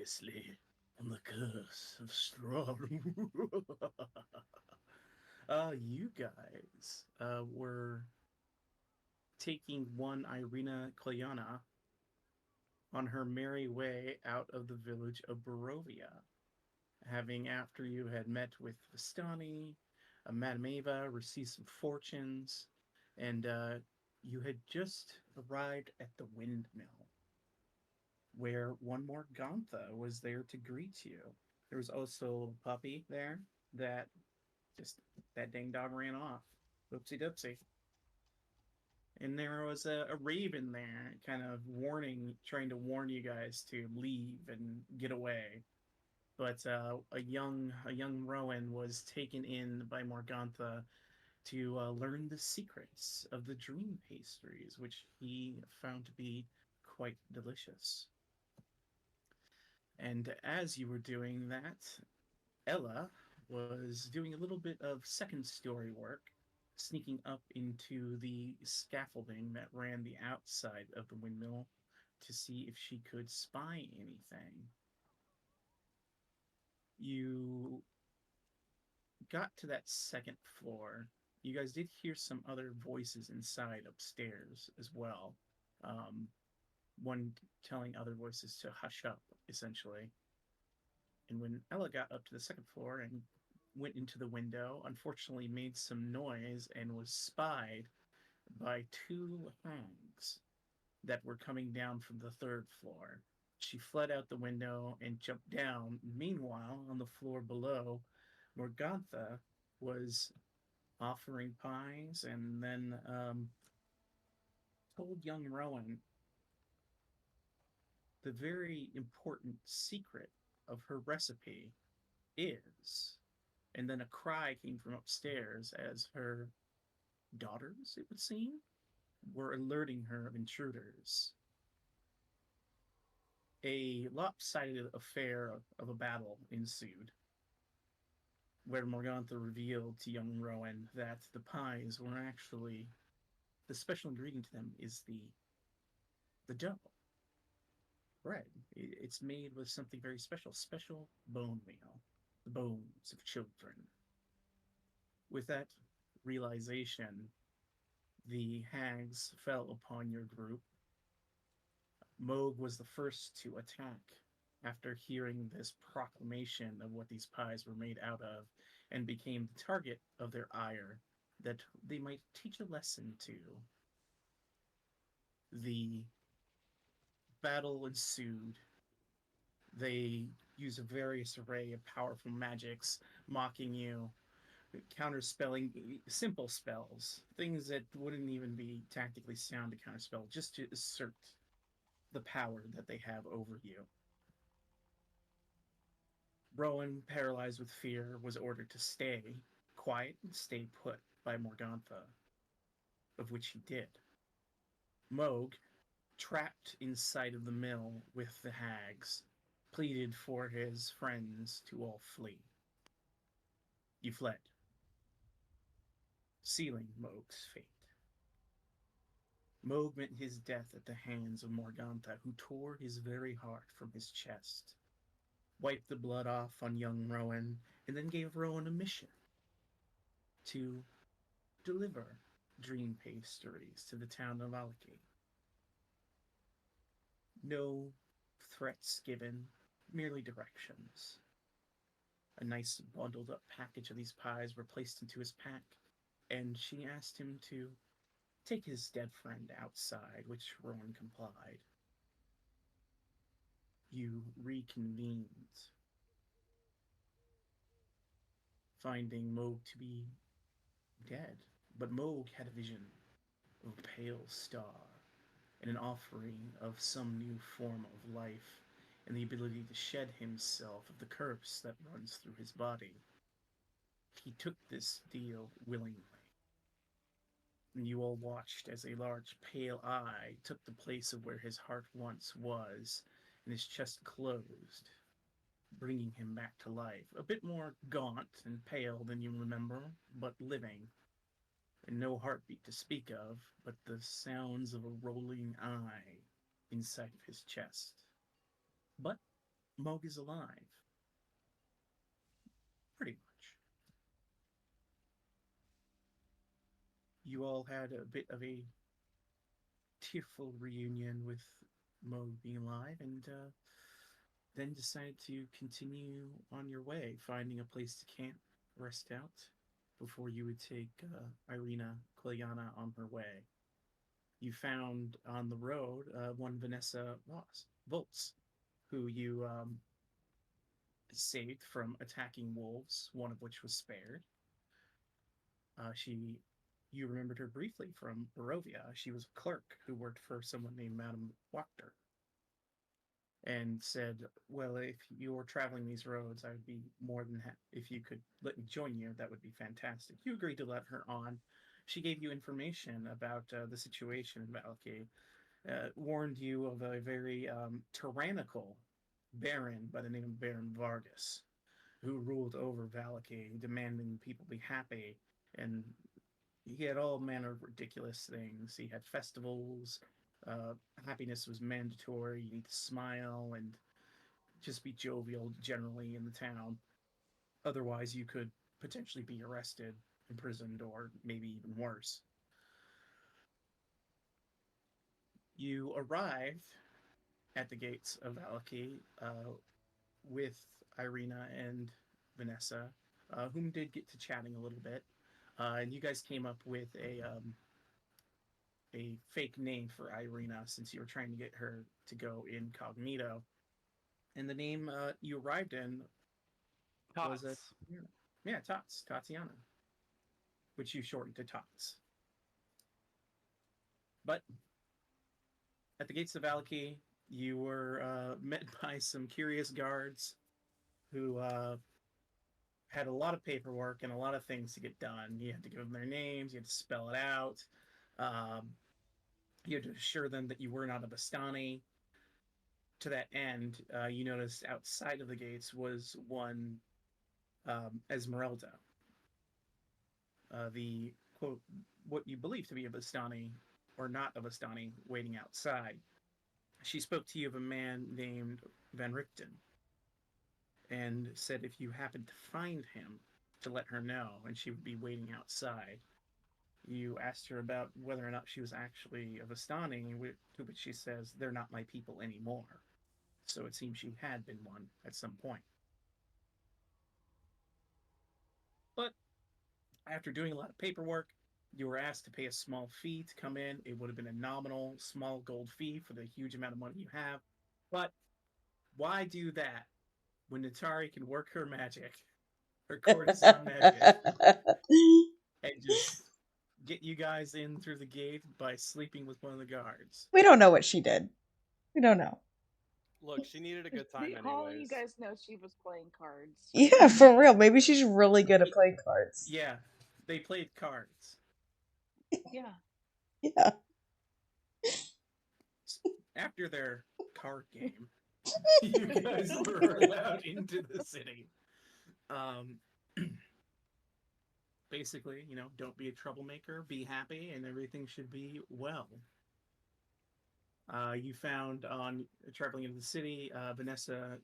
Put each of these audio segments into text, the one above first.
Previously on the curse of Strahd. You guys were taking one Irina Kolyana on her merry way out of the village of Barovia, having, after you had met with Vistani, Madame Eva, received some fortunes, and you had just arrived at the windmill, where one more Gantha was there to greet you. There was also a puppy there that just that dang dog ran off. Oopsie doopsie. And there was a raven there, kind of trying to warn you guys to leave and get away. But a young Rowan was taken in by Morgantha to learn the secrets of the dream pastries, which he found to be quite delicious. And as you were doing that, Ella was doing a little bit of second story work, sneaking up into the scaffolding that ran the outside of the windmill to see if she could spy anything. You got to that second floor. You guys did hear some other voices inside upstairs as well. Um, one telling other voices to hush up, essentially. And when Ella got up to the second floor and went into the window, unfortunately made some noise and was spied by two hags that were coming down from the third floor. She fled out the window and jumped down. Meanwhile, on the floor below, Morgantha was offering pies and then told young Rowan the very important secret of her recipe is. And then a cry came from upstairs as her daughters, it would seem, were alerting her of intruders. A lopsided affair of a battle ensued, where Morgantha revealed to young Rowan that the pies were actually the special ingredient to them is the dough, bread. It's made with something very special, special bone meal, the bones of children. With that realization, the hags fell upon your group. Moog was the first to attack after hearing this proclamation of what these pies were made out of, and became the target of their ire that they might teach a lesson to. The battle ensued. They used a various array of powerful magics, mocking you, counterspelling simple spells, things that wouldn't even be tactically sound to counterspell, just to assert the power that they have over you. Rowan, paralyzed with fear, was ordered to stay quiet and stay put by Morgantha, of which he did. Moog, trapped inside of the mill with the hags, pleaded for his friends to all flee. You fled, sealing Moog's fate. Moog met his death at the hands of Morgantha, who tore his very heart from his chest, wiped the blood off on young Rowan, and then gave Rowan a mission to deliver dream pastries to the town of Vallaki. No threats given, merely directions. A nice bundled up package of these pies were placed into his pack, and she asked him to take his dead friend outside, which Rowan complied. You reconvened, finding Moog to be dead. But Moog had a vision of a pale star and an offering of some new form of life and the ability to shed himself of the curse that runs through his body. He took this deal willingly, and you all watched as a large pale eye took the place of where his heart once was, and his chest closed, bringing him back to life. A bit more gaunt and pale than you remember, but living, and no heartbeat to speak of, but the sounds of a rolling eye inside of his chest. But Moog is alive, pretty much. You all had a bit of a tearful reunion with Moog being alive, and then decided to continue on your way, finding a place to camp, rest out, before you would take Irina Kolyana on her way. You found on the road one Vanessa Voss, Volts, who you saved from attacking wolves, one of which was spared. You remembered her briefly from Barovia. She was a clerk who worked for someone named Madame Wachter, and said, "Well, if you're traveling these roads, I would be more than happy if you could let me join you. That would be fantastic." You agreed to let her on. She gave you information about the situation in Vallaki, warned you of a very tyrannical baron by the name of Baron Vargas, who ruled over Vallaki, demanding people be happy. And he had all manner of ridiculous things. He had festivals. Uh, Happiness was mandatory. You need to smile and just be jovial generally in the town. Otherwise, you could potentially be arrested, imprisoned, or maybe even worse. You arrived at the gates of Vallaki with Irina and Vanessa, whom did get to chatting a little bit. And you guys came up with a fake name for Irina since you were trying to get her to go incognito. And the name you arrived in was a Tots. yeah, Tatiana, which you shortened to Tots. But at the gates of Vallaki, you were met by some curious guards who had a lot of paperwork and a lot of things to get done. You had to give them their names, you had to spell it out, um, you had to assure them that you were not a Bastani. To that end, you noticed outside of the gates was one Esmeralda, the quote, what you believe to be a Bastani or not a Bastani waiting outside. She spoke to you of a man named Van Richten and said if you happened to find him, to let her know, and she would be waiting outside. You asked her about whether or not she was actually a Vistani, to which she says, "They're not my people anymore." So it seems she had been one at some point. But after doing a lot of paperwork, you were asked to pay a small fee to come in. It would have been a nominal, small gold fee for the huge amount of money you have. But why do that when Natari can work her magic, her courtesan magic, and just get you guys in through the gate by sleeping with one of the guards? We don't know what she did. We don't know. Look, she needed a good time All you anyways. guys know she was playing cards. Yeah, for real. Maybe she's really good at playing cards. Yeah, they played cards. Yeah. Yeah. After their card game, you guys were allowed into the city. Um, Basically, don't be a troublemaker, be happy, and everything should be well. You found on traveling into the city, Vanessa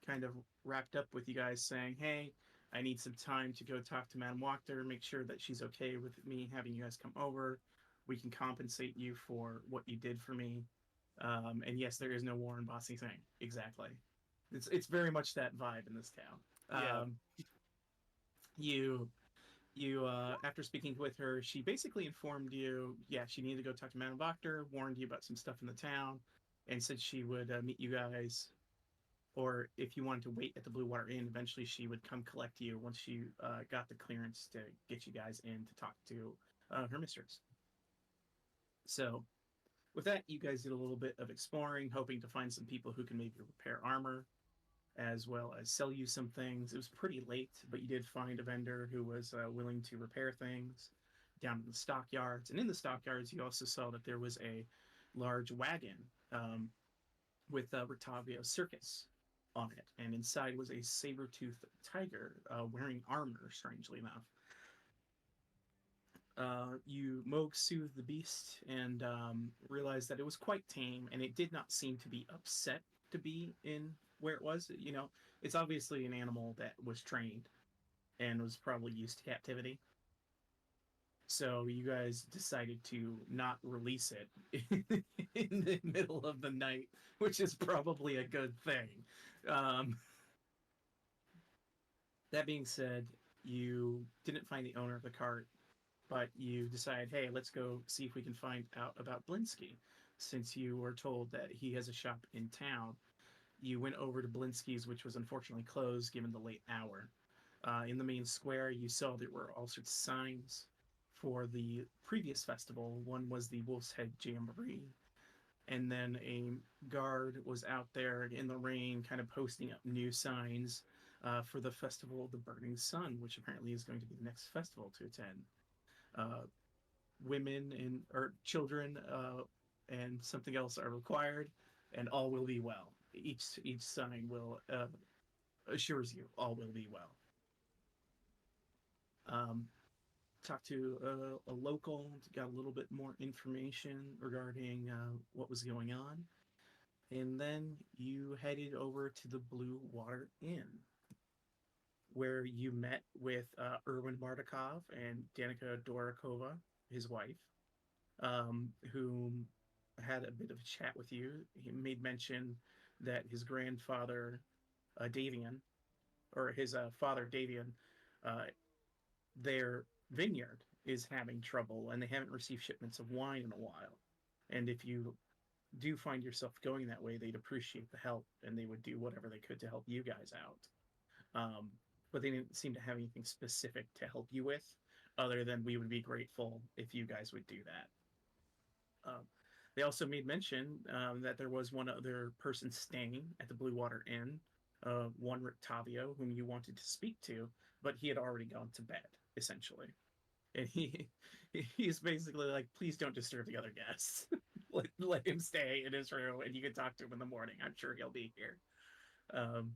kind of wrapped up with you guys saying, "Hey, I need some time to go talk to Madame Wachter, make sure that she's okay with me having you guys come over. We can compensate you for what you did for me." And yes, there is no war in Bossy Thing. Exactly. It's very much that vibe in this town. Yeah. You after speaking with her, she basically informed you, yeah, she needed to go talk to Madame Wachter, warned you about some stuff in the town, and said she would meet you guys, or if you wanted to wait at the Blue Water Inn, eventually she would come collect you once she got the clearance to get you guys in to talk to her mistress. So, with that, you guys did a little bit of exploring, hoping to find some people who can maybe repair armor, as well as sell you some things. It was pretty late, but you did find a vendor who was willing to repair things down in the stockyards. And in the stockyards, you also saw that there was a large wagon with Rotavio Circus on it, and inside was a saber-toothed tiger wearing armor, strangely enough. You Moog soothed the beast and realized that it was quite tame, and it did not seem to be upset to be in where it was. You know, it's obviously an animal that was trained and was probably used to captivity. So you guys decided to not release it in the middle of the night, which is probably a good thing. Um, that being said, you didn't find the owner of the cart, but you decide, hey, let's go see if we can find out about Blinsky. Since you were told that he has a shop in town, you went over to Blinsky's, which was unfortunately closed given the late hour. In the main square, you saw there were all sorts of signs for the previous festival. One was the Wolf's Head Jamboree, and then a guard was out there in the rain, kind of posting up new signs for the Festival of the Burning Sun, which apparently is going to be the next festival to attend. Uh, Women and or children and something else are required, and all will be well. Each sign will assures you all will be well. Um, Talked to a local, got a little bit more information regarding what was going on, and then you headed over to the Blue Water Inn, where you met with Erwin Mardakov and Danica Dorakova, his wife, who had a bit of a chat with you. He made mention that his grandfather, Davian, or his father, Davian, uh, their vineyard is having trouble and they haven't received shipments of wine in a while. And if you do find yourself going that way, they'd appreciate the help and they would do whatever they could to help you guys out. But they didn't seem to have anything specific to help you with, other than we would be grateful if you guys would do that. They also made mention that there was one other person staying at the Blue Water Inn, one Rick Tavio, whom you wanted to speak to, but he had already gone to bed, essentially. And he's basically like, please don't disturb the other guests. let him stay in his room, and you can talk to him in the morning. I'm sure he'll be here. Um,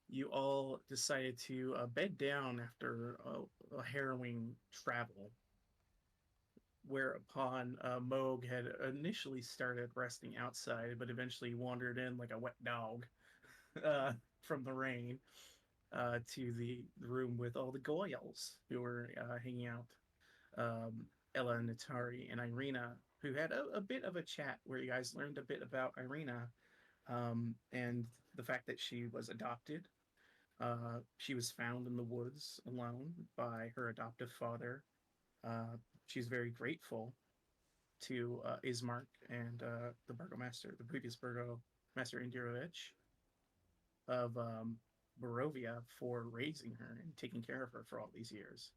you all decided to bed down after a harrowing travel, whereupon Moog had initially started resting outside, but eventually wandered in like a wet dog uh, from the rain to the room with all the Goyles who were hanging out. Ella, Natari, and Irina, who had a bit of a chat where you guys learned a bit about Irina and the fact that she was adopted. She was found in the woods alone by her adoptive father. She's very grateful to Ismark and the burgomaster, the previous burgomaster Indirovich of Barovia, for raising her and taking care of her for all these years.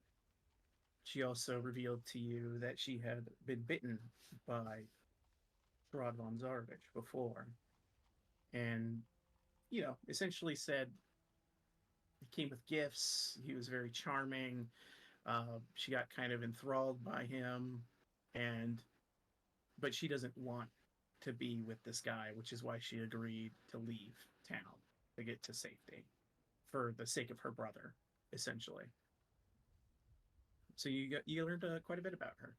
She also revealed to you that she had been bitten by Strahd von Zarovich before, and essentially said he came with gifts. He was very charming. She got kind of enthralled by him, and but she doesn't want to be with this guy, which is why she agreed to leave town to get to safety for the sake of her brother, essentially. So you learned quite a bit about her.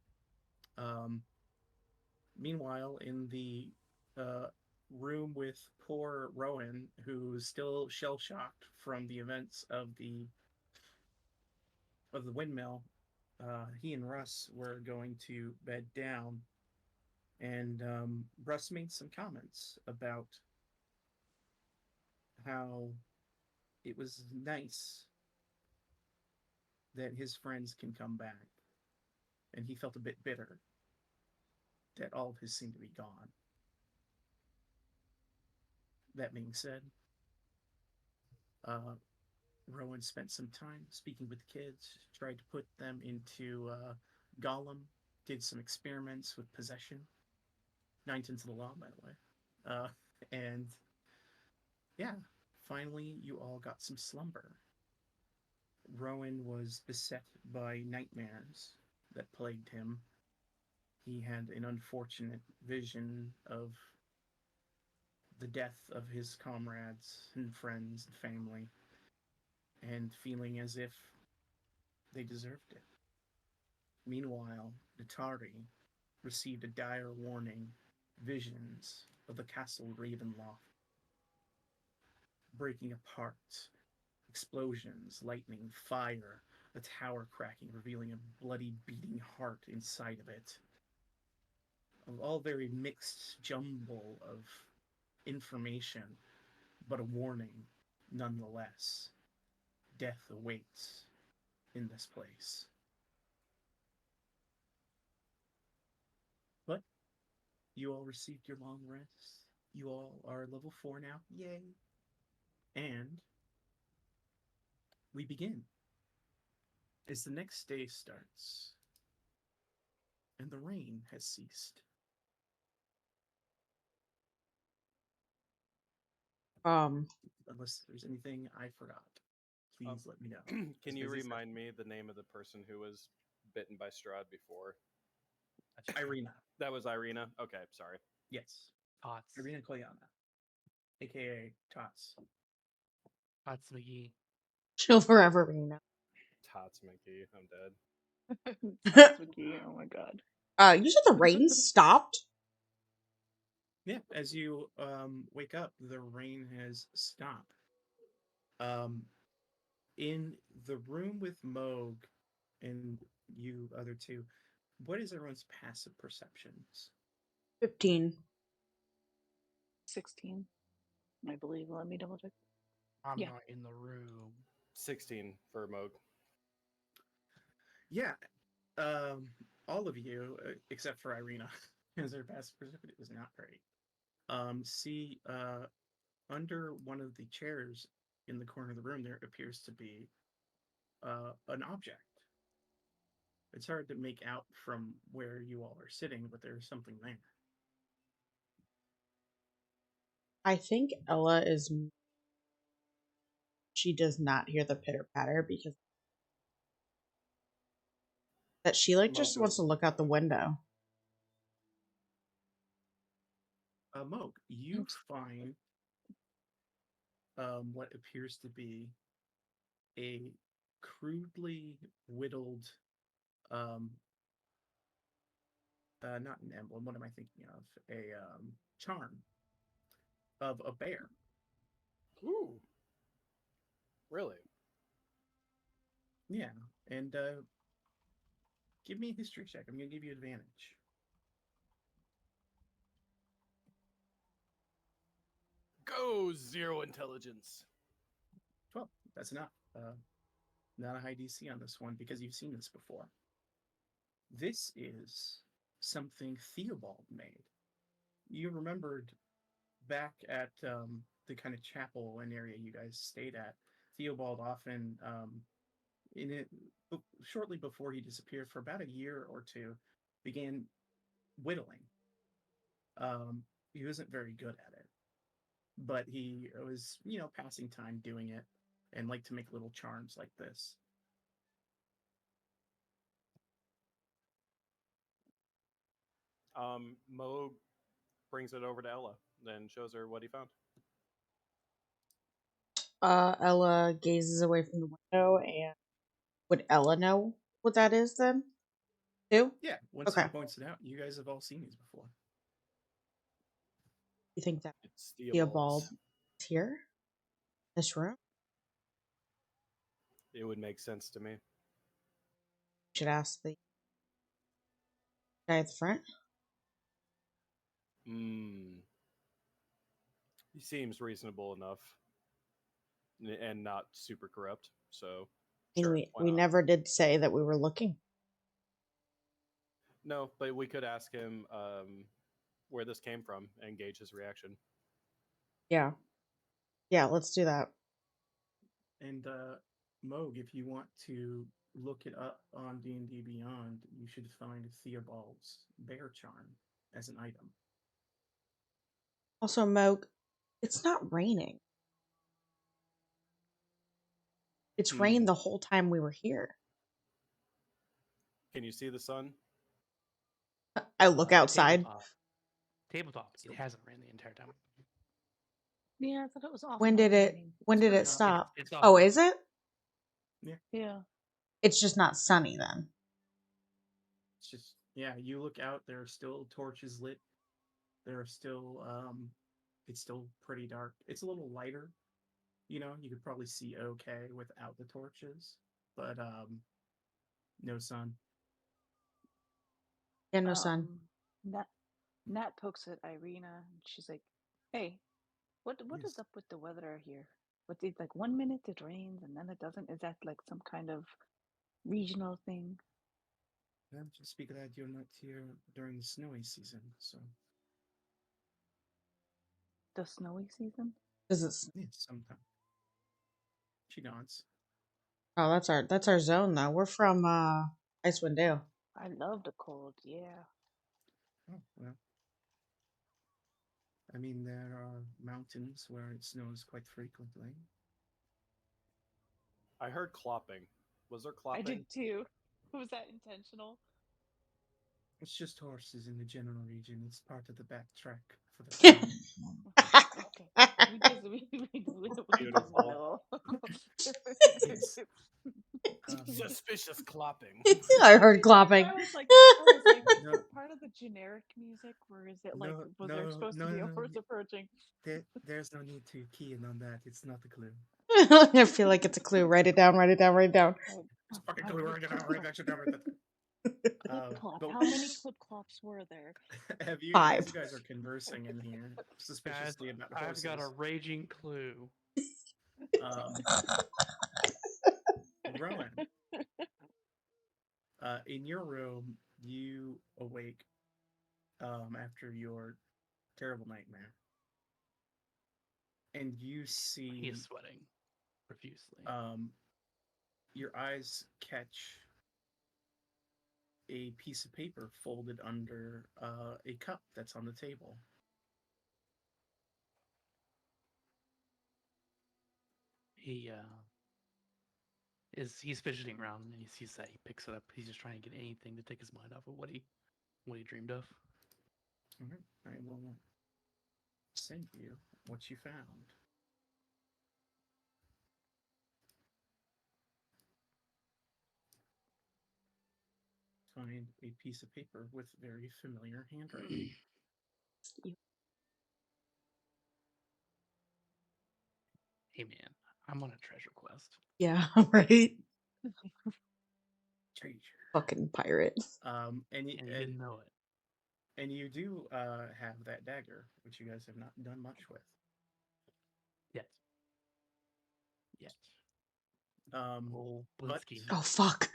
Um, Meanwhile, in the uh, room with poor Rowan, who's still shell shocked from the events of the windmill, he and Russ were going to bed down, and Russ made some comments about how it was nice that his friends can come back, and he felt a bit bitter that all of his seemed to be gone. That being said, Rowan spent some time speaking with the kids, tried to put them into Gollum, did some experiments with possession. 9/10 of the law, by the way. And yeah, finally, you all got some slumber. Rowan was beset by nightmares that plagued him. He had an unfortunate vision of the death of his comrades and friends and family, and feeling as if they deserved it. Meanwhile, Natari received a dire warning, visions of the castle Ravenloft. breaking apart, explosions, lightning, fire, a tower cracking, revealing a bloody beating heart inside of it. All very mixed jumble of information, but a warning nonetheless. Death awaits in this place. But you all received your long rest. You all are level 4 now. Yay. And we begin. As the next day starts, and the rain has ceased. Unless there's anything I forgot, please let me know. Can you remind me the name of the person who was bitten by Strahd before? Irina. That was Irina? Okay, sorry. Yes. Tots. Irina Kolyana, aka Tots. Tots McGee. She'll forever be known. Tots McGee, I'm dead. That's McGee. Oh my god. You said the rain stopped? Yeah, as you wake up, the rain has stopped. In the room with Moog and you other two, what is everyone's passive perceptions? 15. 16, I believe. Let me double check. I'm Yeah. not in the room. 16 for Moog. Yeah, all of you, except for Irina, because her passive perception is not great. See, under one of the chairs in the corner of the room, there appears to be an object. It's hard to make out from where you all are sitting, but there's something there. I think Ella is. She does not hear the pitter patter because that she just wants to look out the window. Moog, you find what appears to be a crudely whittled, not an emblem. What am I thinking of? A charm of a bear. Ooh. Really? Yeah, and give me a history check. I'm going to give you advantage. Go 0 intelligence. 12. That's enough. Not a high DC on this one because you've seen this before. This is something Theobald made. You remembered back at the kind of chapel and area you guys stayed at, Theobald often, shortly before he disappeared for about a year or two, began whittling. He wasn't very good at it, but he was, passing time doing it and liked to make little charms like this. Moog brings it over to Ella, then shows her what he found. Ella gazes away from the window, and would Ella know what that is then? Too? Yeah, once Okay. he points it out, you guys have all seen these before. You think that It's Theobald is here? This room? It would make sense to me. Should ask the guy at the front. He seems reasonable enough and not super corrupt, so sure, We never did say that we were looking. No, but we could ask him where this came from and gauge his reaction. Yeah, let's do that. And Moog, if you want to look it up on D&D Beyond, you should find Theobald's bear charm as an item. Also, Moog, it's not raining. It's rained the whole time we were here. Can you see the sun? I look outside. Tabletop. It hasn't rained the entire time. Yeah, I thought it was off. When did it off. stop? It's off. Oh, is it? Yeah. It's just not sunny then. It's just, you look out, there are still torches lit. There are still, it's still pretty dark. It's a little lighter you could probably see okay without the torches, but no sun. Yeah, no sun. Nat pokes at Irina, and she's like, "Hey, what Yes. is up with the weather here? What it's like 1 minute it rains and then it doesn't? Is that like some kind of regional thing?" Well, just be glad you're not here during the snowy season. So The snowy season? Is it? yes, sometime. She nods. Oh, that's our zone though. We're from Icewind Dale. I love the cold. Yeah. Oh well. I mean, there are mountains where it snows quite frequently. I heard clopping. Was there I clopping? did too. Was that intentional? It's just horses in the general region. It's part of the backtrack for the town. Okay. We just Beautiful. know. Yes. Suspicious clopping. I heard clopping. I was like, is No. it part of the generic music, or is it like, was there supposed to be a horse approaching? There's no need to key in on that. It's not a clue. I feel like it's a clue. Write it down. Write it down. Write it down. It's a fucking clue. Write it down. Write that shit down. Write that down. Clop. But- How many clip clops were there? Have you, 5. as you guys are conversing in here Guys, suspiciously about I've horses, got a raging clue. Rowan, in your room, you awake after your terrible nightmare, and you He see is sweating profusely. your eyes catch a piece of paper folded under a cup that's on the table. He's fidgeting around and he sees that. He picks it up. He's just trying to get anything to take his mind off of what he dreamed of. All right, I will send you what you found. Find a piece of paper with very familiar handwriting. Hey man, I'm on a treasure quest. Yeah, right. Treasure. Fucking pirate. And you didn't know it. And you do have that dagger, which you guys have not done much with. Yes. Yes. But Blinsky. Oh fuck.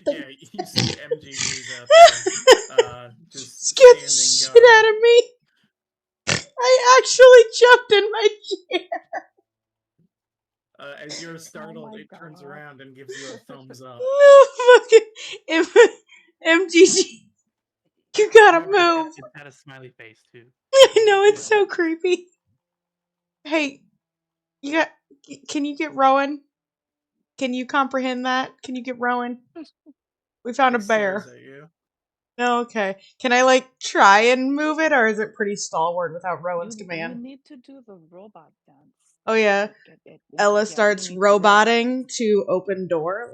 yeah, you see MGG's out there, just Scared the standing shit guard. out of me. I actually jumped in my chair. As you're startled, my it turns God. around and gives you a thumbs up. Fucking MGG. You gotta move. It had a smiley face too. I know, it's so creepy. Hey, can you get Rowan? Can you comprehend that? Can you get Rowan? We found a It stares bear. at you. No, okay. Can I try and move it, or is it pretty stalwart without Rowan's You command? need to do the robot dance. Oh yeah. Ella starts roboting to open door,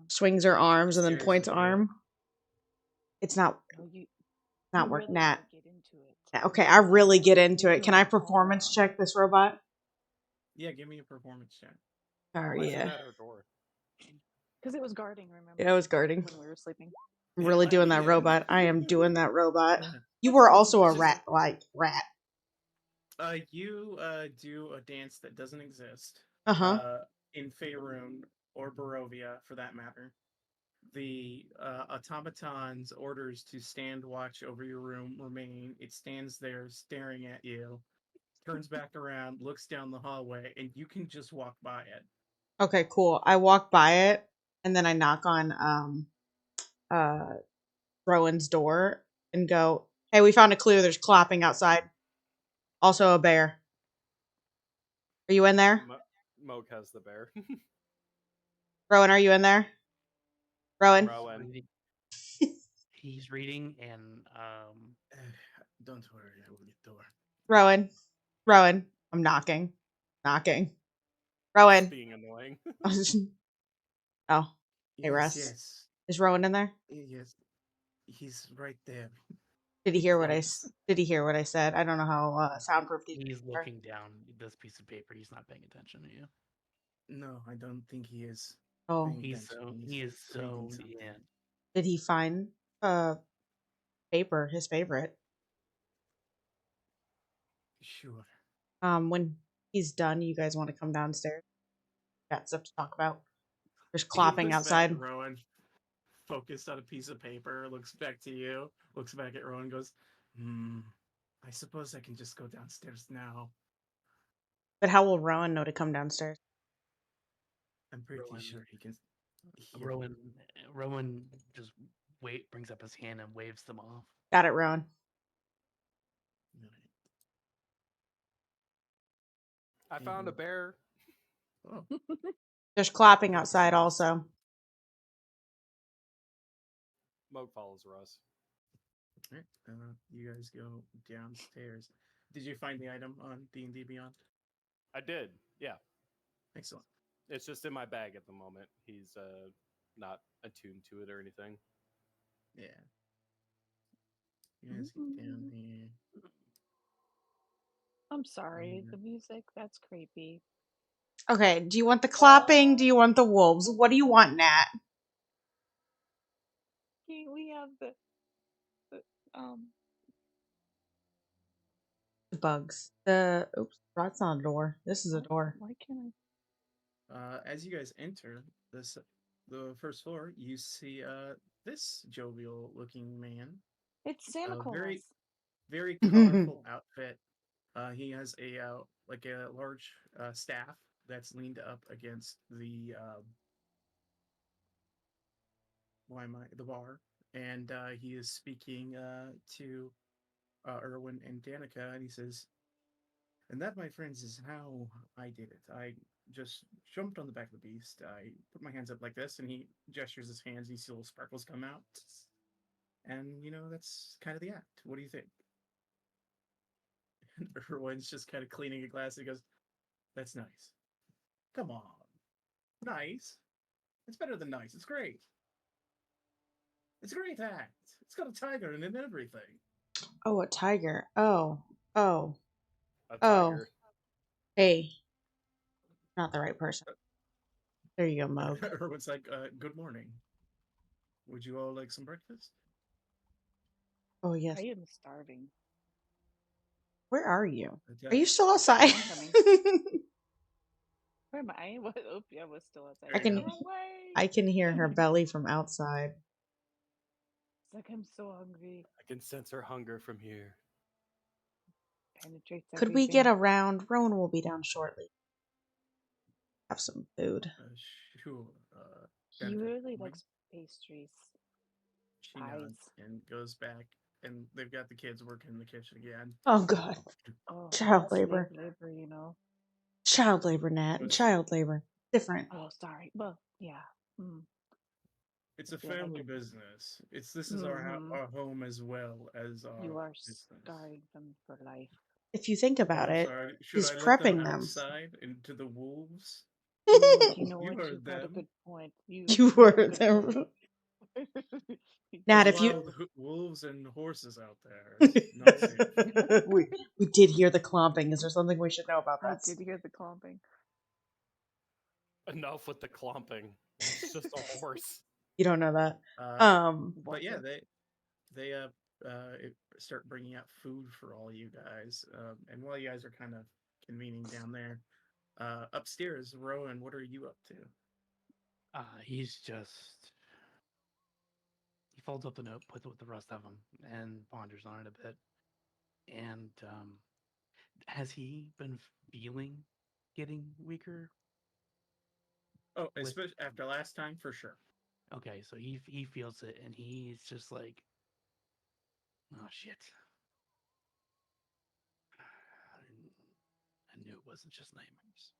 swings her arms and then Stares points at you. arm. It's not Not working. Really Nat. Get into it. Okay, I really get into it. Can I performance check this robot? Yeah, give me a performance check. Oh Why is it yeah. at her door? Because it was guarding, remember? Yeah, I was guarding. When we were sleeping. I'm really Yeah, doing that yeah. robot. I am doing that robot. Yeah. You were also a It's just- rat. You do a dance that doesn't exist. Uh-huh. In Faerun or Barovia, for that matter. The automaton's orders to stand watch over your room remain. It stands there staring at you, turns back around, looks down the hallway, and you can just walk by it. Okay, cool. I walk by it and then I knock on Rowan's door and go, "Hey, we found a clue. There's clopping outside. Also a bear. Are you in there? Moke has the bear. Rowan, are you in there? Rowan? Rowan. He's reading and Don't worry, I will get door. Rowan. I'm knocking. Rowan. Being annoying. Oh. Hey, Yes, Russ. yes, Is Rowan in there? yes. He's right there. Did he hear what Thanks. Did he hear what I said? I don't know how soundproof these He's are. looking down this piece of paper. He's not paying attention to you. No, I don't think he is. Oh, paying He is He's reading zoned something. in. did he find paper, his favorite? Sure. When he's done, you guys want to come downstairs? Got stuff to talk about. There's He clapping looks back outside. at Rowan, focused on a piece of paper, looks back to you, looks back at Rowan, goes, I suppose I can just go downstairs now. But how will Rowan know to come downstairs? I'm pretty Rowan- sure he can hear. Rowan just brings up his hand and waves them off. Got it, Rowan. I found a bear. Oh, There's clapping outside also. Moat follows Russ. all right. You guys go downstairs. Did you find the item on D&D Beyond? I did. Yeah. Excellent. It's just in my bag at the moment. He's not attuned to it or anything. Yeah. You guys get down here. I'm sorry, Mhm. the music, that's creepy. Okay, do you want the clapping? Do you want the wolves? What do you want, Nat? We have the The bugs. Oops, that's not a door. This is a door. why can't As you guys enter the first floor, you see this jovial-looking man. it's Santa Claus. Very colorful outfit. He has a large staff that's leaned up against the the bar, and he is speaking to Erwin and Danica, and he says, "And that, my friends, is how I did it. I just jumped on the back of the beast. I put my hands up like this, and he gestures his hands, and you see little sparkles come out. And, that's kind of the act. What do you think?" And Erwin's just kind of cleaning a glass, and he goes, "That's nice. Come on. Nice. It's better than nice. It's great. It's a great act. It's got a tiger in it and everything." Oh, a tiger. Oh. A tiger. Hey. Not the right person. There you go, Moog. Erwin's like, "Good morning. Would you all like some breakfast?" Oh, yes. I am starving. Where are you? And, Are you still outside? I'm coming. Where am I? What? Oh, yeah, I was still outside. I can- The wrong way. I can hear her belly from outside. It's like I'm so hungry. I can sense her hunger from here. Penetrates Could we get everything. around? Rowan will be down shortly. Have some food. Sure. He Danica, really come likes pastries. She pies. nods and goes back, and they've got the kids working in the kitchen again. Oh, God. Oh, Child that's labor. labor, you know. Child labor, Nat. But- Child labor. Different. Oh, sorry. Well, yeah. It's I a feel like family it- business. This is our home as well as our You are business. scarring them for life. If you think about I'm it, sorry. Should he's I let prepping them them. outside into the wolves? You know You what? heard You've got a them. good point. You got a were good there. point. Nat, There's if you wild wolves and horses out there. It's not safe. we did hear the clomping. Is there something we should know about I that? did hear the clomping. Enough with the clomping. It's just a horse. You don't know that. But yeah, Was it? they start bringing out food for all you guys. And while you guys are kind of convening down there, upstairs, Rowan, what are you up to? He folds up the note, puts it with the rest of them, and ponders on it a bit. And has he been feeling getting weaker? Oh, especially after last time, for sure. Okay, so he feels it, and he's just like, oh shit. I knew it wasn't just nightmares.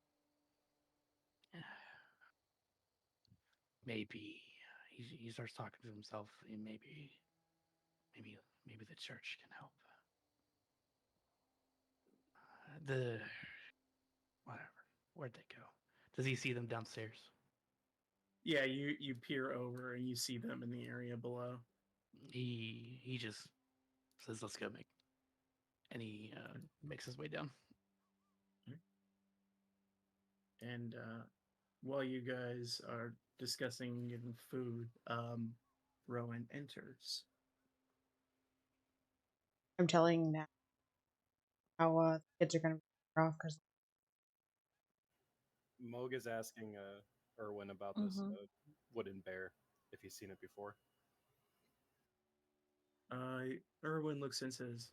Maybe he starts talking to himself, and maybe the church can help. Whatever. Where'd they go? Does he see them downstairs? Yeah, you peer over and you see them in the area below. He just says, "Let's go make." And he makes his way down. And while you guys are discussing getting food, Rowan enters. I'm telling now how the kids are going to be off because Moog is asking Erwin about this wooden bear, if he's seen it before. Erwin looks and says,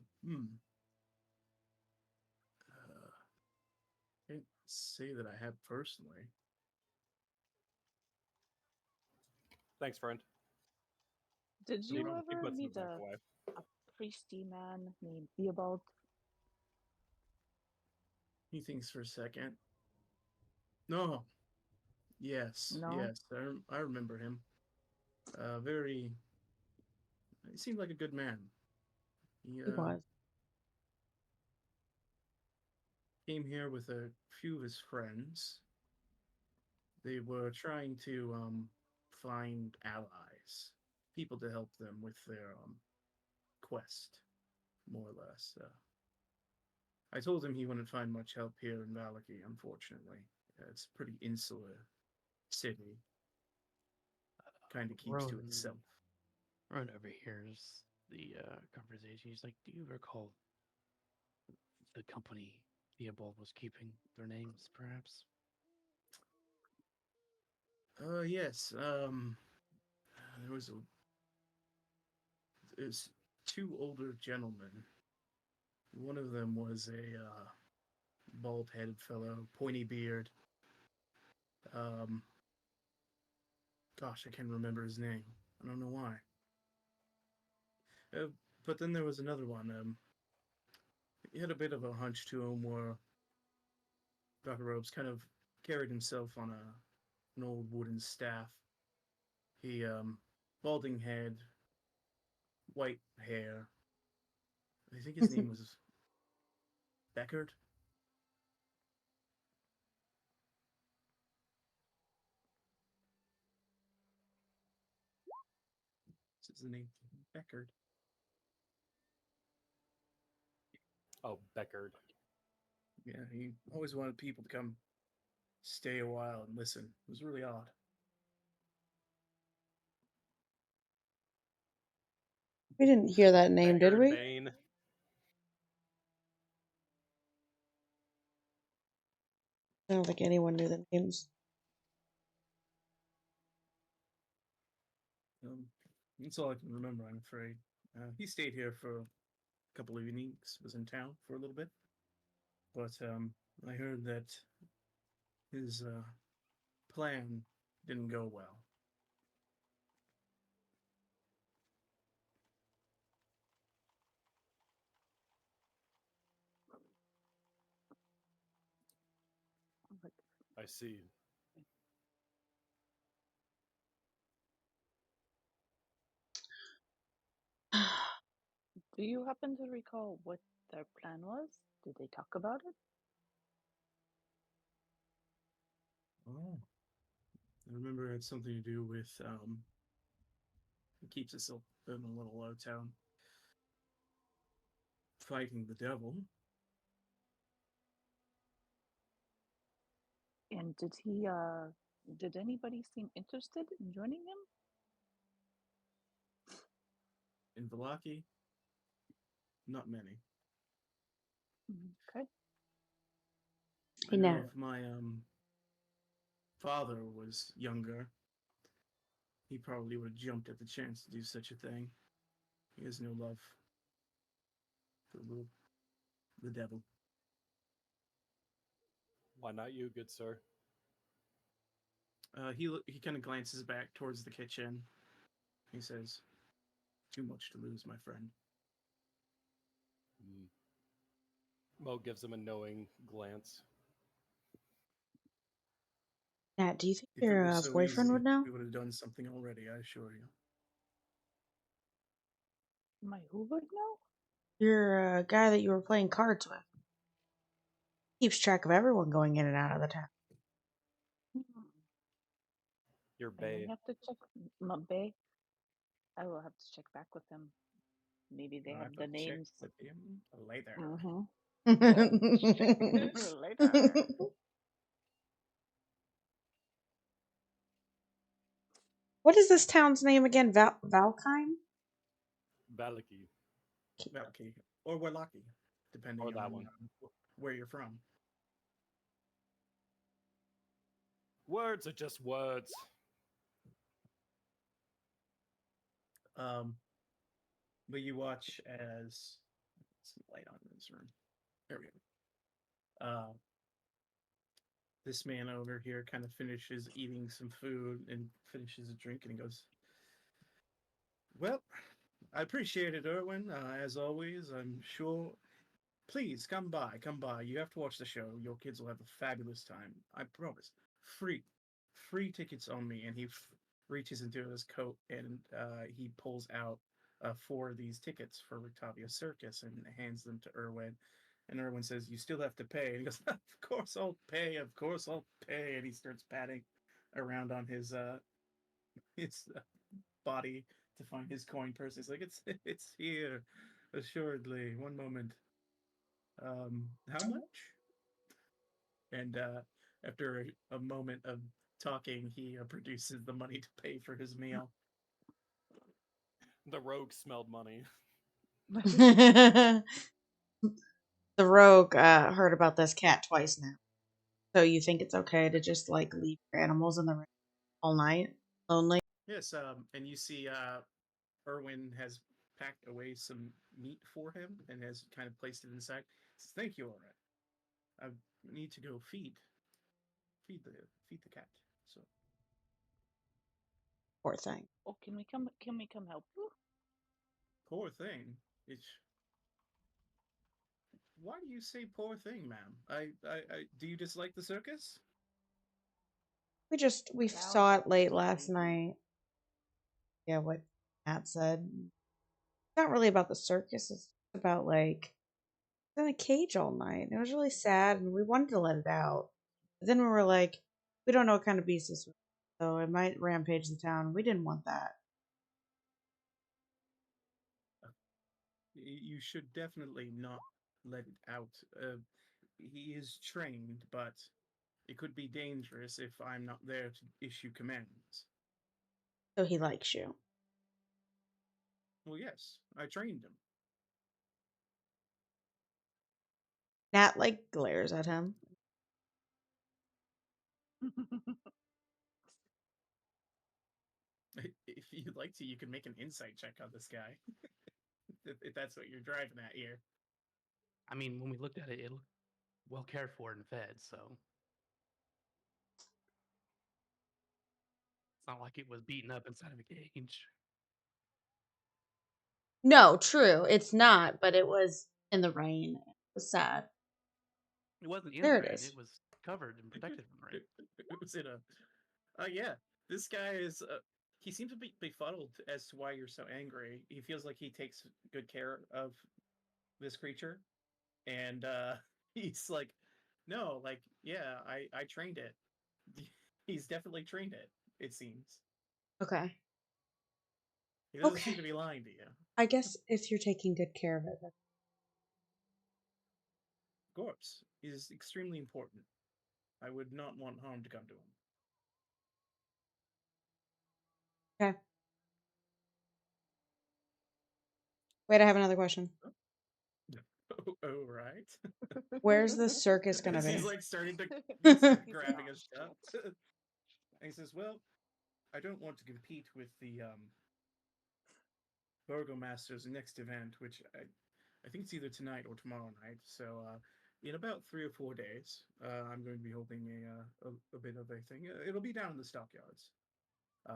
can't say that I have personally. Thanks, friend. Did He you ever puts the meet back a away. priesty man named Theobald? He thinks for a second. No. Yes, No? yes, I remember him. He seemed like a good man. He he was. came here with a few of his friends. They were trying to find allies, people to help them with their quest, more or less. I told him he wouldn't find much help here in Vallaki, unfortunately. It's a pretty insular city. Kind of keeps to itself. Rowan overhears the conversation. He's like, "Do you recall the company Theobald was keeping? Their names, perhaps?" Yes. There's two older gentlemen. One of them was a bald-headed fellow, pointy beard. Gosh, I can't remember his name. I don't know why. But then there was another one. He had a bit of a hunch to him, where Dr. Robes kind of carried himself on an old wooden staff. He balding head, white hair. I think his name was Beckard. What's his name? Beckard. Oh, Beckard. Yeah, he always wanted people to come stay a while and listen. It was really odd. We didn't hear that name, did Beckard we? Bane. I don't think anyone knew the names. That's all I can remember, I'm afraid. He stayed here for a couple of evenings, was in town for a little bit. But I heard that his plan didn't go well. I see. Do you happen to recall what their plan was? Did they talk about it? Oh. I remember it had something to do with it keeps us in a little low town. Fighting the devil. And did anybody seem interested in joining him? In Vallaki, not many. Okay. I know No. if my father was younger, he probably would have jumped at the chance to do such a thing. He has no love for the devil. Why not you, good sir? He kind of glances back towards the kitchen. He says, "Too much to lose, my friend." Mo gives him a knowing glance. Nat, do you think If it your were so boyfriend easy, would know? we would have done something already, I assure you. My who would know? Your guy that you were playing cards with keeps track of everyone going in and out of the town. Your I may bae. have to check my bay. I will have to check back with him. Maybe they I'll have have the to check names. with him later. Mm-hmm. Check later. What is this town's name again? Valkheim? Vallaki, Vallaki or Wallaki, depending or that on one. where you're from. Words are just words. But you watch as some light on in this room. There we go. This man over here kind of finishes eating some food and finishes a drink, and he goes, "Well, I appreciate it, Erwin. As always, I'm sure. Please come by, come by. You have to watch the show. Your kids will have a fabulous time. I promise. Free, free tickets on me." And he reaches into his coat and he pulls out four of these tickets for Rictavia Circus and hands them to Erwin. And Erwin says, "You still have to pay." And he goes, "Of course I'll pay. Of course I'll pay." And he starts patting around on his body to find his coin purse. He's like, "It's here, assuredly. One moment. How much?" And after a moment of talking, he produces the money to pay for his meal. The rogue smelled money. The rogue heard about this cat twice now. So you think it's okay to just like leave your animals in the rain all night, lonely? Yes, and you see Erwin has packed away some meat for him and has kind of placed it inside. He says, "Thank you, Alright. I need to go feed the cat." So Poor thing. Oh, can we come? Can we come help you? poor thing. It's Why do you say poor thing, ma'am? I do you dislike the circus? We Sounds saw like it late it's last crazy. night. Yeah, what Matt said. It's not really about the circus. It's about like it's in a cage all night. It was really sad, and we wanted to let it out. But then we were like, we don't know what kind of beast this was, so it might rampage the town. We didn't want that. You should definitely not let it out. He is trained, but it could be dangerous if I'm not there to issue commands. So he likes you. Well, yes, I trained him. Nat like glares at him. If you'd like to, you can make an insight check on this guy. If that's what you're driving at here. I mean, when we looked at it, it looked well cared for and fed, so it's not like it was beaten up inside of a cage. No, true. It's not, but it was in the rain. It was sad. It wasn't in There the it rain; is. it was covered and protected from the rain. It was in a. Yeah, this guy is. He seems to be befuddled as to why you're so angry. He feels like he takes good care of this creature, and he's like, "No, like, yeah, I trained it. He's definitely trained it. It seems Okay. he doesn't seem to Okay. be lying to you. I guess if you're taking good care of it. Corpse is extremely important. I would not want harm to come to him." Okay. Wait, I have another question. Oh, right. Where's the circus gonna As he's be? like starting to He's grabbing a shot. nonchalant. And he says, "Well, I don't want to compete with the Burgomaster's next event, which I think it's either tonight or tomorrow night. So in about 3 or 4 days, I'm going to be holding a bit of a thing. It'll be down in the stockyards.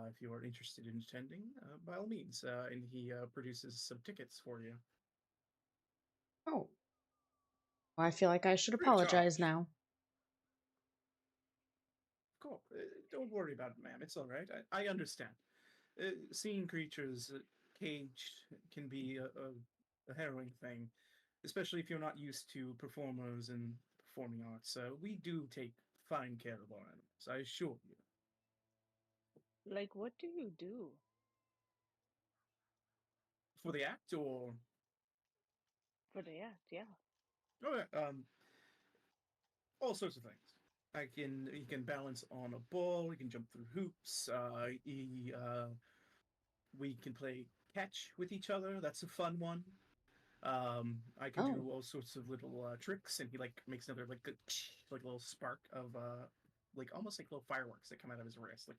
If you are interested in attending, by all means." And he produces some tickets for you. Oh, well, I feel like I should Free of apologize charge. now. Cool. Don't worry about it, ma'am. It's all right. I understand. Seeing creatures caged can be a harrowing thing, especially if you're not used to performers and performing arts. We do take fine care of our animals, I assure you. Like, what do you do? For the act, or For the act, yeah. okay, all sorts of things. He can balance on a ball. He can jump through hoops. We can play catch with each other. That's a fun one. I can Oh. do all sorts of little tricks, and he like makes another like a little spark of like almost like little fireworks that come out of his wrist, like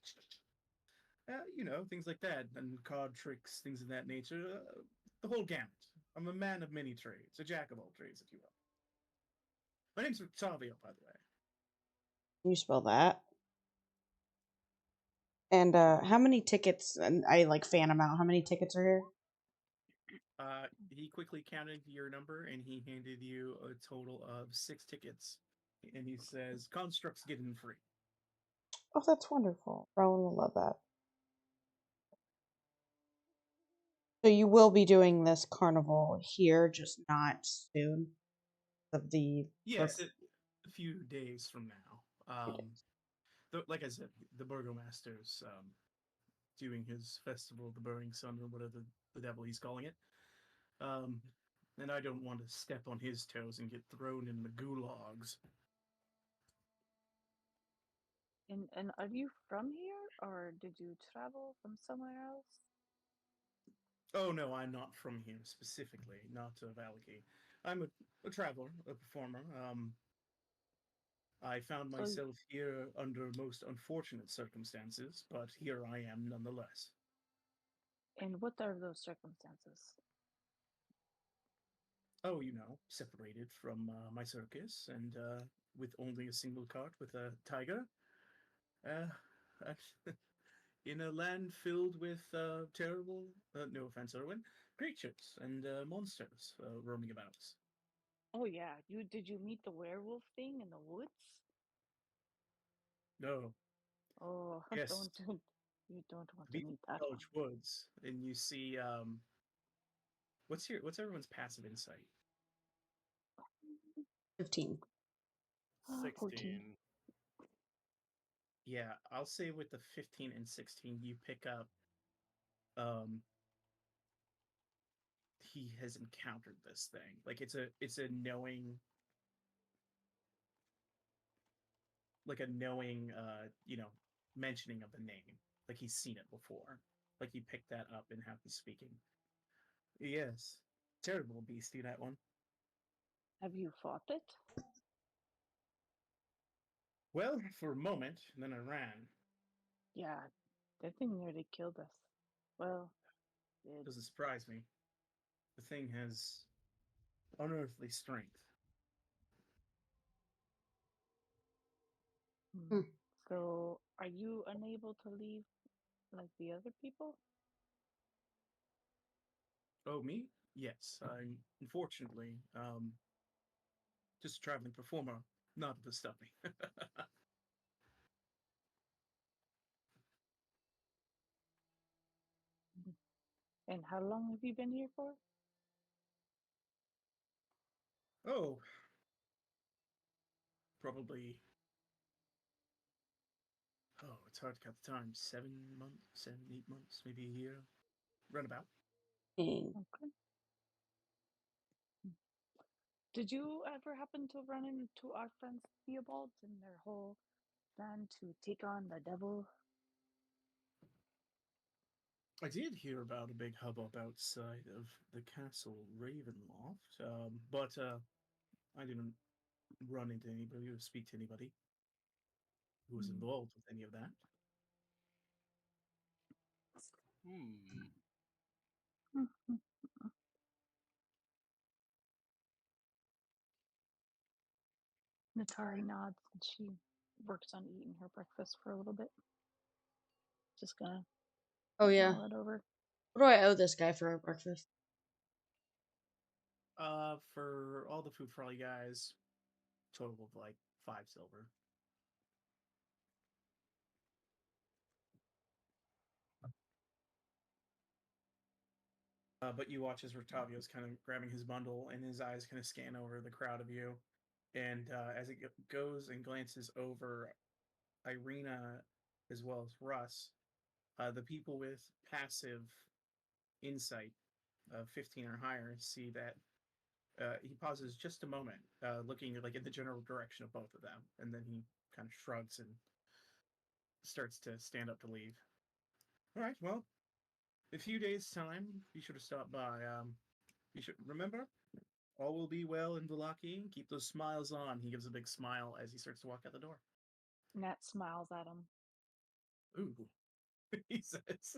things like that, and card tricks, things of that nature. The whole gamut. I'm a man of many trades, a jack of all trades, if you will. My name's Octavio, by the way. Can you spell that? And how many tickets? And I like fan them out. How many tickets are here? He quickly counted your number and he handed you a total of 6 tickets. And he says, "Constructs get in free." Oh, that's wonderful. Rowan will love that. So you will be doing this carnival here, just not soon. Of the Yes, a few days from now. Like I said, the burgomaster's doing his festival of the burning sun, or whatever the devil he's calling it. Um, and I don't want to step on his toes and get thrown in the gulags. And are you from here, or did you travel from somewhere else? Oh no, I'm not from here specifically, not Vallaki. I'm a traveler, a performer. I found So, myself here under most unfortunate circumstances, but here I am nonetheless. and what are those circumstances? Oh, separated from my circus and with only a single cart with a tiger. Uh, in a land filled with terrible, no offense, Erwin, creatures and monsters roaming about. Oh yeah, did you meet the werewolf thing in the woods? No, Oh, yes, don't you don't want to be meet that one. college woods, and you see what's everyone's passive insight? 15. 14. 16. Yeah, I'll say with the 15 and 16, you pick up um he has encountered this thing. Like it's a knowing, like a knowing mentioning of the name. Like he's seen it before. Like he picked that up and how he's speaking. Yes. Terrible beastie, that one. Have you fought it? Well, for a moment, and then I ran. Yeah, that thing nearly killed us. Well, it. Doesn't surprise me. The thing has unearthly strength. Hmm. Hmm. So, are you unable to leave like the other people? Oh, me? Yes. I'm unfortunately just a traveling performer, not the stuffing. Mhm. And how long have you been here for? Oh, probably. Oh, it's hard to count the time. 7 months, 7, 8 months, maybe a year. Runabout. Dang. Okay. Hmm. Did you ever happen to run into our friends Theobalds and their whole plan to take on the devil? I did hear about a big hubbub outside of the castle Ravenloft, but I didn't run into anybody or speak to anybody who was Hmm. involved with any of that. Hmm. Mhm. Natari nods and she works on eating her breakfast for a little bit. Just gonna Oh, yeah. mull it over. What do I owe this guy for our breakfast? For all the food for all you guys, total of like 5 silver. But you watch as Rotavio's kind of grabbing his bundle and his eyes kind of scan over the crowd of you. And as it goes and glances over Irina as well as Russ, the people with passive insight of 15 or higher see that he pauses just a moment, looking like in the general direction of both of them, and then he kind of shrugs and starts to stand up to leave. All right, well, a few days' time, be sure to stop by. You should remember, all will be well in Vallaki. Keep those smiles on. He gives a big smile as he starts to walk out the door. Nat smiles at him. Ooh, he says.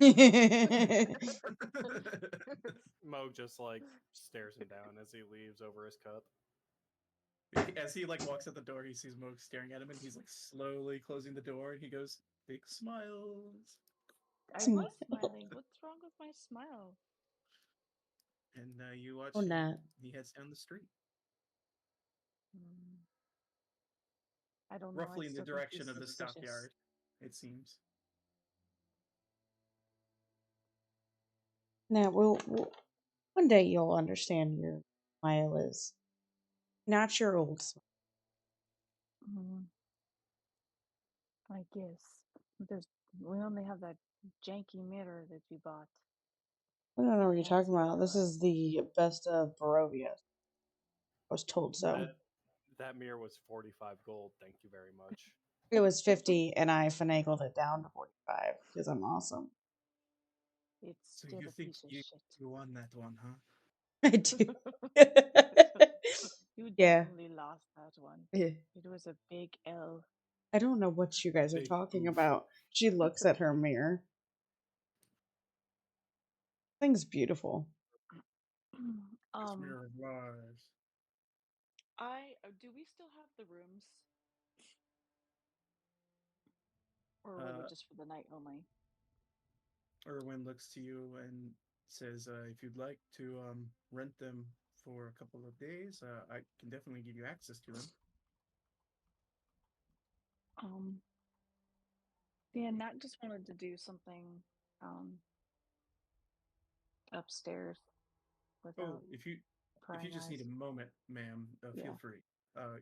Moog just like stares him down as he leaves over his cup. As he like walks out the door, he sees Moog staring at him, and he's like slowly closing the door, and he goes, "Big smiles." I was smiling. What's wrong with my smile? And you watch. Oh, Nat. He heads down the street, Hmm. I don't know. I roughly in the still think direction he's of the suspicious. stockyard. It seems. Nat, one day you'll understand your smile is not your old smile. Hmm. I guess we only have that janky mirror that you bought. I don't know what you're Can't talking see about. out This of it. is the best of Barovia. I was told so. That mirror was 45 gold. Thank you very much. It was 50, and I finagled it down to 45 because I'm awesome. It's So still you a think piece of you shit. won that one, huh? I do. You Yeah. definitely lost that one. Yeah. It was a big L. I don't know what you guys are Big talking oof. about. She looks at her mirror. Thing's beautiful. This mirror of lies. Do we still have the rooms? Or were they Uh, just for the night only? Erwin looks to you and says, "If you'd like to rent them for a couple of days, I can definitely give you access to them." Um, yeah, Nat just wanted to do something um upstairs Oh, without if you prying just need eyes. a moment, ma'am, feel Yeah. free. Uh,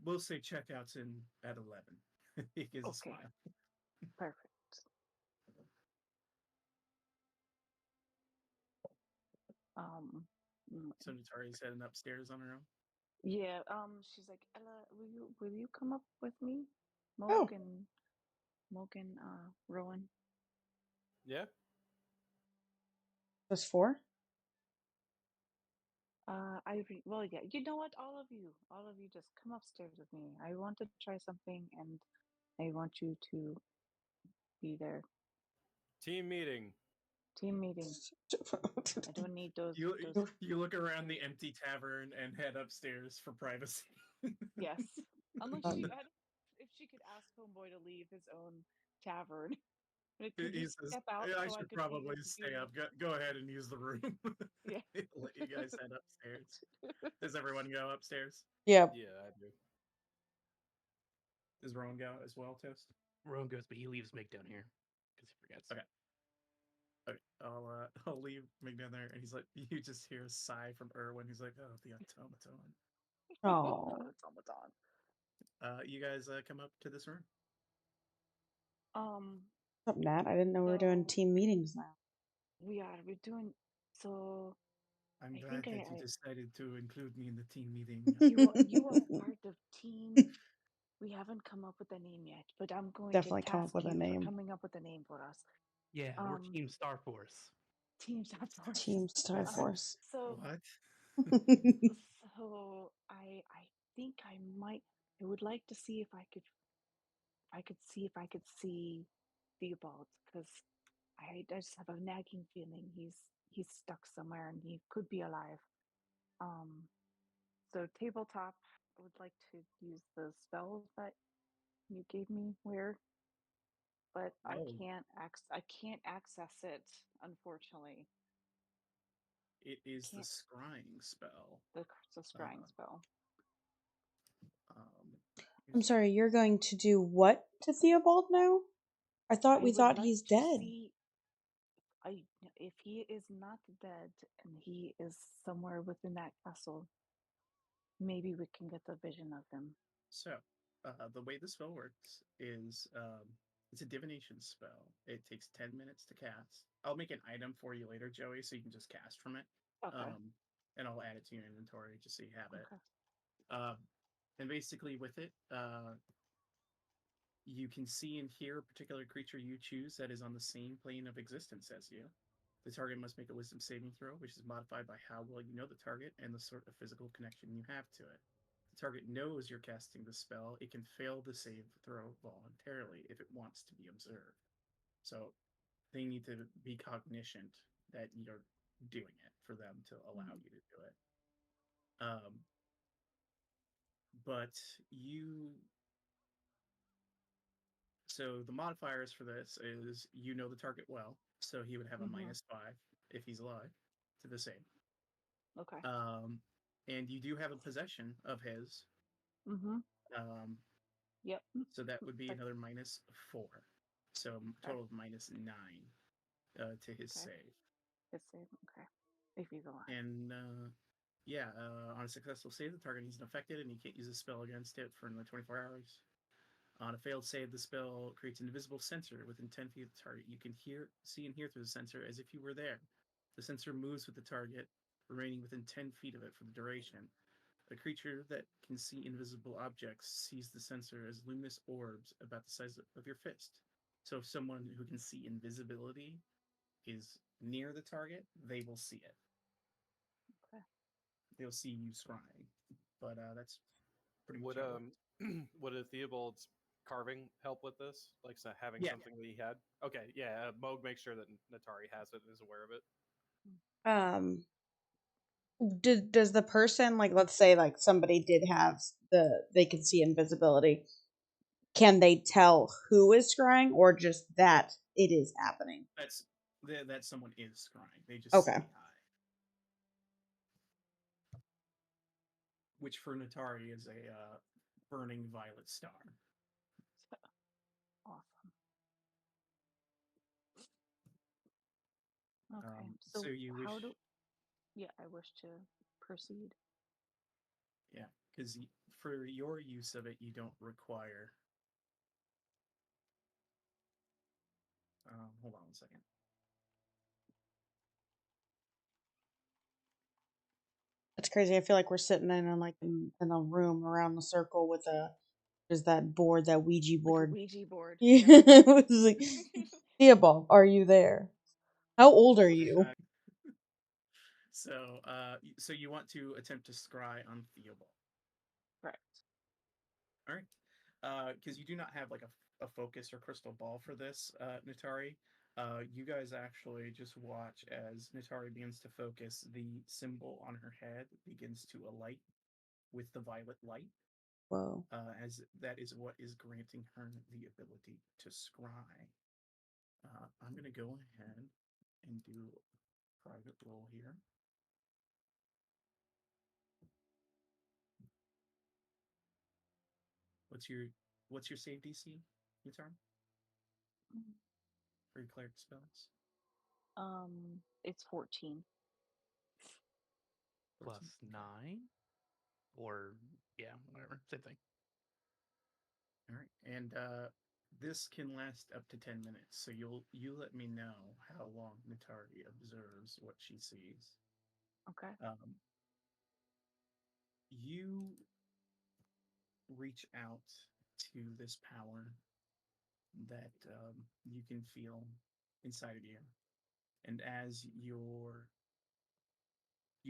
we'll say checkouts in at 11. He gives a Okay. smile. Perfect. Um, So Natari's heading upstairs on her own. yeah. She's like, Ella, will you come up with me, Oh, Moog and Rowan? Yeah. there's 4? Well, yeah. You know what? All of you, just come upstairs with me. I want to try something, and I want you to be there. Team meeting. Team meeting. I don't need those. You look around the empty tavern and head upstairs for privacy. Yes. Unless Um, she, I don't, if she could ask Homeboy to leave his own tavern. Like, could you He says, step out "Yeah, I so I should could be probably with stay you? up. Go ahead and use the room." Yeah. He'll let you guys head upstairs. Does everyone go upstairs? yeah. Yeah, I do. Does Rowan go as well, Toast? Rowan goes, but he leaves Mick down here because he forgets. Okay. Okay. I'll leave Mick down there, and he's like, you just hear a sigh from Erwin. He's like, "Oh, the automaton." Oh, Automaton. You guys come up to this room. Um, what's up, Nat? I didn't know we were doing so team meetings now. we're doing, so I'm I glad think that you decided to include me in the team meeting. you are part of team. We haven't come up with a name yet, but I'm going to Definitely come up task with a you for name. coming up with a name for us. Yeah, we're Team Star Force. Team Star Force. Team Star That's Force. So what? I think I would like to see if I could see Theobald, because I just have a nagging feeling he's stuck somewhere and he could be alive. So tabletop, I would like to use the spells that you gave me where, but Oh, I can't access it, unfortunately. it is the Can't scrying spell. the scrying Uh, spell. um, I'm here's- sorry, you're going to do what to Theobald now? I We would thought like he's to dead. see I if he is not dead and he is somewhere within that castle, maybe we can get the vision of him. So, the way the spell works is It's a divination spell. It takes 10 minutes to cast. I'll make an item for you later, Joey, so you can just cast from it. Okay. And I'll add it to your inventory just so you have it. Okay. And basically, with it, you can see and hear a particular creature you choose that is on the same plane of existence as you. The target must make a wisdom saving throw, which is modified by how well you know the target and the sort of physical connection you have to it. The target knows you're casting the spell. It can fail the save throw voluntarily if it wants to be observed. So they need to be cognizant that you're doing it for them to allow Mhm. you to do it. Um, but you So the modifiers for this is you know the target well, so he would have a Mhm. -5 if he's alive to the save. Okay. And you do have a possession of his, Mhm. um, Yep. so that would be That's another -4. So okay. total of -9 to his Okay. save. It's safe. Okay. If he's alive. And yeah, on a successful save, the target isn't affected, and you can't use a spell against it for another 24 hours. On a failed save, the spell creates an invisible sensor within 10 feet of the target. You can see and hear through the sensor as if you were there. The sensor moves with the target, remaining within 10 feet of it for the duration. A creature that can see invisible objects sees the sensor as luminous orbs about the size of your fist. So if someone who can see invisibility is near the target, they will see it. Okay. They'll see you scrying. But that's pretty much Would how it works. would a Theobald's carving help with this? Like having Yeah, something that he had? Okay, yeah. Moog makes sure that Natari has it and is aware of it. Um, does the person, like, let's say like somebody did have they can see invisibility, can they tell who is scrying or just that it is happening? that's that someone is scrying. They just Okay. say hi, which for Natari is a burning violet star. Awesome. Okay. So So you wish, how do? Yeah, I wish to proceed. yeah, because for your use of it, you don't require. Hold on a second. That's crazy. I feel like we're sitting in a room around the circle with there's that board, that Ouija Like a board. Ouija board. Yeah, Yep. it was like, Theobald, are you there? How old are you? So you want to attempt to scry on Theobald. Right. All right. Because you do not have like a focus or crystal ball for this, Natari. You guys actually just watch as Natari begins to focus. The symbol on her head begins to alight with the violet light, Whoa. as that is what is granting her the ability to scry. I'm going to go ahead and do a private roll here. What's your what's your save DC, Natari, for your cleric spells? It's 14. 14. Plus 9? Or, yeah, whatever. Same thing. All right, and this can last up to 10 minutes. So you let me know how long Natari observes what she sees. Okay. You reach out to this power that you can feel inside of you, and as you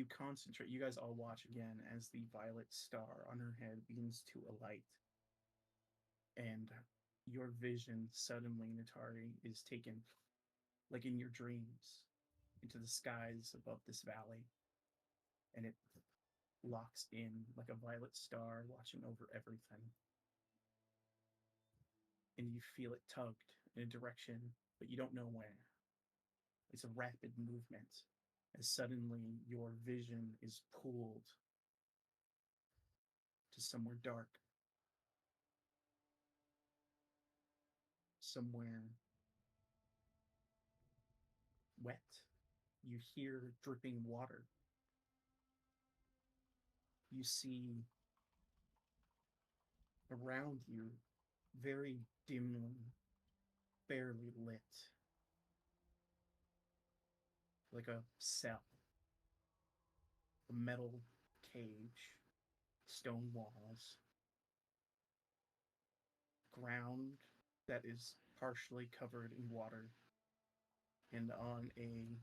concentrate, you guys all watch again as the violet star on her head begins to alight, and your vision suddenly, Natari, is taken like in your dreams into the skies above this valley, and it locks in like a violet star watching over everything. And you feel it tugged in a direction, but you don't know where. It's a rapid movement, as suddenly your vision is pulled to somewhere dark, somewhere wet. You hear dripping water. You see around you, very dimly, barely lit, like a cell, a metal cage, stone walls, ground that is partially covered in water, and on a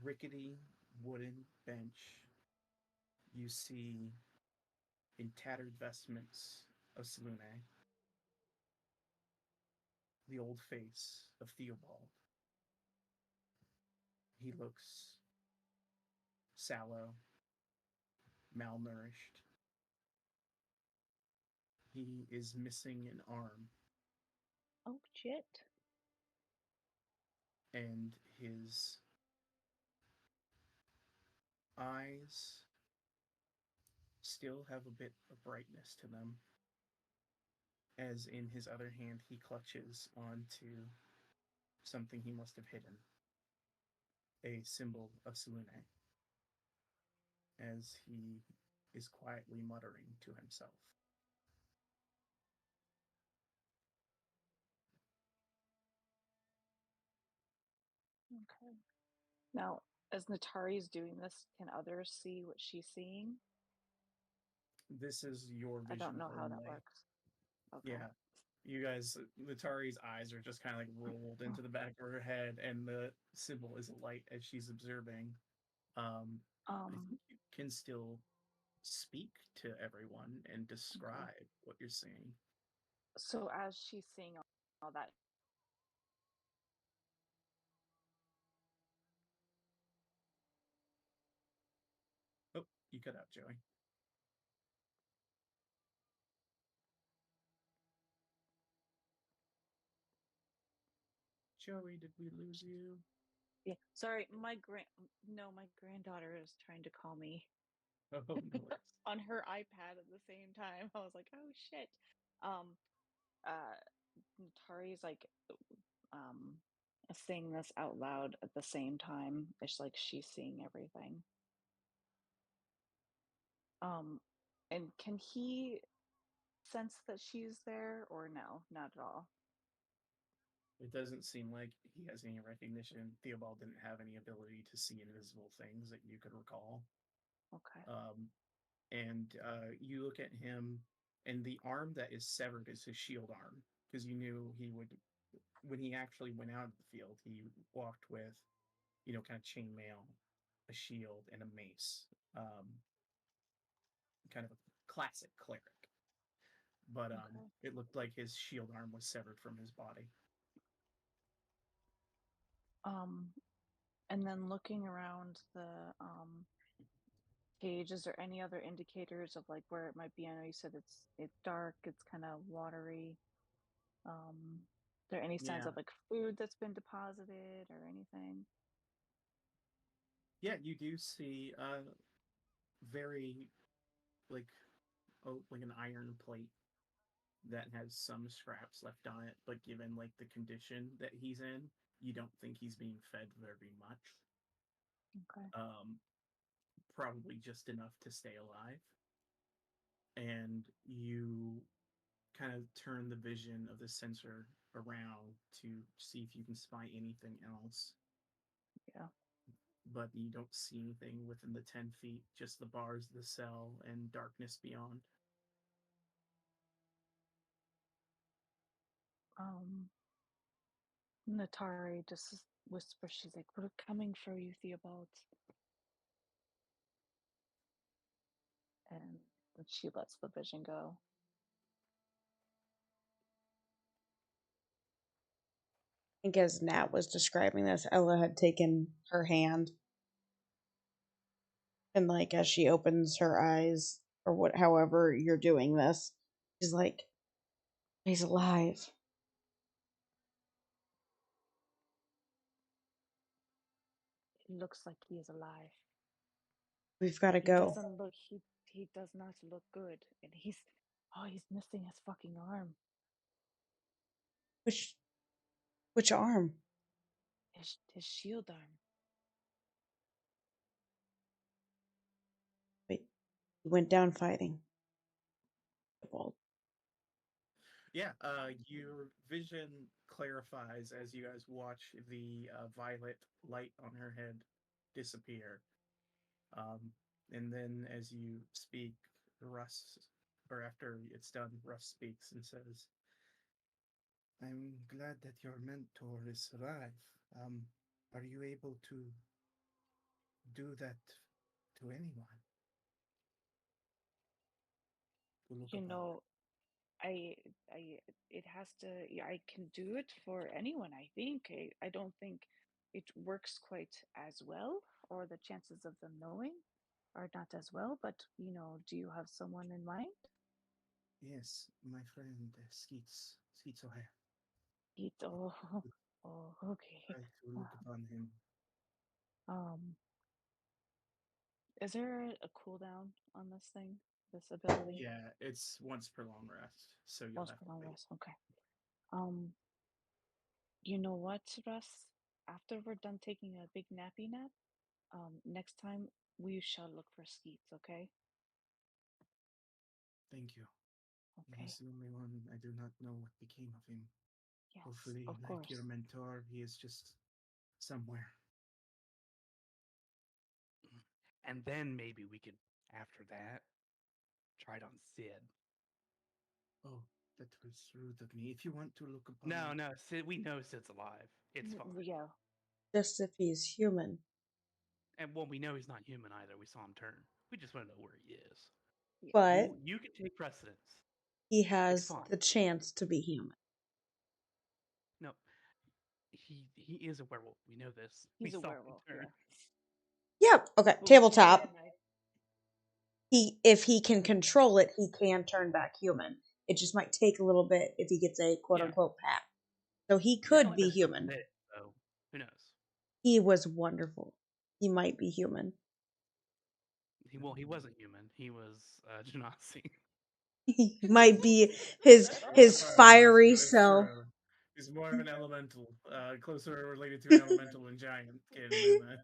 rickety wooden bench, you see in tattered vestments of Selune the old face of Theobald. He looks sallow, malnourished. He is missing an arm, Oh shit. and his eyes still have a bit of brightness to them, as in his other hand he clutches onto something he must have hidden, a symbol of Selune, as he is quietly muttering to himself. Okay. Now, as Natari's doing this, can others see what she's seeing? This is your I vision don't know how that only. works. Okay. Yeah. You guys, Latari's eyes are just kind of like rolled into the back of her head, and the symbol is a light as she's observing. I think you can still speak to everyone and describe what you're seeing. So as she's seeing all that, Oh, you cut out, Joey. Joey, did we lose you? yeah. Sorry, my granddaughter is trying to call me Oh, no worries. on her iPad at the same time. I was like, oh shit. Um, uh, Natari's like, um, saying this out loud at the same time. It's like she's seeing everything. Um, and can he sense that she's there or no? Not at all. It doesn't seem like he has any recognition. Theobald didn't have any ability to see invisible things that you could recall. Okay. And you look at him, and the arm that is severed is his shield arm, because you knew he would, when he actually went out of the field, he walked with, kind of chainmail, a shield, and a mace, kind of a classic cleric. But Okay. it looked like his shield arm was severed from his body. Um, and then looking around the cage, is there any other indicators of like where it might be? I know you said it's dark, it's kind of watery. Are there any signs Yeah, of like food that's been deposited or anything? yeah, you do see very like like an iron plate that has some scraps left on it, but given like the condition that he's in, you don't think he's being fed very much. Okay. Probably just enough to stay alive. And you kind of turn the vision of the sensor around to see if you can spy anything else. Yeah. But you don't see anything within the 10 feet, just the bars of the cell and darkness beyond. Um, Natari just whispers, she's like, "We're coming for you, Theobald." And she lets the vision go. I think as Nat was describing this, Ella had taken her hand, and like as she opens her eyes, or what, however you're doing this, she's like, "He's alive." It looks like he is alive. We've got to He go. doesn't look. He does not look good, and he's missing his fucking arm. Which arm? His shield arm. Wait, he went down fighting. Well, Yeah, your vision clarifies as you guys watch the violet light on her head disappear. And then as you speak, Russ, or after it's done, Russ speaks and says, I'm glad that your mentor is alive. Um, are you able to do that to anyone? To look You upon know, I, I, it has to. Yeah, I can do it for anyone. I think. I don't think it works quite as well, or the chances of them knowing are not as well. But do you have someone in mind? Yes, my friend Skeets O'Hare. It. Oh, Would oh, okay. try to look upon him. Um, is there a cooldown on this thing? This ability? Yeah, it's once per long rest, so you'll Once have per to long wait. rest. Okay. Um, you know what, Russ? After we're done taking a big nappy nap, next time we shall look for Skeets, okay? Thank you. He Okay. is the only one. I do not know what became of him. Yes, Hopefully, of like your course. mentor, he is just somewhere. And then maybe we could, after that, try it on Sid. Oh, that was rude of me. If you want to look upon No, him, no, Sid. We know Sid's alive. It's fine. Yeah. Just if he's human. And well, we know he's not human either. We saw him turn. We just want to know where he is. Yeah. But You can take precedence. he It's has fine. the chance to be human. No, he is a werewolf. We know this. We He's a saw him werewolf, turn. yeah. Yep. Okay. But we can Tabletop. recognize. If he can control it, he can turn back human. It just might take a little bit if he gets a quote Yeah. unquote pack. So he It's could only be been a couple human. days, so who knows? He was wonderful. He might be human. He wasn't human. He was Genasi. He might be his fiery That's self. true. He's more of an elemental, closer related to an elemental and giant kin than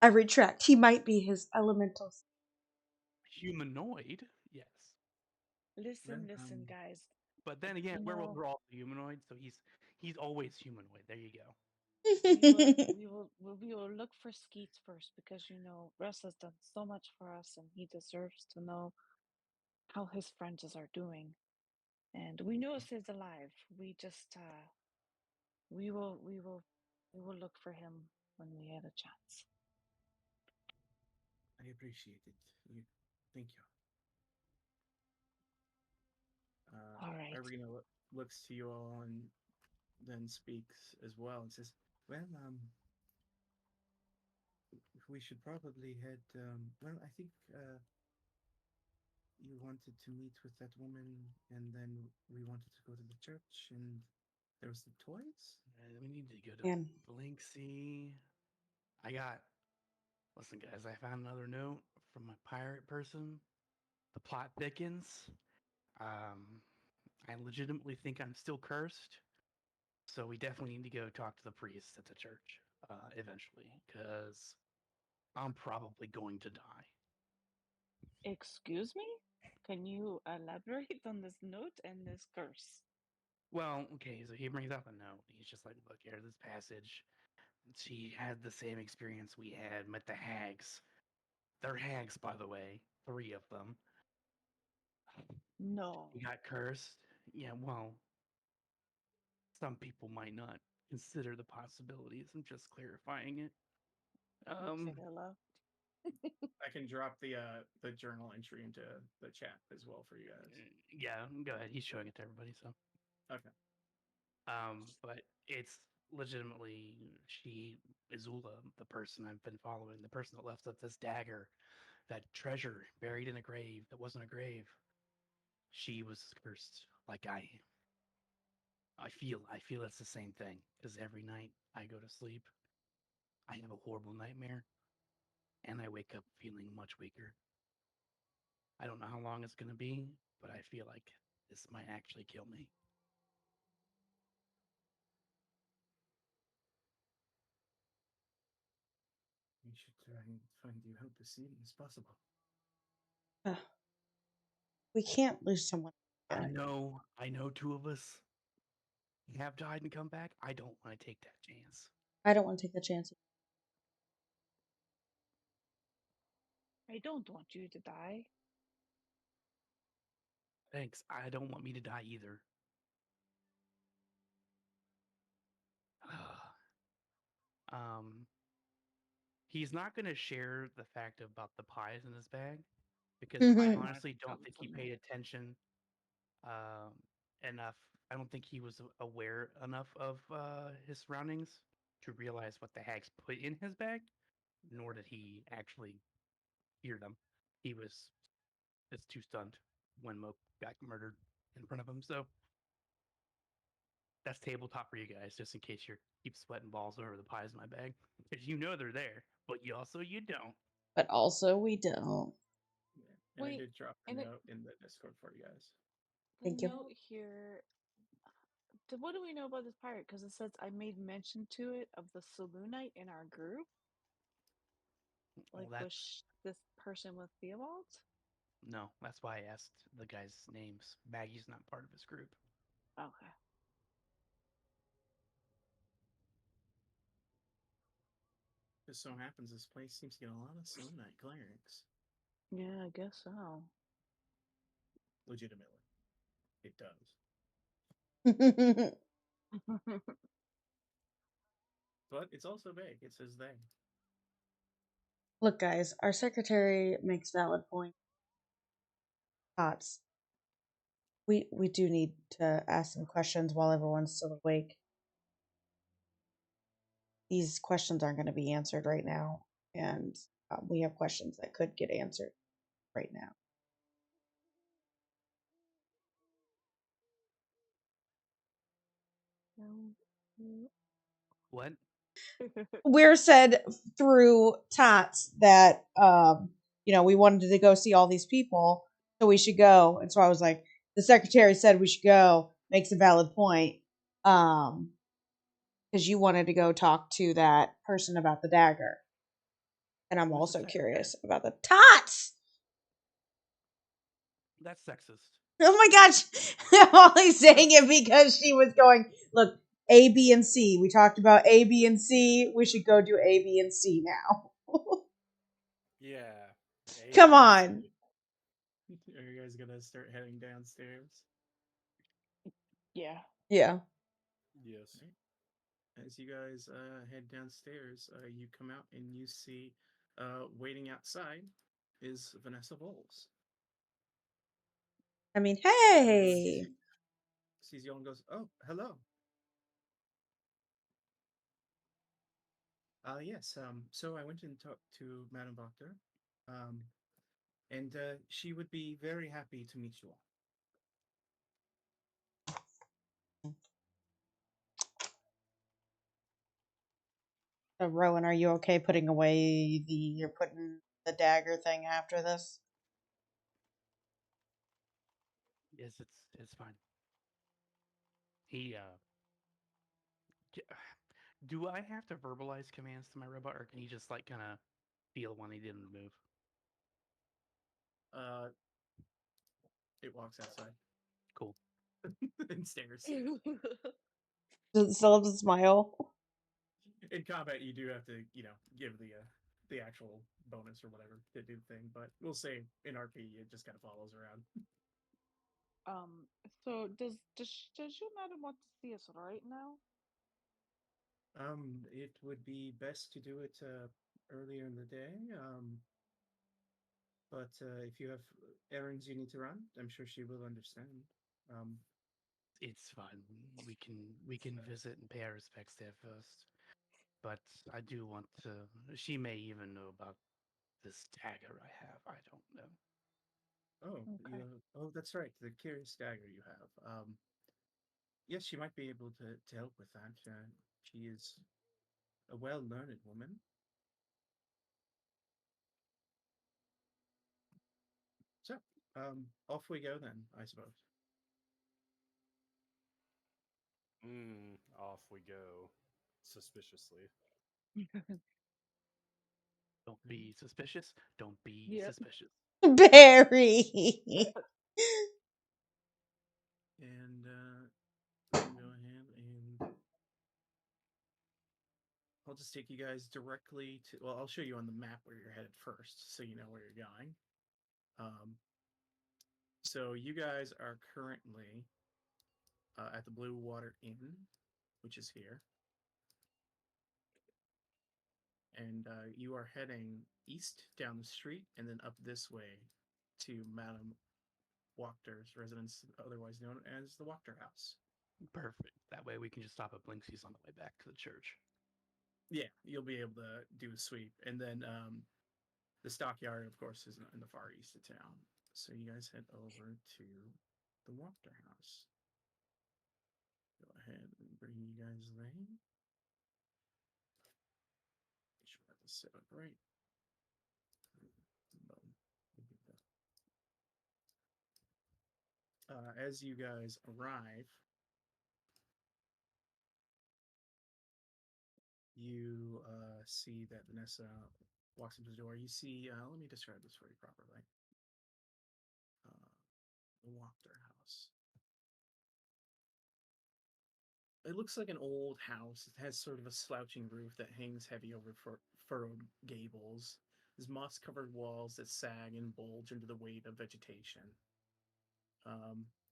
I retract. He might be his elemental. Humanoid, yes. well, Listen, guys. But then again, You werewolves know, are all humanoid, so he's always humanoid. There you go. we will look for Skeets first because Russ has done so much for us and he deserves to know how his friends are doing. And we know Sid's alive. We just we will we will we will look for him when we have a chance. I appreciate it. Thank you. All right. Irina looks to you all and then speaks as well and says, "Well, we should probably head. Well, I think you wanted to meet with that woman, and then we wanted to go to the church, and there was the toys. We need to go to Man, Blinksy. I got. Listen, guys, I found another note from my pirate person. The plot thickens. I legitimately think I'm still cursed. So we definitely need to go talk to the priest at the church eventually, because I'm probably going to die. Excuse me? Can you elaborate on this note and this curse? Well, okay, so he brings up a note. He's just like, look, here's this passage. She had the same experience we had, met the hags. They're hags, by the way, 3 of them. No. He got cursed. Yeah, well, some people might not consider the possibilities. I'm just clarifying it. Okay, hello. I can drop the journal entry into the chat as well for you guys. Yeah, go ahead. He's showing it to everybody, so. Okay. But it's legitimately she, Izula, the person I've been following, the person that left us this dagger, that treasure buried in a grave that wasn't a grave. She was cursed, like I am. I feel it's the same thing because every night I go to sleep, I have a horrible nightmare, and I wake up feeling much weaker. I don't know how long it's gonna be, but I feel like this might actually kill me. We should try and find you help as soon as possible. we can't lose someone. I know 2 of us have died and come back. I don't want to take that chance. I don't want to take the chance. I don't want you to die. Thanks. I don't want me to die either. um, he's not going to share the fact about the pies in his bag because I honestly don't think he paid attention enough. I don't think he was aware enough of his surroundings to realize what the hags put in his bag, nor did he actually hear them. He was just too stunned when Moke got murdered in front of him. So that's tabletop for you guys, just in case you keep sweating balls over the pies in my bag. Because you know they're there, but you don't. But also we don't. Yeah. And I Wait, did drop a and note in the Discord for you guys. the Thank you. note here. What do we know about this pirate? Because it says I made mention to it of the Selûnite in our group. Like, Well, was this person with Theobald? no, that's why I asked the guys' names. Maggie's not part of his group. Okay. Just so happens this place seems to get a lot of Selenite clerics. Yeah, I guess so. Legitimately. It does. But it's also vague. It says they. Look, guys, our secretary makes valid points. Tots. We do need to ask some questions while everyone's still awake. These questions aren't going to be answered right now, and we have questions that could get answered right now. What? We're said through Tots that we wanted to go see all these people, so we should go. And so I was like, the secretary said we should go. Makes a valid point. Because you wanted to go talk to that person about the dagger. And I'm Who's the also secretary? curious about the Tots. That's sexist. Oh my gosh. I'm only saying it because she was going, look, A, B, and C. We talked about A, B, and C. We should go do A, B, and C now. Yeah. Come on. Are you guys gonna start heading downstairs? Yeah. Yeah. Yes. As you guys head downstairs, you come out and you see waiting outside is Vanessa Bowles. I mean, hey. Sees you all and goes, "Oh, hello." Yes. So I went and talked to Madame Doctor, and she would be very happy to meet you all. So, Rowan, are you okay putting away you're putting the dagger thing after this? Yes, it's fine. He do I have to verbalize commands to my robot, or can he just like kind of feel when he didn't move? It walks outside Cool. and stares. Does it still have a smile? In combat, you do have to, give the actual bonus or whatever to do the thing. But we'll say in RP, it just kind of follows around. So does your madam want to see us right now? It would be best to do it earlier in the day. But if you have errands you need to run, I'm sure she will understand. It's fine. We can visit and pay our respects there first. But I do want to. She may even know about this dagger I have. I don't know. Okay. That's right. The curious dagger you have. Yes, she might be able to help with that. She is a well-learned woman. So, off we go then, I suppose. Off we go. Suspiciously. Don't be suspicious. Don't be Yep. suspicious. Barry. I'll just take you guys directly to. Well, I'll show you on the map where you're headed first, so you know where you're going. So you guys are currently at the Blue Water Inn, which is here, and you are heading east down the street and then up this way to Madame Wachter's residence, otherwise known as the Wachter House. Perfect. That way we can just stop at Blinksey's on the way back to the church. Yeah, you'll be able to do a sweep, and then the stockyard, of course, is in the far east of town. So you guys head over to the Wachter House. Go ahead and bring you guys there. Make sure I have this set up right. As you guys arrive, you see that Vanessa walks into the door. You see, let me describe this for you properly. The Wachter House. It looks like an old house. It has sort of a slouching roof that hangs heavy over furrowed gables. There's moss-covered walls that sag and bulge under the weight of vegetation.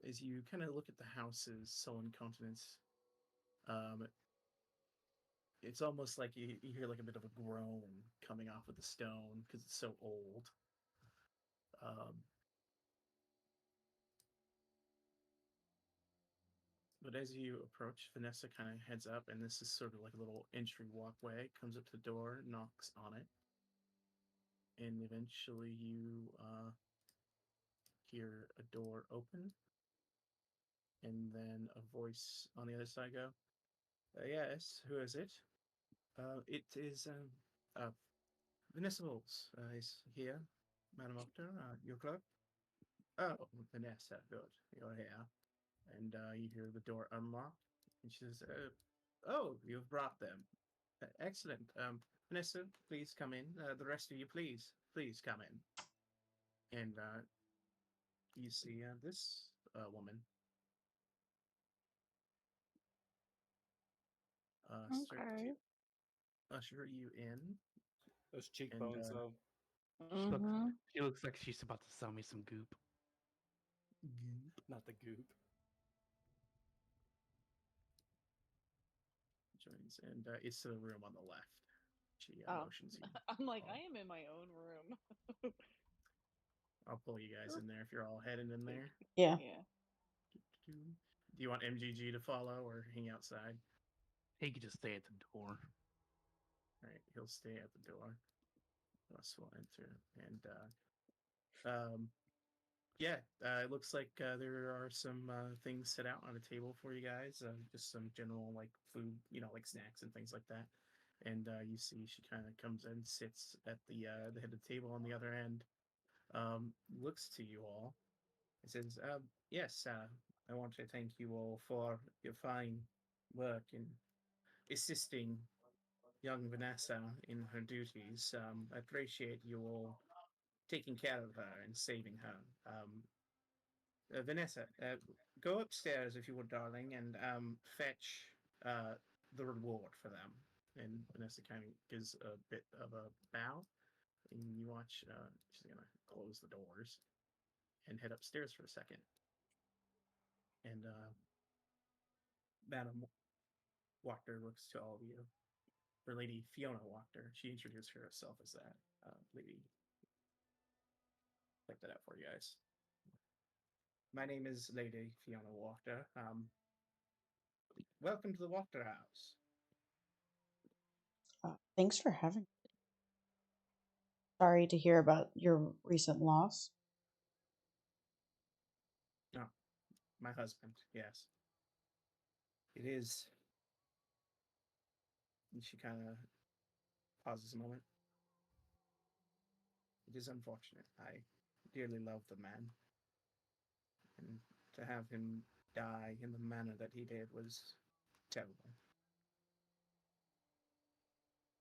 As you kind of look at the house's sullen countenance, it's almost like you hear like a bit of a groan coming off of the stone because it's so old. But as you approach, Vanessa kind of heads up, and this is sort of like a little entry walkway. Comes up to the door, knocks on it, and eventually you hear a door open, and then a voice on the other side go, "Yes, who is it? It is Vanessa Walls is here, Madam Octor, your clerk." "Oh, Vanessa, good, you're here." And you hear the door unlock, and she says, "Oh, you've brought them. Excellent. Vanessa, please come in. The rest of you, please come in." And you see this woman start Okay. to usher you in. Those cheekbones, And, though. She looks like she's about to sell me some goop. Not the goop. Joins, and it's the room on the left. She Oh. motions you. I'm like, Oh. I am in my own room. I'll pull you guys in there if you're all heading in there. Yeah. Yeah. Do you want MGG to follow or hang outside? He could just stay at the door. All right, he'll stay at the door. Us will enter, and yeah, it looks like there are some things set out on a table for you guys. Just some general like food, like snacks and things like that. And you see, she kind of comes in, sits at the head of the table on the other end, looks to you all, and says, "Yes, I want to thank you all for your fine work in assisting young Vanessa in her duties. I appreciate you all taking care of her and saving her. Vanessa, go upstairs if you would, darling, and fetch the reward for them." And Vanessa kind of gives a bit of a bow, and you watch. She's gonna close the doors and head upstairs for a second. And Madam Wachter looks to all of you. For Lady Fiona Wachter, she introduced herself as that lady. Check that out for you guys. "My name is Lady Fiona Wachter. Welcome to the Wachter House." Thanks for having me. Sorry to hear about your recent loss. "Oh, my husband, yes. It is." And she kind of pauses a moment. "It is unfortunate. I dearly love the man. And to have him die in the manner that he did was terrible."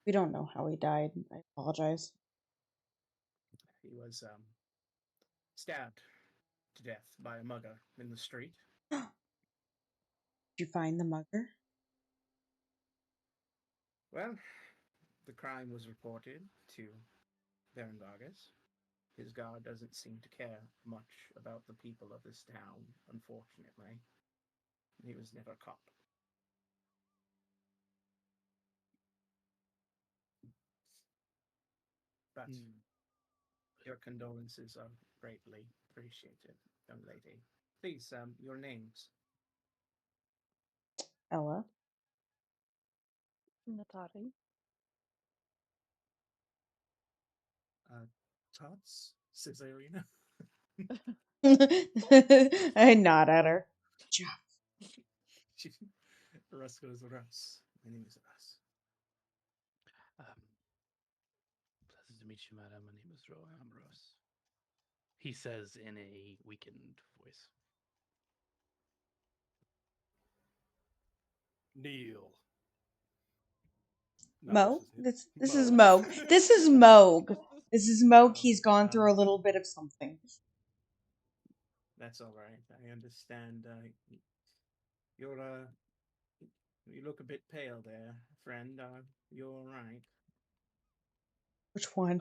We don't know how he died. I apologize. He was stabbed to death by a mugger in the street. Did you find the mugger? Well, The crime was reported to Baron Vargas. His guard doesn't seem to care much about the people of this town, unfortunately. He was never caught. But your condolences are greatly appreciated, young lady. Please, your names. Ella. Natari. Tots? Caesarina? I nod at her. Russ goes, Russ. My name is Russ. Pleasant to meet you, madam. My name is Ross. He says in a weakened voice. Neil. No, Mo? this This Mo. is Moog. This is Moog. This is Moog. He's gone through a little bit of something. That's all right. I understand. You're you look a bit pale there, friend. You're all right. Which one?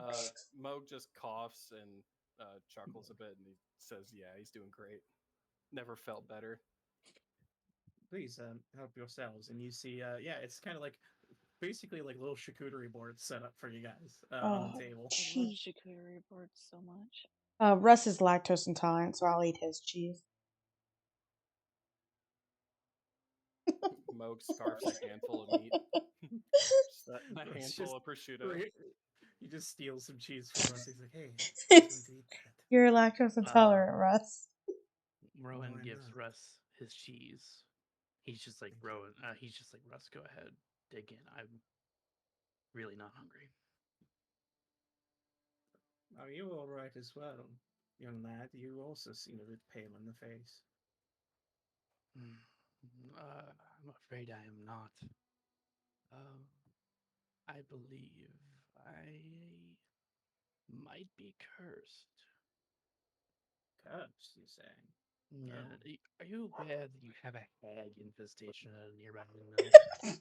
Mo just coughs and chuckles a bit, and he says, "Yeah, he's doing great. Never felt better." Please help yourselves. And you see, yeah, it's kind of like basically like little charcuterie boards set up for you guys on the table. I love charcuterie boards so much. Russ is lactose intolerant, so I'll eat his cheese. Moog scarfs a handful of meat. Just that handful of prosciutto. You just steal some cheese from Russ. He's like, hey, I'm going to eat that. You're lactose intolerant, Russ. Rowan No, gives not. Russ his cheese. He's just like, Rowan, he's just like, Russ, go ahead, dig in. I'm really not hungry. Are you all right as well, young lad? You also seem a bit pale in the face. I'm afraid I am not. I believe I might be cursed. Cursed, you say? Yeah. Oh. Are you aware that you have a hag infestation at a nearby mill?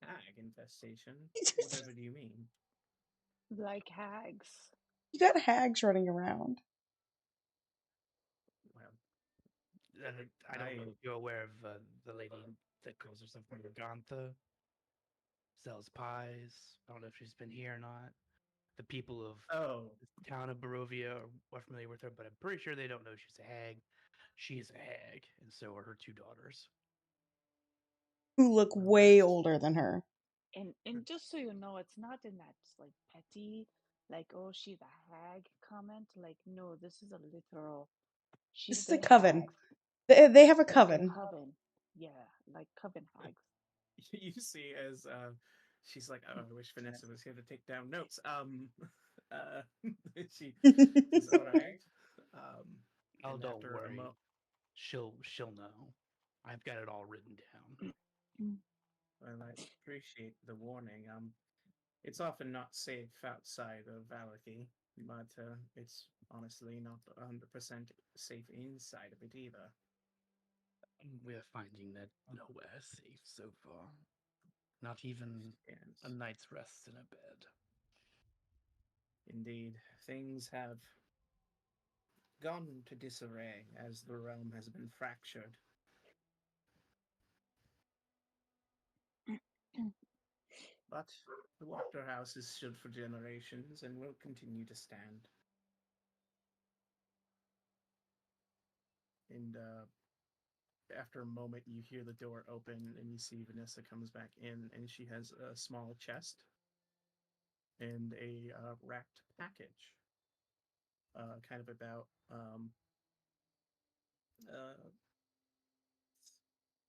Hag infestation? Whatever do you mean? Like hags. You got hags running around. Well, I don't know if you're aware of the lady that calls herself Morgantha. Sells pies. I don't know if she's been here or not. The people of the town of Barovia are familiar with her, but I'm pretty sure they don't know she's a hag. She is a hag, and so are her two daughters. Who look well, way older than her. And just so you know, it's not in that like petty, like, oh, she's a hag comment. Like, no, this is a literal. She's This is a been coven. hagged. They have a Like coven. a coven. Yeah, like coven hags. you see as she's like, oh, I wish Vanessa was here to take down notes. She says, all right. Oh, And don't after worry. She'll know. I've got it all written down. well, I appreciate the warning. It's often not safe outside of Vallaki, but it's honestly not 100% safe inside of it either. We're finding that nowhere is safe so far. Not even Yes. a night's rest in a bed. Indeed, things have gone to disarray as the realm has been fractured. But the Water House has stood for generations and will continue to stand. And after a moment, you hear the door open and you see Vanessa comes back in, and she has a small chest and a wrapped package, kind of about uh,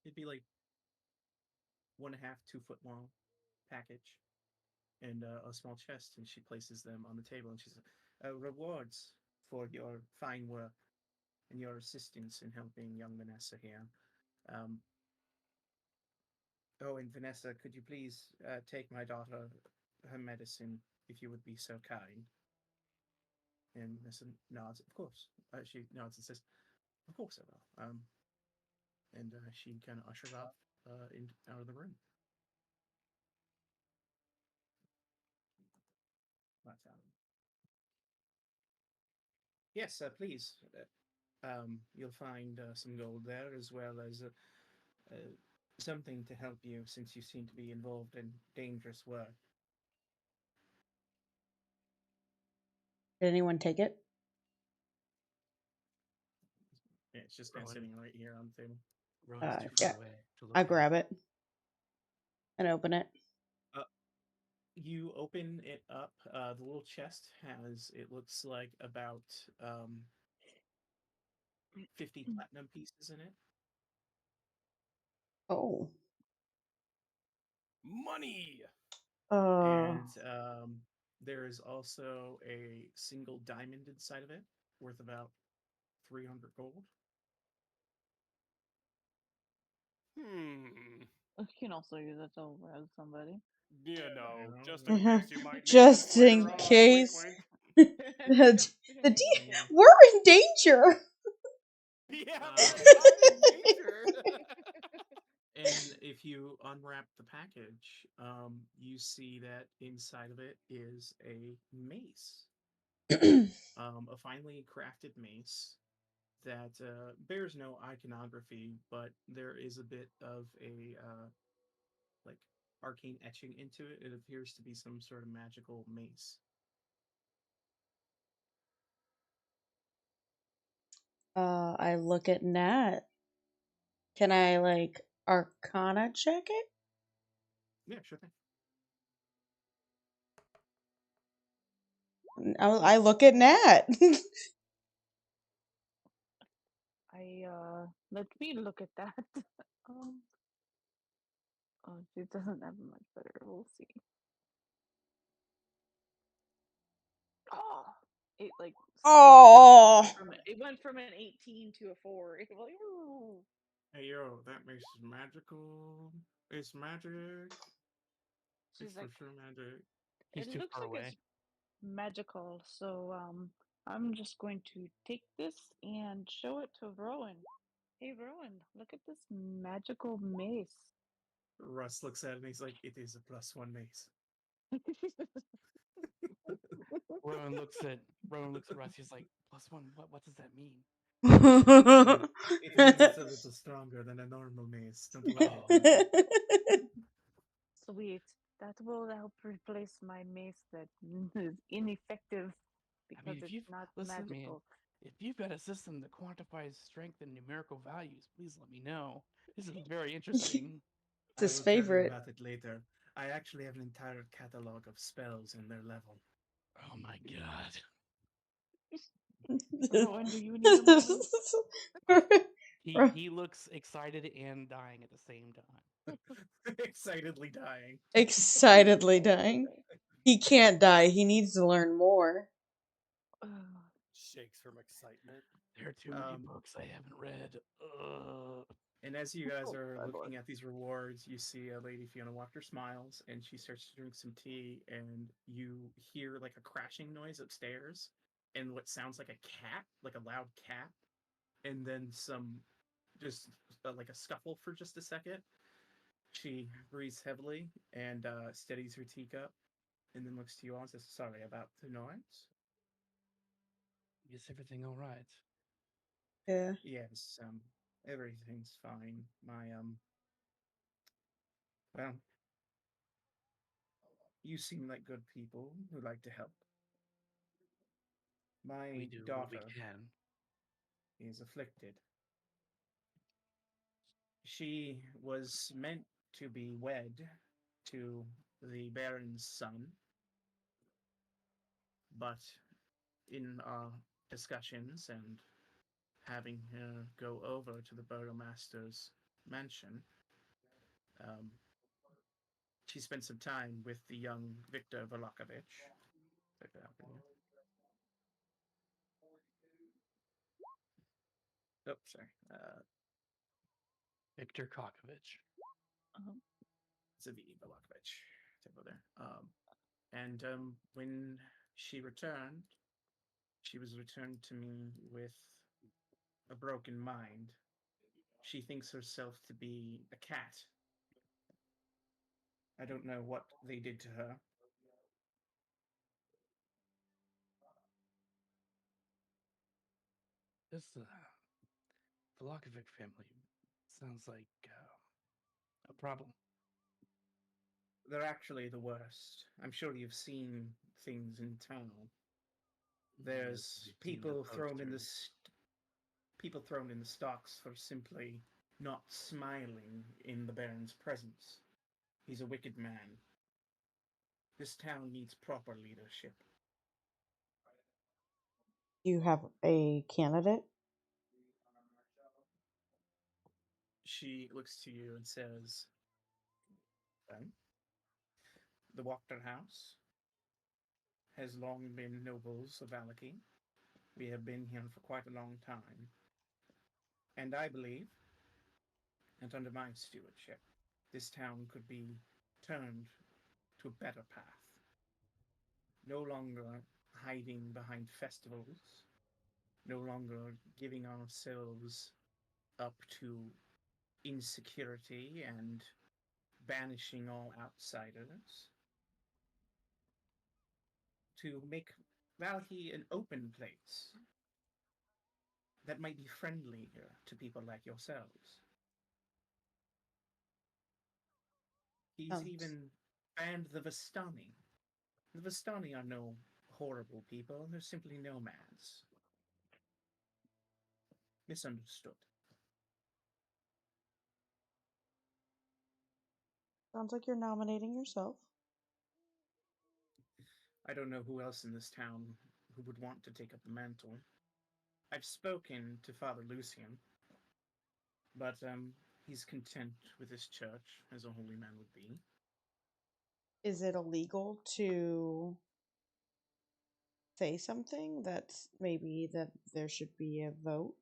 it'd be like 1.5, 2 foot long package, and a small chest, and she places them on the table, and she's like, rewards for your fine work and your assistance in helping young Vanessa here. Um, oh, and Vanessa, could you please take my daughter her medicine if you would be so kind? And Vanessa nods, of course. She nods and says, of course I will. And she kind of ushers off out of the room. Yes, please. You'll find some gold there as well as something to help you since you seem to be involved in dangerous work. Did anyone take it? Yeah, it's just kind of Rowan, sitting right here on the table. Rowan's too Yeah. far away to look I at. grab it and open it. You open it up. The little chest has, it looks like about 50 platinum pieces in it. Oh. Money. And there is also a single diamond inside of it, worth about 300 gold. You can also use it to rez somebody. You know, You know, just in case you might need Just it later in on. case. Wink, Yeah. We're in danger. wink. Yeah, Uh, I'm in danger. And if you unwrap the package, you see that inside of it is a mace, a finely crafted mace that bears no iconography, but there is a bit of a like arcane etching into it. It appears to be some sort of magical mace. I look at Nat. Can I like Arcana check it? Yeah, sure thing. I look at Nat. Let me look at that. Oh, it doesn't have much better. We'll see. Oh, it like Oh. it went from an 18 to a 4. It was like, ooh. Hey yo, that mace is magical. It's magic. She's It's for like, sure magic. He's it too looks far like away. it's magical. So I'm just going to take this and show it to Rowan. Hey Rowan, look at this magical mace. Russ looks at it and he's like, "It is a +1 mace." Rowan looks at Russ. He's like, +1. What does that mean? It means it's a little stronger than a normal mace. Don't worry about it. Sweet. That will help replace my mace that is ineffective I because mean, if it's you've not listen, man, magical. if you've got a system that quantifies strength and numerical values, please let me know. This is very interesting. It's I his will tell you favorite. about it later. I actually have an entire catalog of spells and their level. Oh my god. Rowan, do you need a moment? He looks excited and dying at the same time. Excitedly dying. Excitedly dying. He can't die. He needs to learn more. Shakes from excitement. There are too many books I haven't read. And as you guys Oh, are my looking lord. at these rewards, you see a lady Fiona Walker smiles and she starts to drink some tea, and you hear like a crashing noise upstairs and what sounds like a cat, like a loud cat, and then some just like a scuffle for just a second. She breathes heavily and steadies her teacup and then looks to you all and says, "Sorry about the noise." Is everything all right? Yeah. Yes, everything's fine. My well, you seem like good people who like to help. We My do what we daughter can. is afflicted. She was meant to be wed to the Baron's son, but in our discussions and having her go over to the Burgomaster's mansion, um, she spent some time with the young Victor Velakovich. Oh, sorry. Victor Kokovich. It's a V. Velakovich. Typo there. And when she returned, she was returned to me with a broken mind. She thinks herself to be a cat. I don't know what they did to her. This Vallaki family sounds like a problem. They're actually the worst. I'm sure you've seen things in town. There's Yes, we've seen the people thrown in the stocks for simply not smiling in the Baron's presence. He's a wicked man. This town needs proper leadership. Do you have a candidate? She looks to you and says, "Then, the Wachter House has long been nobles of Vallaki. We have been here for quite a long time. And I believe that under my stewardship, this town could be turned to a better path. No longer hiding behind festivals, no longer giving ourselves up to insecurity and banishing all outsiders, to make Vallaki an open place that might be friendlier to people like yourselves. He's Sounds even banned the Vistani. The Vistani are no horrible people, they're simply nomads. Misunderstood. sounds like you're nominating yourself. I don't know who else in this town who would want to take up the mantle. I've spoken to Father Lucian, but he's content with his church, as a holy man would be. Is it illegal to say something that's maybe that there should be a vote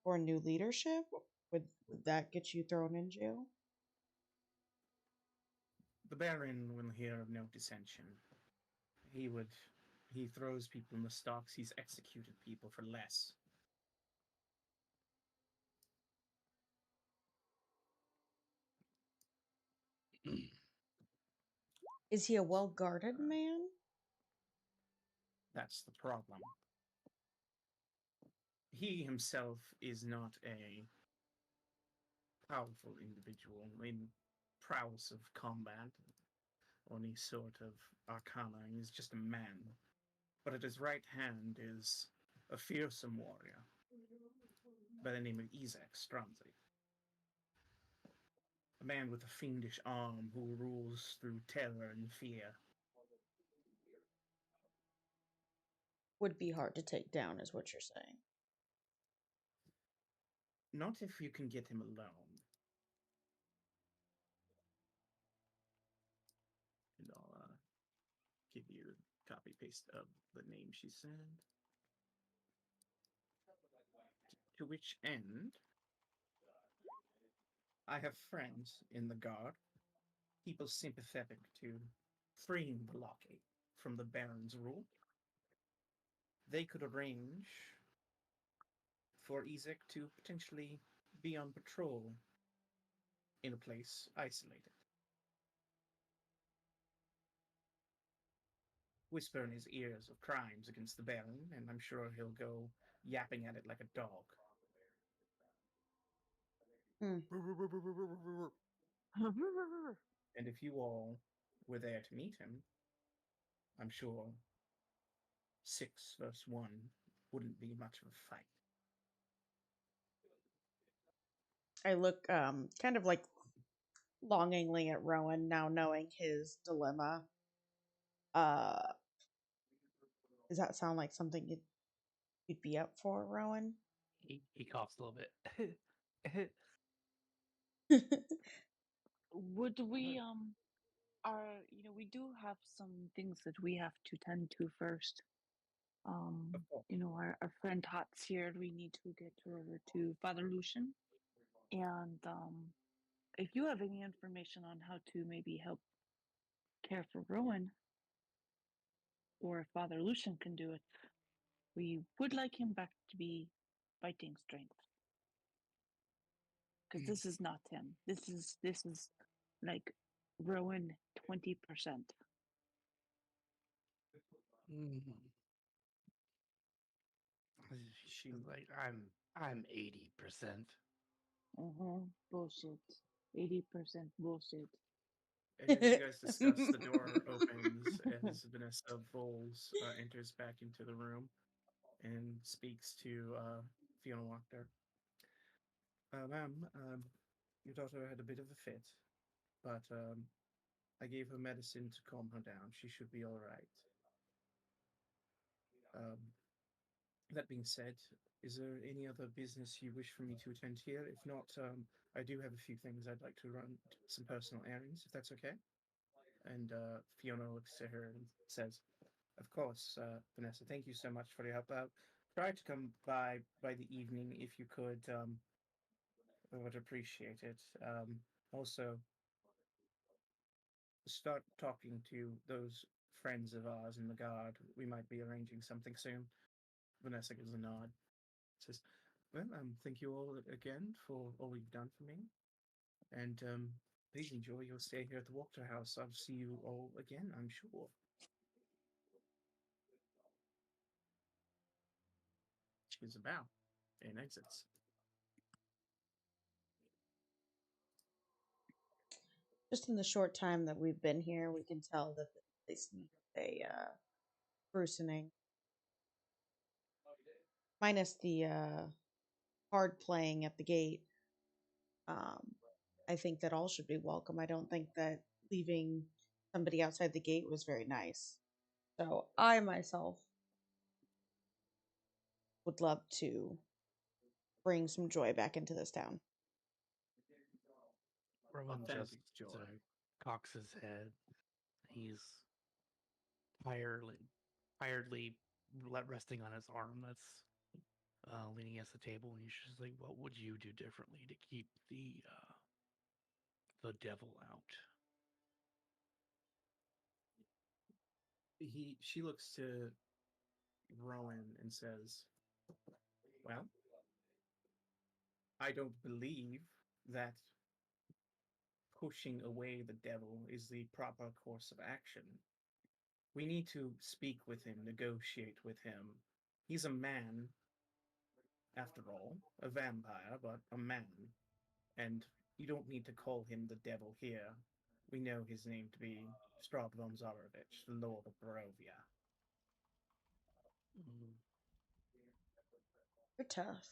for new leadership? Would that get you thrown in jail? The Baron will hear of no dissension. He throws people in the stocks, he's executed people for less. Is he a well guarded man? That's the problem. He himself is not a powerful individual in prowess of combat or any sort of arcana. He's just a man. But at his right hand is a fearsome warrior by the name of Strahd. A man with a fiendish arm who rules through terror and fear. Would be hard to take down, is what you're saying. Not if you can get him alone. And I'll give you a copy paste of the name she said. To which end, I have friends in the guard, people sympathetic to freeing Vallaki from the Baron's rule. They could arrange for Ezek to potentially be on patrol in a place isolated. Whisper in his ears of crimes against the Baron, and I'm sure he'll go yapping at it like a dog. Hmm. And if you all were there to meet him, I'm sure 6 versus 1 wouldn't be much of a fight. I look kind of like longingly at Rowan now knowing his dilemma. Does that sound like something you'd be up for, Rowan? He coughs a little bit. Would we we do have some things that we have to tend to first. Of course. Our friend Hot's here. We need to get her over to Father Lucian. And if you have any information on how to maybe help care for Rowan, or if Father Lucian can do it, we would like him back to be fighting strength. Because this is not him. This is like Rowan 20%. She It's like I'm 80%. Bullshit. 80% bullshit. And as you guys discuss, the door opens as Vanessa Voles enters back into the room and speaks to Fiona Wachter. Ma'am, your daughter had a bit of a fit, but I gave her medicine to calm her down. She should be all right. Um, that being said, is there any other business you wish for me to attend here? If not, I do have a few things I'd like to run some personal errands, if that's okay. And Fiona looks to her and says, "Of course, Vanessa. Thank you so much for your help. Try to come by the evening if you could. I would appreciate it. Also, start talking to those friends of ours in the guard. We might be arranging something soon." Vanessa gives a nod. Says, "Well, thank you all again for all you've done for me, and please enjoy your stay here at the Wachter House. I'll see you all again, I'm sure." She gives a bow and exits. Just in the short time that we've been here, we can tell that the place needs a sprucening. Minus the hard playing at the gate. I think that all should be welcome. I don't think that leaving somebody outside the gate was very nice. So I myself would love to bring some joy back into this town. Rowan Authentic just joy. cocks his head. He's tiredly resting on his arm that's leaning against the table, and he's just like, "What would you do differently to keep the devil out?" She looks to Rowan and says, "Well, I don't believe that pushing away the devil is the proper course of action. We need to speak with him, negotiate with him. He's a man, after all, a vampire, but a man. And you don't need to call him the devil here. We know his name to be Strahd von Zarovich, the Lord of Barovia." Mm, You're tough.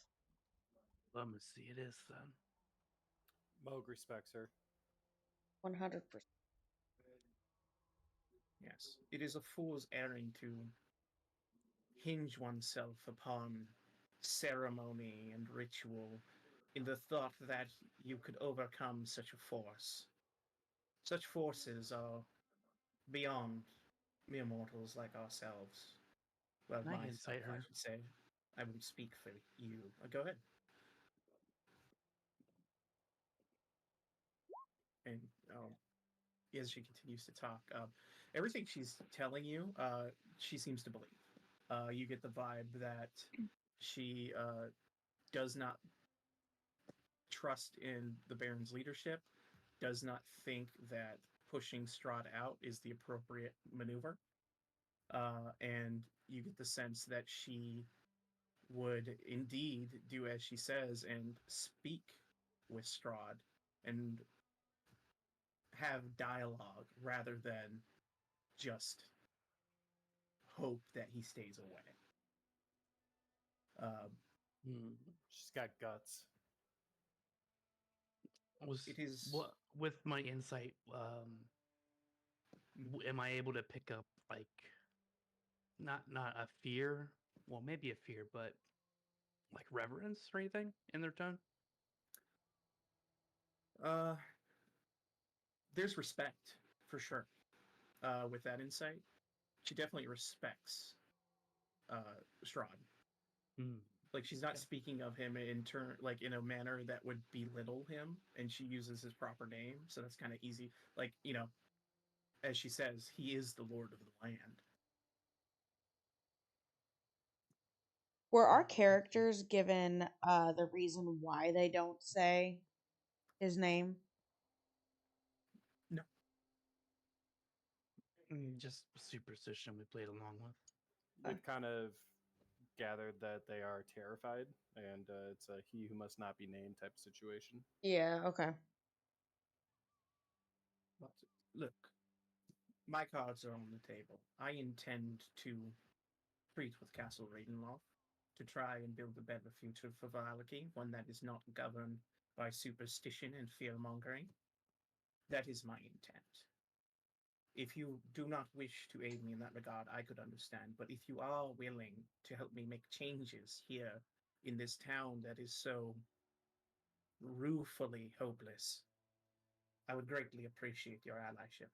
diplomacy it is then. Moog respects her. 100%. Yes, it is a fool's errand to hinge oneself upon ceremony and ritual in the thought that you could overcome such a force. Such forces are beyond mere mortals like ourselves. Well, Can I myself, insight I her? should say. I won't speak for you. Go ahead. And as she continues to talk, everything she's telling you, she seems to believe. You get the vibe that she does not trust in the Baron's leadership, does not think that pushing Strahd out is the appropriate maneuver. And you get the sense that she would indeed do as she says and speak with Strahd and have dialogue rather than just hope that he stays away. Hmm. She's got guts. It is. What with my insight? Am I able to pick up like not a fear? Well, maybe a fear, but like reverence or anything in their tone? Uh, there's respect for sure. With that insight, she definitely respects Strahd. Hmm. Like she's not Okay. speaking of him like in a manner that would belittle him, and she uses his proper name, so that's kind of easy. Like as she says, he is the lord of the land. Were our characters given the reason why they don't say his name? No, Just superstition we played along with. We've kind of gathered that they are terrified, and it's a he who must not be named type of situation. Yeah, okay. But look, my cards are on the table. I intend to treat with Castle Ravenloft to try and build a better future for Vallaki, one that is not governed by superstition and fear mongering. That is my intent. If you do not wish to aid me in that regard, I could understand. But if you are willing to help me make changes here in this town that is so ruefully hopeless, I would greatly appreciate your allyship.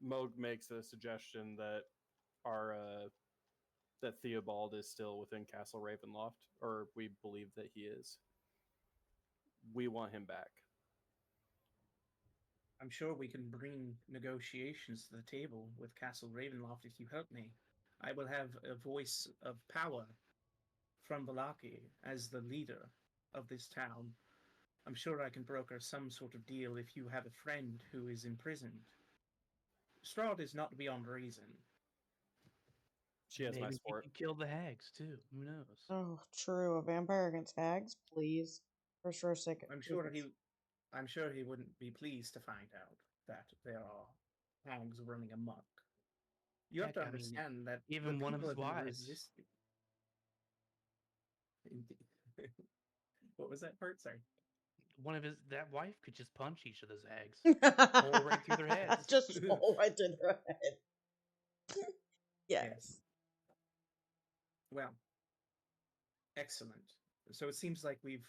Moog makes a suggestion that our that Theobald is still within Castle Ravenloft, or we believe that he is. We want him back. I'm sure we can bring negotiations to the table with Castle Ravenloft if you help me. I will have a voice of power from Vallaki as the leader of this town. I'm sure I can broker some sort of deal if you have a friend who is imprisoned. Strahd is not beyond reason. She has my Maybe he support. can kill the hags too. Who knows? Oh, true. A vampire against hags, please. For sure, second. I'm sure he wouldn't be pleased to find out that there are hags running amok. You have Heck, to I mean, understand that the even one of people his have been wives. resisting. What was that part? Sorry. One of his that wife could just punch each of those hags, hole right through their heads. Just hole right through their head. Yes. Well, excellent. So it seems like we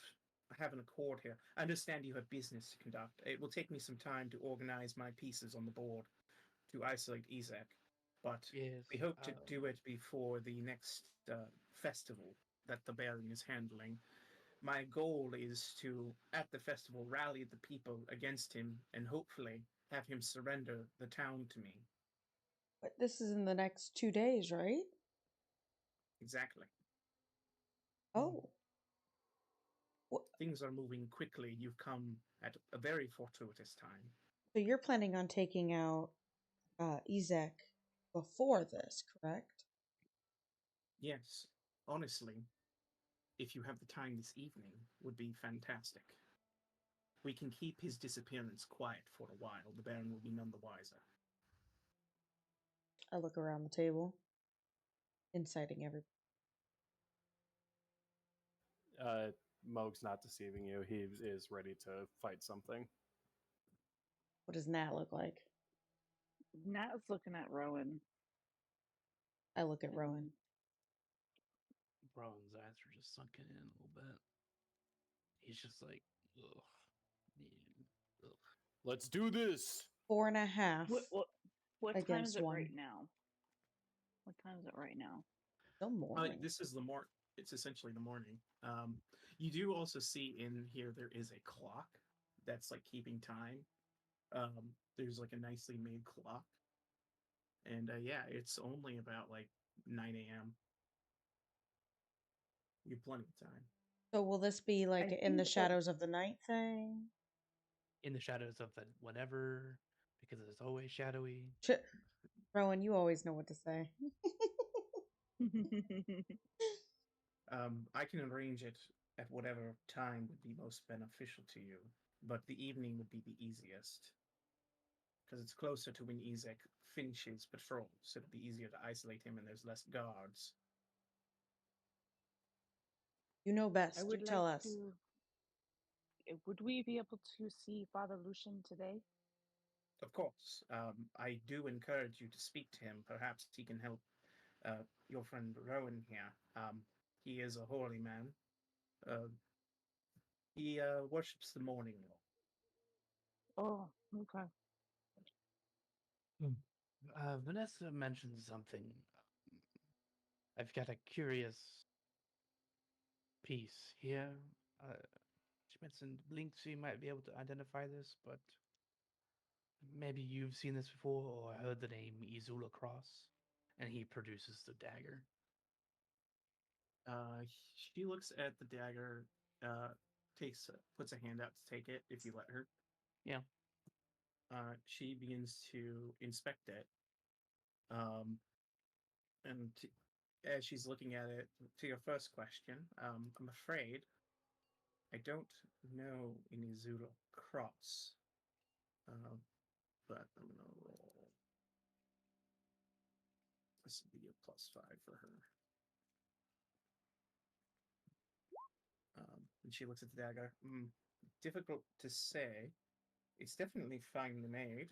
have an accord here. I understand you have business to conduct. It will take me some time to organize my pieces on the board to isolate Ezek, but Yes. we hope to do it before the next festival that the Baron is handling. My goal is to, at the festival, rally the people against him and hopefully have him surrender the town to me. But this is in the next 2 days, right? Exactly. Oh. Things are moving quickly. You've come at a very fortuitous time. So you're planning on taking out Ezek before this, correct? Yes, honestly, if you have the time this evening, would be fantastic. We can keep his disappearance quiet for a while. The Baron will be none the wiser. I look around the table, inciting everybody. Moog's not deceiving you. He is ready to fight something. What does Nat look like? Nat's looking at Rowan. I look at Rowan. Rowan's eyes are just sunken in a little bit. He's just like, ugh, man, ugh. Let's do this. 4.5. What time Against is it one. right now? What time is it right now? Still morning. This is the morning. It's essentially the morning. You do also see in here there is a clock that's like keeping time. There's like a nicely made clock, and yeah, it's only about like 9 a.m. You have plenty of time. So will this be like I in the think shadows of the night thing? In the shadows of the whatever, because it's always shadowy. Rowan, you always know what to say. I can arrange it at whatever time would be most beneficial to you, but the evening would be the easiest because it's closer to when Ezek finishes patrol, so it'd be easier to isolate him and there's less guards. You know best. I You would tell like us. to. Would we be able to see Father Lucian today? Of course, I do encourage you to speak to him. Perhaps he can help your friend Rowan here. He is a holy man. He worships the morning law. Oh, okay. Vanessa mentioned something. I've got a curious piece here. She mentioned blinks. You might be able to identify this, but maybe you've seen this before or heard the name Izula Cross. And he produces the dagger. She looks at the dagger, puts a hand out to take it if you let her. Yeah. She begins to inspect it, Um, and as she's looking at it, to your first question, I'm afraid I don't know any Zoodle cross, uh, but I'm gonna roll. This will be a +5 for her. And she looks at the dagger. Difficult to say. It's definitely finely made.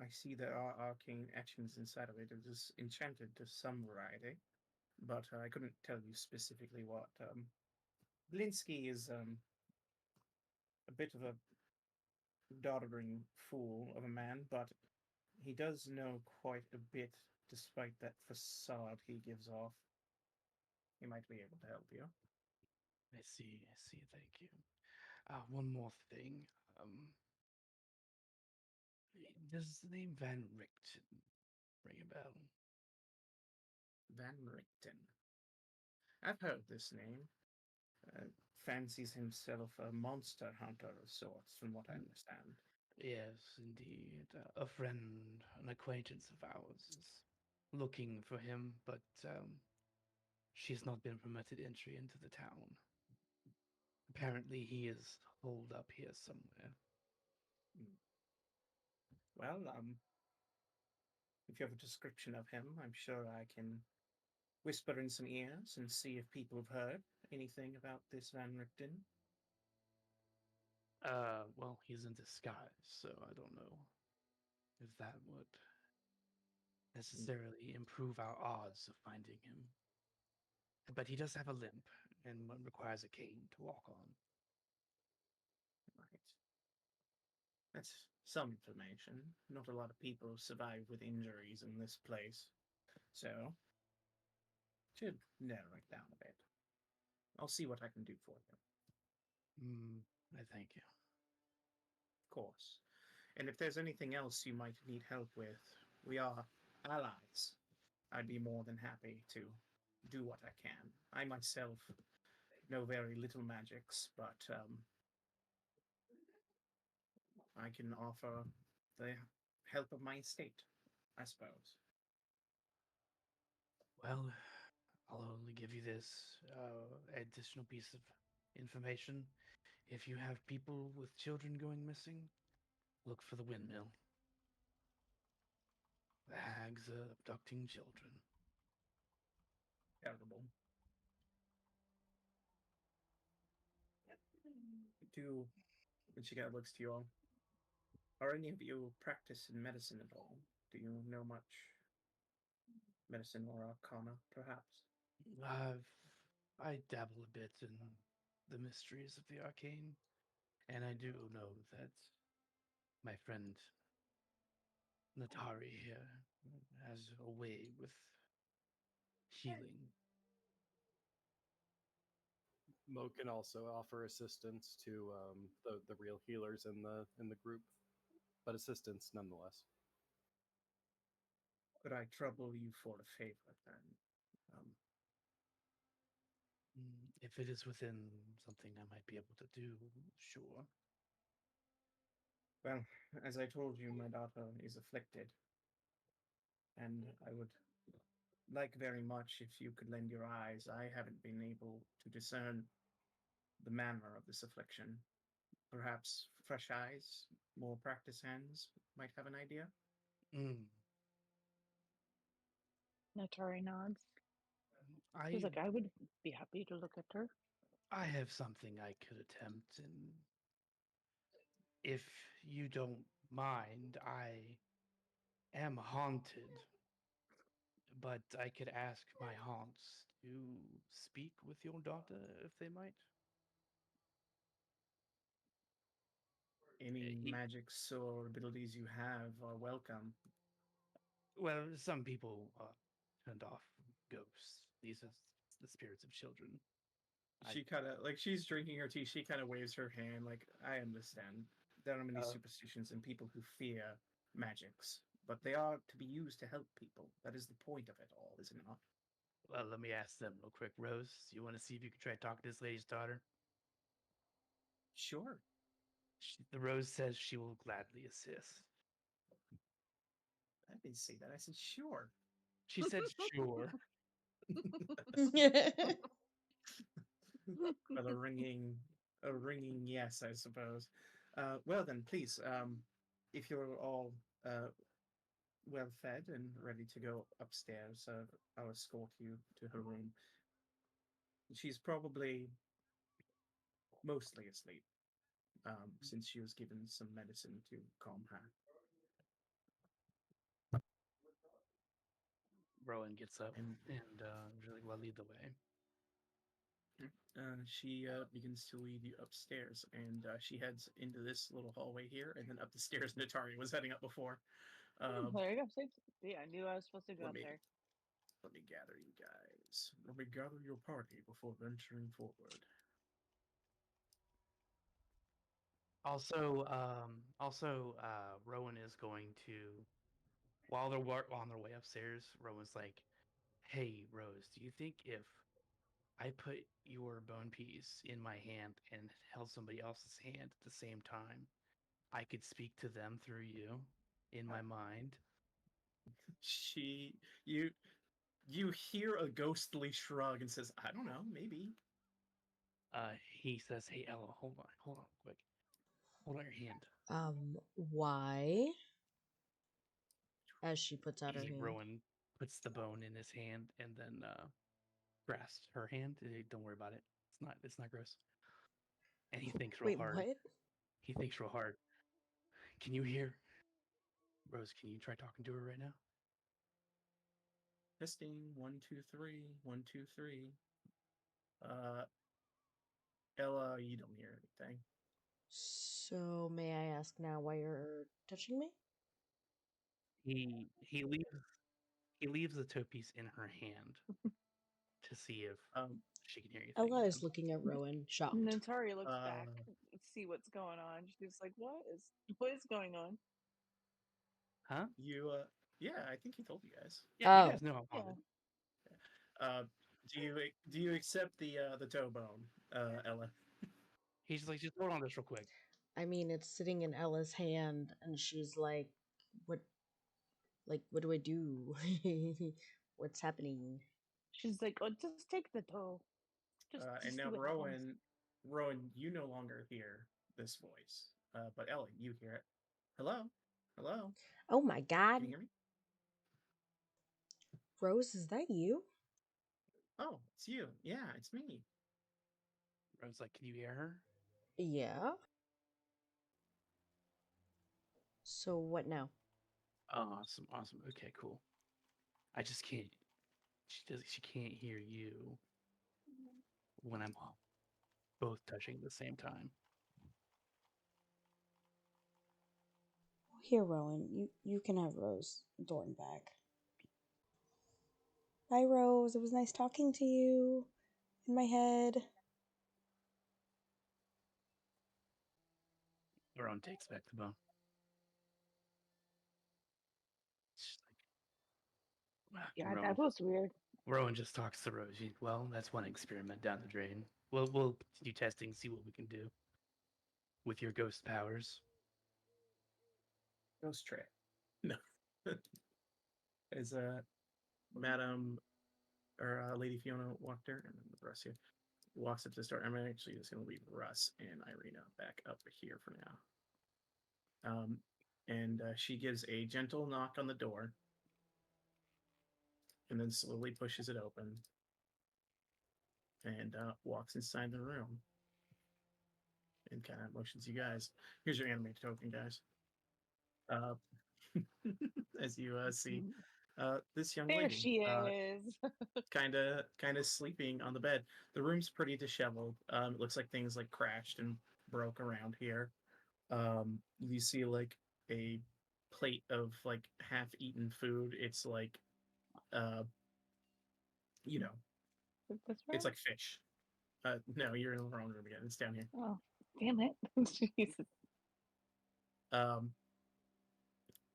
I see there are arcane etchings inside of it. It is enchanted to some variety, but I couldn't tell you specifically what. Blinsky is a bit of a doddering fool of a man, but he does know quite a bit despite that facade he gives off. He might be able to help you. I see. I see. Thank you. One more thing. Um, does the name Van Richten ring a bell? Van Richten. I've heard this name. Uh, Fancies himself a monster hunter of sorts, from what I understand. Yes, indeed. A friend, an acquaintance of ours, is looking for him, but she's not been permitted entry into the town. Apparently, he is holed up here somewhere. Hmm. Well, if you have a description of him, I'm sure I can whisper in some ears and see if people have heard anything about this Van Richten. Well, he's in disguise, so I don't know if that would necessarily improve our odds of finding him. But he does have a limp and requires a cane to walk on. Right. That's some information. Not a lot of people survive with injuries in this place. So, should narrow it down a bit. I'll see what I can do for you. I thank you. Of course. And if there's anything else you might need help with, we are allies. I'd be more than happy to do what I can. I myself know very little magics, but I can offer the help of my estate, I suppose. Well, I'll only give you this additional piece of information. If you have people with children going missing, look for the windmill. The hags are abducting children. Terrible. Do when she kind of looks to you all. Are any of you practice in medicine at all? Do you know much medicine or arcana, perhaps? I've I dabble a bit in the mysteries of the arcane, and I do know that my friend Natari here has a way with healing. Mo can also offer assistance to the real healers in the group, but assistance nonetheless. Could I trouble you for a favor then? Um, If it is within something I might be able to do, sure. well, as I told you, my daughter is afflicted, and I would like very much if you could lend your eyes. I haven't been able to discern the manner of this affliction. Perhaps fresh eyes, more practice hands might have an idea. Mm, Natari nods. He's I like, I would be happy to look at her. I have something I could attempt, and if you don't mind, I am haunted, but I could ask my haunts to speak with your daughter if they might. Any E- magics or abilities you have are welcome. Well, some people turned off ghosts. These are the spirits of children. She kind of like she's drinking her tea. She kind of waves her hand, like I understand. There are many Uh, superstitions and people who fear magics, but they are to be used to help people. That is the point of it all, is it not? well, let me ask them real quick. Rose, you want to see if you can try to talk to this lady's daughter? Sure. The Rose says she will gladly assist. I didn't say that. I said sure. She said, "Sure." But a ringing yes, I suppose. Well then, please, if you're all well fed and ready to go upstairs, I'll escort you to her room. She's probably mostly asleep, since she was given some medicine to calm her. Rowan gets up And and really will lead the way. she begins to lead you upstairs, and she heads into this little hallway here, and then up the stairs Natari was heading up before. There you go. See, I knew I was supposed to go Let up me there. let me gather you guys. Let me gather your party before venturing forward. Rowan is going to, while they're on their way upstairs, Rowan's like, "Hey, Rose, do you think if I put your bone piece in my hand and held somebody else's hand at the same time, I could speak to them through you in my mind?" She you hear a ghostly shrug and says, "I don't know, maybe." He says, "Hey, Ella, hold on, quick, hold on your hand." Why? As she puts out her hand. Rowan puts the bone in his hand and then grasps her hand. Don't worry about it. It's not gross. And he thinks real Wait, hard. what? He thinks real hard. Can you hear? Rose, can you try talking to her right now? Testing 1 2 3 1 2 3. Ella, you don't hear anything. So may I ask now why you're touching me? He leaves the toe piece in her hand to see if she can hear anything. Ella again. is looking at Rowan, shocked. Natari looks back to see what's going on. She's like, what is going on? Huh? You yeah, I think he told you guys. Yeah, you guys know I'm haunted. Do you accept the toe bone, Ella? He's like, just hold on this real quick. I mean, it's sitting in Ella's hand, and she's like, what do I do? What's happening? She's like, oh, just take the toe. Just And now do it Rowan, you no longer hear this voice, but Ella, you hear it. Hello, hello. Oh my god. Can you hear me? Rose, is that you? Oh, it's you. Yeah, it's me. Rowan's like, can you hear her? Yeah. So what now? Awesome. Okay, cool. I just can't. She can't hear you when I'm both touching at the same time. Here, Rowan, you can have Rose Dorn back. Bye, Rose. It was nice talking to you. In my head. Rowan takes back the bone. She's like, Yeah, that was weird. Rowan just talks to Rose. Well, that's one experiment down the drain. We'll continue testing, see what we can do with your ghost powers. Ghost trip. No. As Madam or Lady Fiona walked her, and then Russ here walks up to the store. I'm actually just going to leave Russ and Irina back up here for now. And she gives a gentle knock on the door, and then slowly pushes it open, and walks inside the room, and kind of motions you guys. Here's your animated token, guys. As you see, this young There lady. she is. kind of sleeping on the bed. The room's pretty disheveled. It looks like things like crashed and broke around here. You see like a plate of like half-eaten food. It's like, you know, That's right. it's like fish. No, you're in the wrong room again. It's down here. Oh, damn it. Jesus.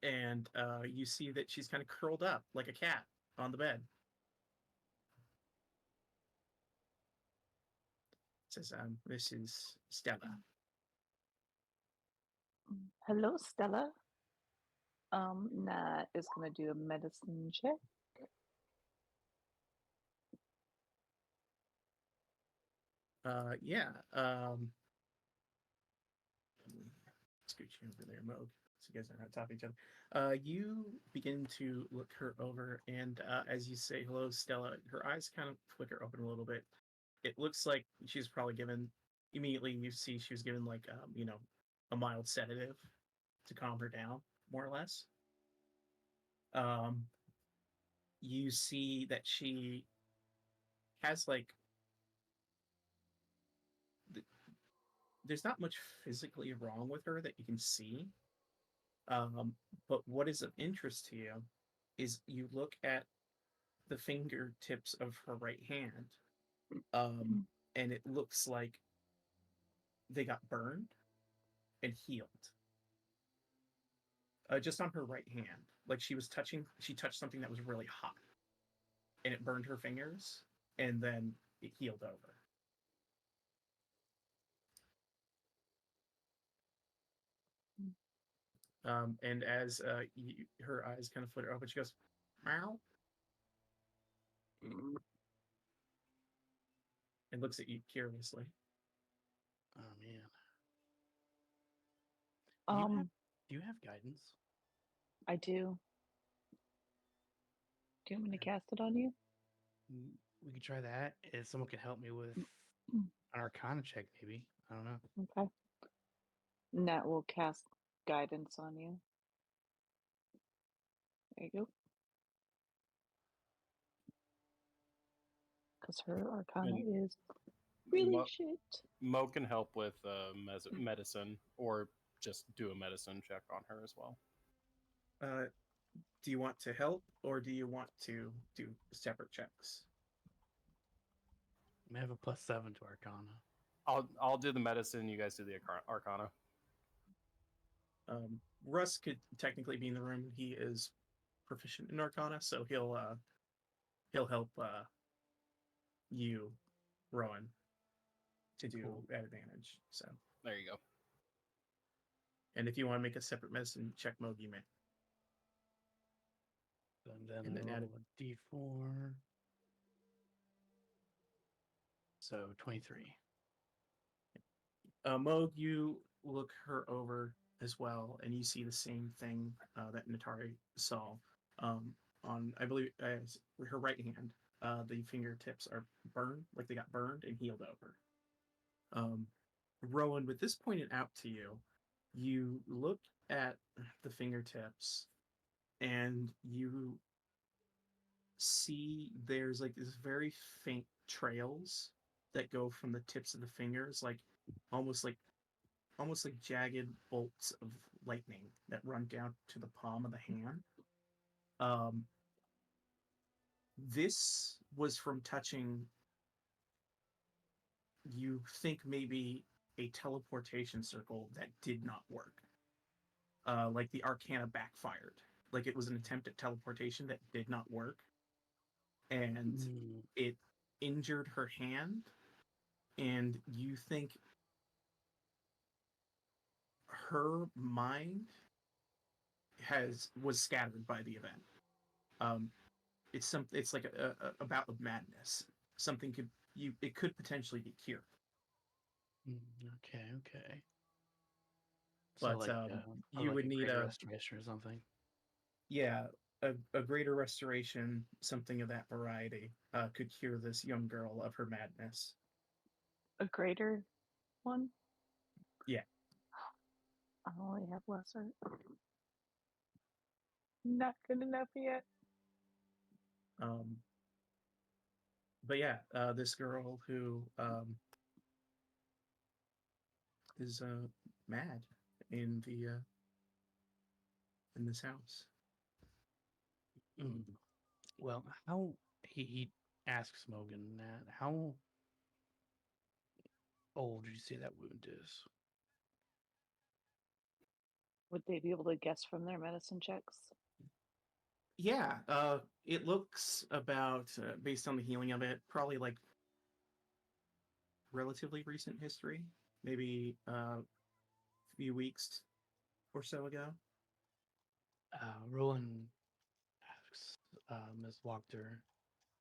And you see that she's kind of curled up like a cat on the bed. It says, "This is Stella." Hello, Stella. Nat is gonna do a medicine check. Yeah. Scoot you over there, Moog, so you guys are on top of each other. You begin to look her over, and as you say hello, Stella, her eyes kind of flicker open a little bit. It looks like she's probably given. Immediately, you see she was given like a mild sedative to calm her down, more or less. Um, you see that she has like there's not much physically wrong with her that you can see. But what is of interest to you is you look at the fingertips of her right hand, and it looks like they got burned and healed. Just on her right hand, like she touched something that was really hot, and it burned her fingers, and then it healed over. And as her eyes kind of flitter open, she goes, "Meow," and looks at you curiously. Oh man. Do you have, Um, do you have guidance? I do. Do you want me to cast it on you? We could try that. If someone can help me with Mm, an Arcana check, maybe. I don't know. Okay. Nat will cast guidance on you. There you go. Because her Arcana And is really Mo, shit. Mo can help with medicine, or just do a medicine check on her as well. Do you want to help, or do you want to do separate checks? I have a +7 to Arcana. I'll do the medicine. You guys do the Arcana. Russ could technically be in the room. He is proficient in Arcana, so he'll help you, Rowan, to do Cool. at advantage. So, There you go. and if you want to make a separate medicine check mode, you may. And then I roll a D4. So 23. Moog, you look her over as well, and you see the same thing that Natari saw on, I believe, her right hand. The fingertips are burned, like they got burned and healed over. Rowan, with this pointed out to you, you look at the fingertips and you see there's like this very faint trails that go from the tips of the fingers, like almost like almost like jagged bolts of lightning that run down to the palm of the hand. Um, this was from touching, you think maybe a teleportation circle that did not work. Like the Arcana backfired. Like it was an attempt at teleportation that did not work. And it injured her hand. And you think her mind was scattered by the event. It's like a bout of madness. Something it could potentially be cured. Okay. But So like you like would a need greater restoration or something. Yeah, a greater restoration, something of that variety, could cure this young girl of her madness. A greater one? Yeah. I only have lesser. Not good enough yet. But yeah, this girl who is mad in the in this house. Well, how he asks Mogan that, how old did you say that wound is? Would they be able to guess from their medicine checks? Yeah, it looks about based on the healing of it, probably like relatively recent history, maybe a few weeks or so ago. Rowan asks Ms. Wachter,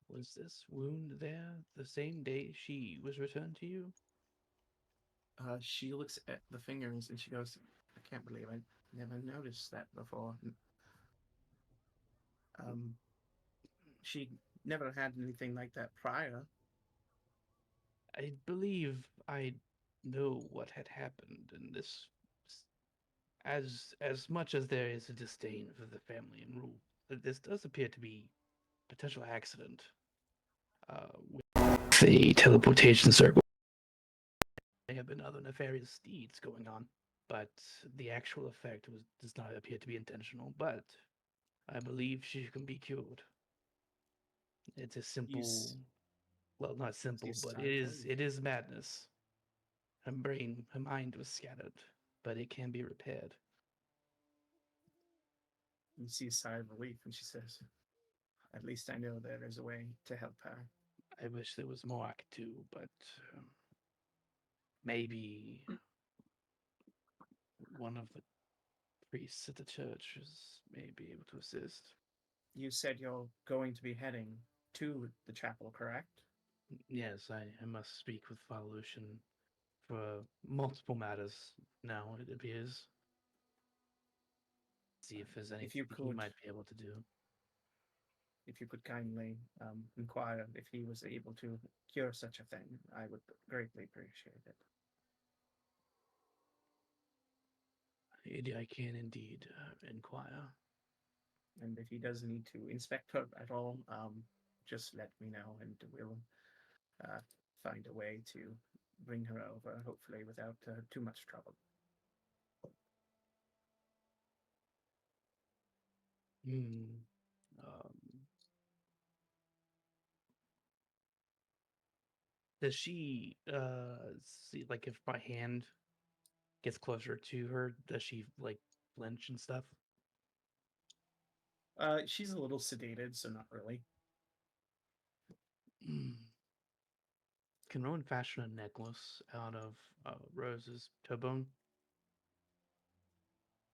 was this wound there the same day she was returned to you? She looks at the fingers and she goes, I can't believe I never noticed that before. She never had anything like that prior. I believe I know what had happened, and this, as much as there is a disdain for the family and rule, this does appear to be a potential accident. With the teleportation circle, there have been other nefarious deeds going on, but the actual effect does not appear to be intentional. But I believe she can be cured. It's a simple, well, not simple, but it is madness. Her mind was scattered, but it can be repaired. You see a sigh of relief, and she says, at least I know there is a way to help her. I wish there was more I could do, but maybe one of the priests at the church may be able to assist. You said you're going to be heading to the chapel, correct? Yes, I must speak with Father Lucian for multiple matters now, it appears. See if there's anything he might be able to do. If you could kindly inquire if he was able to cure such a thing, I would greatly appreciate it. I can indeed inquire. And if he does need to inspect her at all, just let me know, and we'll find a way to bring her over, hopefully without too much trouble. Does she see, like, if my hand gets closer to her, does she like flinch and stuff? She's a little sedated, so not really. Can Rowan fashion a necklace out of Rose's toe bone?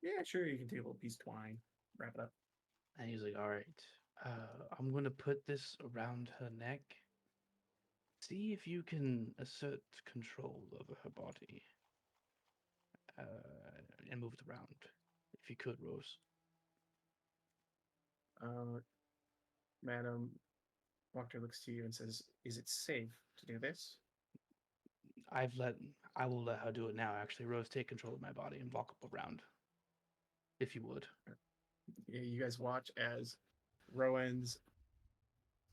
Yeah, sure, you can take a little piece of twine, wrap it up. And he's like, all right, I'm going to put this around her neck. See if you can assert control over her body. And move it around. If you could, Rose. Madam Wachter looks to you and says, is it safe to do this? I will let her do it now, actually. Rose, take control of my body and walk up around. If you would. Yeah, you guys watch as Rowan's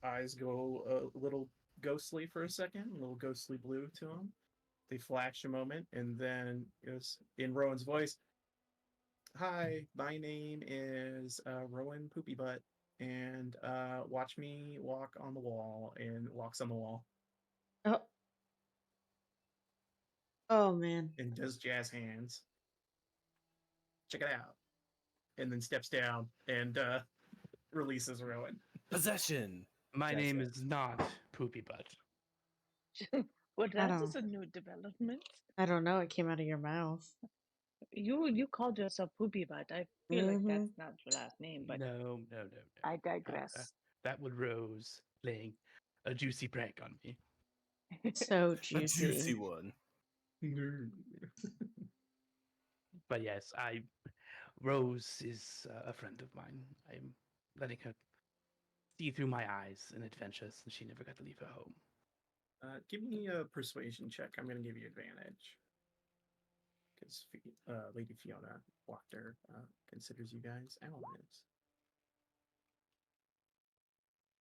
eyes go a little ghostly for a second, a little ghostly blue to him. They flash a moment, and then it was in Rowan's voice, hi, my name is Rowan Poopy Butt, and watch me walk on the wall, and walks on the wall. Oh man. And does jazz hands. Check it out. And then steps down and releases Rowan. Possession. My name is not Poopy Butt. Well, that is a new development. I don't know. It came out of your mouth. You called yourself Poopy Butt. I feel like that's not your last name, but No. I digress. That would Rose playing a juicy prank on me. So A juicy one. But yes, Rose is a friend of mine. I'm letting her see through my eyes an adventure since she never got to leave her home. Give me a persuasion check. I'm going to give you advantage. Because Lady Fiona Wachter considers you guys allies.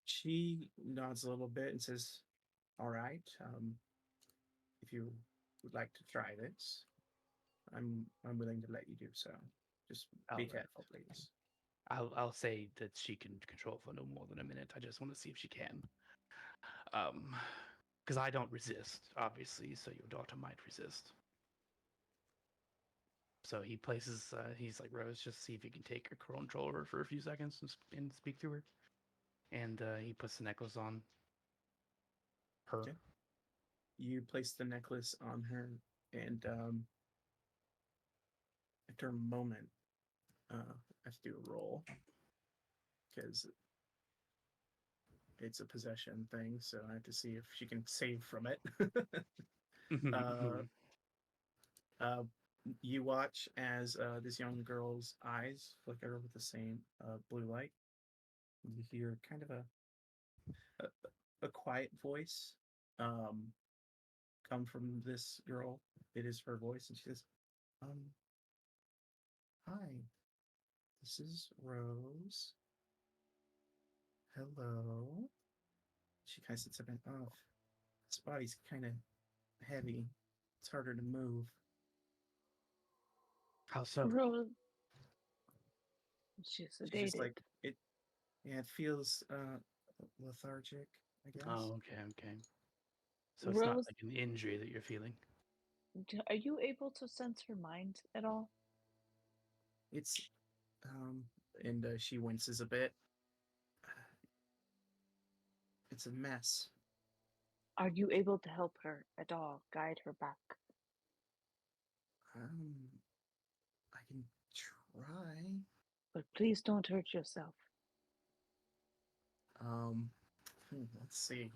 She nods a little bit and says, all right, if you would like to try this, I'm willing to let you do so. Just be careful, please. I'll say that she can control for no more than a minute. I just want to see if she can. Because I don't resist, obviously, so your daughter might resist. So he places, he's like, Rose, just see if you can take your control over for a few seconds and speak to her. And he puts the necklace on her. Okay. You place the necklace on her, and after a moment, have to do a roll because it's a possession thing. So I have to see if she can save from it. uh, you watch as this young girl's eyes flicker with the same blue light. You hear kind of a quiet voice come from this girl. It is her voice, and she says, "Hi, this is Rose. Hello." She kind of sits up and, "Oh, this body's kind of heavy. It's harder to move." How so? Rose. She's She's just sedated. like, it. Yeah, it feels lethargic, I guess. Oh, okay. So it's not Rose, like an injury that you're feeling. are you able to sense her mind at all? It's and she winces a bit. It's a mess. Are you able to help her at all, guide her back? I can try. But please don't hurt yourself. Let's see.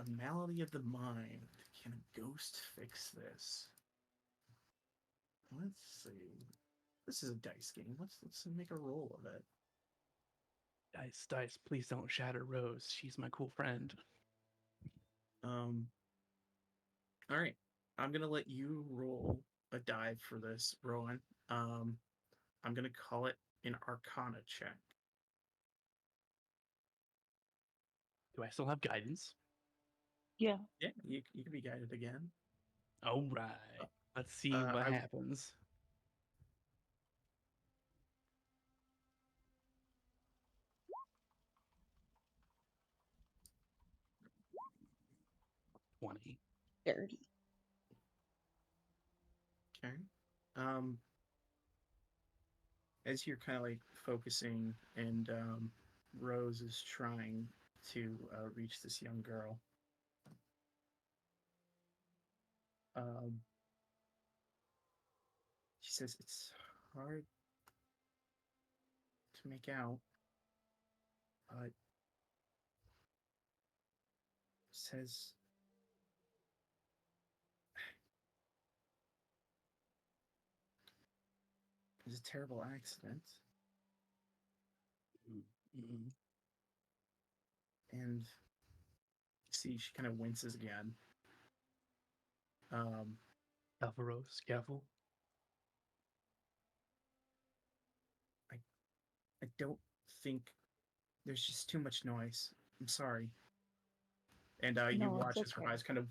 A malady of the mind. Can a ghost fix this? Let's see. This is a dice game. Let's make a roll of it. Dice, please don't shatter Rose. She's my cool friend. All right. I'm gonna let you roll a die for this, Rowan. I'm gonna call it an Arcana check. Do I still have guidance? Yeah. Yeah, you can be guided again. All right. Let's see what happens. Dirty. Okay. As you're kind of like focusing, and Rose is trying to reach this young girl. She says it's hard to make out, but says it was a terrible accident. Mm-hmm. And see, she kind of winces again. Careful, Rose. Careful. I don't think there's just too much noise. I'm sorry. And you No, watch it's as her okay. eyes kind of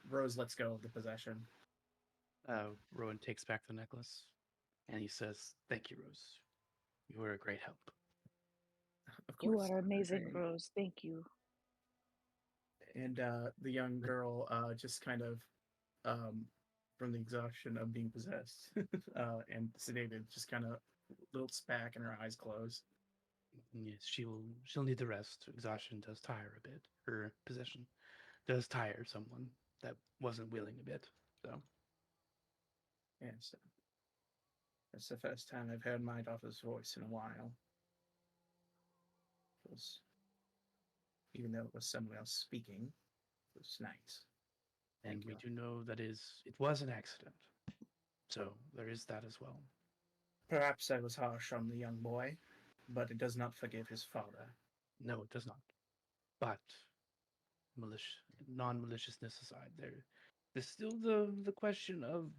Rose lets go of the possession. Rowan takes back the necklace, and he says, "Thank you, Rose. You were a great help." Of You course. are amazing, Okay. Rose. Thank you. And the young girl just kind of from the exhaustion of being possessed and sedated, just kind of lilts back and her eyes close. Yes, she'll need the rest. Exhaustion does tire a bit. Her possession does tire someone that wasn't willing a bit. So Yes, that's the first time I've heard my daughter's voice in a while. It was, even though it was someone else speaking, it was nice. and Thank we you. do know that it was an accident. So there is that as well. Perhaps I was harsh on the young boy, but it does not forgive his father. No, it does not. But non-maliciousness aside, there's still the question of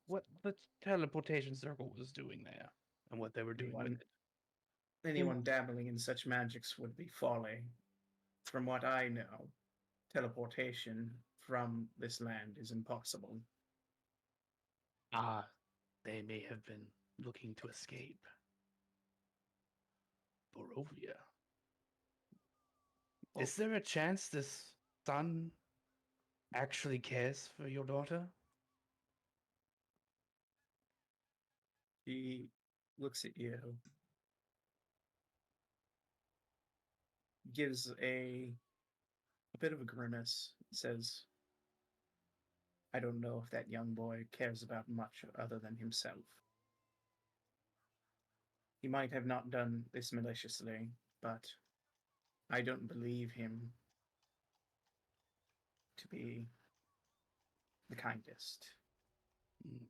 what the teleportation circle was doing there and what they were doing with it. Anyone dabbling in such magics would be folly. From what I know, teleportation from this land is impossible. Ah, they may have been looking to escape. Borovia. Is there a chance this son actually cares for your daughter? He looks at you, gives a bit of a grimace, says, I don't know if that young boy cares about much other than himself. He might have not done this maliciously, but I don't believe him to be the kindest. Mm.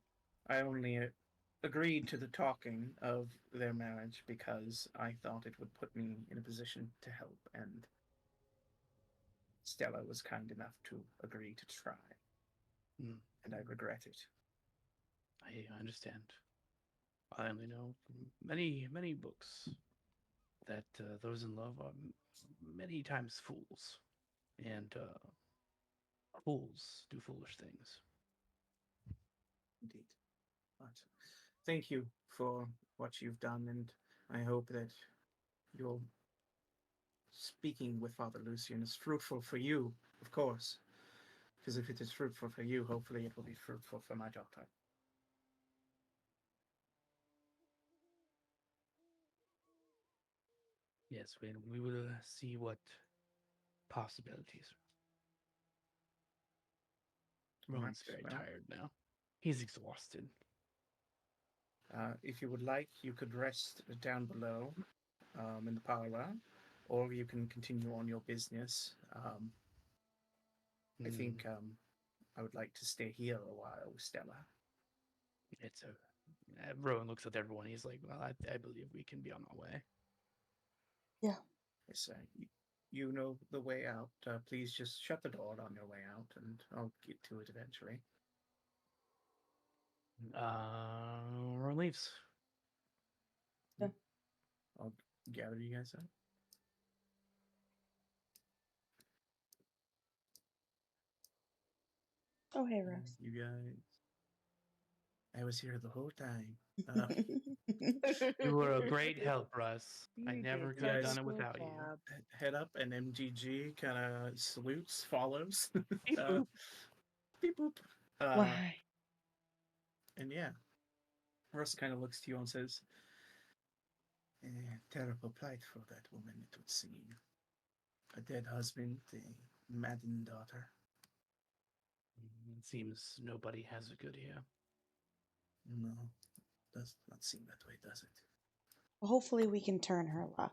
I only agreed to the talking of their marriage because I thought it would put me in a position to help, and Stella was kind enough to agree to try, Mm. and I regret it. I understand. I only know from many books that those in love are many times fools, and fools do foolish things. Indeed. But thank you for what you've done, and I hope that your speaking with Father Lucian is fruitful for you, of course. Because if it is fruitful for you, hopefully it will be fruitful for my daughter. Yes, we will see what possibilities. Rowan's Right, very well, tired now. He's exhausted. if you would like, you could rest down below in the parlor, or you can continue on your business. I think I would like to stay here a while with Stella. It's a. Rowan looks at everyone. He's like, "Well, I believe we can be on our way." Yes, you know the way out. Please just shut the door on your way out, and I'll get to it eventually. Rowan leaves. I'll gather you guys up. Oh, hey, Russ. You guys. I was here the whole time. You were a great help, Russ. I You never did could have Guys, done such it a good without you. job. head up, and MGG kind of salutes, follows. Beep, uh, boop. beep boop. Why? And yeah, Russ kind of looks to you and says, terrible plight for that woman, it would seem. A dead husband, a maddened daughter. It seems nobody has it good here. No, does not seem that way, does it? Well, hopefully we can turn her luck.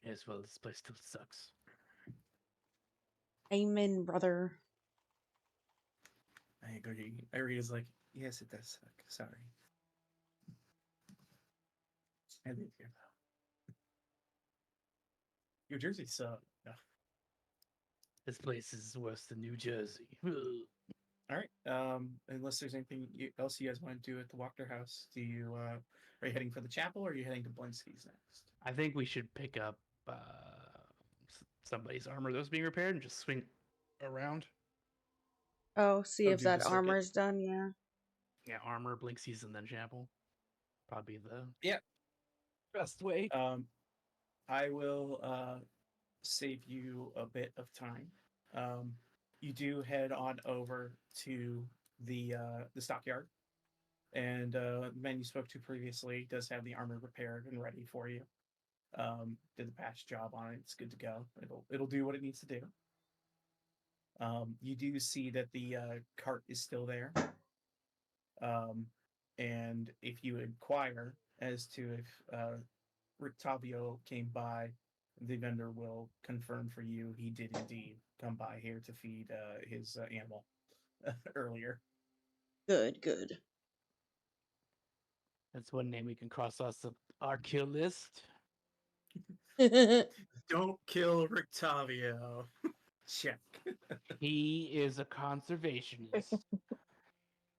As well, this place still sucks. Amen, brother. I agree. Irina's like, yes, it does suck. Sorry. I live here now. New Jersey sucks. No. This place is worse than New Jersey. All right. Unless there's anything else you guys want to do at the Walker House, are you heading for the chapel, or are you heading to Blinsky's next? I think we should pick up somebody's armor that was being repaired and just swing around. Oh, see Oh, if do the that circuit? armor's done, yeah. Yeah, armor, Blinksies, and then chapel. Probably the Yeah. best way. I will save you a bit of time. You do head on over to the stockyard, and the man you spoke to previously does have the armor repaired and ready for you. Did the patch job on it; it's good to go. It'll do what it needs to do. You do see that the cart is still there, and if you inquire as to if Rictavio came by, the vendor will confirm for you he did indeed come by here to feed his animal earlier. Good, good. That's one name we can cross off our kill list. Don't kill Rictavio. Check. He is a conservationist.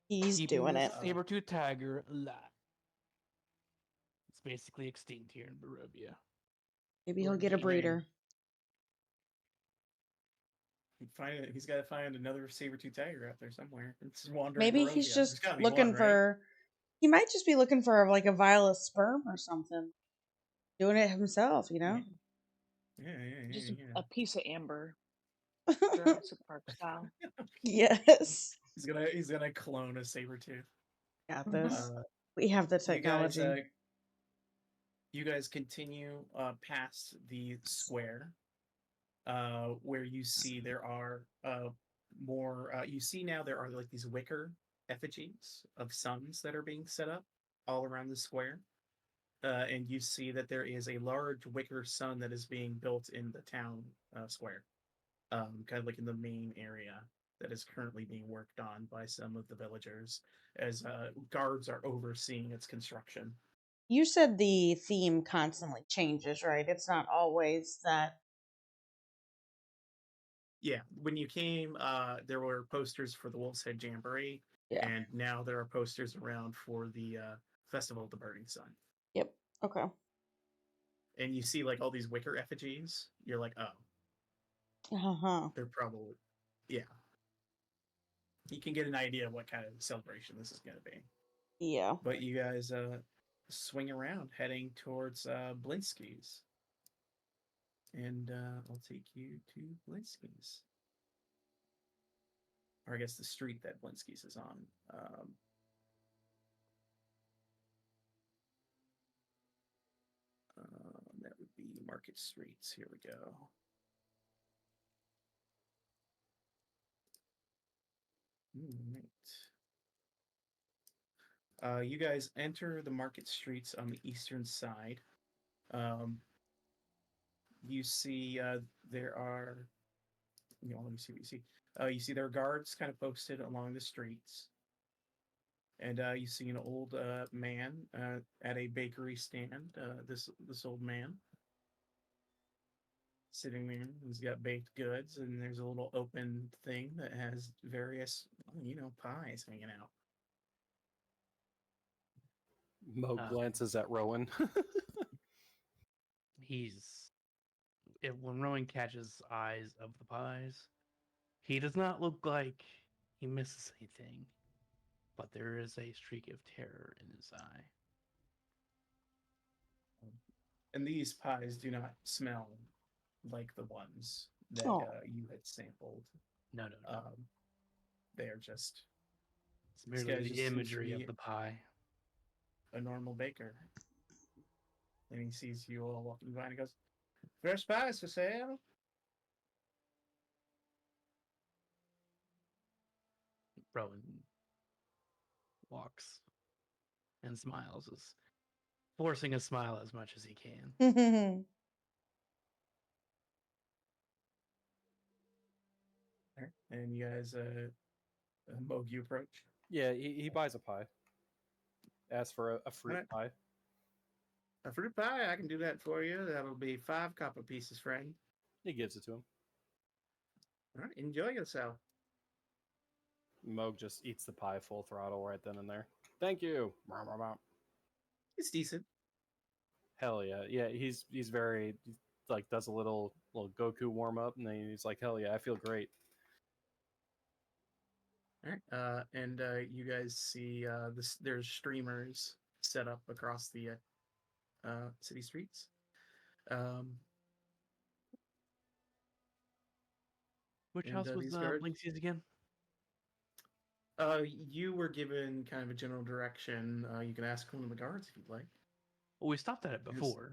He's Keeping doing the it. saber-tooth tiger alive. It's basically extinct here in Barovia. Maybe he'll get a breeder. He's got to find another saber-tooth tiger out there somewhere. It's wandering. Maybe Barovia. he's There's just gotta be looking one, right? for. He might just be looking for like a vial of sperm or something. Doing it himself, you know? Just Yeah. a piece of amber, Jurassic Park style. Yes. He's gonna clone a saber-tooth. Got this. Uh, We have the technology. You guys continue past the square, where you see there are more. You see now there are like these wicker effigies of suns that are being set up all around the square. and you see that there is a large wicker sun that is being built in the town square, kind of like in the main area that is currently being worked on by some of the villagers as guards are overseeing its construction. You said the theme constantly changes, right? It's not always that. Yeah, when you came, there were posters for the Wolf's Head Jamboree, Yeah. and now there are posters around for the Festival of the Burning Sun. Yep. Okay. And you see like all these wicker effigies. You're like, oh, Uh-huh. they're probably, yeah. You can get an idea of what kind of celebration this is going to be. Yeah. But you guys swing around, heading towards Blinsky's. And I'll take you to Blinsky's. Or I guess the street that Blinsky's is on. That would be Market Streets. Here we go. Right. You guys enter the Market Streets on the eastern side. You see there are, let me see what you see. You see there are guards kind of posted along the streets. And you see an old man at a bakery stand. This old man sitting there. He's got baked goods, and there's a little open thing that has various, pies hanging out. Mo glances at Rowan. When Rowan catches eyes of the pies, he does not look like he misses anything, but there is a streak of terror in his eye. And these pies do not smell like the ones that you had sampled. No. They are just. It's merely the imagery of the pie. A normal baker. And he sees you all walking by and he goes, "Fresh pies for sale." Rowan walks and smiles, forcing a smile as much as he can. And you guys, Moog, you approach? Yeah, he buys a pie. Asks for a fruit pie. A fruit pie? I can do that for you. That'll be 5 copper pieces, friend. He gives it to him. All right, enjoy yourself. Moog just eats the pie full throttle right then and there. Thank you. It's decent. Hell yeah. Yeah, he's very, like, does a little Goku warm up, and then he's like, hell yeah, I feel great. All right, and you guys see there's streamers set up across the city streets. Which house was Blinksy's again? You were given kind of a general direction. You can ask one of the guards if you'd like. Well, we stopped at it before.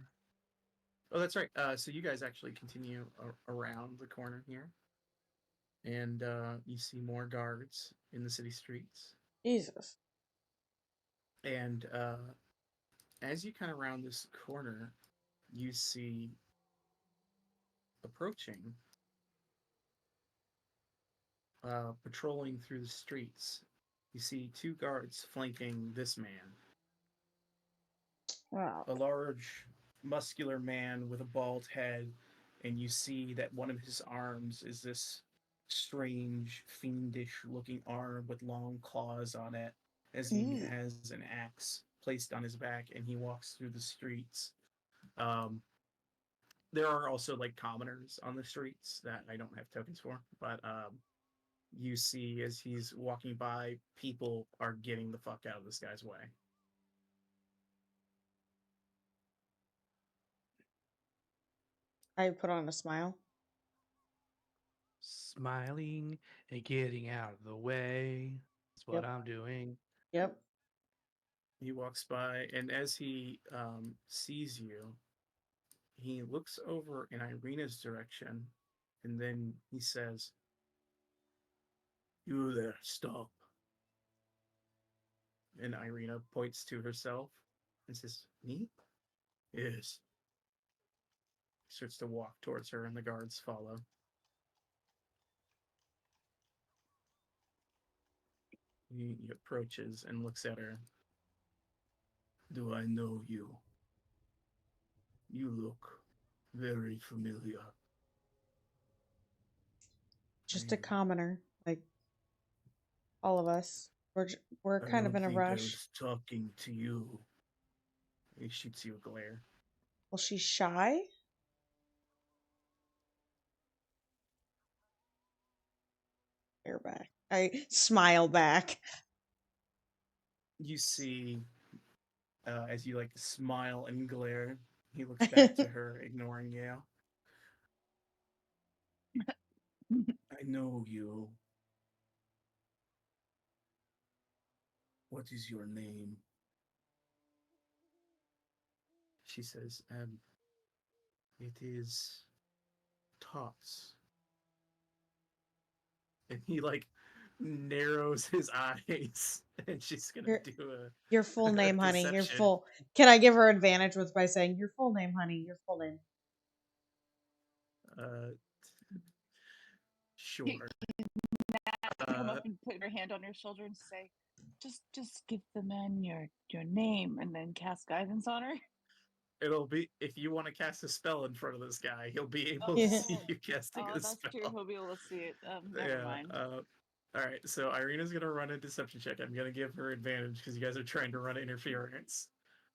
Oh, that's right. So you guys actually continue around the corner here. And you see more guards in the city streets. Jesus. And as you kind of round this corner, you see approaching, patrolling through the streets. You see 2 guards flanking this man. Wow. A large, muscular man with a bald head, and you see that one of his arms is this strange, fiendish-looking arm with long claws on it, as he has an axe placed on his back, and he walks through the streets. There are also, like, commoners on the streets that I don't have tokens for, but you see as he's walking by, people are getting the fuck out of this guy's way. I put on a smile. Smiling and getting out of the way. That's what I'm doing. Yep. He walks by, and as he sees you, he looks over in Irina's direction, and then he says, "You there, stop." And Irina points to herself and says, "Me? Yes. Starts to walk towards her, and the guards follow. He approaches and looks at her. Do I know you? You look very familiar. Just a commoner, like all of us. We're I kind of don't in a think I rush. was talking to you. He shoots you a glare. Well, she's shy. Stare back. I smile back. You see, as you like smile and glare, he looks back to her, ignoring you. I know you. What is your name? She says, it is Tots. And he like narrows his eyes, and she's gonna Your, do your full a name, honey. Your deception. full. Can I give her advantage with by saying your full name, honey? Your full name. Uh, sure. Come up and put her hand on your shoulder and say, "Just give the man your name, and then cast guidance on her." It'll be if you want to cast a spell in front of this guy, he'll be able to Yeah. see you casting Oh, a that's spell. true. He'll be able to see it. Never mind. All right. So Irina's gonna run a deception check. I'm gonna give her advantage because you guys are trying to run interference.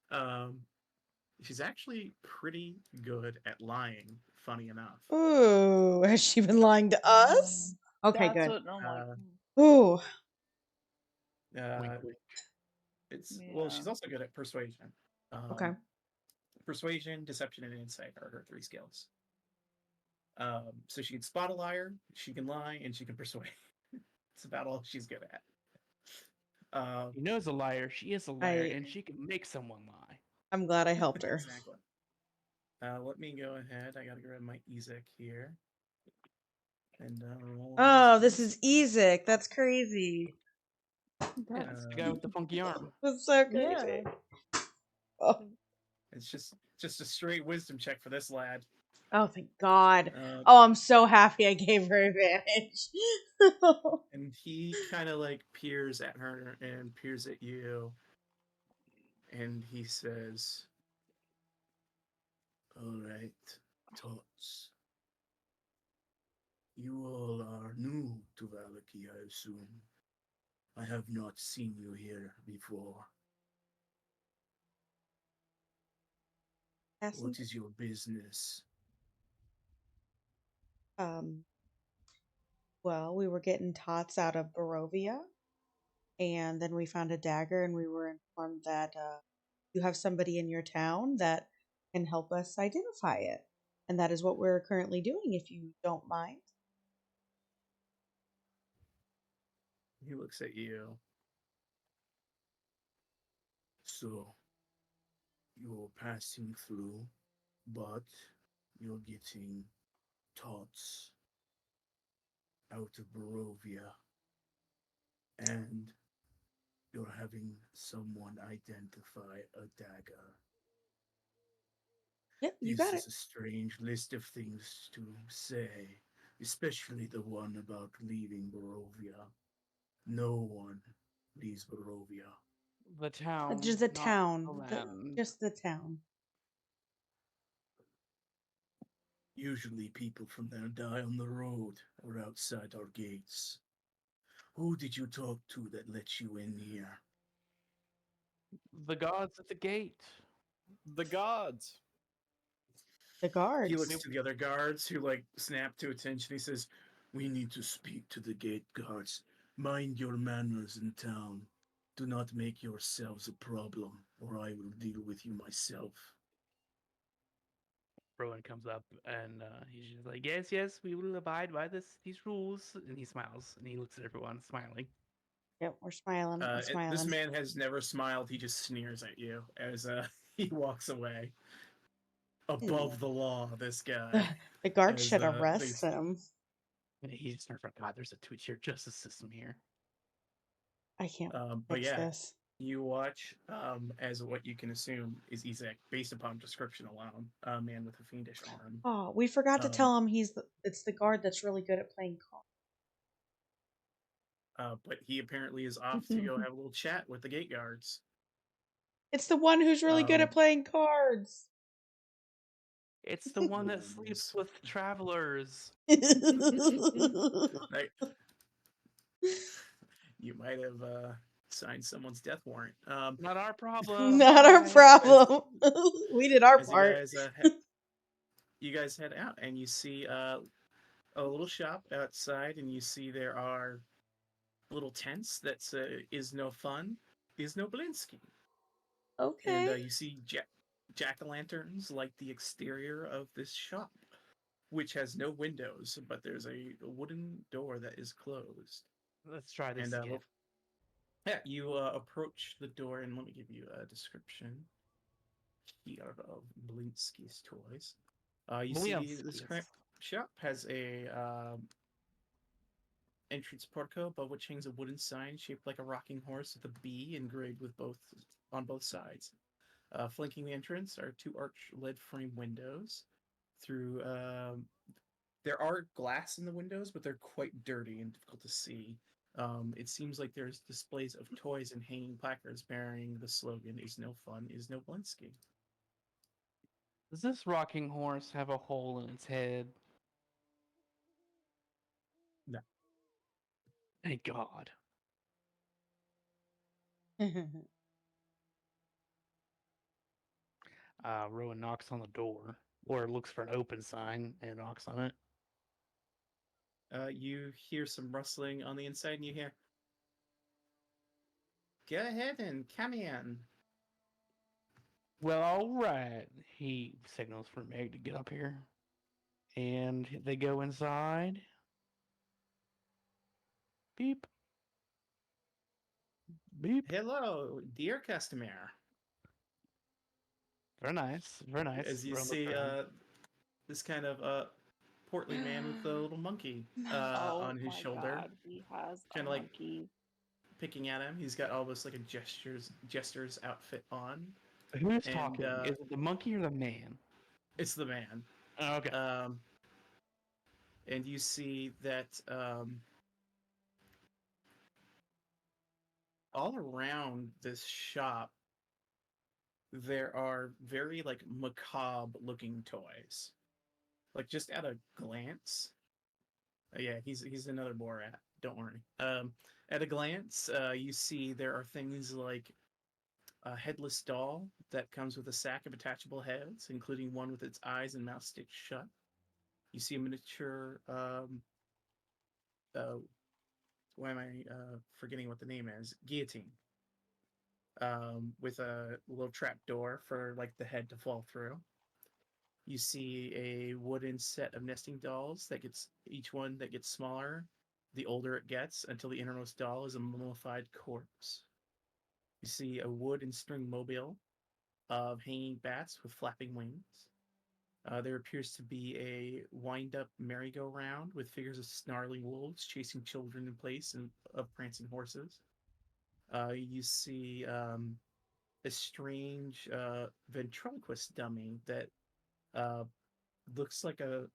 Um, she's actually pretty good at lying. Funny enough. Ooh, has she been lying to us? Okay, That's good. what I'm like. Ooh, Uh, Wink, wink. it's well, Yeah. she's also good at persuasion. okay. Persuasion, deception, and insight are her 3 skills. So she can spot a liar, she can lie, and she can persuade. It's about all she's good at. He knows a liar. She is a liar, I and she can make someone lie. I'm glad I helped her. Exactly. Let me go ahead. I gotta grab my Ezek here. And roll Oh, his this is Ezek. That's crazy. That's the guy with the funky arm. That's so Yeah. crazy. Oh, It's just a straight wisdom check for this lad. oh, thank God. Uh, Oh, I'm so happy I gave her advantage. and he kind of like peers at her and peers at you. And he says, all right, Tots. You all are new to Vallaki, I assume. I have not seen you here before. What is your business? Well, we were getting tots out of Barovia, and then we found a dagger, and we were informed that you have somebody in your town that can help us identify it. And that is what we're currently doing, if you don't mind. He looks at you. So, you're passing through, but you're getting Tots out of Barovia, and you're having someone identify a dagger. Yep, you This got it. is a strange list of things to say, especially the one about leaving Barovia. No one leaves Barovia. The town. Just the not town. The land. Just the town. Usually people from there die on the road or outside our gates. Who did you talk to that let you in here? The gods at the gate. The gods. The guards. He looks to the other guards who like snap to attention. He says, we need to speak to the gate guards. Mind your manners in town. Do not make yourselves a problem, or I will deal with you myself. Rowan comes up and he's just like, yes, we will abide by these rules. And he smiles and he looks at everyone smiling. Yep, we're smiling. We're smiling. This man has never smiled. He just sneers at you as he walks away. Above the law, this guy. The guards as, should arrest him. And he just starts like, God, there's a two-tier justice system here. I can't but fix yeah, this. You watch as what you can assume is Ezek, based upon description alone, a man with a fiendish arm. Oh, we forgot to Um, tell him it's the guard that's really good at playing cards. But he apparently is off to go have a little chat with the gate guards. It's the one who's really good at playing cards. It's the one that Fools. sleeps with travelers. Like, you might have signed someone's death warrant. Not our problem. Not our Bye. problem. We did our As part. you guys head out, and you see a little shop outside, and you see there are little tents that is no fun, is no Blinsky. And Okay. you see jack-o'-lanterns like the exterior of this shop, which has no windows, but there's a wooden door that is closed. Let's try this And again. yeah, you approach the door, and let me give you a description here of Blinsky's toys. You see this Blinsky's. shop has a entrance portico above which hangs a wooden sign shaped like a rocking horse with a bee engraved with on both sides. Flanking the entrance are two arch lead frame windows. There are glass in the windows, but they're quite dirty and difficult to see. It seems like there's displays of toys and hanging placards bearing the slogan "Is no fun, is no Blinsky." Does this rocking horse have a hole in its head? No. Thank God. Rowan knocks on the door, or looks for an open sign and knocks on it. You hear some rustling on the inside, and you hear, "Go ahead and come in." Well, all right. He signals for Meg to get up here. And they go inside. Beep. Beep. "Hello, dear customer." Very nice. Very nice. As you Rowan looks see around. this kind of portly man with a little monkey Oh on his my shoulder, God, he has a kind of like monkey. picking at him. He's got almost like a jester's outfit on. Who's And talking? Is it the monkey or the man? it's the man. Oh, okay. And you see that all around this shop there are very like macabre looking toys. Like just at a glance. Yeah, he's another Borat. Don't worry. At a glance, you see there are things like a headless doll that comes with a sack of attachable heads, including one with its eyes and mouth stitched shut. You see a miniature. Why am I forgetting what the name is? Guillotine. With a little trap door for like the head to fall through. You see a wooden set of nesting dolls each one that gets smaller the older it gets until the innermost doll is a mummified corpse. You see a wood and string mobile of hanging bats with flapping wings. There appears to be a wind-up merry-go-round with figures of snarling wolves chasing children in place and of prancing horses. You see a strange ventriloquist dummy that uh, looks like a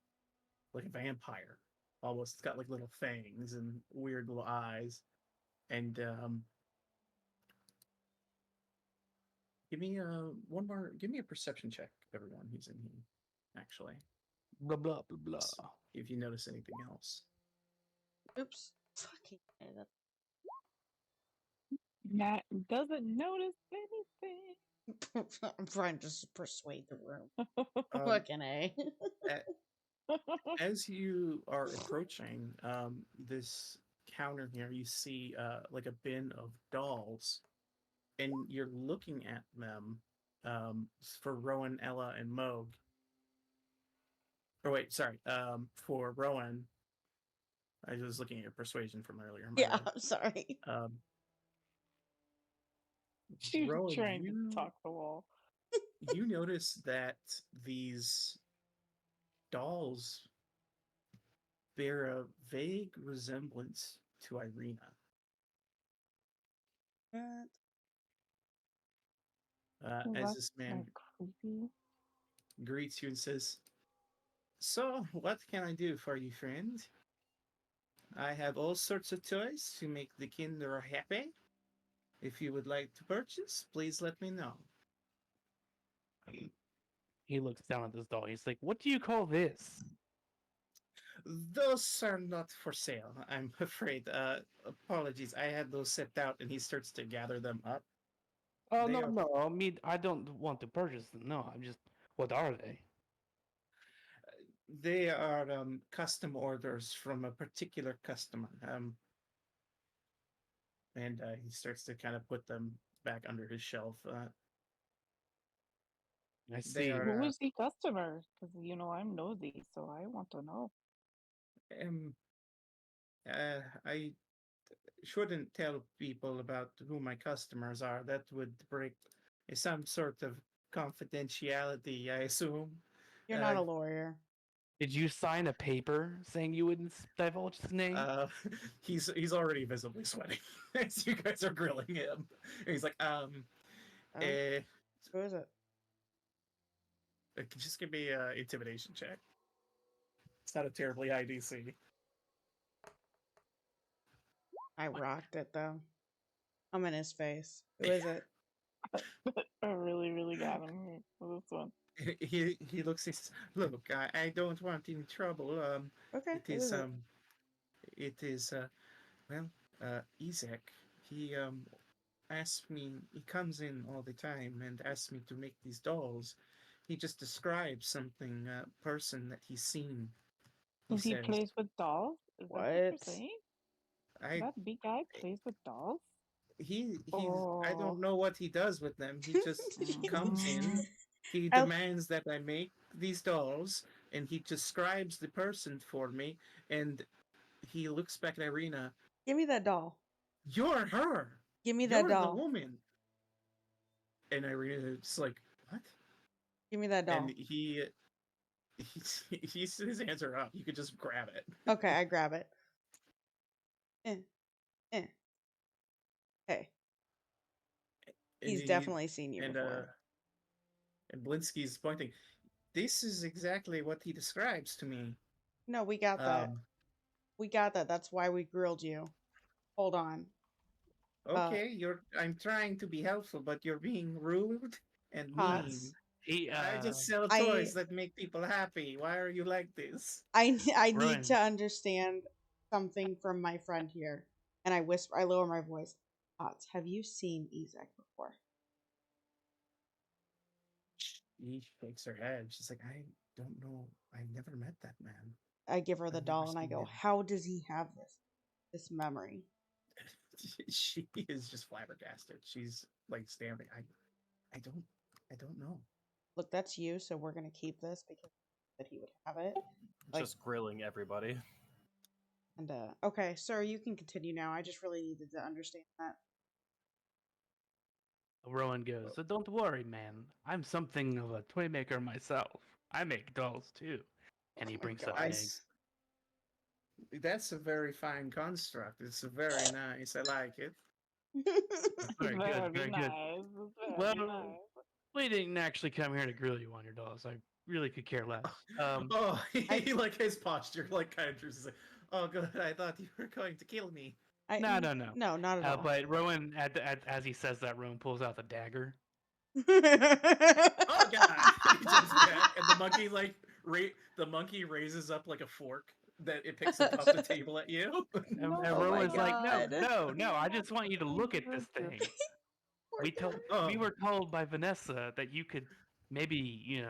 vampire almost. It's got like little fangs and weird little eyes. And give me a perception check, everyone who's in here, actually. Blah, blah, blah, blah. If you notice anything else. Oops. Fucking. Matt doesn't notice anything. I'm trying to persuade the room. Um, Fucking A. as you are approaching this counter here, you see like a bin of dolls, and you're looking at them for Rowan, Ella, and Moog. Or wait, sorry, for Rowan. I was looking at your persuasion from earlier. My Yeah, bad. I'm sorry. She was Rowan, trying to talk the wall. you notice that these dolls bear a vague resemblance to Irina. What? As That's this man like creepy. greets you and says, "So, what can I do for you, friend? I have all sorts of toys to make the Kinder happy. If you would like to purchase, please let me know." He looks down at this doll. He's like, "What do you call this?" Those are not for sale, I'm afraid. Apologies, I had those set out, and he starts to gather them up. Oh They no, are no. I mean, I don't want to purchase them. No, I'm just. What are they? custom orders from a particular customer. And he starts to kind of put them back under his shelf. I They see. Who are is the customer? Because I'm nosy, so I want to know. um, I shouldn't tell people about who my customers are. That would break some sort of confidentiality, I assume. You're not Uh, a lawyer. Did you sign a paper saying you wouldn't divulge his name? uh, he's already visibly sweating as you guys are grilling him. And he's like, Oh, eh, who is it? just give me an intimidation check. It's not a terribly high DC. I rocked it though. I'm in his face. Who is it? I really, really got him for this one. He looks. He says, "Look, I don't want any trouble. Okay, It who is is it? it is well, Isaac. He asked me. He comes in all the time and asks me to make these dolls. He just describes something person that he's seen. He So he says, plays with dolls? Is that what you're What? saying? I That big guy plays with dolls? he's I don't Oh. know what he does with them. He just comes in. Mm. He I, demands that I make these dolls, and he describes the person for me. And he looks back at Irina. give me that doll. You're her. Give me that You're the doll. woman. And Irina's like, what? Give me that And doll. his hands are up. You could just grab it. Okay, I grab it. Eh, eh. Hey, And he's definitely seen you and before. and Blinsky's pointing. This is exactly what he describes to me. No, we got that. Um, We got that. That's why we grilled you. Hold on. okay, I'm trying to be helpful, but you're being rude and mean. Tots. He I just sell I toys that make people happy. Why are you like this? I need Rowan. to understand something from my friend here. And I whisper, I lower my voice. Tots, have you seen Isaac before? She shakes her head. She's like, I don't know. I never met that man. I give her the I've never doll and I seen go, him. how does he have this memory? She is just flabbergasted. She's like standing. I don't know. Look, that's you, so we're gonna keep this because that he would have it. Like, Just grilling everybody. and okay, sir, you can continue now. I just really needed to understand that. Rowan goes, "So don't worry, man. I'm something of a toy maker myself. I make dolls too." And he Oh my brings up God. eggs. That's a very fine construct. It's very nice. I like it. Very good, very good. Nice. Well, Very nice. we didn't actually come here to grill you on your dolls. I really could care less. Oh, he like his posture like kind of droops. He's like, oh, good. I thought you were going to kill me. No. No, not at all. But Rowan, as he says that, Rowan pulls out the dagger. Oh God! He jumps back, and the monkey like the monkey raises up like a fork that it picks up off the table at you. And Oh my Rowan's like, God. no. I just want you to look at this thing. Oh, We were told by Vanessa that you could maybe,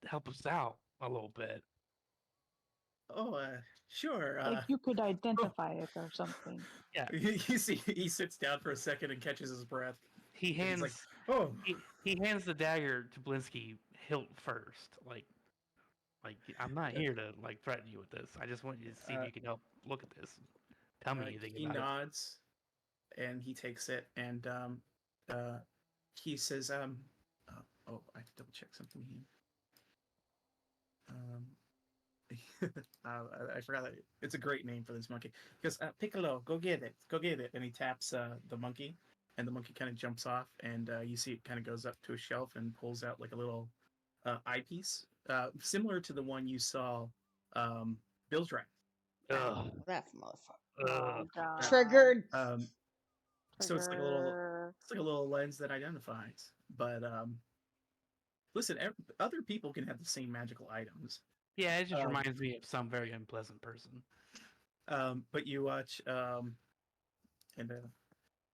help us out a little bit. oh, sure. Like you could Oh, identify it or something. Yeah. you see, he sits down for a second and catches his breath. He And he's hands like, oh, he hands the dagger to Blinsky hilt first. Like I'm not here to like threaten you with this. I just want you to see if Uh, you can help look at this. Tell me anything he about it. nods, and he takes it, and he says, oh, I have to double check something here. I forgot that it's a great name for this monkey. He goes, Piccolo, go get it, and he taps the monkey, and the monkey kind of jumps off, and you see it kind of goes up to a shelf and pulls out like a little eyepiece, similar to the one you saw Bill's right. Ugh. That motherfucker. Oh God. Triggered. So it's like a little lens that identifies. But listen, other people can have the same magical items. Yeah, it just reminds me of some very unpleasant person. But you watch, and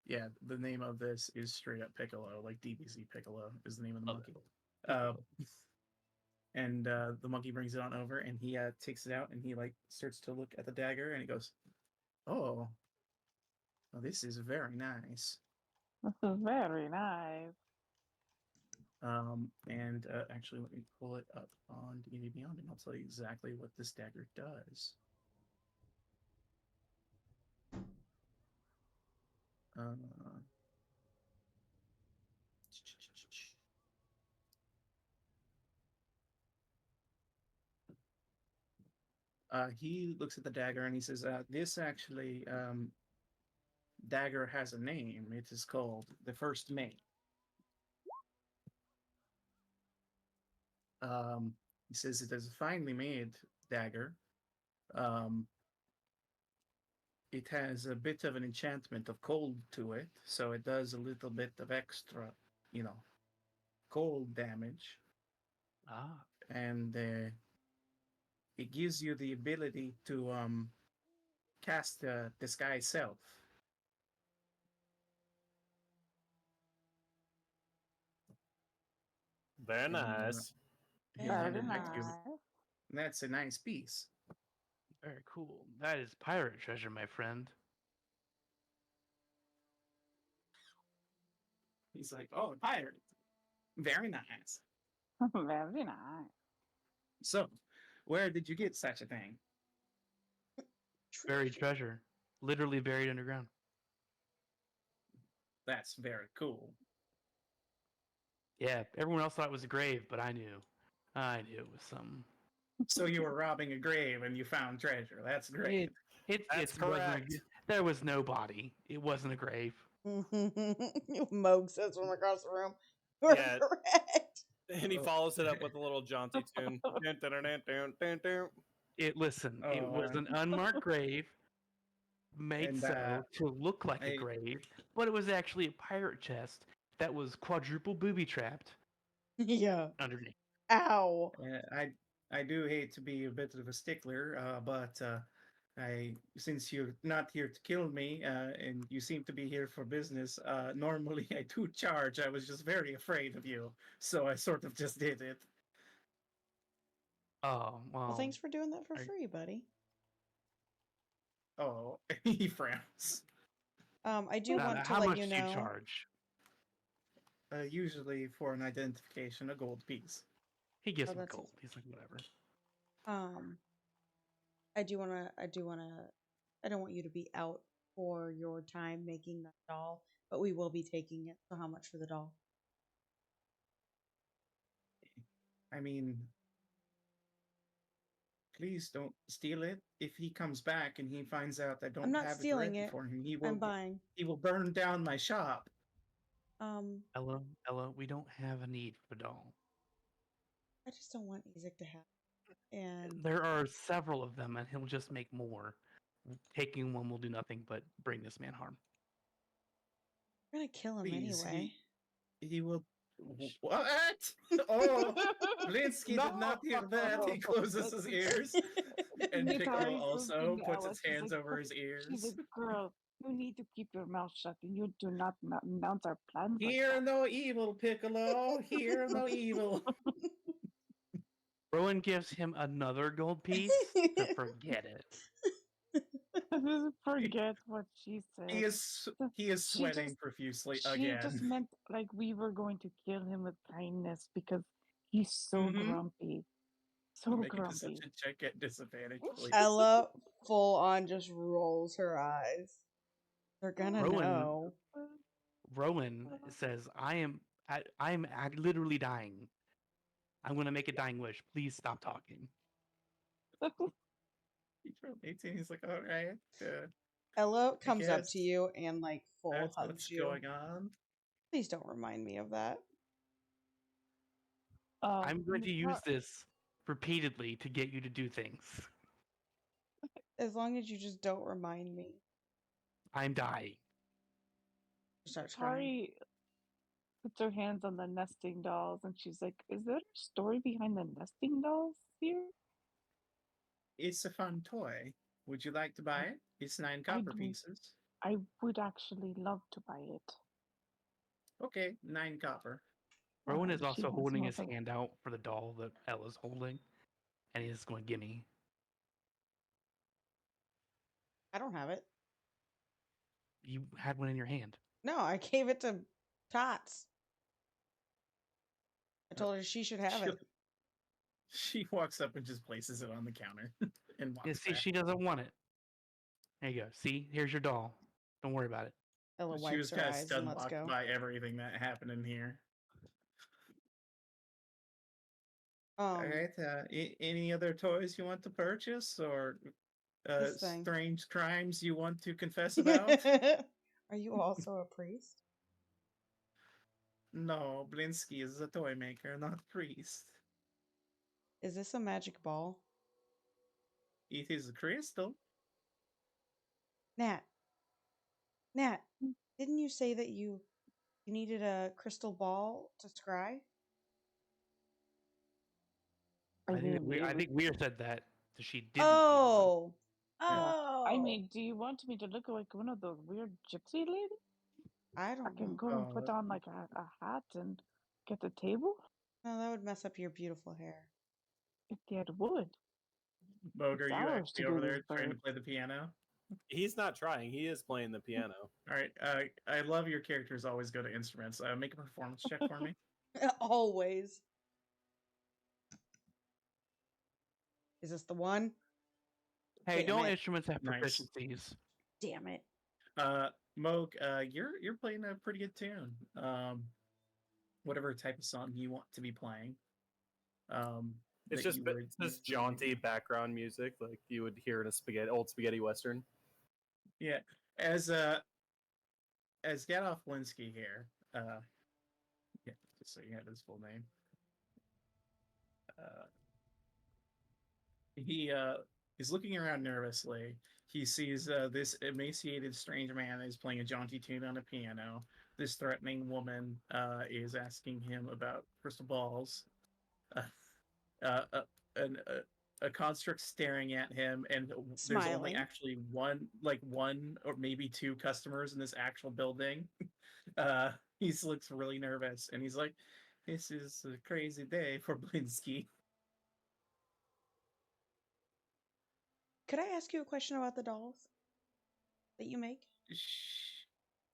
yeah, the name of this is straight up Piccolo, like DBZ Piccolo is the name of the monkey. And the monkey brings it on over, and he takes it out, and he like starts to look at the dagger, and he goes, "Oh, well, this is very nice." This is very nice. And actually, let me pull it up on D&D Beyond, and I'll tell you exactly what this dagger does. He looks at the dagger and he says, "This actually dagger has a name. It is called the First Mate." He says it is a finely made dagger. It has a bit of an enchantment of cold to it, so it does a little bit of extra, cold damage. And it gives you the ability to cast Disguise Self. Very nice. Very nice. That's a nice piece. Very cool. That is pirate treasure, my friend. He's like, "Oh, pirate. Very nice." Very nice. So, where did you get such a thing? Buried treasure. Literally buried underground. That's very cool. Yeah, everyone else thought it was a grave, but I knew. I knew it was something. So you were robbing a grave and you found treasure. That's great. That's correct. There was no body. It wasn't a grave. Moog says from across the room. Yeah. Correct. And he follows it up with a little jaunty tune. It was an unmarked grave, made And, to look like a grave, but it was actually a pirate chest that was quadruple booby trapped Yeah. underneath. Ow. I do hate to be a bit of a stickler, but since you're not here to kill me, and you seem to be here for business, normally I do charge. I was just very afraid of you, so I sort of just did it. Oh, Well, thanks for doing that for free, buddy. Oh, he frowns. I do want to how let much you do you know. charge? Usually for an identification, a gold piece. He gives Oh, him that's gold. He's like, whatever. I don't want you to be out for your time making that doll, but we will be taking it. So how much for the doll? I mean, please don't steal it. If he comes back and he finds out I don't I'm not have stealing it ready it. for him, I'm buying. He will burn down my shop. Ella, we don't have a need for the doll. I just don't want Isaac to have it. And there are several of them, and he'll just make more. Taking one will do nothing but bring this man harm. We're gonna kill him Please, anyway. He will. What? Oh, Blinsky did not hear that. He closes his ears. And Piccolo also puts his hands over his ears. She's a girl. You need to keep your mouth shut, and you do not announce our plans. Hear no evil, Piccolo. Hear no evil. Rowan gives him another gold piece to forget it. Forget what she said. He is sweating profusely again. She just meant like we were going to kill him with kindness because he's so grumpy. So Make grumpy. a deception check at disadvantage, please. Ella full on just rolls her eyes. They're gonna know. Rowan says, I'm literally dying. I'm gonna make a dying wish. Please stop talking. He's from 18. He's like, all right. Ella comes up to you and like full That's hugs what's you. going on. Please don't remind me of that. I'm going to use Mika- this repeatedly to get you to do things. As long as you just don't remind me. I'm dying. Starts crying. Mikari puts her hands on the nesting dolls and she's like, "Is there a story behind the nesting dolls here?" It's a fun toy. Would you like to buy it? It's 9 copper do. pieces. I would actually love to buy it. Okay, 9 copper. Rowan is She also has holding more his hand out for the doll that Ella's holding, and he's going, "Gimme." I don't have it. You had one in your hand. No, I gave it to Tots. I told her she should have it. She walks up and just places it on the counter and Yeah, walks see, back. she doesn't want it. There you go. See, here's your doll. Don't worry about it. Ella She wipes was her kind of eyes and stun let's locked go. by everything that happened in here. All right. Any other toys you want to purchase or This thing. strange crimes you want to confess about? Are you also a priest? No, Blinsky is a toy maker, not a priest. Is this a magic ball? It is a crystal. Nat, didn't you say that you needed a crystal ball to scry? I think Weir said that, so she didn't. Oh, Yeah. oh. I mean, do you want me to look like one of those weird gypsy ladies? I I don't can know. go and put on like a hat and get the table. No, that would mess up your beautiful hair. It would. Boger, It's you hours to actually do over there this, trying to bird. play the piano? He's not trying. He is playing the piano. All right. I love your characters always go to instruments. Make a performance check for me. Always. Is this the one? Hey, Damn don't it. instruments have Nice. proficiencies? Damn it. Moog, you're playing a pretty good tune. Whatever type of song you want to be playing. It's just jaunty background music, like you would hear in a old spaghetti western. Yeah, as Gadolf Linsky here. Yeah, just so you had his full name. He is looking around nervously. He sees this emaciated strange man is playing a jaunty tune on a piano. This threatening woman is asking him about crystal balls. Uh, uh, a construct staring at him, and there's only Smiling. actually one or maybe 2 customers in this actual building. He looks really nervous, and he's like, "This is a crazy day for Blinsky." Could I ask you a question about the dolls that you make?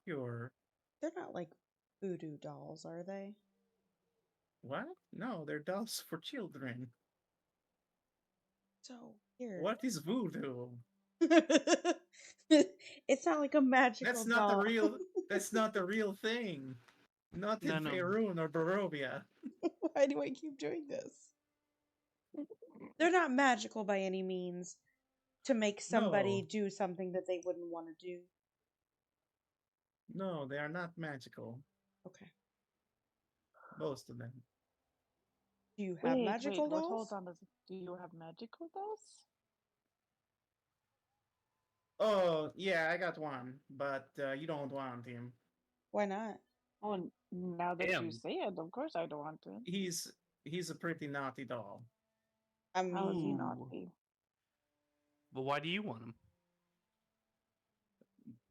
Sure. They're not like voodoo dolls, are they? What? No, they're dolls for children. So weird. What is voodoo? It's not like a magical That's not doll. the real. That's not the real thing. Not in No. Faerun or Barovia. Why do I keep doing this? They're not magical by any means to make somebody No. do something that they wouldn't want to do. No, they are not magical. Okay. Most of them. Do you have magical dolls? Hold on. Do you have magical dolls? Oh, yeah, I got one, but you don't want him. Why not? Oh, now that Damn. you say it, of course I don't want to. He's a pretty naughty doll. I mean, How is he Ooh. naughty? But why do you want him?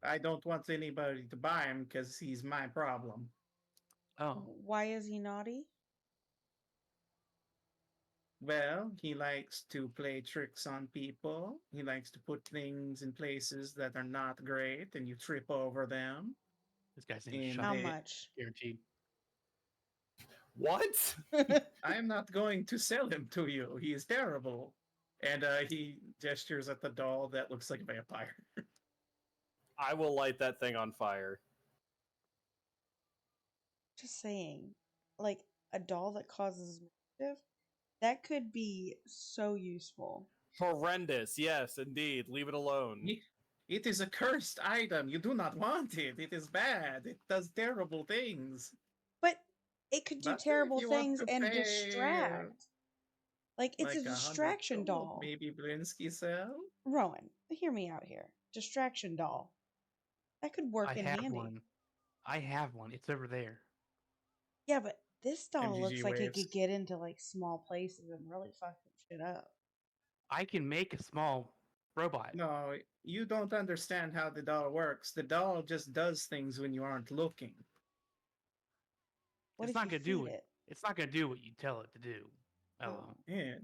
I don't want anybody to buy him because he's my problem. Oh, why is he naughty? Well, he likes to play tricks on people. He likes to put things in places that are not great, and you trip over them. this guy's name is And How Sean. much? Guaranteed. What? I am not going to sell him to you. He is terrible. And he gestures at the doll that looks like a vampire. I will light that thing on fire. Just saying, like a doll that causes mischief, that could be so useful. Horrendous. Yes, indeed. Leave it alone. It is a cursed item. You do not want it. It is bad. It does terrible things. But it could do But terrible if you want things to and pay distract. Like, it's a like 100 distraction gold, doll. maybe Blinsky sell? Rowan, hear me out here. Distraction doll. That could work I in have handy. one. I have one. It's over there. Yeah, but this doll MGG looks like it waves. could get into like small places and really fuck some shit up. I can make a small robot. No, you don't understand how the doll works. The doll just does things when you aren't looking. What It's if not you gonna feed do it? It's not gonna do what you tell it to do. Ella. Oh. Yeah.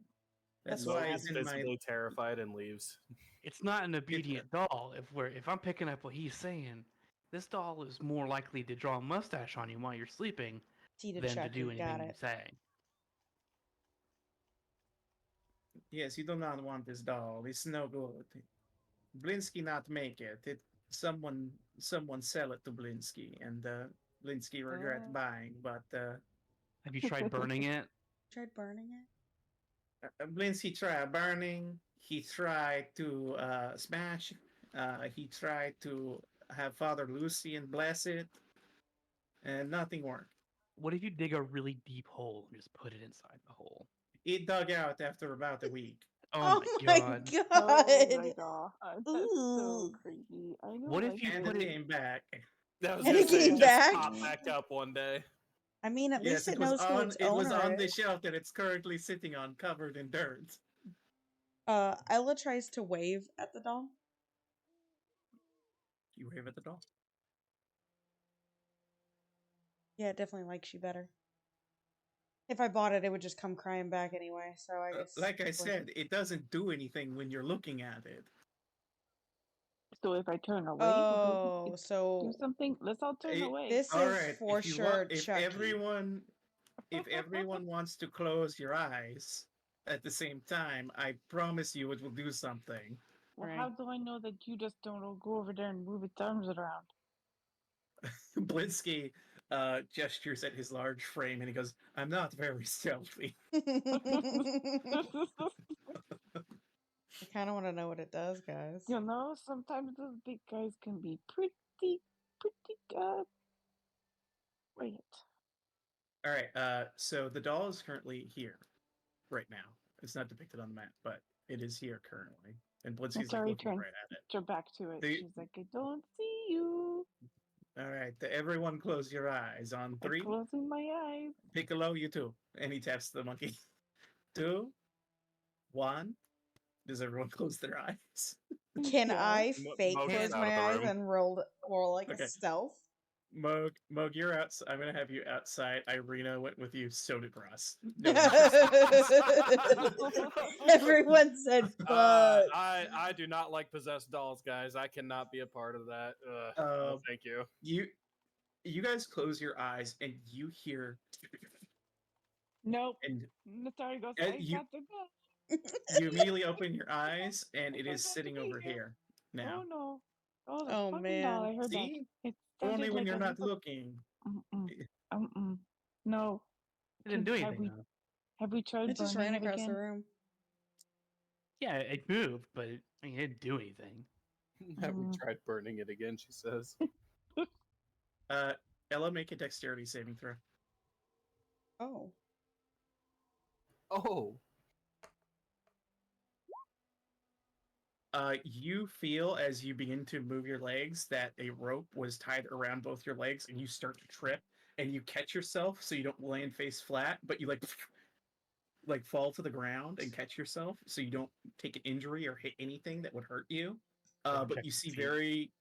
That's That's why sad. it's He's in my. visibly terrified and leaves. It's not an obedient doll. If I'm picking up what he's saying, this doll is more likely to draw a mustache on you while you're sleeping Tita than to Chucky, do got anything you it. say. Yes, you do not want this doll. It's no good. Blinsky not make it. Someone sell it to Blinsky, and Blinsky regret Oh. buying. But Have you tried burning it? Tried burning it? Blinsky tried burning. He tried to smash. He tried to have Father Lucian bless it, and nothing worked. What if you dig a really deep hole and just put it inside the hole? It dug out after about a week. Oh, my god. Oh my god, that's so Ooh. creepy. I know. What if I you And put it it- came back. That was And gonna it say, came just back? popped back up one day. I mean, at Yes, least it was knows who on. its It was owner on the is. shelf that it's currently sitting on, covered in dirt. Ella tries to wave at the doll. You wave at the doll. Yeah, it definitely likes you better. If I bought it, it would just come crying back anyway. So I guess. Like I it's worth said, it. it doesn't do anything when you're looking at it. So if I turn away, Oh, will it do so something? Let's all turn away. this All is right, for if you sure want, if Chucky. everyone wants to close your eyes at the same time, I promise you it will do something. Well, Right. how do I know that you just don't go over there and move its arms around? Blinsky gestures at his large frame and he goes, "I'm not very stealthy." I kind of want to know what it does, guys. You know, sometimes those big guys can be pretty good. Wait. All right, so the doll is currently here, right now. It's not depicted on the map, but it is here currently, and Blinsky's like Sorry, looking right at it. Turn back to it. The- She's like, I don't see you. All right, everyone close your eyes on I'm 3. closing my eyes. Piccolo, you too. And he taps the monkey. 2, 1. Does everyone close their eyes? Can Yeah. I fake Mo's close out of my the eyes room. and roll like Okay. a stealth? Mog, you're out. I'm gonna have you outside. Irina went with you. So did Ross. Everyone said fuck. I do not like possessed dolls, guys. I cannot be a part of that. No, thank you. You guys close your eyes and you hear. Nope. And Sorry, goes. And I you- got the gun. you immediately open your eyes and it is sitting over here now. Oh no. Oh, the Oh, fucking doll. I man. heard See? that. It Only sounded when like you're a not little- looking. No. It didn't do Have anything. we- though. Have we tried It just burning ran it across again? the room. Yeah, it moved, but it didn't do anything. Have we Mm. tried burning it again? She says. Ella, make a dexterity saving throw. Oh. Oh. You feel as you begin to move your legs that a rope was tied around both your legs, and you start to trip, and you catch yourself so you don't land face flat, but you like fall to the ground and catch yourself so you don't take an injury or hit anything that would hurt you. Double But check you the see seat. very,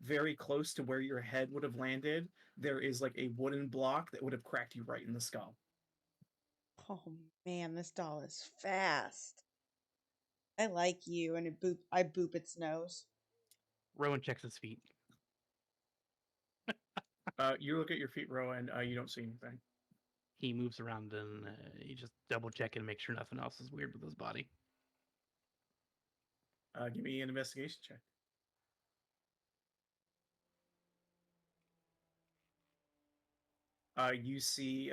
very close to where your head would have landed, there is like a wooden block that would have cracked you right in the skull. Oh man, this doll is fast. I like you, and I boop its nose. Rowan checks his feet. You look at your feet, Rowan, and you don't see anything. He moves around and he just double check and make sure nothing else is weird with his body. Give me an investigation check. You see,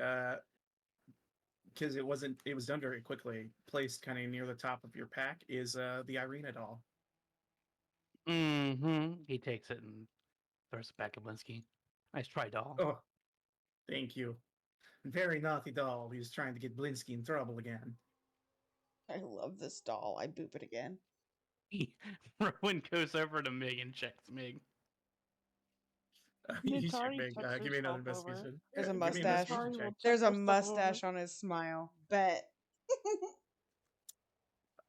because it was done very quickly, placed kind of near the top of your pack is the Irina doll. Mm-hmm. He takes it and throws it back at Blinsky. Nice try, doll. Oh, thank you. Very naughty doll. He's trying to get Blinsky in trouble again. I love this doll. I boop it again. Rowan goes over to Mig and checks Mig. You should Nitari make. checks Give me another herself over. investigation. There's a Give me an mustache. investigation Nitari check. will check There's a herself mustache over. on his smile. Bet.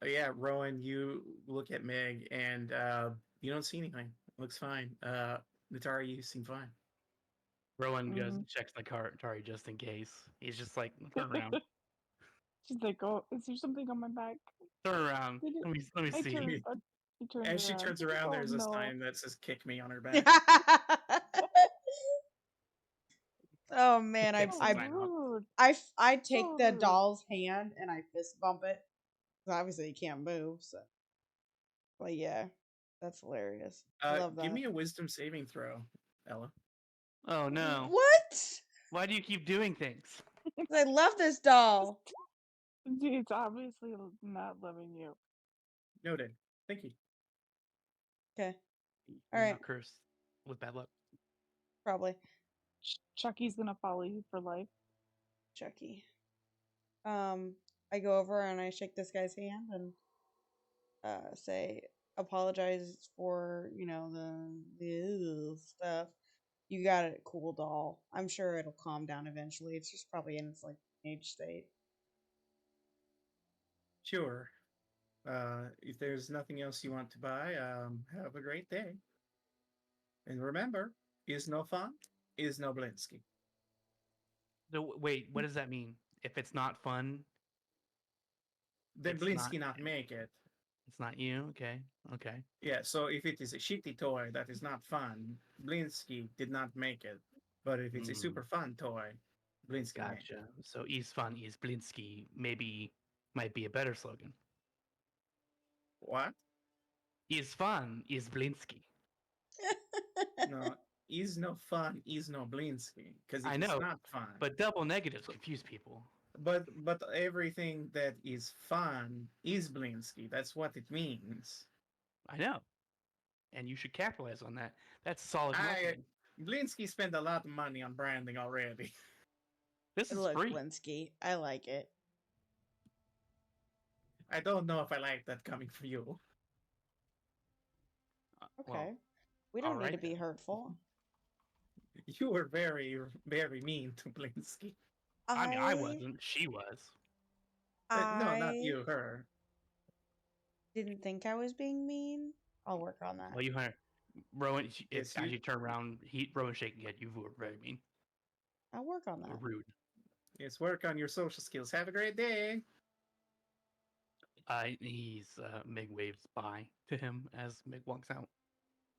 Yeah, Rowan, you look at Meg and you don't see anything. Looks fine. Natari, you seem fine. Rowan goes Mhm. and checks the car Atari just in case. He's just like, turn around. She's like, "Oh, is there something on my back?" Turn around. Did it- Let me I see. turn. She turns As she around. turns around, Oh there's a no! sign that says "Kick me" on her back. Oh man, Takes the So sign off. rude. I take So the rude. doll's hand and I fist bump it. 'Cause obviously he can't move, so. But yeah, that's hilarious. I love that. Give me a wisdom saving throw, Ella. Oh no. What? Why do you keep doing things? I love this doll. It's obviously not loving you. Noted. Thank you. Okay, You're All not right. cursed with bad luck. probably Chucky's gonna follow you for life. Chucky. I go over and I shake this guy's hand and say apologize for the stuff. You got it, cool doll. I'm sure it'll calm down eventually. It's just probably in its like teenage state. Sure. If there's nothing else you want to buy, have a great day. And remember, is no fun, is no Blinsky. So wait, what does that mean? If it's not fun, Then it's Blinsky not make it. It's not you. Okay. Okay. Yeah, so if it is a shitty toy that is not fun, Blinsky did not make it. But if it's a super fun toy, Blinsky made it. Gotcha. So is fun is Blinsky maybe might be a better slogan. What? Is fun is Blinsky. No, is no fun, is no Blinsky. Because I if it's know, not fun. but double negatives confuse people. But everything that is fun is Blinsky. That's what it means. I know, and you should capitalize on that. That's solid I marketing. Blinsky spent a lot of money on branding already. This is Look, free. Blinsky, I like it. I don't know if I like that coming from you. Okay, Well, we don't need alright to be then. hurtful. You were very, very mean to Blinsky. I mean, I wasn't. She was. No, not I you, her. didn't think I was being mean. I'll work on that. Well, you heard Rowan. Yes, As you- you turn around, Rowan shaking head. You were very mean. I'll work on You were that. rude. Yes, work on your social skills. Have a great day. Mig waves bye to him as Mig walks out.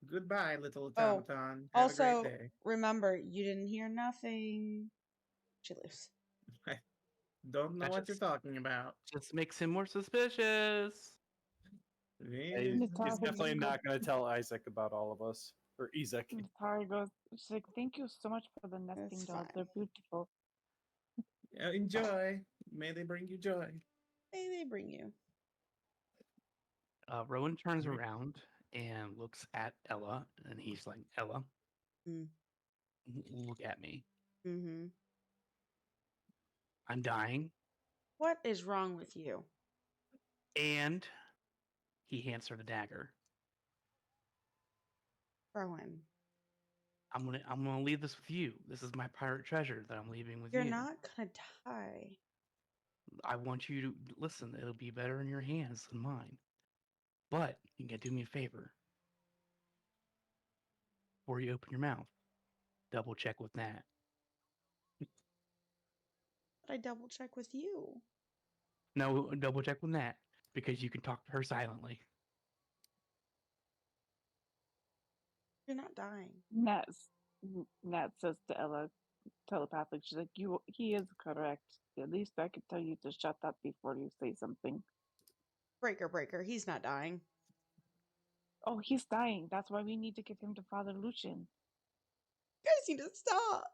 Goodbye, little Oh, automaton. Have a Also, great day. remember, you didn't hear nothing. She leaves. I don't know That what you're talking about. Just makes him more suspicious. He's Nitari definitely goes- not going to tell Isaac about all of us. Or Isaac. Nitari goes. She's like, "Thank you so much for the nesting It's dolls. fine. They're beautiful." Enjoy. May they bring you joy. Hey, they bring you. Rowan turns Mhm. around and looks at Ella, and he's like, "Ella, Mm. look at me. Mm-hmm. I'm dying." What is wrong with you? And he hands her the dagger. Rowan, I'm gonna leave this with you. This is my pirate treasure that I'm leaving with you're you. not gonna die. I want you to listen. It'll be better in your hands than mine. But you can do me a favor. Before you open your mouth, double check with Nat. But I double check with you. No, double check with Nat because you can talk to her silently. You're not dying. Nat says to Ella, telepathic. She's like, he is correct. At least I could tell you to shut up before you say something." Breaker. He's not dying. Oh, he's dying. That's why we need to get him to Father Lucian. You guys need to stop.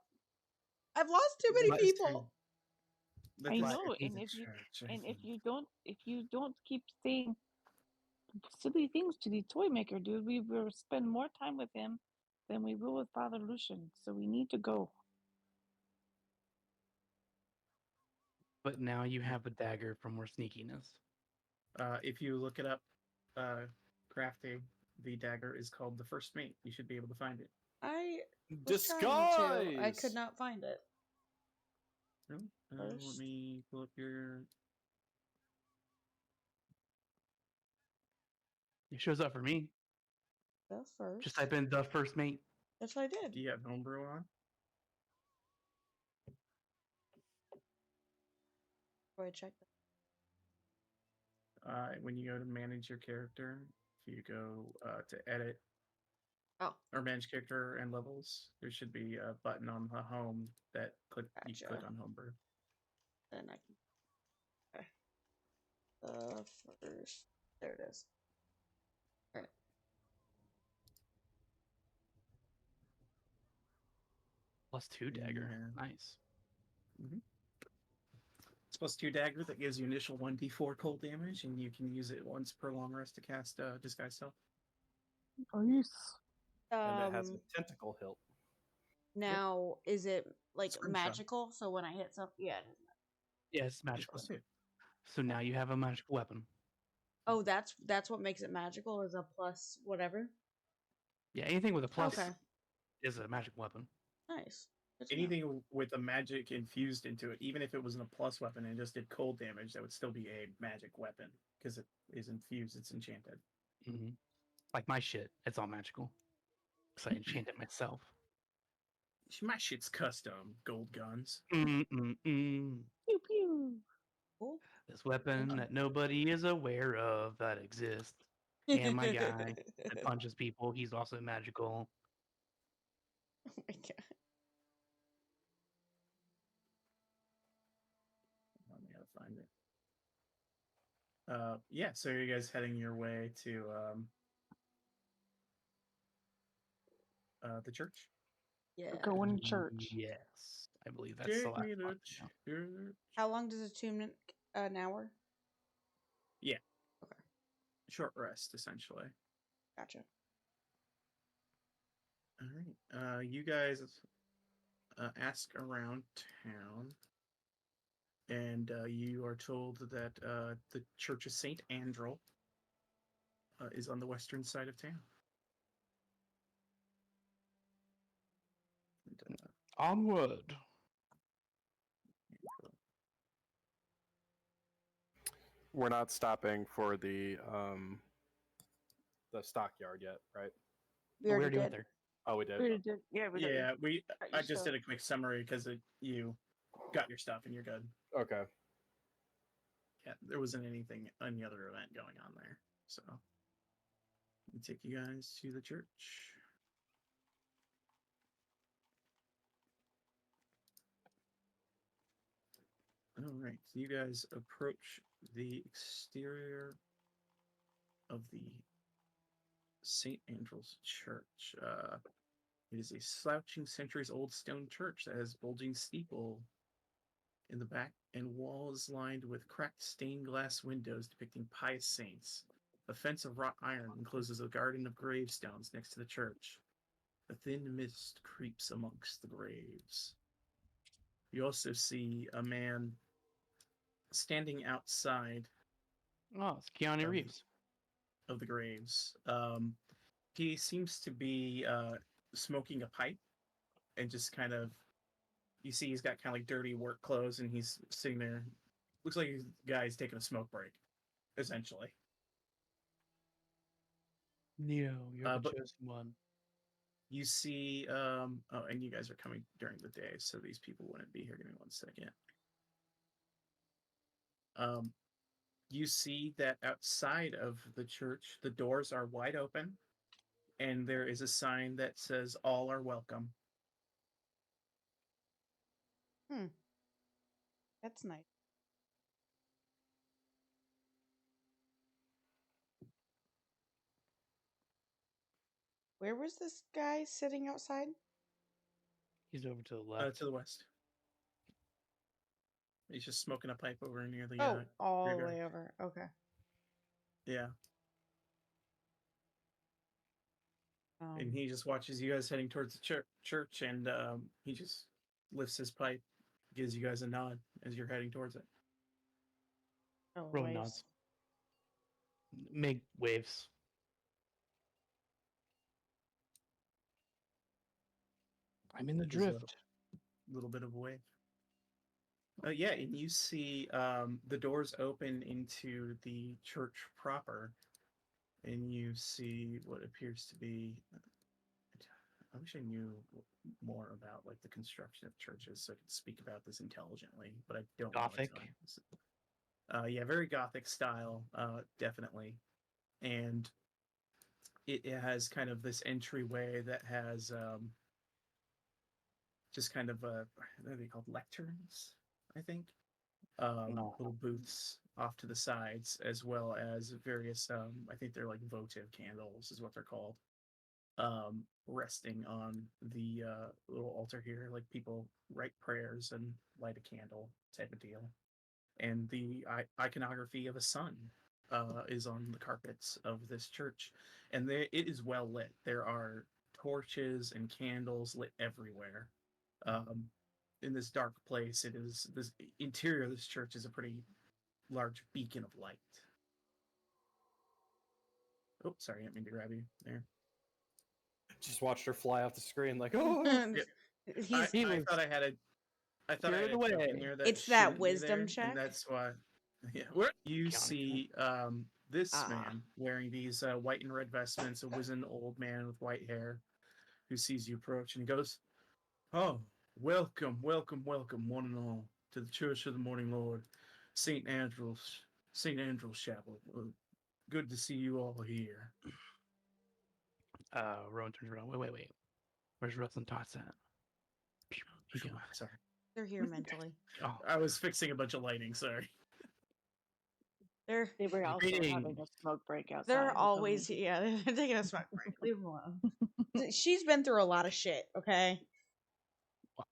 I've lost too many Let us people. Let I us know, get to and the if you church, I and think. if you don't keep saying silly things to the toy maker, dude. We will spend more time with him than we will with Father Lucian, so we need to go. But now you have a dagger for more sneakiness. If you look it up, crafting, the dagger is called the First Mate. You should be able to find it. I was trying to. I could Disguise! not find it. Really? Let First. me pull up your. It shows up for me. The first. Just type in the first mate. That's what I did. Do you have homebrew on? Go ahead, check that. When you go to manage your character, if you go to edit Oh, or manage character and levels, there should be a button on the home that you Gotcha. click on homebrew. then I can. Okay. The first. There it is. All right. +2 dagger. Yeah. Nice. It's +2 dagger that gives you initial 1d4 cold damage, and you can use it once per long rest to cast Disguise Self. Nice. And it has a tentacle hilt. Now, is it like Scrimshaw. magical? So when I hit something, yeah. It is. Yeah, it's magical. +2. So now you have a magical weapon. Oh, that's what makes it magical. Is a plus whatever. Yeah, anything with a plus Okay. is a magic weapon. Nice. Good to know. Anything with a magic infused into it, even if it wasn't a plus weapon and just did cold damage, that would still be a magic weapon because it is infused. It's enchanted. Mm-hmm. Like my shit, it's all magical. Because I enchant it myself. My shit's custom. Gold guns. Mm-mm-mm. Pew pew. Cool. This weapon that nobody is aware of that exists. And my guy that punches people, he's also magical. Oh my god. Let me gotta find it. Yeah, so are you guys heading your way to the church? Yeah. We're going to church. Yes. I believe that's the Take last me to one. church. How long does attunement? An hour. Yeah. Okay. Short rest, essentially. Gotcha. All right. You guys ask around town, and you are told that the Church of Saint Andrel is on the western side of town. And, Onward. We're not stopping for the stockyard yet, right? We already went did. there. Oh, we did. We did. Yeah, we got yeah, got I your just stuff. did a quick summary because you got your stuff and you're good. Okay. Yeah, there wasn't any other event going on there, so let me take you guys to the church. All right, so you guys approach the exterior of the St. Andrew's Church. It is a slouching centuries-old stone church that has bulging steeple in the back and walls lined with cracked stained glass windows depicting pious saints. A fence of wrought iron encloses a garden of gravestones next to the church. A thin mist creeps amongst the graves. You also see a man standing outside Oh, it's Keanu Reeves. of the graves. He seems to be smoking a pipe and just kind of, you see he's got kind of like dirty work clothes and he's sitting there. Looks like the guy's taking a smoke break, essentially. Neo, you're the but- chosen one. You see, and you guys are coming during the day, so these people wouldn't be here. Give me 1 second. You see that outside of the church, the doors are wide open, and there is a sign that says, "All are welcome." That's nice. Where was this guy sitting outside? He's over to the left. To the west. He's just smoking a pipe over near the. Oh, all the rear way guard. over. Okay. Yeah. And he just watches you guys heading towards the church, and he just lifts his pipe, gives you guys a nod as you're heading towards it. Rowan nods. Make waves. I'm in the There's drift. A little bit of a wave. Yeah, and you see the doors open into the church proper, and you see what appears to be. I wish I knew more about like the construction of churches so I could speak about this intelligently, but I don't Gothic. know a ton. Yeah, very Gothic style, definitely. And it has kind of this entryway that has just kind of what are they called, lecterns, I think. No. Little booths off to the sides, as well as various I think they're like votive candles is what they're called, resting on the little altar here. Like people write prayers and light a candle type of deal. And the iconography of a sun is on the carpets of this church, and it is well lit. There are torches and candles lit everywhere. Um, in this dark place, it is this interior of this church is a pretty large beacon of light. Oh, sorry, I didn't mean to grab you there. Just watched her fly off the screen like, oh. Yeah. He's I thought I had a Spirited joke away. in there that It's that shouldn't be wisdom there, check. and that's why. Yeah, you Counting see this Ah. man wearing these white and red vestments, a wizened old man with white hair, who sees you approach and he goes, "Oh, welcome, welcome, welcome, one and all, to the Church of the Morning Lord, St. Andrew's Chapel. Good to see you all here." Rowan turns around. Wait. Where's Russ and Tots at? He goes, Sorry, They're here mentally. oh, I was fixing a bunch of lighting. Sorry. They're They were also Greetings. having a smoke break outside. they're with always them. they're taking a smoke break. Leave them alone. She's been through a lot of shit. Okay.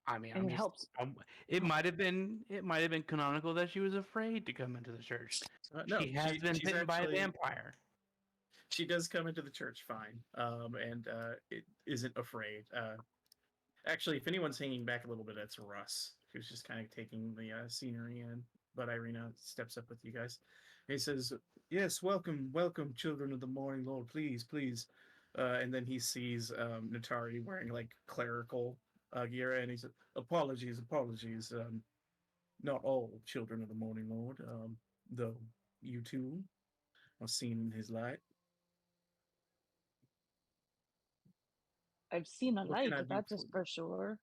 I mean, And I'm it just. helps. It might have been canonical that she was afraid to come into the church. No, She has been she's bitten by a actually- vampire. She does come into the church fine, and it isn't afraid. Actually, if anyone's hanging back a little bit, it's Russ, who's just kind of taking the scenery in. But Irina steps up with you guys. He says, "Yes, welcome, welcome, children of the morning, Lord. Please, please." And then he sees Natari wearing like clerical gear, and he said, "Apologies, apologies. Not all children of the morning, Lord. Though you two are seen in his light." I've seen a What can light, I do that for is you? for sure.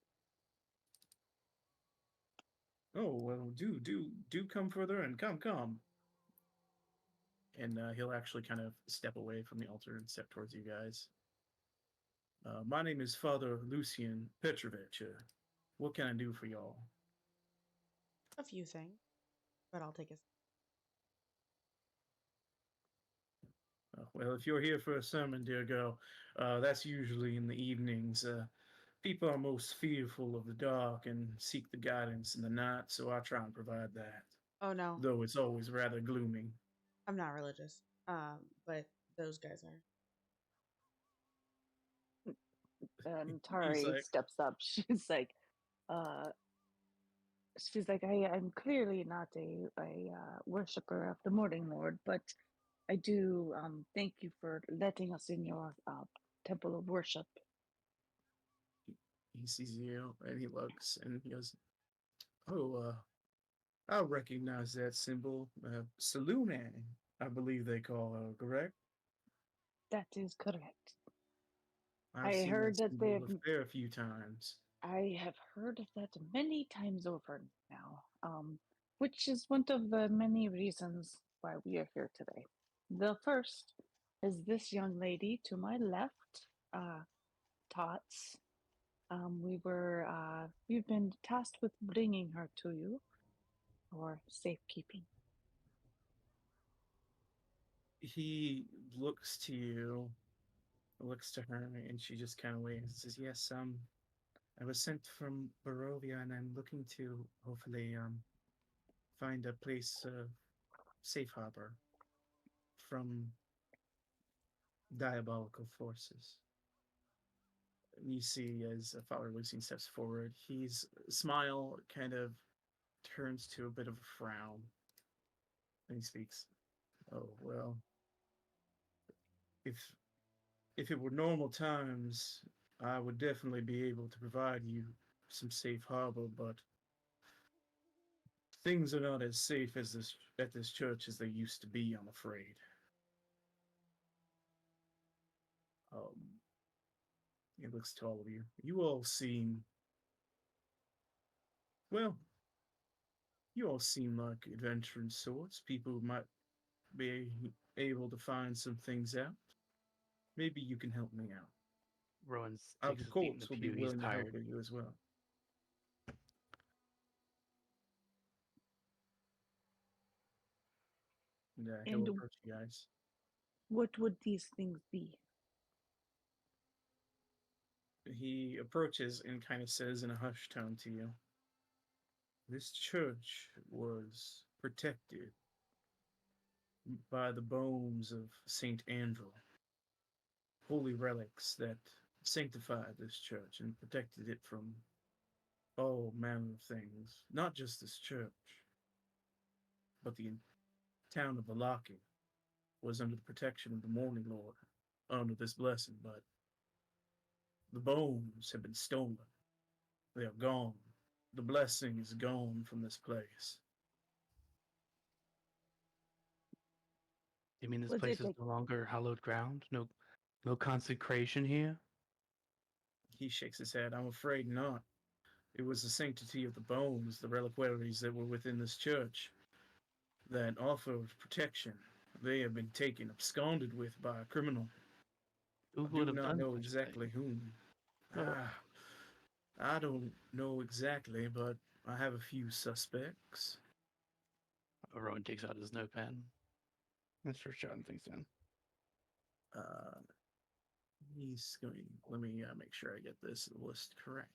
"Oh, well, do come further and come." And he'll actually kind of step away from the altar and step towards you guys. "My name is Father Lucian Petrovich. What can I do for y'all?" A few things, but I'll take a. "Well, if you're here for a sermon, dear girl, that's usually in the evenings. People are most fearful of the dark and seek the guidance in the night, so I try and provide that. Oh no, Though it's always rather gloomy." I'm not religious. But those guys are. And He's Tari like, steps up. She's like, I'm clearly not a worshiper of the Morning Lord, but I do thank you for letting us in your temple of worship. he sees you and he looks and he goes, "Oh, I recognize that symbol. Salune, I believe they call her, correct? That is correct. I've I seen heard that symbol a fair few times." I have heard of that many times over now, which is one of the many reasons why we are here today. The first is this young lady to my left, Tots. We've been tasked with bringing her to you for safekeeping. He looks to you, looks to her, and she just kind of waves and says, "Yes, I was sent from Barovia, and I'm looking to hopefully find a place of safe harbor from diabolical forces." And you see as Father Lucian steps forward, his smile kind of turns to a bit of a frown. And he speaks, "Oh, well, if if it were normal times, I would definitely be able to provide you some safe harbor, but things are not as safe as this at this church as they used to be, I'm afraid. Um, he looks to all of you. You all seem, well, you all seem like adventurous sorts, people who might be able to find some things out. Maybe you can help me out. Rowan Our takes a seat in the courts will be pew. He's willing to help tired. you as well." And he'll And approach you guys. what would these things be? He approaches and kind of says in a hushed tone to you, "This church was protected by the bones of Saint Andrew, holy relics that sanctified this church and protected it from all manner of things. Not just this church, but the town of Vallaki was under the protection of the Morning Lord under this blessing, but the bones have been stolen. They are gone. The blessing is gone from this place." You mean this Was place it is like no longer hallowed ground? No consecration here? He shakes his head. "I'm afraid not. It was the sanctity of the bones, the reliquaries that were within this church, that offered protection. They have been taken, absconded with by a criminal. Who I would do have not done know such a exactly thing? whom. Oh, Ah, I don't know exactly, but I have a few suspects." Rowan takes out his notepad and starts jotting things down. Uh, he's going. Let me make sure I get this list correct.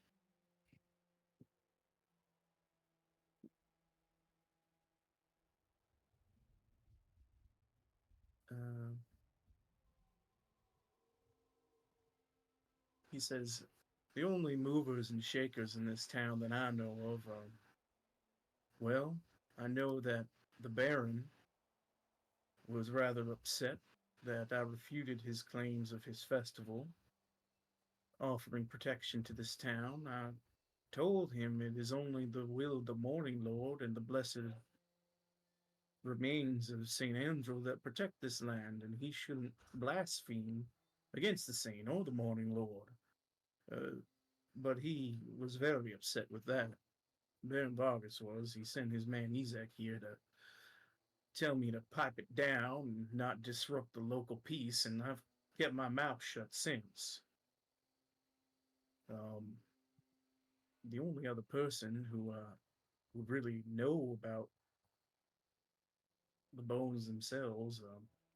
Uh, he says, "The only movers and shakers in this town that I know of are, well, I know that the Baron was rather upset that I refuted his claims of his festival, offering protection to this town. I told him it is only the will of the Morning Lord and the blessed remains of St. Andrew that protect this land, and he shouldn't blaspheme against the Saint or the Morning Lord. Uh, but he was very upset with that. Baron Vargas was. He sent his man Ezek here to tell me to pipe it down and not disrupt the local peace, and I've kept my mouth shut since. Um, the only other person who would really know about the bones themselves,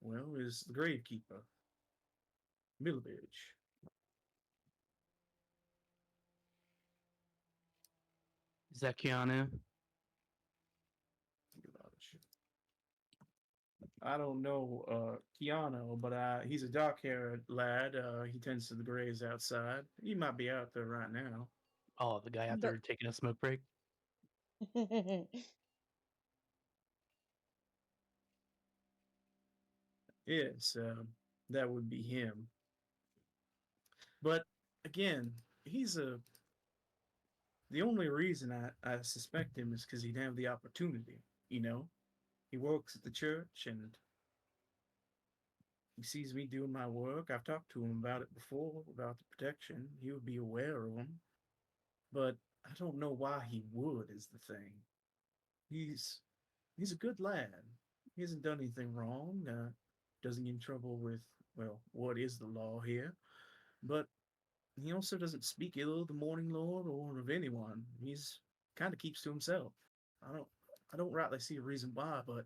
well, is the gravekeeper, Milovich. Is that Keanu? I don't know Keanu, but he's a dark-haired lad. He tends to the graves outside. He might be out there right now. Oh, the guy out the there taking a smoke break? Yes, that would be him. But again, he's a. The only reason I suspect him is because he'd have the opportunity. You know, he works at the church and he sees me doing my work. I've talked to him about it before, about the protection. He would be aware of them, but I don't know why he would. Is the thing. He's he's a good lad. He hasn't done anything wrong. Doesn't get in trouble with, well, what is the law here? But he also doesn't speak ill of the Morning Lord or of anyone. He's kind of keeps to himself. I don't I don't rightly see a reason why, but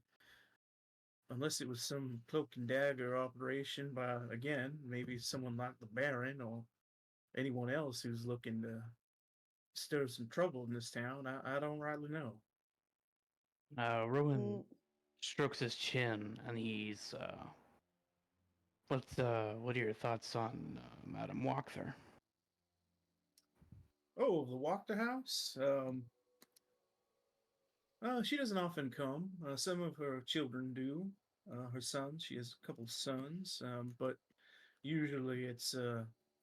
unless it was some cloak and dagger operation by, again, maybe someone like the Baron or anyone else who's looking to stir some trouble in this town, I don't rightly know. Rowan Mm, strokes his chin and he's, what are your thoughts on Madame Walkthor? Oh, the Walker House. She doesn't often come. Some of her children do. Her sons. She has a couple of sons, but usually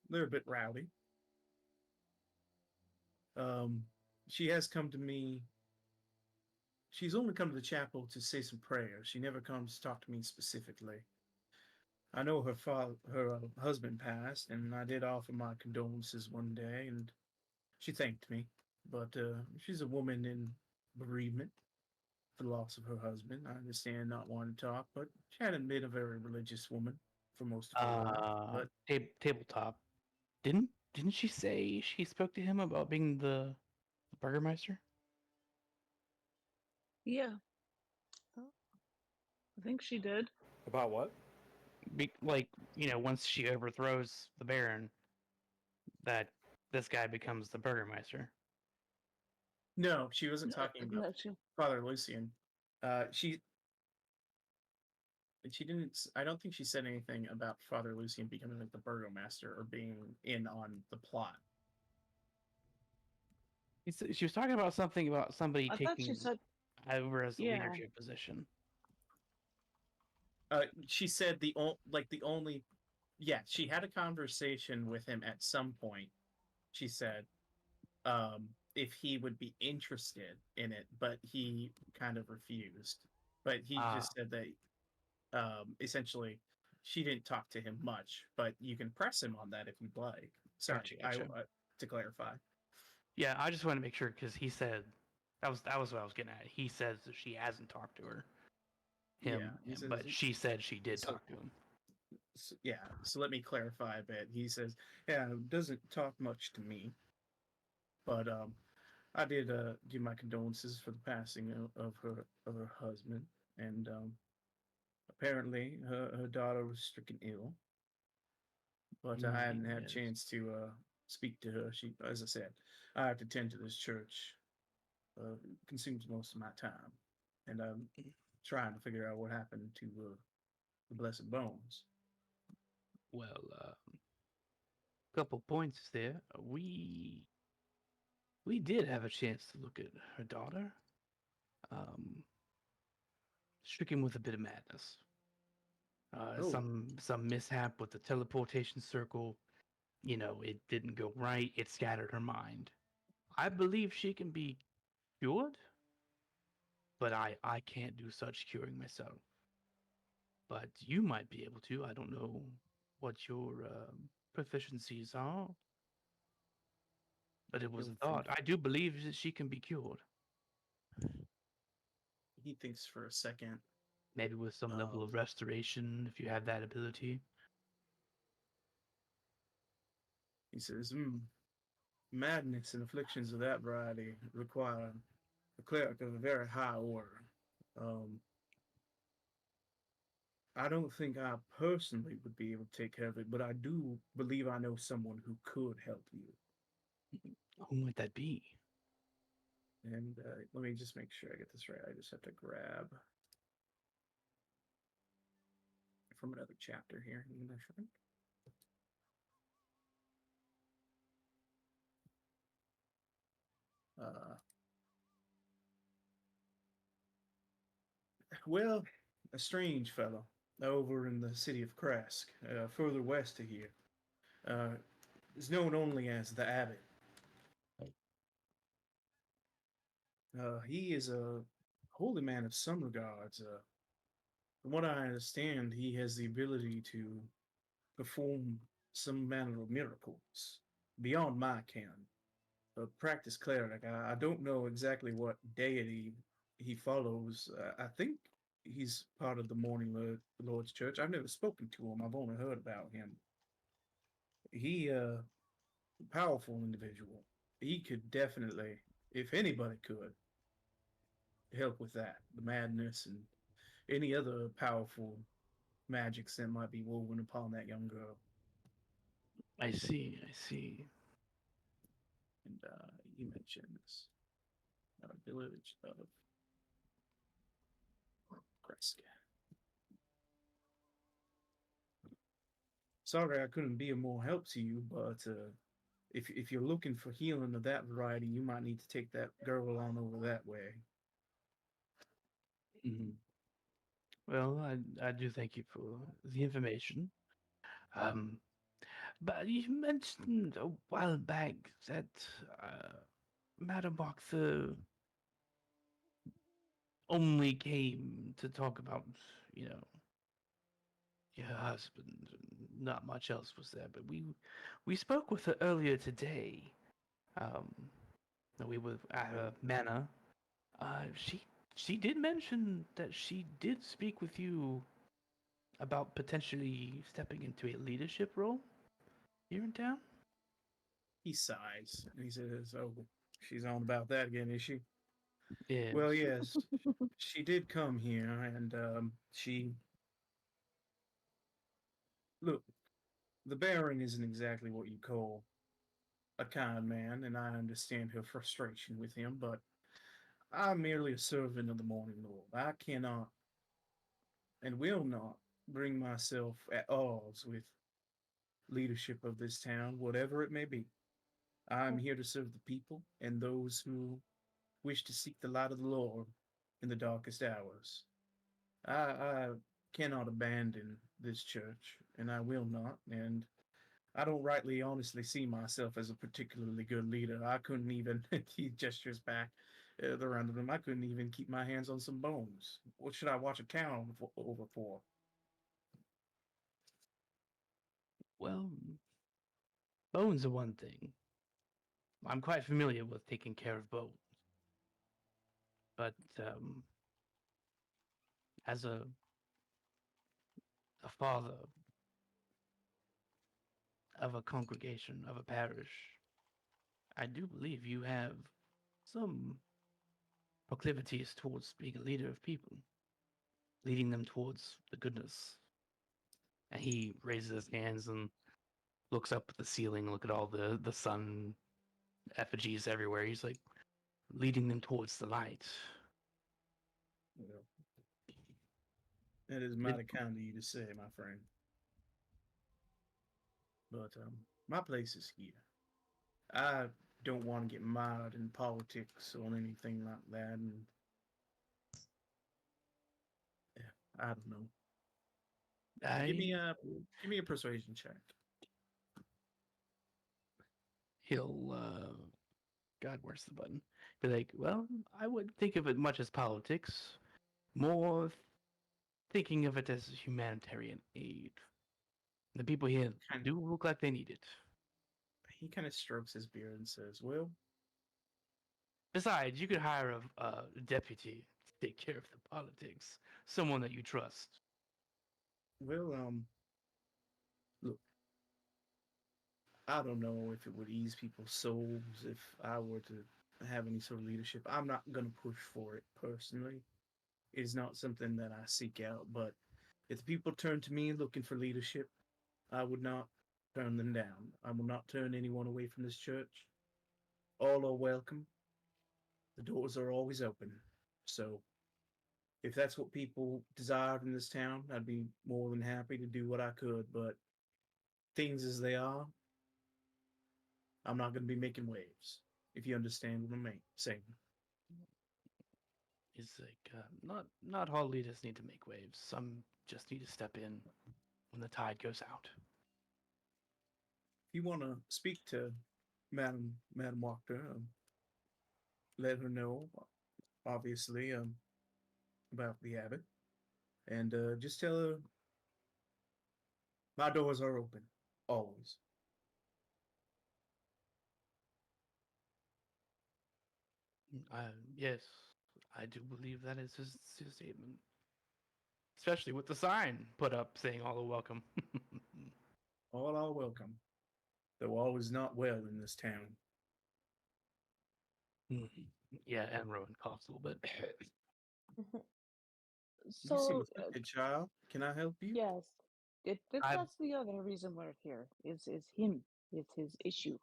they're a bit rowdy. Um, she has come to me. She's only come to the chapel to say some prayers. She never comes to talk to me specifically. I know her husband passed, and I did offer my condolences one day, and she thanked me. But she's a woman in bereavement for the loss of her husband. I understand not wanting to talk, but she hadn't been a very religious woman for most of her life. But Tabletop. Didn't she say she spoke to him about being the Burgermeister? Yeah, Oh. I think she did. About what? Like, once she overthrows the Baron, that this guy becomes the Burgermeister. no, she wasn't talking about No, she. Father Lucian. She didn't. I don't think she said anything about Father Lucian becoming like the burgomaster or being in on the plot. She was talking about something about somebody I thought she taking said. over as a Yeah. leadership position. She said the only. Yeah, she had a conversation with him at some point. She said, if he would be interested in it, but he kind of refused. But he just said that essentially she didn't talk to him much, but you can press him on that if you'd like. Sorry, Gotcha. to clarify. Yeah, I just want to make sure because he said that was what I was getting at. He says that she hasn't talked to him, Yeah, he says, but she said she did so, talk to him. yeah. So let me clarify a bit. He says, yeah, doesn't talk much to me, but I did do my condolences for the passing of her husband, and apparently her daughter was stricken ill, but I hadn't had a Yes. chance to speak to her. She, as I said, I have to tend to this church. Consumes most of my time, and I'm trying to figure out what happened to the blessed bones. Well, couple points there. We did have a chance to look at her daughter. Um, stricken with a bit of madness. Oh, Some mishap with the teleportation circle. It didn't go right. It scattered her mind. I believe she can be cured, but I can't do such curing myself. But you might be able to. I don't know what your proficiencies are, but it was a he'll think. thought. I do believe that she can be cured. He thinks for a second. Maybe with some level of restoration, if you have that ability. He says, madness and afflictions of that variety require a cleric of a very high order. Um, I don't think I personally would be able to take care of it, but I do believe I know someone who could help you. Who might that be? And let me just make sure I get this right. I just have to grab from another chapter here. Uh, well, a strange fellow over in the city of Kresk, further west of here, is known only as the Abbot. He is a holy man of some regards. From what I understand, he has the ability to perform some manner of miracles beyond my ken. A practice cleric. I don't know exactly what deity he follows. I think he's part of the Lord's Church. I've never spoken to him. I've only heard about him. He powerful individual. He could definitely, if anybody could, help with that. The madness and any other powerful magics that might be woven upon that young girl. I see. I see. And he mentions a village of Kresk. Sorry I couldn't be of more help to you, but if you're looking for healing of that variety, you might need to take that girl on over that way. Mhm. Well, I do thank you for the information. Um, but you mentioned a while back that Madam Boxer only came to talk about, you know, your husband. Not much else was there, but we spoke with her earlier today. Um, we were at her manor. She did mention that she did speak with you about potentially stepping into a leadership role here in town. He sighs and he says, "Oh, she's on about that again, is she?" Yes. Well, yes, she did come here, and she look. The Baron isn't exactly what you call a kind man, and I understand her frustration with him, but I'm merely a servant of the Morning Lord. I cannot and will not bring myself at odds with leadership of this town, whatever it may be. I'm here to serve the people and those who wish to seek the light of the Lord in the darkest hours. I cannot abandon this church, and I will not, and I don't rightly honestly see myself as a particularly good leader. I couldn't even, he gestures back the round of them, I couldn't even keep my hands on some bones. What should I watch a town over for? Well, bones are one thing. I'm quite familiar with taking care of bones, but as a father of a congregation of a parish, I do believe you have some proclivities towards being a leader of people, leading them towards the goodness. And he raises his hands and looks up at the ceiling, look at all the sun effigies everywhere. He's like leading them towards the light. Well, that is mighty kind of you to say, my friend. But my place is here. I don't want to get mired in politics or anything like that, and yeah, I don't know. I Give me a persuasion check. he'll God, where's the button? Be like, well, I wouldn't think of it much as politics, more thinking of it as humanitarian aid. The people here Kind do look like they need it. He kind of strokes his beard and says, "Well, Besides, you could hire a deputy to take care of the politics, someone that you trust. well, look, I don't know if it would ease people's souls if I were to have any sort of leadership. I'm not gonna push for it personally. It is not something that I seek out. But if the people turn to me looking for leadership, I would not turn them down. I will not turn anyone away from this church. All are welcome. The doors are always open. So if that's what people desired in this town, I'd be more than happy to do what I could. But things as they are, I'm not going to be making waves. If you understand what I'm saying. It's like not all leaders need to make waves. Some just need to step in when the tide goes out. If you want to speak to Madam Walker, let her know, obviously, about the abbot, and just tell her my doors are open always. Yes, I do believe that is his statement, especially with the sign put up saying all are welcome. All are welcome, though all is not well in this town. Yeah, and Rowan coughs a little bit. You seem So, affected, child. Can I help you? yes, I that's the other reason we're here. Is him? It's his issue.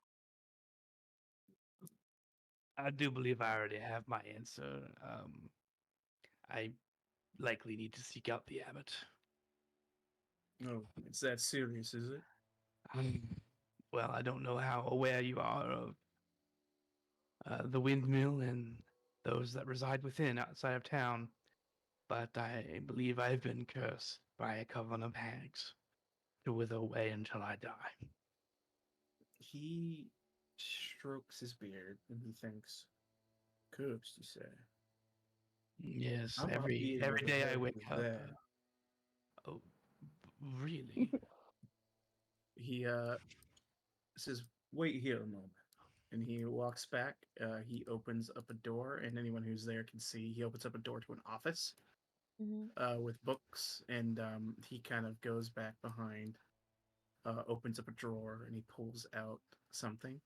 I do believe I already have my answer. I likely need to seek out the abbot. Oh, it's that serious, is it? Um, Well, I don't know how aware you are of the windmill and those that reside within outside of town, but I believe I've been cursed by a coven of hags to wither away until I die. He strokes his beard and he thinks, "Cursed, you say? Yes, I might be able every to day I help wake with up. that." Oh, really? He says, "Wait here a moment." And he walks back. He opens up a door, and anyone who's there can see he opens up a door to an office Mhm. with books. And he kind of goes back behind, opens up a drawer, and he pulls out something,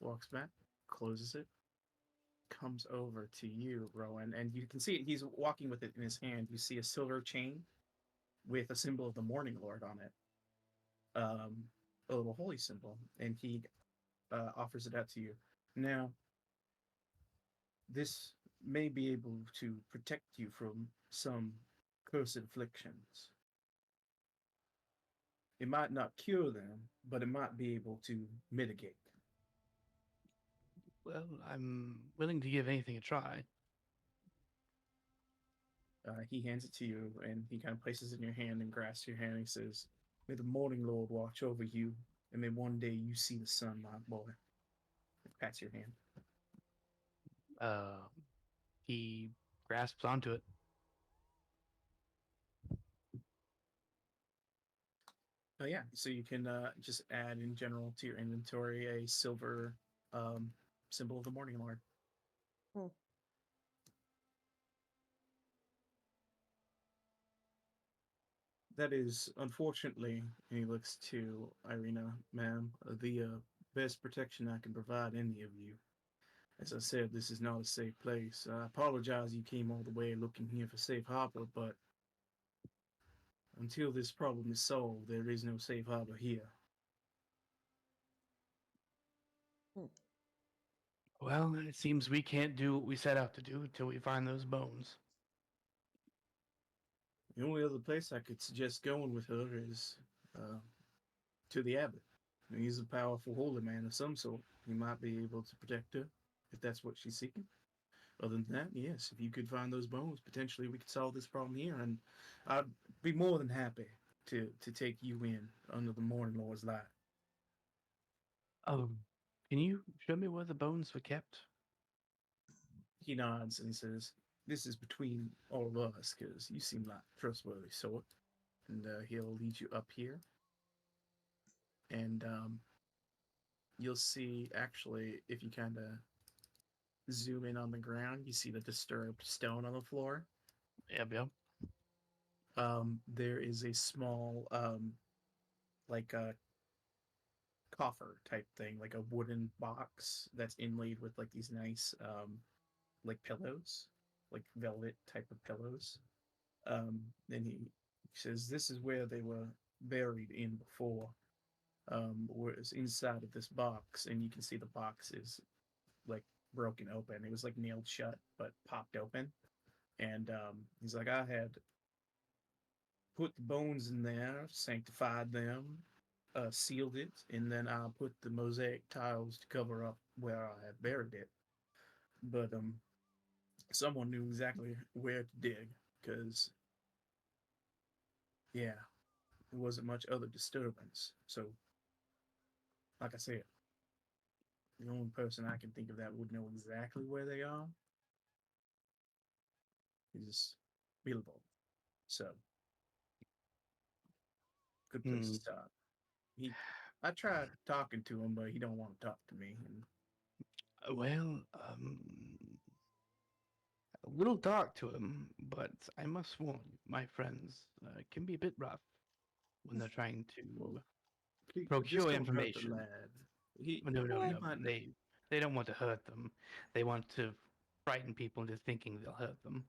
walks back, closes it, comes over to you, Rowan, and you can see it. He's walking with it in his hand. You see a silver chain with a symbol of the Morning Lord on it, a little holy symbol, and he offers it out to you. Now, this may be able to protect you from some cursed afflictions. It might not cure them, but it might be able to mitigate. Well, I'm willing to give anything a try. He hands it to you, and he kind of places it in your hand and grasps your hand. And he says, "May the Morning Lord watch over you, and may one day you see the sun, my boy." He pats your hand. Uh, he grasps onto it. Oh yeah, so you can just add in general to your inventory a silver um, symbol of the Morning Lord. Hmm. That is, unfortunately, and he looks to Irina, ma'am, the best protection I can provide any of you. As I said, this is not a safe place. I apologize you came all the way looking here for safe harbor, but until this problem is solved, there is no safe harbor here. Hmm. Well, it seems we can't do what we set out to do until we find those bones. The only other place I could suggest going with her is to the abbot. He's a powerful holy man of some sort. He might be able to protect her if that's what she's seeking. Other than that, yes, if you could find those bones, potentially we could solve this problem here, and I'd be more than happy to take you in under the Morning Lord's light. Oh, can you show me where the bones were kept? He nods and says, "This is between all of us, because you seem like a trustworthy sort." And he'll lead you up here, and you'll see, actually, if you kind of zoom in on the ground, you see the disturbed stone on the floor. Yep, yep. There is a small, like a coffer type thing, like a wooden box that's inlaid with like these nice, like pillows, like velvet type of pillows. And he says this is where they were buried in before. Was inside of this box, and you can see the box is like broken open. It was like nailed shut, but popped open. And he's like, I had put the bones in there, sanctified them, sealed it, and then I put the mosaic tiles to cover up where I had buried it. But someone knew exactly where to dig, because yeah, there wasn't much other disturbance. So, like I said, the only person I can think of that would know exactly where they are is Bilbo. So, good place to Hmm. start. He, I tried talking to him, but he don't want to talk to me. And Well, a little dark to him, but I must warn you, my friends can be a bit rough when they're trying well, to please, just procure don't hurt the information. lad. He, No, no, he What? no. might. They don't want to hurt them. They want to frighten people into thinking they'll hurt them.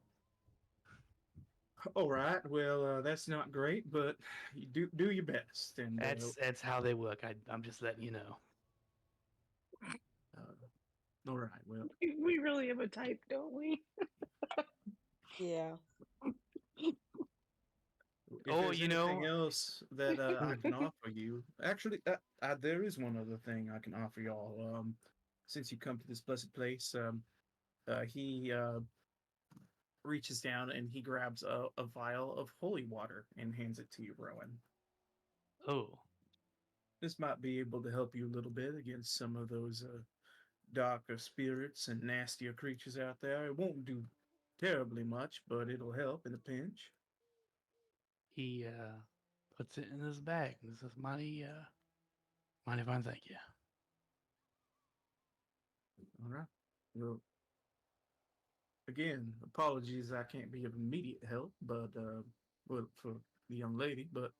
All right, well, that's not great, but you do your best. And That's how they work. I'm just letting you know. all right, well, We really have a type, don't we? Yeah. If Oh, there's you anything know, else that I can offer you, actually, there is one other thing I can offer y'all. Since you come to this blessed place, he reaches down and he grabs a vial of holy water and hands it to you, Rowan. oh, This might be able to help you a little bit against some of those darker spirits and nastier creatures out there. It won't do terribly much, but it'll help in a pinch. he puts it in his bag and says, mighty fine, thank you. All right. Well, again, apologies I can't be of immediate help, but well, for the young lady. But if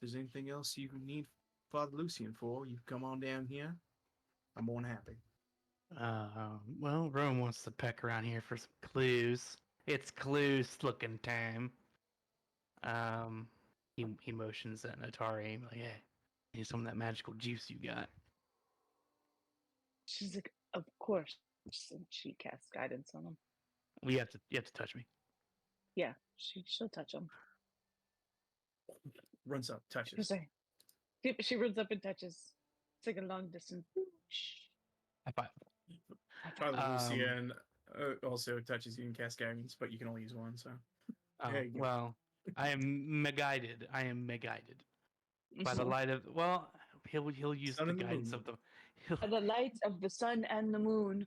there's anything else you need Father Lucian for, you come on down here. I'm more than happy. Well, Rome wants to peck around here for some clues. It's clues looking time. Um, he motions at Natari, like, hey, need some of that magical juice you got. She's like, of course. And she casts guidance on him. Well, you have to touch me. Yeah, she'll touch him. Runs up, touches. Sorry. She runs up and touches. It's like a long distance. High five. Father Lucian also touches you and casts guidance, but you can only use one. So, Oh, there you go. well, I am guided. I am guided by the light of. Well, he'll use Sun the and the guidance moon. of the. By the light of the sun and the moon.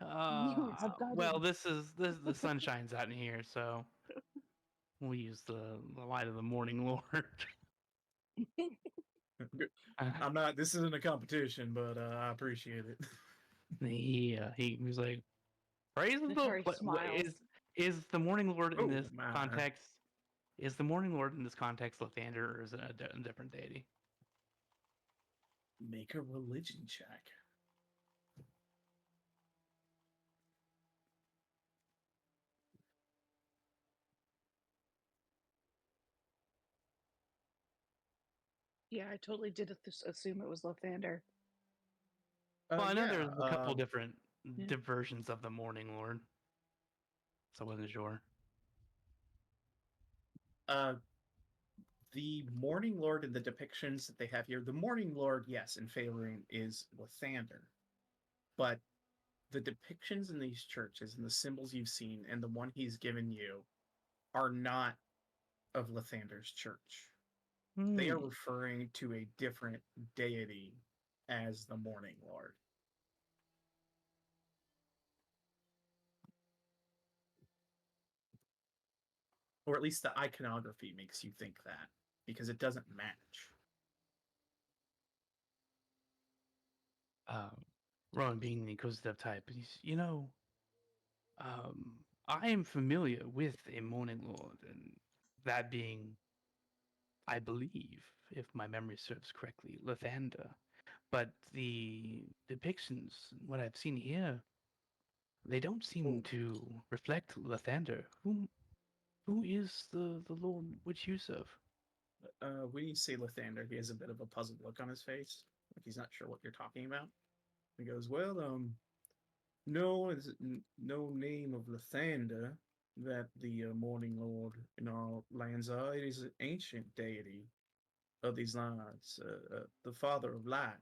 You have Well, guidance. this the sun shines out in here, so we'll use the light of the morning lord. I'm not. This isn't a competition, but I appreciate it. He was like, praise the Natari what smiles. is the morning lord in Oh, this my. context? Is the morning lord in this context Lathander, or is it a different deity? Make a religion check. Yeah, I totally did assume it was Lathander. Well, I know Yeah. there's a couple different versions of the morning lord, so I wasn't sure. The Morning Lord and the depictions that they have here, the Morning Lord, yes, in Faerun is Lathander. But the depictions in these churches and the symbols you've seen and the one he's given you are not of Lathander's church. They are referring to a different deity as the Morning Lord. Or at least the iconography makes you think that, because it doesn't match. Rowan being the inquisitive type, he's, I am familiar with a morning lord, and that being, I believe, if my memory serves correctly, Lathander. But the depictions, what I've seen here, they don't seem to reflect Lathander. Who is the lord which you serve? When you say Lathander, he has a bit of a puzzled look on his face, like he's not sure what you're talking about. He goes, "Well, no, it's no name of Lathander that the Morning Lord in our lands are. It is an ancient deity of these lands, the Father of Light,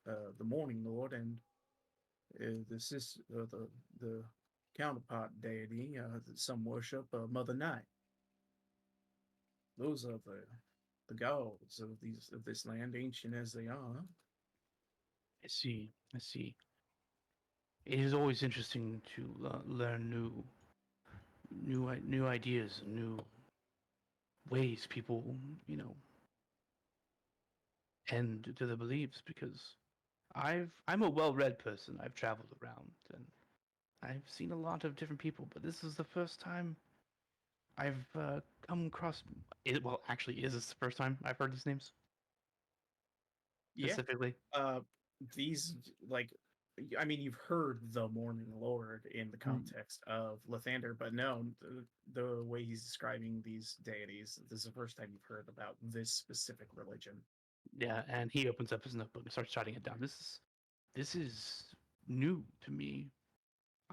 the Morning Lord, and the counterpart deity that some worship, Mother Night. Those are the gods of this land, ancient as they are." I see. I see. It is always interesting to learn new ideas, new ways people, tend to the beliefs, because I'm a well-read person. I've traveled around and I've seen a lot of different people, but this is the first time I've come across it. Well, actually, is this the first time I've heard these names Yeah. specifically? These, like, I mean, you've heard the Morning Lord in the context of Lathander, but no, the way he's describing these deities, this is the first time you've heard about this specific religion. Yeah, and he opens up his notebook and starts jotting it down. This is new to me.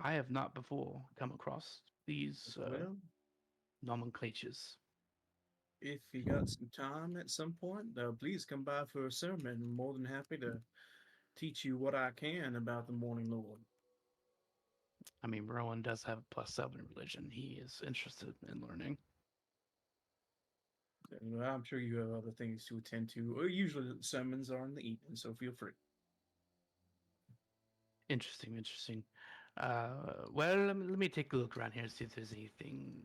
I have not before come across these. Well, nomenclatures. If you got some time at some point, please come by for a sermon. I'm more than happy to teach you what I can about the Morning Lord. I mean, Rowan does have a +7 religion. He is interested in learning. And I'm sure you have other things to attend to. Usually sermons are in the evening, so feel free. Interesting. Well, let me take a look around here, see if there's anything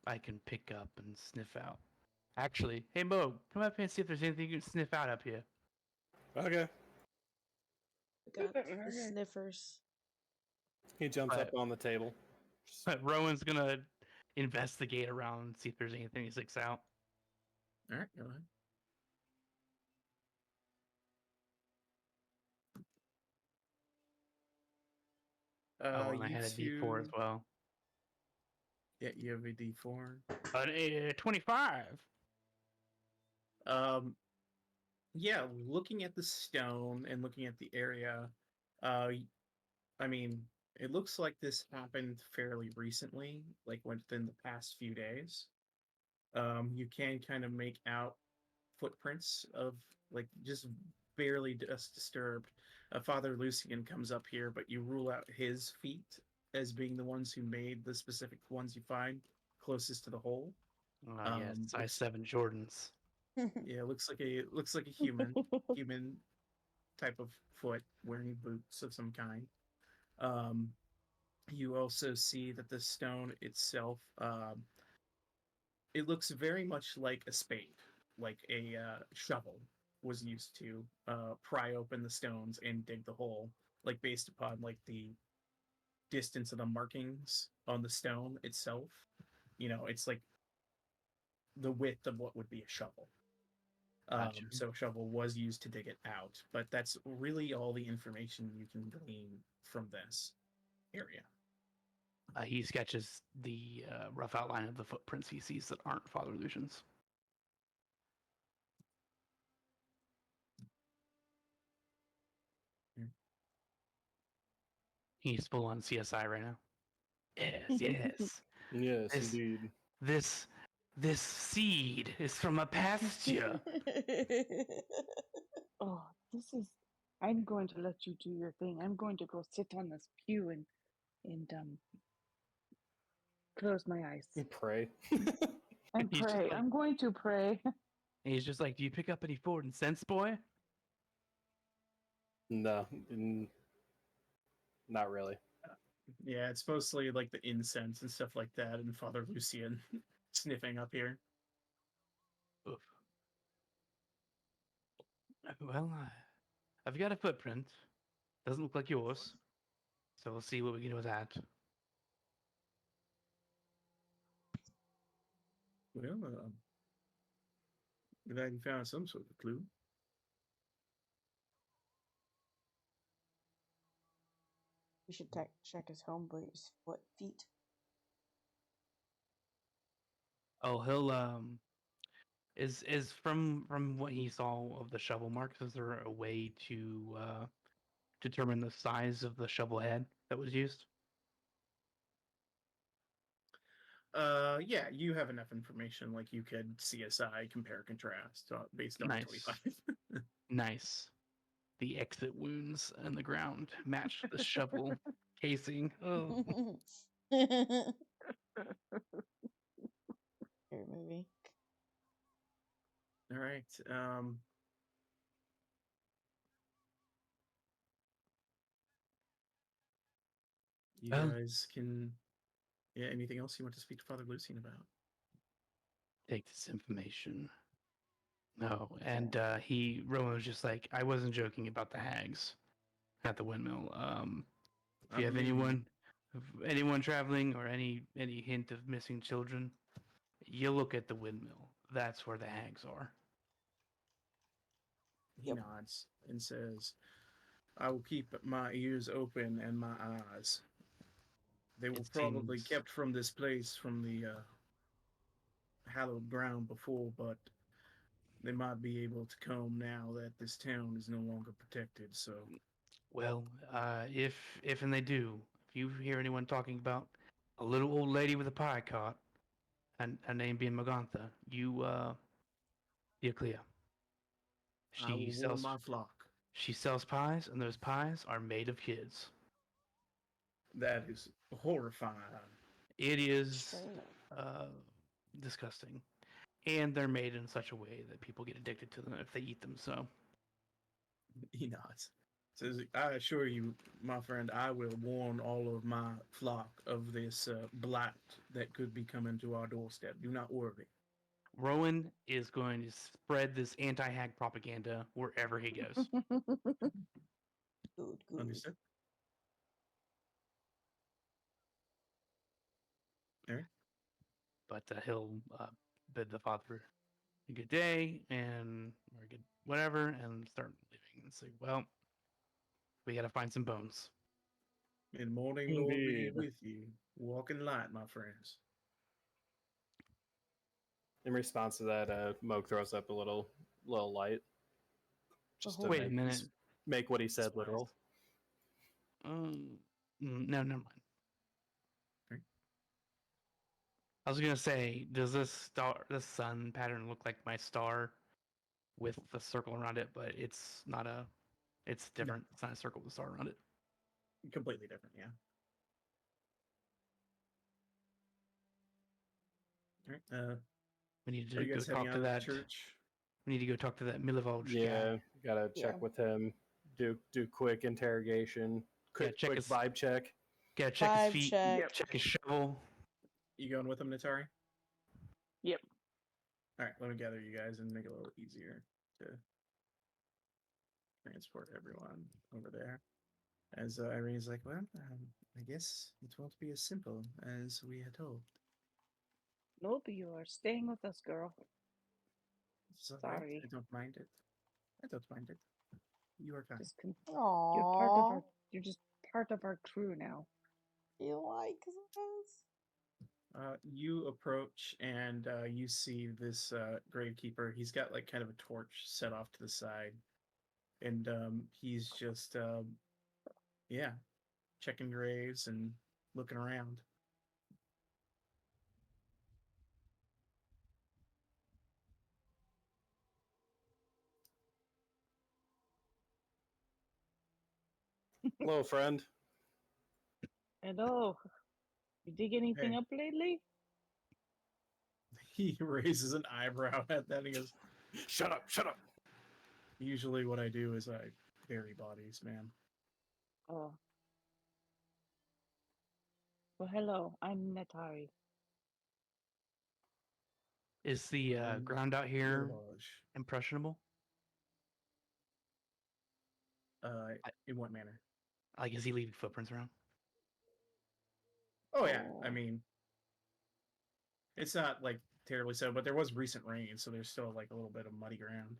I can pick up and sniff out. Actually, hey Mo, come up here and see if there's anything you can sniff out up here. Okay. Got the sniffers. He jumps up But- on the table. But Rowan's gonna investigate around and see if there's anything he sticks out. All right, go ahead. And I had a D4 as well. Yeah, you have a D4. But 25. Yeah, looking at the stone and looking at the area, I mean, it looks like this happened fairly recently, like within the past few days. You can kind of make out footprints of like just barely dust disturbed. Father Lucian comes up here, but you rule out his feet as being the ones who made the specific ones you find closest to the hole. Yes, size 7 Jordans. Yeah, looks like a human type of foot wearing boots of some kind. You also see that the stone itself, it looks very much like a spade, like a shovel was used to pry open the stones and dig the hole, like based upon like the distance of the markings on the stone itself. It's like the width of what would be a shovel. Gotcha. So a shovel was used to dig it out, but that's really all the information you can glean from this area. He sketches the rough outline of the footprints he sees that aren't Father Lucian's. He's full on CSI right now. Yes. Yes, This- indeed. This seed is from a pasture. Oh, this is. I'm going to let you do your thing. I'm going to go sit on this pew and close my eyes Pray. and He's just pray. like- I'm going to pray. And he's just like, "Do you pick up any 4 cents, boy?" No, not really. Yeah, it's mostly like the incense and stuff like that, and Father Lucian sniffing up here. Oof. Well, I've got a footprint. Doesn't look like yours. So we'll see what we can do with that. Well, glad you found some sort of clue. We should check his feet. Oh, he'll is from what he saw of the shovel marks, is there a way to determine the size of the shovel head that was used? Yeah, you have enough information, like you could CSI compare contrast based on Nice. 25. Nice. The exit wounds in the ground match the shovel casing. Oh. Scary movie. All right. You guys can. Yeah. Anything else you want to speak to Father Lucian about? Take this information. No, and Rowan was just like, I wasn't joking about the hags at the windmill. If you have anyone traveling or any hint of missing children, you look at the windmill. That's where the hags are. He nods and says, "I will keep my ears open and my eyes. They were probably kept from this place, from the hallowed ground before, but they might be able to come now that this town is no longer protected. So, Well, if and they do, if you hear anyone talking about a little old lady with a pie cart, her name being Magantha. You're clear. I will She warn sells my flock. she sells pies, and those pies are made of kids. That is horrifying. It is True. disgusting, and they're made in such a way that people get addicted to them if they eat them. So He nods. Says, I assure you, my friend, I will warn all of my flock of this blight that could be coming to our doorstep. Do not worry. Rowan is going to spread this anti-hag propaganda wherever he goes. Good, good. Understood? All right. But he'll bid the father a good day and or good whatever, and start leaving and say, "Well, we got to find some bones." May the morning Lord be Indeed. with you. Walk in light, my friends. In response to that, Moog throws up a little light, just to Wait a make minute. make what he said Smiles. literal. No, never mind. Okay. I was gonna say, does this sun pattern look like my star with the circle around it? But it's not a. It's different. It's not a circle with a star around it. Completely different, yeah. All right. We need Are to you go guys heading talk out to of the that. church? We need to go talk to that Milivolge Yeah, guy. gotta check Yeah. with him. Do quick interrogation. Quick check his- vibe check. Gotta check his Vibe feet. check. Check his shovel. You going with him, Natari? Yep. All right, let me gather you guys and make it a little easier to transport everyone over there. As Irene's like, well, I guess it won't be as simple as we had hoped. Nope, you are staying with us, girl. It's all right. Sorry. I don't mind it. I don't mind it. You are kind. Just you're part of Aww. our. You're just part of our crew now. You like this? You approach and you see this gravekeeper. He's got like kind of a torch set off to the side, and he's just yeah, checking graves and looking around. Hello, friend. Hello. You dig anything Hey. up lately? He raises an eyebrow at that and he goes, Shut up! Shut up! usually what I do is I bury bodies, man. Oh. Well, hello. I'm Natari. Is the ground out here Village. impressionable? In what manner? Like, is he leaving footprints around? Oh yeah, I Oh. mean, it's not like terribly so, but there was recent rain, so there's still like a little bit of muddy ground.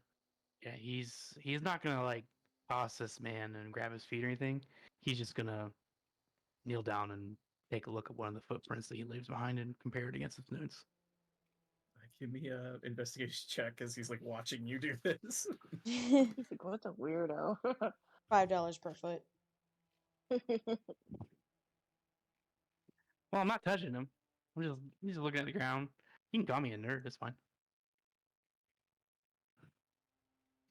Yeah, he's not gonna like toss this man and grab his feet or anything. He's just gonna kneel down and take a look at one of the footprints that he leaves behind and compare it against his notes. Give me a investigation check as he's like watching you do this. He's like, what a weirdo. $5 per foot. Well, I'm not touching him. I'm just looking at the ground. You can call me a nerd. It's fine.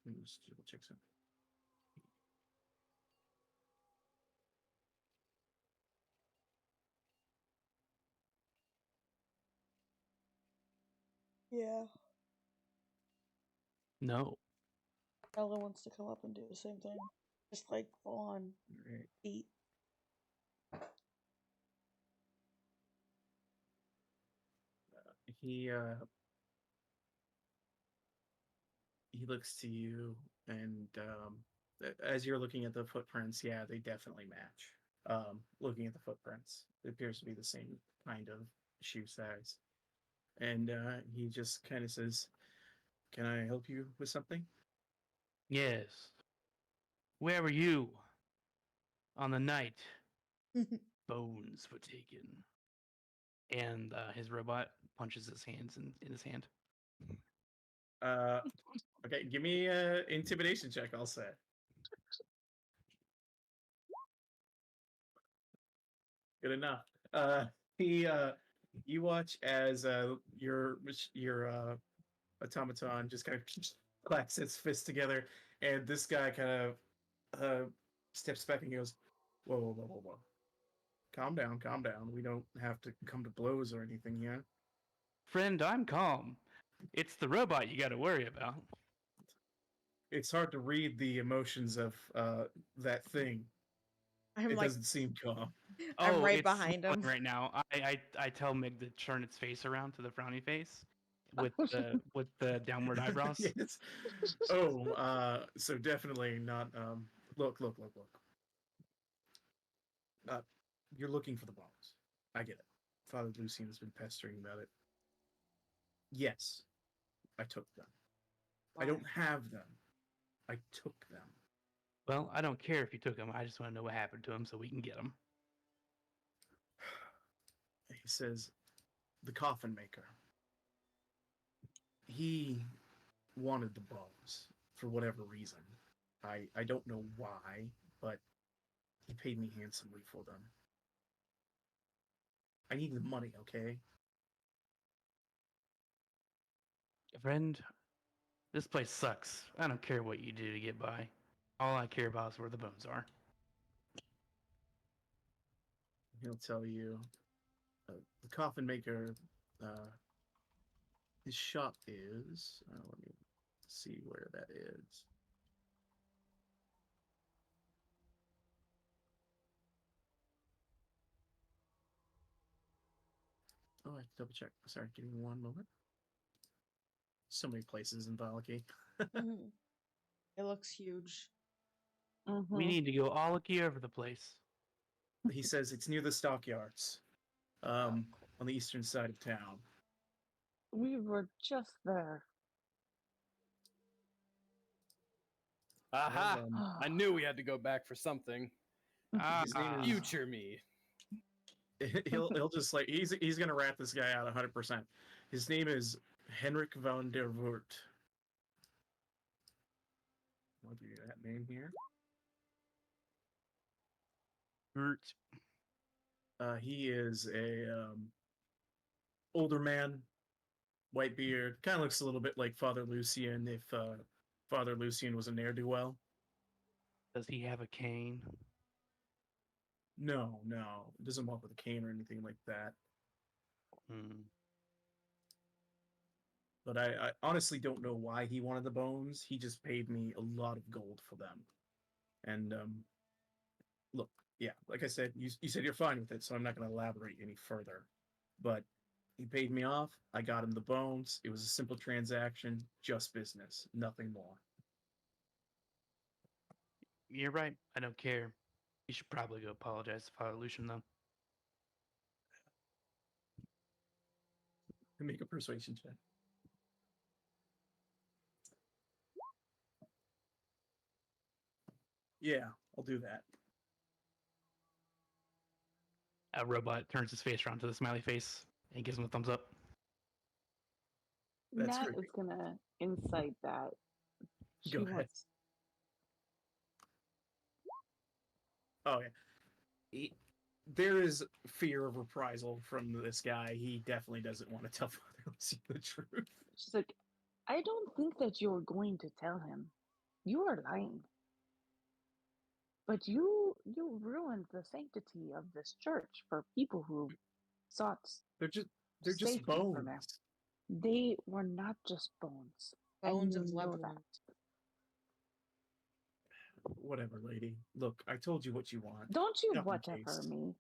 Let me just double check something. Yeah. No. Ella wants to come up and do the same thing. Just like full on Right. eat. He looks to you, and as you're looking at the footprints, yeah, they definitely match. Looking at the footprints, it appears to be the same kind of shoe size. And he just kind of says, "Can I help you with something?" Yes. Where were you on the night bones were taken? And his robot punches his hands in his hand. Okay, give me a intimidation check. I'll say. Good enough. He You watch as your automaton just kind of clacks its fists together, and this guy kind of steps back and he goes, "Whoa, whoa, whoa, whoa, whoa! Calm down, calm down. We don't have to come to blows or anything yet." Friend, I'm calm. It's the robot you got to worry about. It's hard to read the emotions of that thing. I'm It like, doesn't seem calm. I'm Oh, right it's behind smiling him. right now. I tell Mig to turn its face around to the frowny face with the downward eyebrows. Yes. Oh, so definitely not. Look, look, look, look. You're looking for the bombs. I get it. Father Lucian has been pestering about it. Yes, I took them. I don't have them. I took them. Well, I don't care if you took them. I just want to know what happened to them so we can get them. He says, the coffin maker. He wanted the bombs for whatever reason. I don't know why, but he paid me handsomely for them. I need the money, okay? Friend, this place sucks. I don't care what you do to get by. All I care about is where the bones are. He'll tell you the coffin maker. His shop is. Let me see where that is. Oh, I have to double check. Sorry, give me one moment. So many places in Vallaki. Mhm. It looks huge. We need to go all looky over the place. He says it's near the stockyards, on the eastern side of town. We were just there. Aha! Well, I knew we had to go back for something. His name is- Future me. he'll just like he's gonna rat this guy out 100%. His name is Henrik von der Wurt. I'll give you that name here. Hurt. He is a older man, white beard, kind of looks a little bit like Father Lucian if Father Lucian was a ne'er-do-well. Does he have a cane? No, it doesn't walk with a cane or anything like that. But I honestly don't know why he wanted the bones. He just paid me a lot of gold for them. And look, yeah, like I said, you said you're fine with it, so I'm not going to elaborate any further. But he paid me off. I got him the bones. It was a simple transaction, just business, nothing more. You're right. I don't care. You should probably go apologize to Father Lucian, though. Make a persuasion check. Yeah, I'll do that. A robot turns his face around to the smiley face and gives him a thumbs up. That's Nat creepy. is gonna incite that. Go ahead. wants- Oh yeah. There is fear of reprisal from this guy. He definitely doesn't want to tell Father Lucian the truth. She's like, I don't think that you're going to tell him. You are lying. But you ruined the sanctity of this church for people who sought They're just safety bones. from it. They were not just bones. Bones and of you know loved that. ones. Whatever, lady. Look, I told you what you want. Don't you Enough in whatever case. me.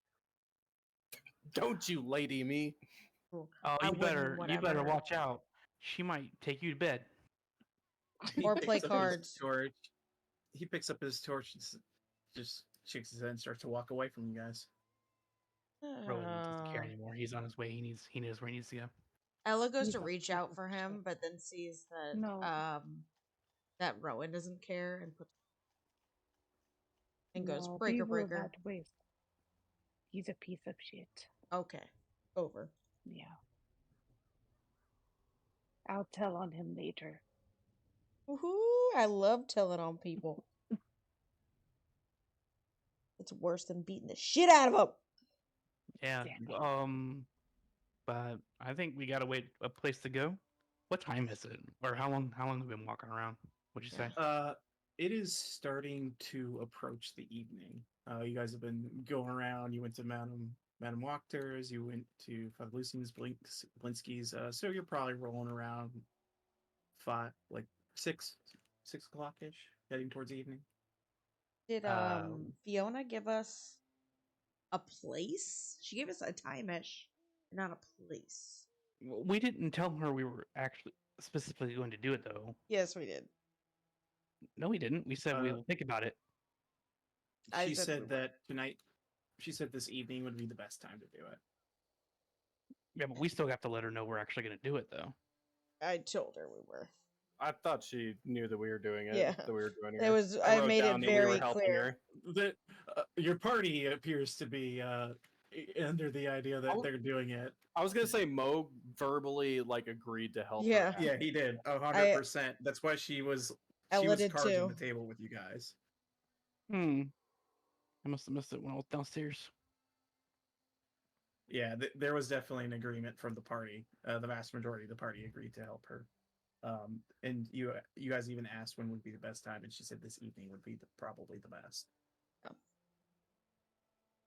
Don't you lady me. Oh, I you wouldn't better whatever. watch out. She might take you to bed. He Or picks play up his cards. torch. He picks up his torch and just shakes his head and starts to walk away from you guys. Rowan doesn't care Uh, anymore. He's on his way. He knows where he needs to go. Ella goes He's to a reach piece out of for him, shit. but then sees that No. that Rowan doesn't care and puts and goes No, breaker we will breaker. not waste. He's a piece of shit. Okay, over. Yeah. I'll tell on him later. Woohoo! I love telling on people. It's worse than beating the shit out of them. Yeah. Damn it. but I think we gotta wait a place to go. What time is it? Or how long have we been walking around? What'd you say? It is starting to approach the evening. You guys have been going around. You went to Madame Wachters. You went to Father Lucian's, Blinsky's. So you're probably rolling around five, like six o'clock ish, heading towards evening. Did Um, Fiona give us a place? She gave us a time-ish, not a place. we didn't tell her we were actually specifically going to do it, though. Yes, we did. No, we didn't. We said we will think about it. I She said said we that tonight. She said this evening would be the best time to do it. Yeah, but we still have to let her know we're actually going to do it, though. I told her we were. I thought she knew that we were doing it. Yeah. That we were doing it. It was. I wrote made down it that we were very helping clear. her. That your party appears to be under the idea that they're doing it. I was gonna say Mo verbally like agreed to help. Yeah. her out. Yeah, he did 100%. That's why she was Ella did cards on too. the table with you guys. I must have missed it when I was downstairs. Yeah, there was definitely an agreement from the party. The vast majority of the party agreed to help her. And you guys even asked when would be the best time, and she said this evening would be probably the best.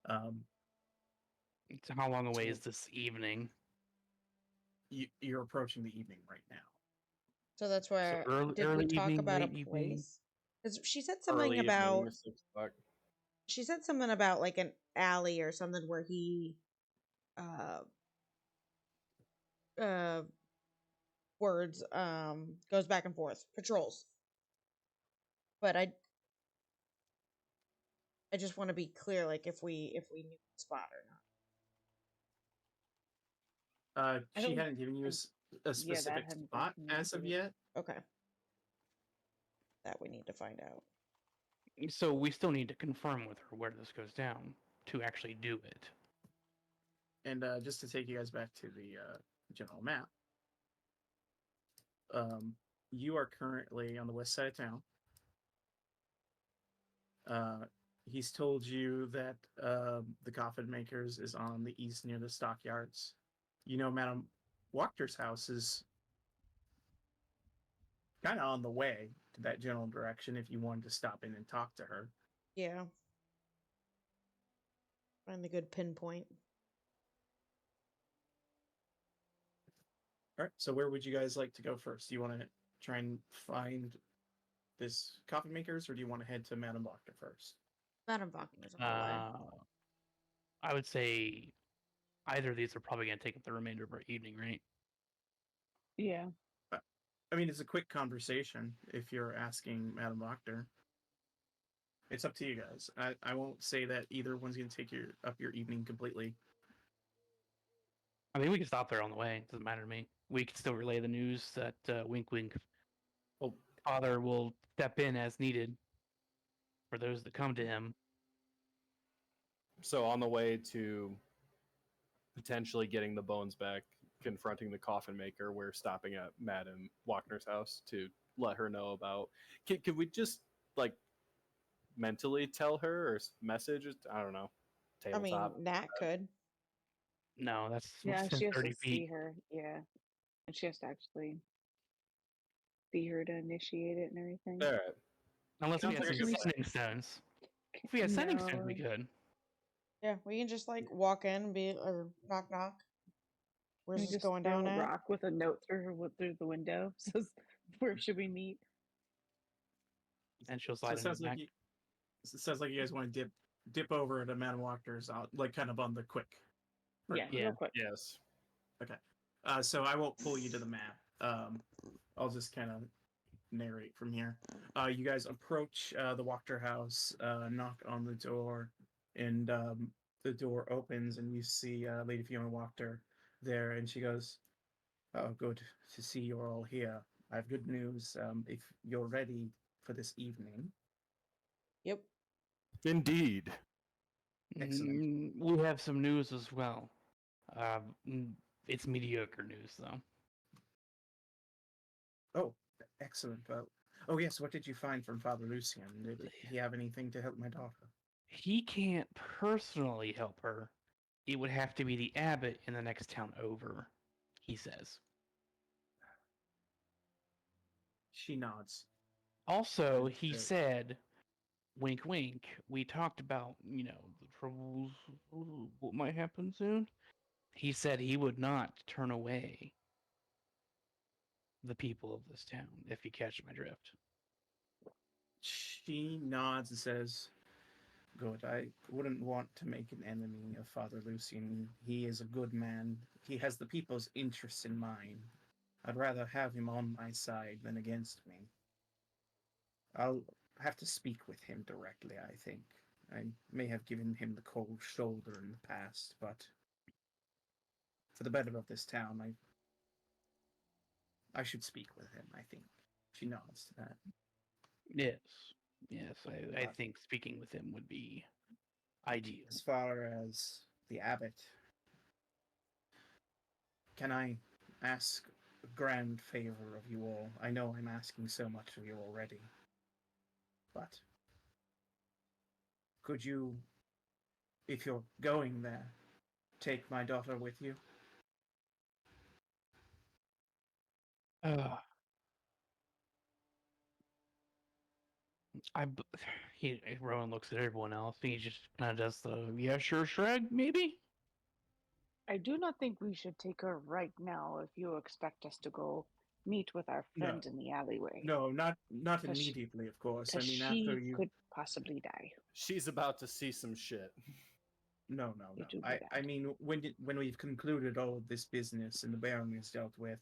Oh. So how long away is this evening? You're approaching the evening right now. So that's why. Did early we talk evening, about a late place? evening? Because she said something Early about. evening, 6 o'clock. She said something about like an alley or something where he words goes back and forth, patrols. But I just want to be clear, like if we knew the spot or not. She hadn't given you a specific hadn't been spot as of communicated. yet. Okay. That we need to find out. So we still need to confirm with her where this goes down to actually do it. And just to take you guys back to the general map, you are currently on the west side of town. He's told you that the Coffin Makers is on the east near the stockyards. You know, Madame Wachter's house is kind of on the way to that general direction if you wanted to stop in and talk to her. Yeah. Find the good pinpoint. All right, so where would you guys like to go first? Do you want to try and find this Coffin Makers, or do you want to head to Madame Wachter first? Madame Wagner's on the way. I would say either of these are probably going to take up the remainder of our evening, right? Yeah. I mean, it's a quick conversation if you're asking Madame Wachter. It's up to you guys. I won't say that either one's going to take up your evening completely. I mean, we can stop there on the way. It doesn't matter to me. We can still relay the news that wink, wink. Well, Father will step in as needed for those that come to him. So on the way to potentially getting the bones back, confronting the coffin maker, we're stopping at Madame Wagner's house to let her know about. Could we just like mentally tell her or message? I don't know. I mean, Tabletop. Nat could. No, that's Yeah, within she has 30 to feet. see her. Yeah. And she has to actually see her to initiate it and everything. All right. Unless we Sounds had like some a good sending stones. If we had sending stones, we could. Yeah, we can just like walk in and be or knock knock. Where's We this just going throw down a at? rock with a note through the window. Says, "Where should we meet?" And she'll So slide it in sounds the like back. it sounds like you guys want to dip over to Madame Wachter's, like kind of on the quick. Yeah, Yeah. real quick. Yes. Okay. So I won't pull you to the map. I'll just kind of narrate from here. You guys approach the Wachter house, knock on the door, and the door opens, and you see Lady Fiona Wachter there, and she goes, "Oh, good to see you're all here. I have good news. If you're ready for this evening." Yep. Indeed. Excellent. We have some news as well. It's mediocre news, though. Oh, excellent. Oh yes, what did you find from Father Lucian? Did he have anything to help my daughter? He can't personally help her, It would have to be the abbot in the next town over, he says. She nods. Also, And he says, said, wink, wink, we talked about, the troubles, what might happen soon. He said he would not turn away the people of this town, if you catch my drift. She nods and says, "Good. I wouldn't want to make an enemy of Father Lucian. He is a good man. He has the people's interests in mind. I'd rather have him on my side than against me. I'll have to speak with him directly, I think. I may have given him the cold shoulder in the past, but for the better of this town, I should speak with him, I think." She nods to that. Yes. Yes, I But think speaking with him would be ideal. as far as the abbot, can I ask a grand favor of you all? I know I'm asking so much of you already, but could you, if you're going there, take my daughter with you? Uh, I, b- Rowan looks at everyone else. And he just kind of does the yeah, sure shrug, maybe. I do not think we should take her right now if you expect us to go meet with our No, friend in the alleyway. no, not 'Cause she- immediately, of course. I Because mean, after she you. could possibly die. She's about to see some shit. No, You do I that. mean, when we've concluded all of this business and the Baron is dealt with,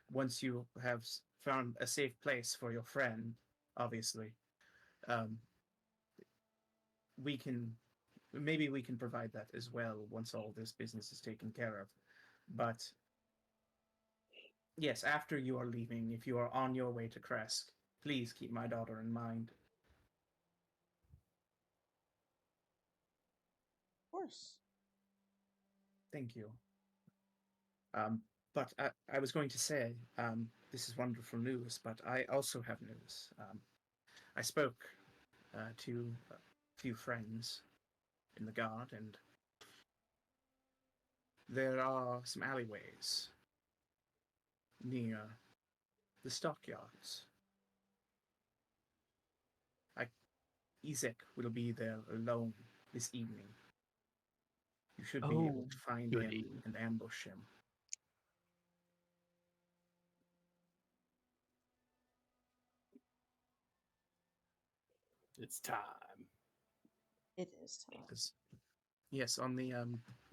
once you have found a safe place for your friend, obviously, um, we can maybe we can provide that as well once all this business is taken care of. But yes, after you are leaving, if you are on your way to Kresk, please keep my daughter in mind. Of course. Thank you. But I was going to say, this is wonderful news, but I also have news. I spoke to a few friends in the guard, and there are some alleyways near the stockyards. Izek will be there alone this evening. You should be able Oh, to find him goody. and ambush him. It's time. It is time. Because, yes, on the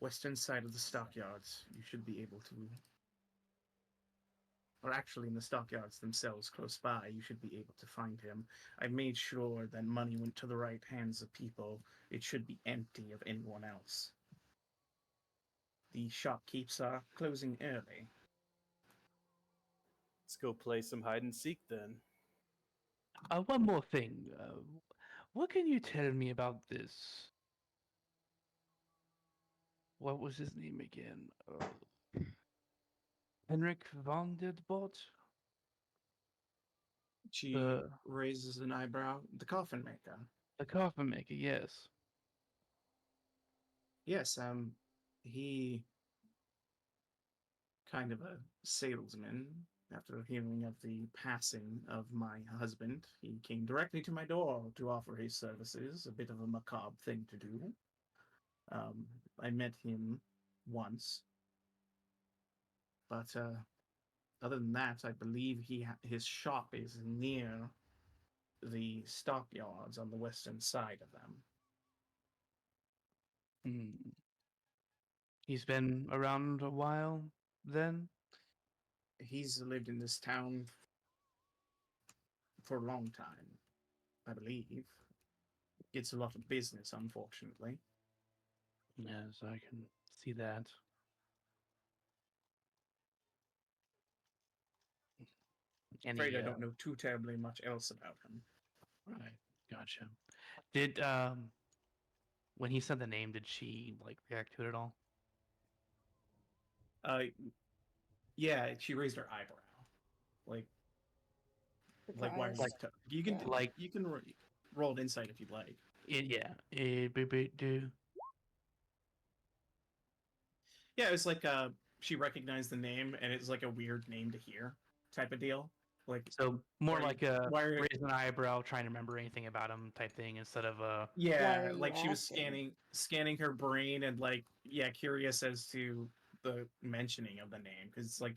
western side of the stockyards, you should be able to, or actually in the stockyards themselves close by, you should be able to find him. I made sure that money went to the right hands of people. It should be empty of anyone else. The shopkeepers are closing early. Let's go play some hide and seek then. One more thing. What can you tell me about this? What was his name again? Henrik von der Bot? She raises an eyebrow. The coffin maker. The coffin maker, yes. Yes, he kind of a salesman. After hearing of the passing of my husband, he came directly to my door to offer his services. A bit of a macabre thing to do. I met him once, but other than that, I believe his shop is near the stockyards on the western side of them. Hmm. He's been around a while then? He's lived in this town for a long time, I believe. Gets a lot of business, unfortunately. Yes, I can see that. Afraid I don't know too terribly much else about him. Right, gotcha. Did when he said the name, did she like react to it at all? Yeah, she raised her eyebrow, like why are you? Surprised. You can Yeah. you can roll an insight if you'd like. Yeah. Do Yeah, it was like she recognized the name, and it's like a weird name to hear type of deal. Like, So more like a why are raise an eyebrow, trying to remember anything about him type thing instead of Why yeah, are you like she was asking? scanning her brain and like curious as to the mentioning of the name because it's like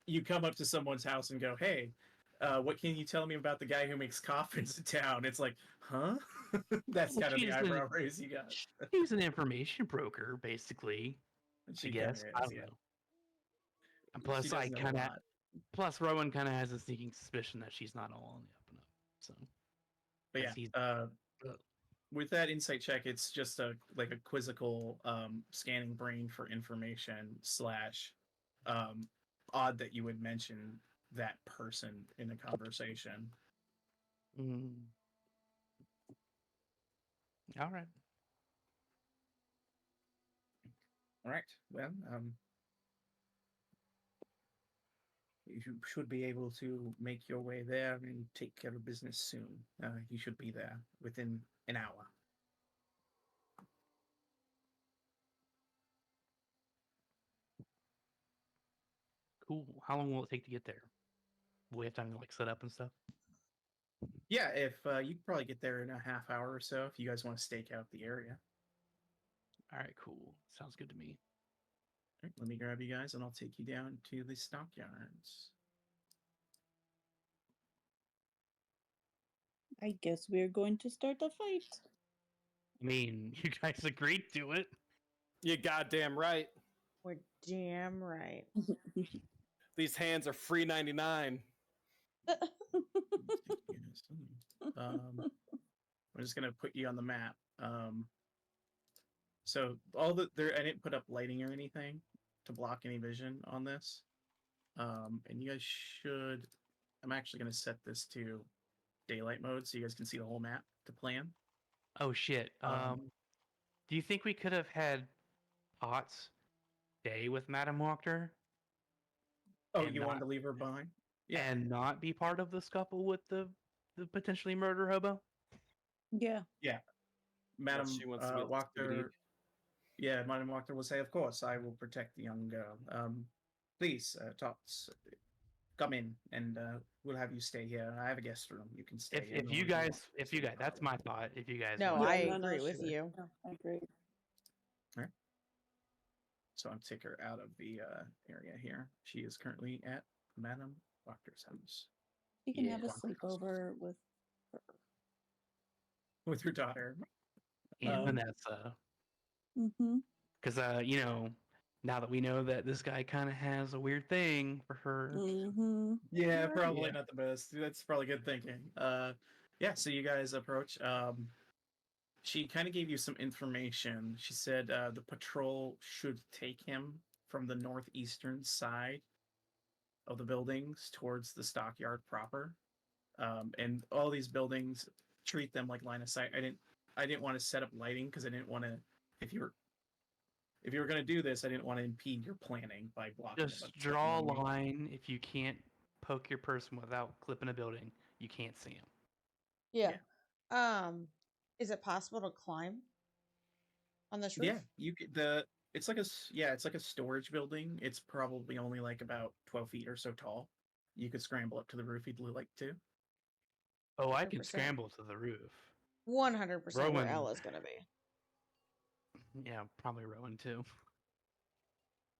you come up to someone's house and go, hey. What can you tell me about the guy who makes coffins in town? It's like, huh? That's well, kind of the eyebrow raise you got. she's an information broker, basically. I She kind of guess I is, don't yeah. know. And She plus, does I know a kind of lot. plus Rowan kind of has a sneaking suspicion that she's not all on the up and up. So, But as yeah, he's with that insight check, it's just a like a quizzical scanning brain for information slash odd that you would mention that person in a conversation. All right. All right. Well, you should be able to make your way there and take care of business soon. You should be there within an hour. Cool. How long will it take to get there? Will we have time to like set up and stuff? Yeah, if you could probably get there in a half hour or so if you guys want to stake out the area. All right, cool. Sounds good to me. All right, let me grab you guys and I'll take you down to the stockyards. I guess we're going to start a fight. I mean, you guys agreed to it. You goddamn right. We're damn right. These hands are free 99. I'm just gonna put you on the map. So all the there, I didn't put up lighting or anything to block any vision on this. And you guys should. I'm actually gonna set this to daylight mode so you guys can see the whole map to plan. Oh shit. Do you think we could have had Potts stay with Madame Wachter? Oh, and you wanted not to leave her behind? Yeah. and not be part of the scuffle with the potentially murder hobo? Yeah. Yeah. Unless Madam she wants to get speedy. Wachter. Yeah, Madam Wachter will say, "Of course, I will protect the young girl. Please, Tots, come in, and we'll have you stay here. I have a guest room. You can stay. If you guys, that's my thought. If you guys, No, want I Yeah, no, agree with sure. you. No, I agree. All right. So I'm take her out of the area here. She is currently at Madam Wachter's house You can Yeah. have a sleepover with her. with her daughter. and Vanessa, Mm-hmm. because you know, now that we know that this guy kind of has a weird thing for her. Mm-hmm. Yeah, probably Yeah. not the best. That's probably good thinking. Yeah. So you guys approach. She kind of gave you some information. She said the patrol should take him from the northeastern side of the buildings towards the stockyard proper. And all these buildings treat them like line of sight. I didn't want to set up lighting because I didn't want to. If you were going to do this, I didn't want to impede your planning by blocking. Just draw a line. If you can't poke your person without clipping a building, you can't see him. Yeah. Is it possible to climb on this roof? Yeah, you could it's like a storage building. It's probably only like about 12 feet or so tall. You could scramble up to the roof if you'd like to. Oh, I can 100%. scramble to the roof. 100% where Rowan. Ella's gonna be. Yeah, probably Rowan too.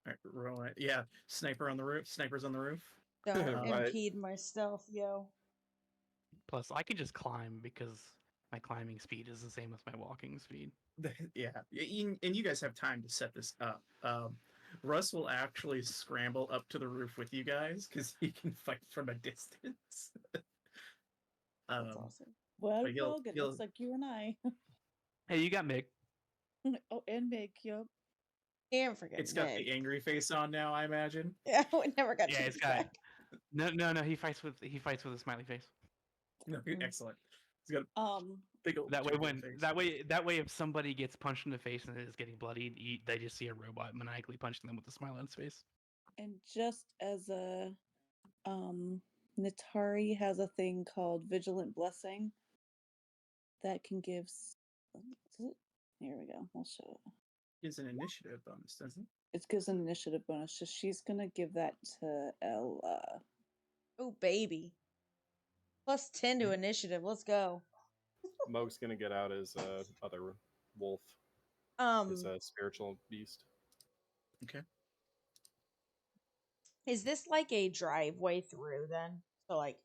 All right, Rowan. Yeah, sniper on the roof. Snipers on the roof. Don't Right. impede my stealth, yo. Plus, I could just climb because my climbing speed is the same as my walking speed. Yeah, and you guys have time to set this up. Russ will actually scramble up to the roof with you guys because he can fight from a distance. That's awesome. Well, But he'll- Doug, it he'll- looks like you and I. Hey, you got Mick. Oh, and Meg, yup. Can't forget It's got Meg. the angry face on now, I imagine. Yeah, we never got Yeah, to it's do got. that. No. He fights with a smiley face. No, excellent. He's got a big old That way, chuckle face. that way, if somebody gets punched in the face and is getting bloodied, they just see a robot maniacally punching them with a smile on its face. And just as a Natari has a thing called Vigilant Blessing that can give. Here we go. I'll show it. Gives an initiative bonus, doesn't it? It gives an initiative bonus, so she's gonna give that to Ella. Oh, baby. Plus 10 to initiative. Let's go. Moog's gonna get out his other wolf, his spiritual beast. Okay. Is this like a driveway through then? So like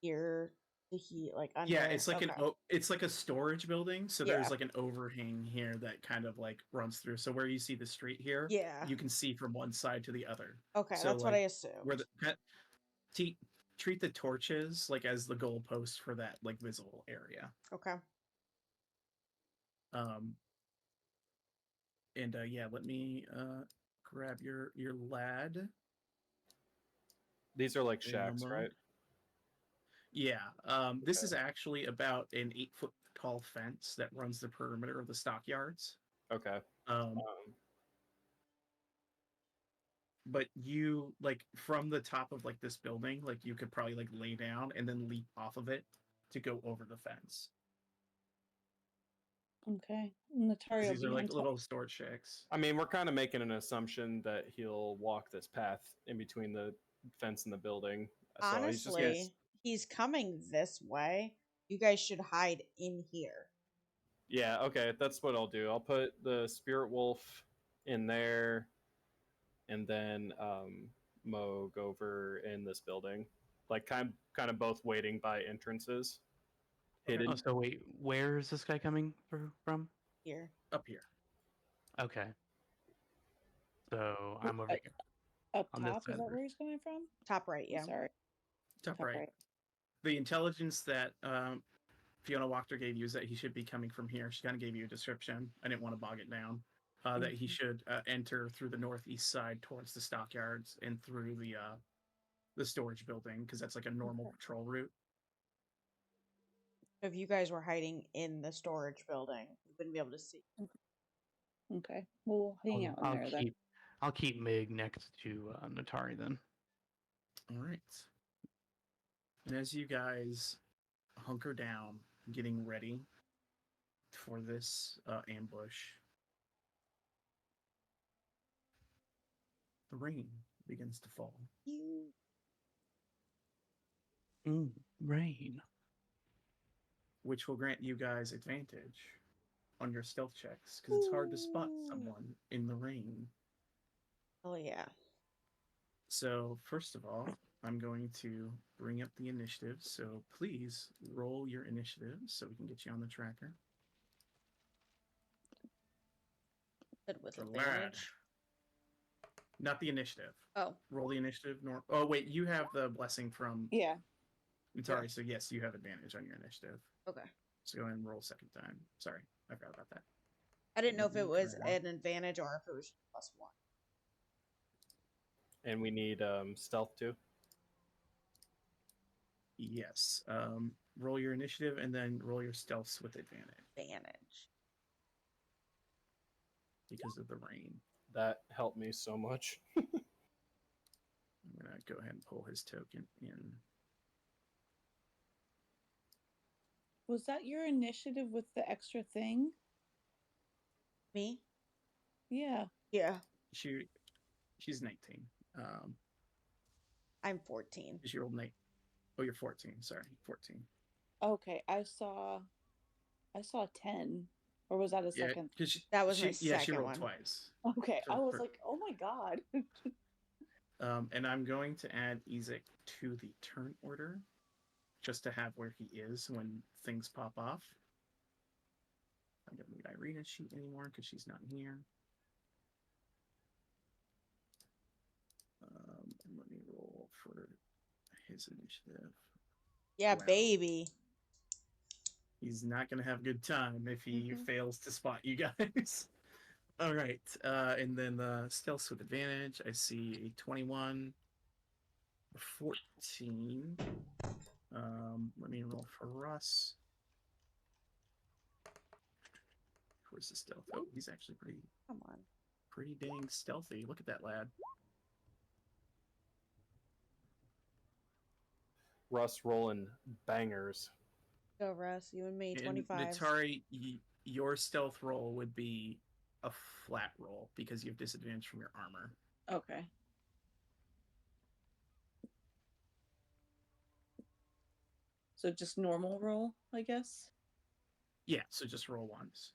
here to heat, like under. Yeah, it's like okay. it's like a storage building. So Yeah. there's like an overhang here that kind of like runs through. So where you see the street here, Yeah. you can see from one side to the other. Okay, So that's what I like assumed. where the treat the torches like as the goalpost for that like visible area. Okay. And yeah, let me grab your lad. These are like shacks, Ammo. right? Yeah. This is actually about an 8-foot tall fence that runs the perimeter of the stockyards. Okay. But you like from the top of like this building, like you could probably like lay down and then leap off of it to go over the fence. Okay. Natari, These are like little storage shacks. I mean, we're kind of making an assumption that he'll walk this path in between the fence and the building. Honestly, he's coming this way. You guys should hide in here. Yeah, okay, that's what I'll do. I'll put the spirit wolf in there, and then Moog over in this building, like kind of both waiting by entrances, hidden. Oh, so wait, where is this guy coming from? Here. Up here. Okay. So I'm over here. Up on this top, is side that of where he's coming from? Top right, yeah. Sorry. Top right. The intelligence that Fiona Wachter gave you is that he should be coming from here. She kind of gave you a description. I didn't want to bog it down. That he should enter through the northeast side towards the stockyards and through the storage building because that's like a normal patrol route. If you guys were hiding in the storage building, you wouldn't be able to see. Okay, we'll hang out in there then. I'll keep Mig next to Natari then. All right. And as you guys hunker down, getting ready for this ambush, the rain begins to fall. Rain. Which will grant you guys advantage on your stealth checks because it's hard to spot someone in the rain. Oh, yeah. So, first of all, I'm going to bring up the initiative. So, please roll your initiative so we can get you on the tracker. Good with advantage. Not the initiative. Oh. Roll the initiative. Oh, wait, you have the blessing from Yeah. Natari, yeah. So yes, you have advantage on your initiative. Okay. So go ahead and roll a second time. Sorry, I forgot about that. I didn't know if it was an advantage or if it was +1. And we need stealth too? Yes. Roll your initiative and then roll your stealths with advantage. Because of the rain. That helped me so much. I'm going to go ahead and pull his token in. Was that your initiative with the extra thing? Me? Yeah. Yeah. She's 19. I'm 14. She rolled 8. Oh, you're 14. Sorry, 14. Okay, I saw 10. Or was that a second? That was my second one. Yeah, she rolled twice. Okay, I was like, oh my god. And I'm going to add Ezek to the turn order, just to have where he is when things pop off. I don't need Irina's sheet anymore because she's not here. And let me roll for his initiative. Yeah, wow. Baby. He's not going to have a good time if he fails to spot you guys. All right. And then the stealth with advantage. I see a 21, a 14. Let me roll for Russ. Where's the stealth? Oh, he's actually pretty dang stealthy. Look at that lad. Russ rolling bangers. Go, Russ. You and me, 25. Natari, your stealth roll would be a flat roll because you have disadvantage from your armor. Okay. So just normal roll, I guess. Yeah, so just roll once.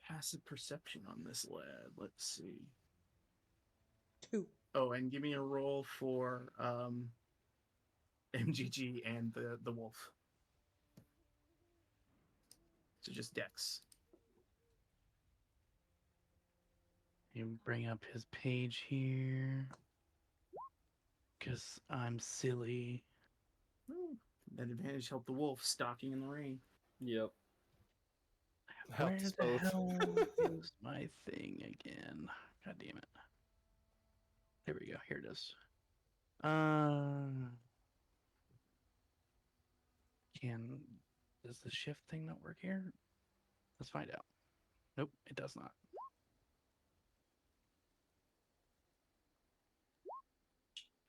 Passive perception on this lad. Let's see. 2. Oh, and give me a roll for MGG and the wolf. So just Dex. You bring up his page here. Because I'm silly. Ooh, that advantage helped the wolf stalking in the rain. Yep. Where Helps the both. hell is my thing again? God damn it. There we go. Here it is. Does the shift thing not work here? Let's find out. Nope, it does not.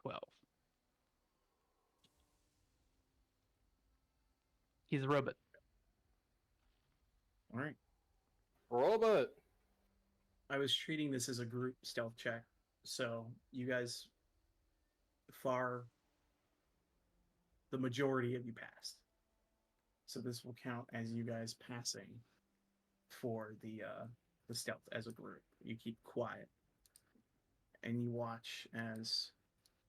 $12. He's a robot. All right. Robot. I was treating this as a group stealth check, so you guys the majority of you passed. So this will count as you guys passing for the stealth as a group. You keep quiet, and you watch as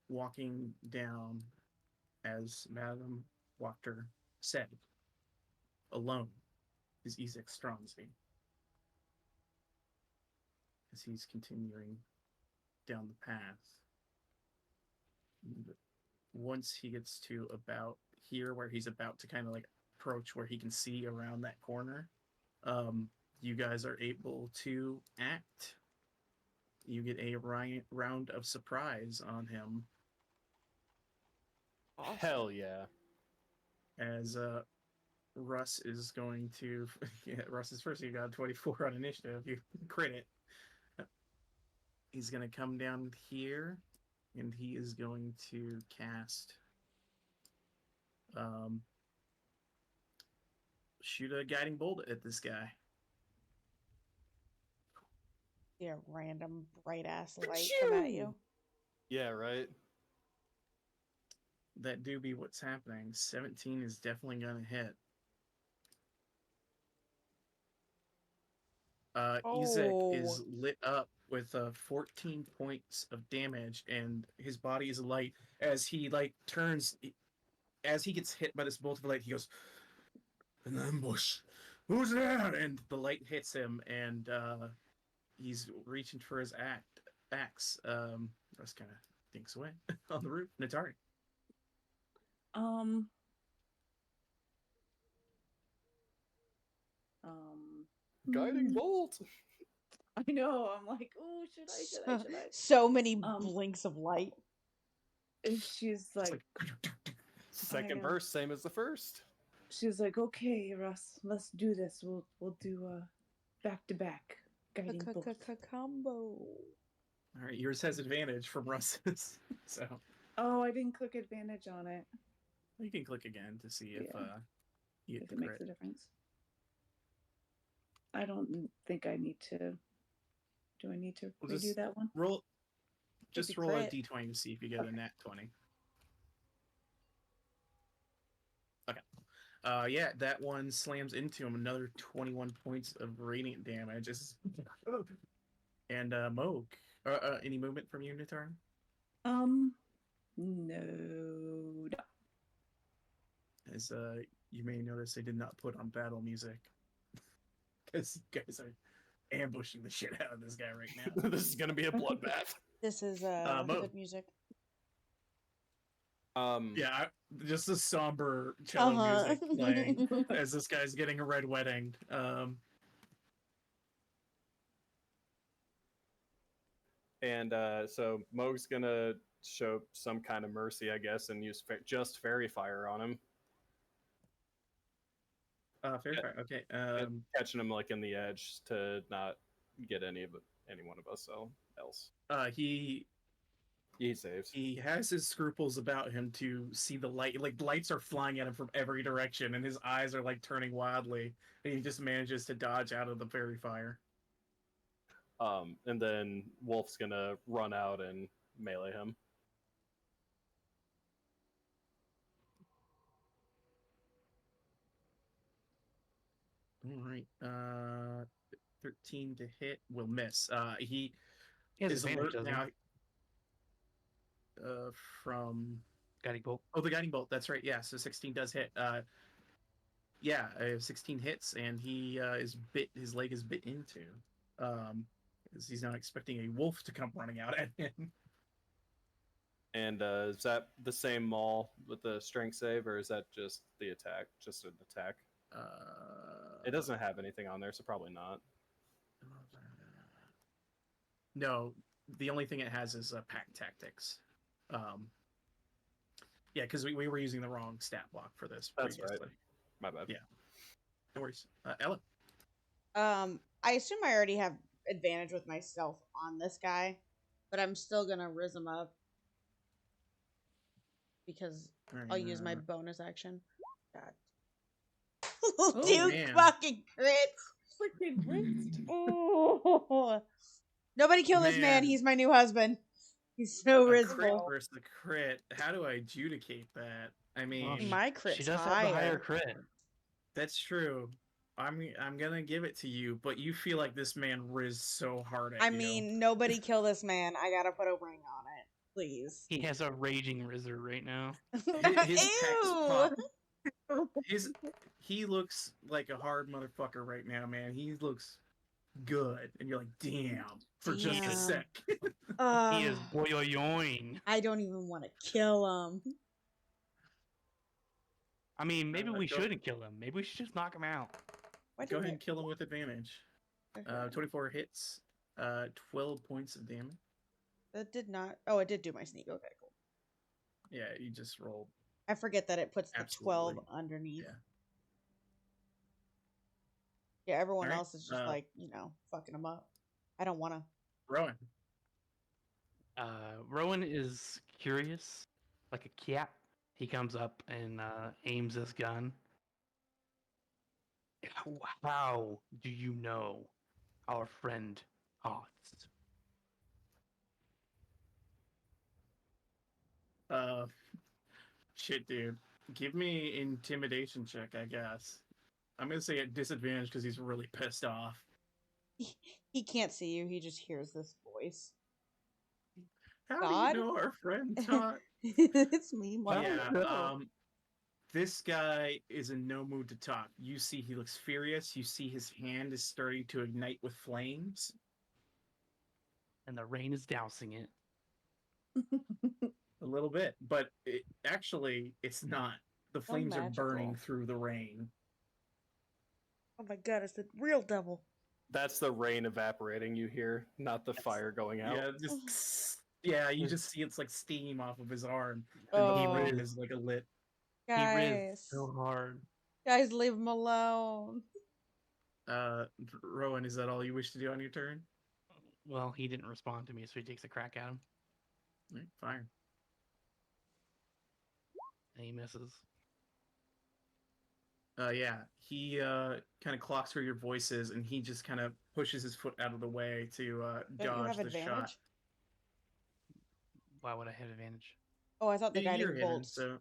walking down, as Madame Wachter said, alone is Isaac Stronsby. As he's continuing down the path. And once he gets to about here, where he's about to kind of like approach where he can see around that corner, you guys are able to act. You get a round of surprise on him. Awesome. Hell yeah. As Russ is going to Russ is first. You got 24 on initiative. You crit it. He's going to come down here, and he is going to cast shoot a guiding bolt at this guy. Yeah, random bright ass light come at you. Yeah, right. That do be what's happening. 17 is definitely going to hit. Isaac is lit up with 14 points of damage, and his body is light as he like turns. As he gets hit by this bolt of light, he goes, "An ambush! Who's there?" And the light hits him, and he's reaching for his axe. Russ kind of thinks away on the roof. Natari. Guiding bolt. I know. I'm like, oh, should I? So many blinks of light. And she's like second verse, same as the first. She's like, okay, Russ, let's do this. We'll do back to back guiding bolt combo. All right, yours has advantage from Russ's. So. Oh, I didn't click advantage on it. You can click again to see if you if it makes a difference. I don't think I need to. Do I need to redo that one? Roll a d20 to see if you get a nat 20. Okay. Yeah, that one slams into him. Another 21 points of radiant damage. And Moog, any movement from you, Natari? No. As you may notice, they did not put on battle music. Because you guys are ambushing the shit out of this guy right now. This is gonna be a bloodbath. This is good music. Yeah, just a somber cello music playing as this guy's getting a red wedding. And so Moog's gonna show some kind of mercy, I guess, and use just fairy fire on him. Fairy fire, okay. Catching him like in the edge to not get any one of us else. He saves. He has his scruples about him to see the light. Like, lights are flying at him from every direction, and his eyes are, like, turning wildly. And he just manages to dodge out of the fairy fire. And then Wolf's gonna run out and melee him. All right. 13 to hit will miss. He has is advantage, alert doesn't he? now. From Guiding bolt. Oh, the guiding bolt. That's right. Yeah, so 16 does hit. 16 hits, and he is bit. His leg is bit into. Because he's not expecting a wolf to come running out at him. And is that the same maul with the strength save, or is that just the attack? Just an attack? It doesn't have anything on there, so probably not. No, the only thing it has is pack tactics. Yeah, because we were using the wrong stat block for this That's previously. right. My bad. Yeah. No worries. Ella. I assume I already have advantage with myself on this guy, but I'm still gonna riz him up because I'll use my bonus action. God. Oh, Dude, man. fucking crits. freaking rinsed. Oh. Nobody kill this man. Man. He's my new husband. He's so A crit risable. versus a crit. How do I adjudicate that? I mean, My crit's She does higher. have the higher crit. that's true. I'm gonna give it to you, but you feel like this man riz so hard at I you. mean, nobody kill this man. I gotta put a ring on it. Please. He has a raging rizzer right now. His pecs Ew. pop. He looks like a hard motherfucker right now, man. He looks good, and you're like, damn, for just a Damn. sec. He is boyoyoing. I don't even want to kill him. I mean, maybe we go- shouldn't kill him. Maybe we should just knock him out. Why Go didn't ahead and kill him with advantage. it- 24 hits, 12 points of damage. That did not. Oh, it did do my sneak. Okay, cool. Yeah, you just rolled. I forget that it puts the 12 Absolutely. underneath. Yeah. Yeah, everyone Alright, else is just like, fucking them up. I don't want to. Rowan. Rowan is curious, like a cat. He comes up and aims his gun. How do you know our friend Hots? Shit, dude. Give me intimidation check, I guess. I'm gonna say at disadvantage because he's really pissed off. He can't see you. He just hears this voice. How God? do you know our friend Todd? It's me, Mom. Yeah, this guy is in no mood to talk. You see he looks furious. You see his hand is starting to ignite with flames. And the rain is dousing it. A little bit, but it's not. The flames are burning magical. through the rain. Oh my god, it's the real devil. That's the rain evaporating you hear, not the fire going out. Yeah, you just see it's like steam off of his arm. And Oh. the flame is like a lit. He Guys. rizzed so hard. Guys, leave him alone. Rowan, is that all you wish to do on your turn? Well, he didn't respond to me, so he takes a crack at him. Right, fire. And he misses. Yeah, he kind of clocks where your voice is, and he just kind of pushes his foot out of the way to Don't you dodge have the shot. advantage? Why would I have advantage? Oh, I thought the You're guiding hidden, bolts. so...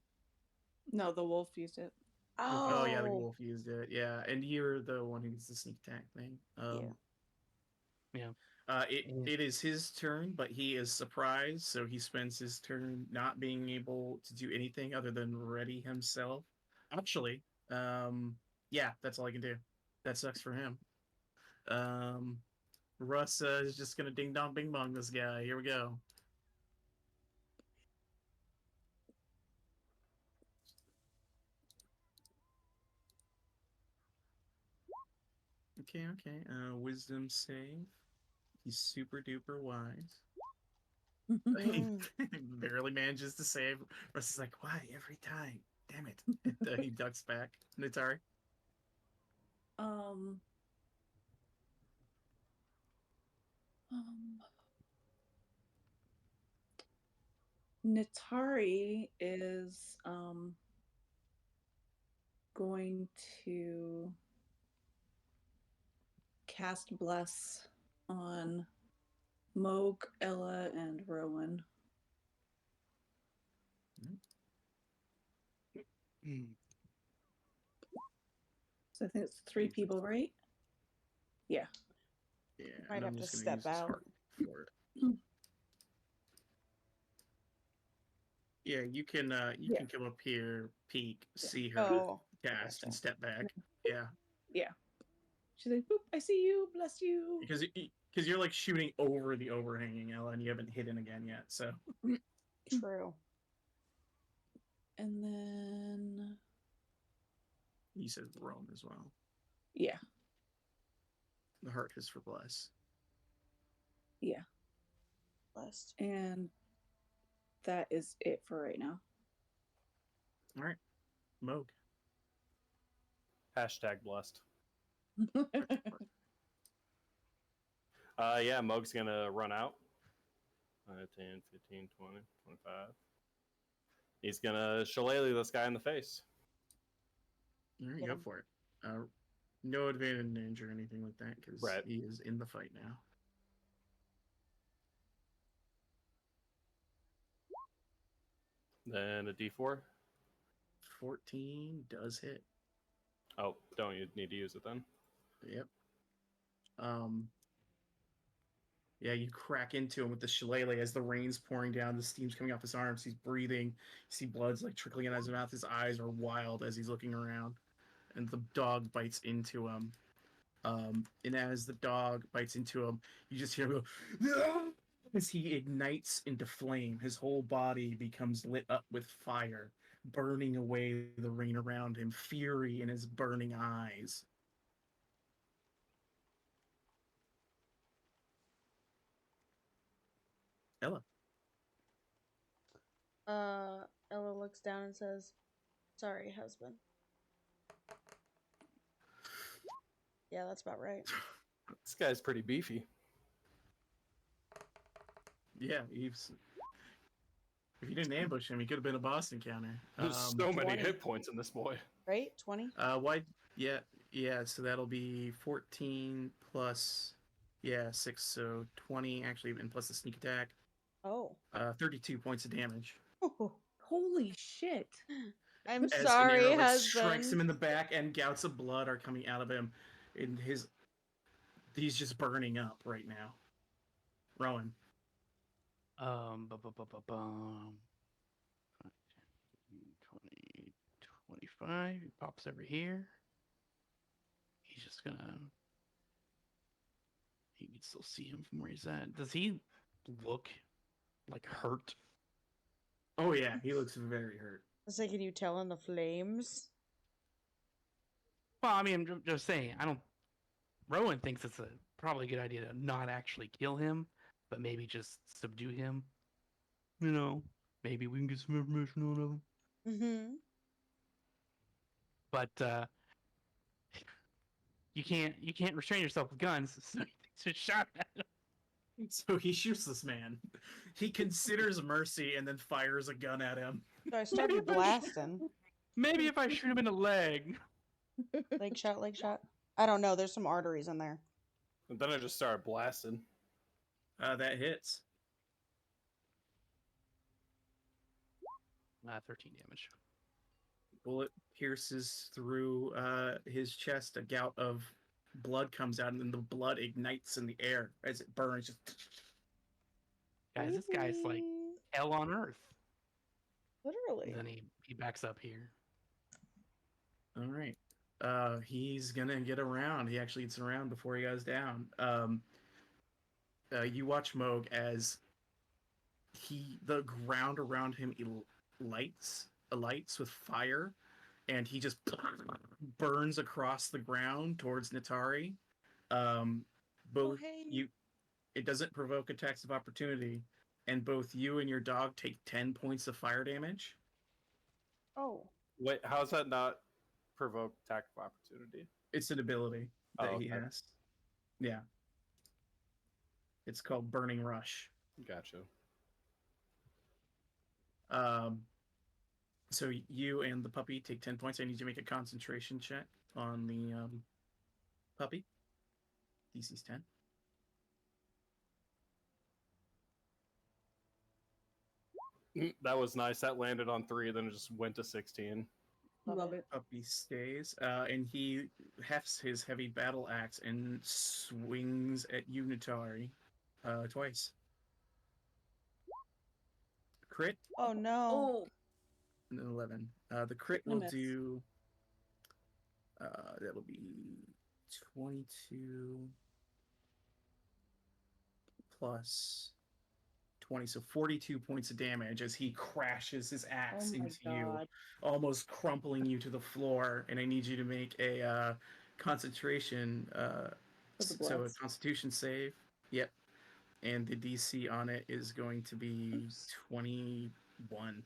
No, the wolf used it. Oh, yeah, the wolf used it. Yeah, and you're the one who gets the sneak attack thing. It is his turn, but he is surprised, so he spends his turn not being able to do anything other than ready himself. Actually, yeah, that's all I can do. That sucks for him. Russ is just gonna ding dong bing bong this guy. Here we go. Okay. Wisdom save. He's super duper wise. He barely manages to save. Russ is like, why every time? Damn it. And, he ducks back. Natari? Natari is going to cast Bless on Moog, Ella, and Rowan. So I think it's 3 people, right? Yeah. Yeah, Might and have I'm to just gonna step use this out. heart for it. Yeah, you can come up here, peek, see her Oh, cast, gotcha. and step back. Yeah, Yeah. She's like, boop, I see you, bless you. because you're like shooting over the overhanging, Ella, and you haven't hidden again yet. So True. And then you said Rome as well. yeah. The heart is for Bless. Yeah. Blessed. And that is it for right now. All right, Moog. #blessed. Yeah, Moog's gonna run out. 10, 15, 20, 25. He's gonna shillelagh this guy in the face. All right, Get go him. for it. No advantage or anything like that because Right. he is in the fight now. Then a D4. 14 does hit. Oh, don't you need to use it then? Yep. Yeah, you crack into him with the shillelagh as the rain's pouring down, the steam's coming off his arms, he's breathing, you see blood's like trickling out of his mouth, his eyes are wild as he's looking around, and the dog bites into him. And as the dog bites into him, you just hear him go, as he ignites into flame. His whole body becomes lit up with fire, burning away the rain around him, fury in his burning eyes. Ella. Ella looks down and says, "Sorry, husband." Yeah, that's about right. This guy's pretty beefy. Yeah, if you didn't ambush him, he could have been a boss encounter. There's so many 20. hit points in this boy. Right? 20? Why? Yeah. So that'll be 14 plus, 6. So 20 actually, and plus the sneak attack. Oh. 32 points of damage. Holy shit. I'm As sorry, an arrow husband. strikes him in the back, and gouts of blood are coming out of him. He's just burning up right now. Rowan. 20, 25. He pops over here. He's just gonna. You can still see him from where he's at. Does he look like hurt? Oh yeah, he looks very hurt. It's like, can you tell in the flames? Well, I mean, I'm just saying. I don't. Rowan thinks it's probably a good idea to not actually kill him, but maybe just subdue him. You know, maybe we can get some information out of him. Mm-hmm. But you can't restrain yourself with guns, so he thinks it's shot at him. So he shoots this man. He considers mercy and then fires a gun at him. So I started blasting. Maybe if I shoot him in the leg. Leg shot, leg shot. I don't know. There's some arteries in there. And then I just started blasting. That hits. 13 damage. Bullet pierces through his chest. A gout of blood comes out, and then the blood ignites in the air as it burns. Just... Guys, this guy's like hell on earth. Literally. And then he backs up here. All right. He's gonna get around. He actually gets around before he goes down. You watch Moog as the ground around him lights with fire, and he just burns across the ground towards Natari. Both it doesn't provoke attacks of opportunity, and both you and your dog take 10 points of fire damage. Oh. Wait, how's that not provoke attack of opportunity? It's an ability that he has. Yeah. It's called Burning Rush. Gotcha. So you and the puppy take 10 points. I need you to make a concentration check on the puppy. DC's 10. That was nice. That landed on 3, then it just went to 16. Love it. Puppy stays, and he hefts his heavy battle axe and swings at you, Natari, twice. Crit, Oh no. Oh, and an 11. The crit I will miss. do. That'll be 22 plus 20, so 42 points of damage as he crashes his axe oh my into you, god. almost crumpling you to the floor. And I need you to make a concentration, For the so a bloods. Constitution save. Yep, and the DC on it is going to be Oops. 21.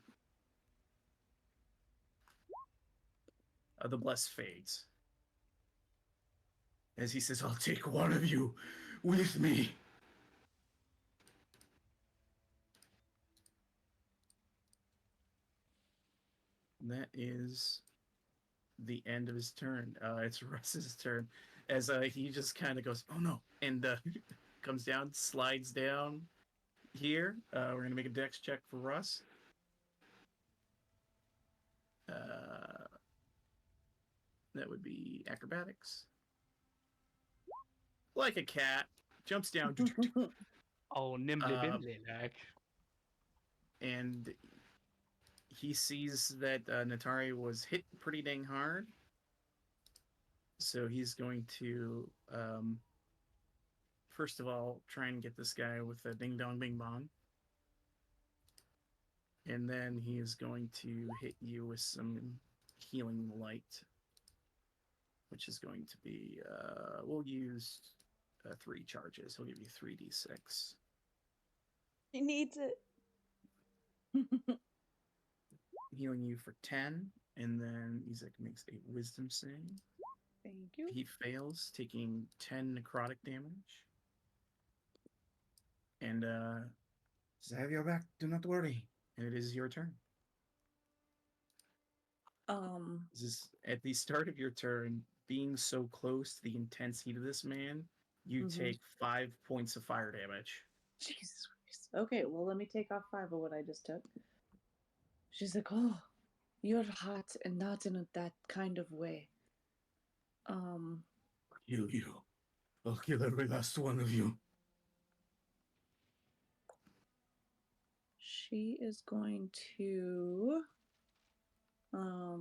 The bless fades as he says, "I'll take one of you with me." That is the end of his turn. It's Russ's turn as he just kind of goes, "Oh no," and comes down, slides down here. We're gonna make a dex check for Russ. That would be acrobatics. Like a cat, jumps down, Oh, nimbly bimbly, like. and he sees that Natari was hit pretty dang hard. So he's going to, first of all, try and get this guy with a ding dong bing bong. And then he is going to hit you with some healing light, which is going to be, we'll use 3 charges. He'll give you 3d6. He needs it. Healing you for 10, and then Isaac makes a wisdom save. Thank you. He fails, taking 10 necrotic damage. And says, "I have your back, do not worry." And it is your turn. This is at the start of your turn, being so close to the intense heat of this man, you take 5 points of fire damage. Jesus Christ. Okay, well, let me take off 5 of what I just took. She's like, "Oh, you're hot and not in that kind of way." Kill you. I'll kill every last one of you. She is going to, well,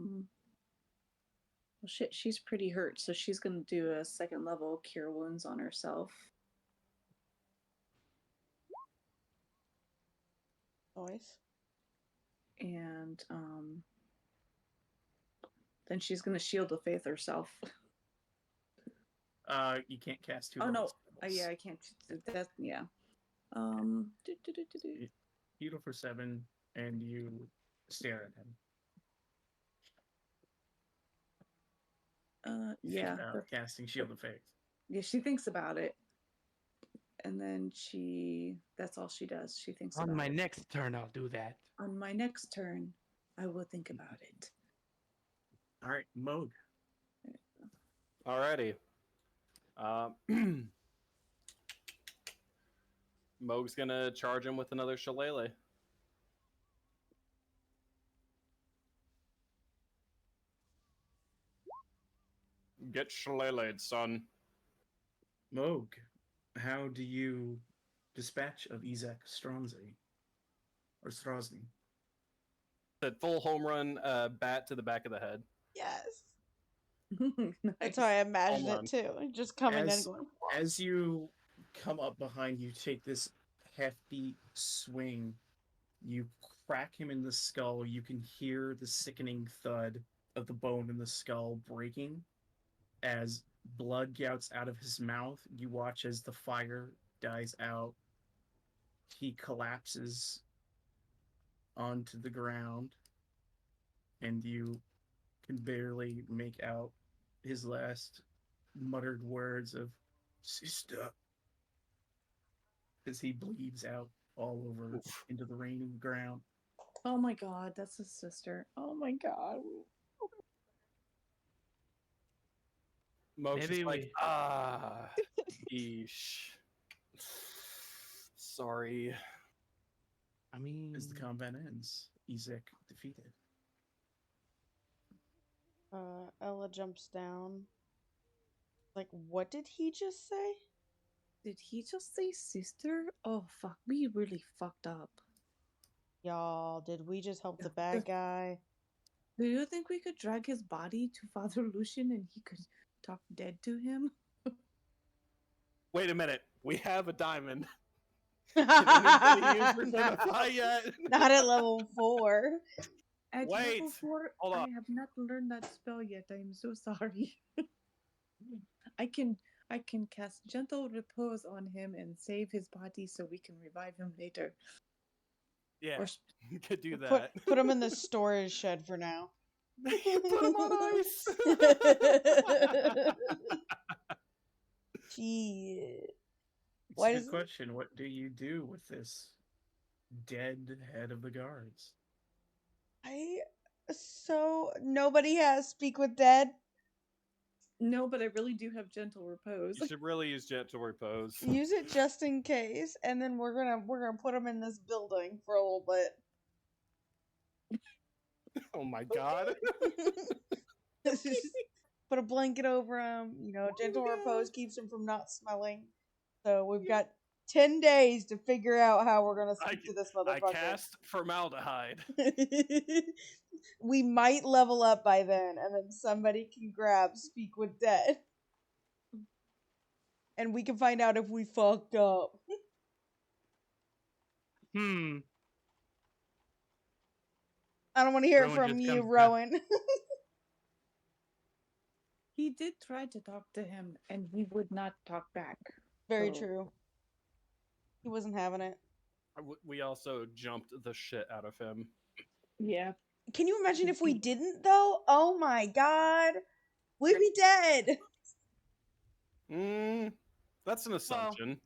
shit, she's pretty hurt, so she's going to do a 2nd level cure wounds on herself. Nice. And then she's going to shield of faith herself. You can't cast 2 Oh no, level spells. yeah, I can't. That, yeah. Heal for 7, and you stare at him. Yeah. Casting Shield of Faith. Yeah, she thinks about it. And then that's all she does. She thinks about it. On my next turn, I'll do that. On my next turn, I will think about it. All right, Moog. Alrighty. Moog's gonna charge him with another shillelagh. Get shillelagh'd, son. Moog, how do you dispatch of Isaac Stronsey? Or Strozny? That full home run bat to the back of the head. Yes. Nice. That's how I imagined Hold on. it too. Just coming in and going. As you come up behind you, take this hefty swing, you crack him in the skull. You can hear the sickening thud of the bone in the skull breaking. As blood gouts out of his mouth, you watch as the fire dies out. He collapses onto the ground, and you can barely make out his last muttered words of "sister" as he bleeds out all over into the raining ground. Oh my god, that's his sister. Oh my god. Mo's Maybe just like, we- yeesh. Sorry. I mean, As the combat ends, Ezek defeated. Ella jumps down. Like, what did he just say? Did he just say sister? Oh fuck, we really fucked up. Y'all, did we just help the Yeah. bad guy? Do you think we could drag his body to Father Lucian and he could talk dead to him? Wait a minute. We have a diamond. Did anybody use Personify yet? Not at level 4. At Wait, level 4, hold I on. have not learned that spell yet. I am so sorry. I can cast gentle repose on him and save his body so we can revive him later. Yeah, Or you could do that. Put him in the storage shed for now. You put him on ice. Shit. It's Why a does good question. What do you do with this dead head of the guards? Nobody has speak with dead. no, but I really do have gentle repose. You should really use gentle repose. Use it just in case, and then we're gonna put him in this building for a little bit. Oh my god. Put a blanket over him. You know, gentle repose keeps him from not smelling. So we've got 10 days to figure out how we're gonna speak to this I motherfucker. cast formaldehyde. We might level up by then, and then somebody can grab Speak with Dead. And we can find out if we fucked up. hmm. I don't want to hear it Rowan from just you, comes back. Rowan. He did try to talk to him, and he would not talk back. Very So- true. He wasn't having it. We also jumped the shit out of him. Yeah. Can you imagine if we didn't, though? Oh my god. We'd be dead. That's an assumption.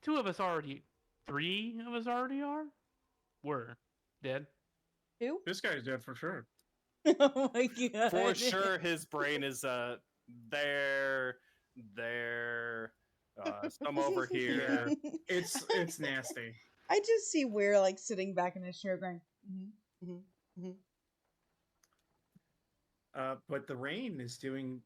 2 of us already, 3 of us already were dead. Who? This guy's dead for sure. Oh my god. For sure, his brain is there, some over here. It's nasty. I just see Weir like sitting back in his chair going, But the rain is doing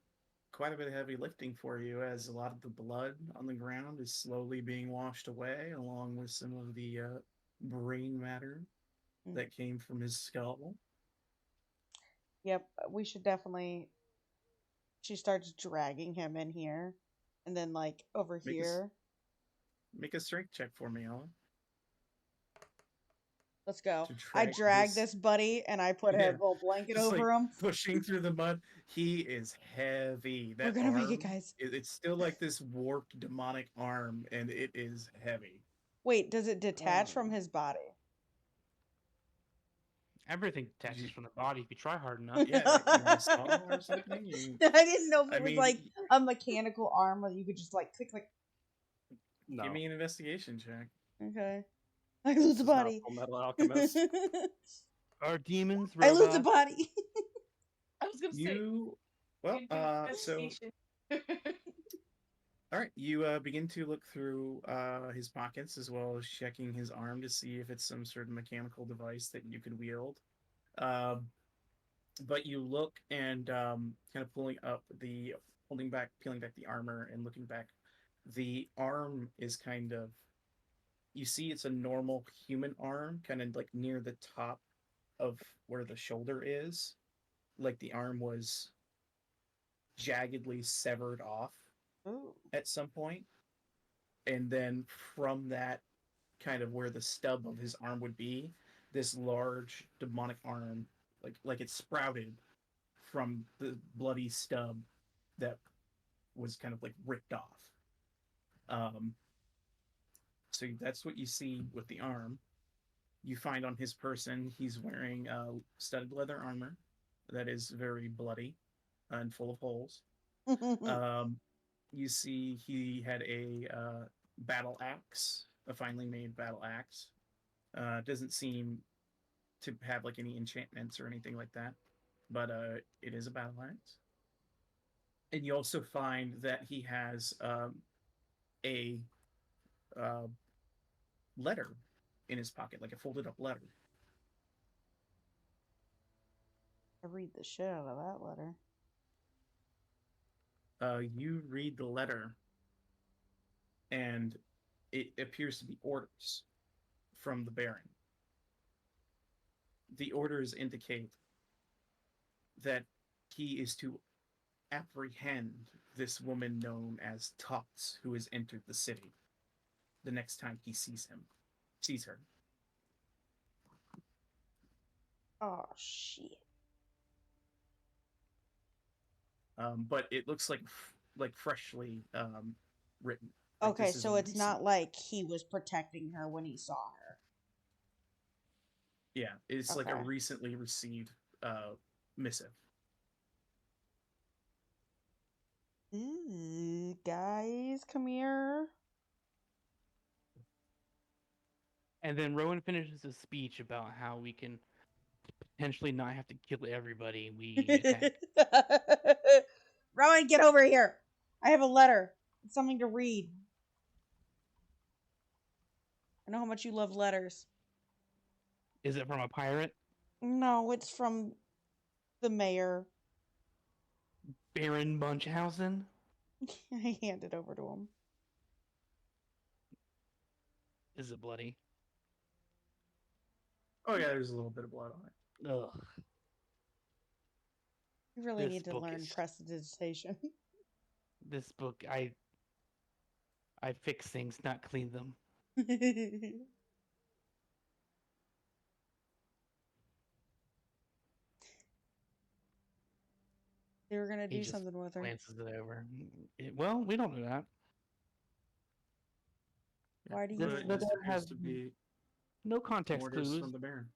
quite a bit of heavy lifting for you, as a lot of the blood on the ground is slowly being washed away, along with some of the brain matter that came from his skull. Yep, we should definitely. She starts dragging him in here, and then like over Make here. Make a strength check for me, Ellen. Let's go. To I drag drag this- this buddy, and I put a Yeah, little blanket just, over like, him. Pushing through the mud. He is heavy. That We're gonna make it, arm, guys. It's still like this warped demonic arm, and it is heavy. Wait, does it detach from his body? Everything detaches from the body if you try hard enough. Yeah, you want a saw or something? I didn't know if I it was mean, like a mechanical arm where you could just like click, click. No. Give me an investigation check. Okay. I lose This a is not body. Fullmetal Alchemist. Are demons I lose a robots? body. I was gonna All right, you begin to look through his pockets as well as checking his arm to see if it's some sort of mechanical device that you can wield. But you look and kind of peeling back the armor and looking back. The arm is kind of, you see it's a normal human arm, kind of like near the top of where the shoulder is. Like the arm was jaggedly severed off Ooh. at some point. And then from that, kind of where the stub of his arm would be, this large demonic arm, like it sprouted from the bloody stub that was kind of like ripped off. So that's what you see with the arm. You find on his person, he's wearing studded leather armor that is very bloody and full of holes. You see he had a battle axe, a finely made battle axe. Doesn't seem to have like any enchantments or anything like that, but it is a battle axe. And you also find that he has a uh, letter in his pocket, like a folded up letter. I read the shit out of that letter. You read the letter, and it appears to be orders from the Baron. The orders indicate that he is to apprehend this woman known as Tots, who has entered the city, the next time he sees her. Oh shit. But it looks like freshly written. Okay, so it's not like he was protecting her when he saw her. Yeah, it's like a Okay. recently received missive. Ooh, guys, come here. And then Rowan finishes his speech about how we can potentially not have to kill everybody we attack. Rowan, get over here. I have a letter. It's something to read. I know how much you love letters. Is it from a pirate? No, it's from the mayor. Baron Munchausen? I hand it over to him. Is it bloody? Oh yeah, there's a little bit of blood on it. Ugh. You really This need to book learn is- prestidigitation. This book, I fix things, not clean them. They were gonna He do just something with her. glances it over. Well, we don't know that. Why do you This But know it letter appears has to be no context orders clues. from the Baron.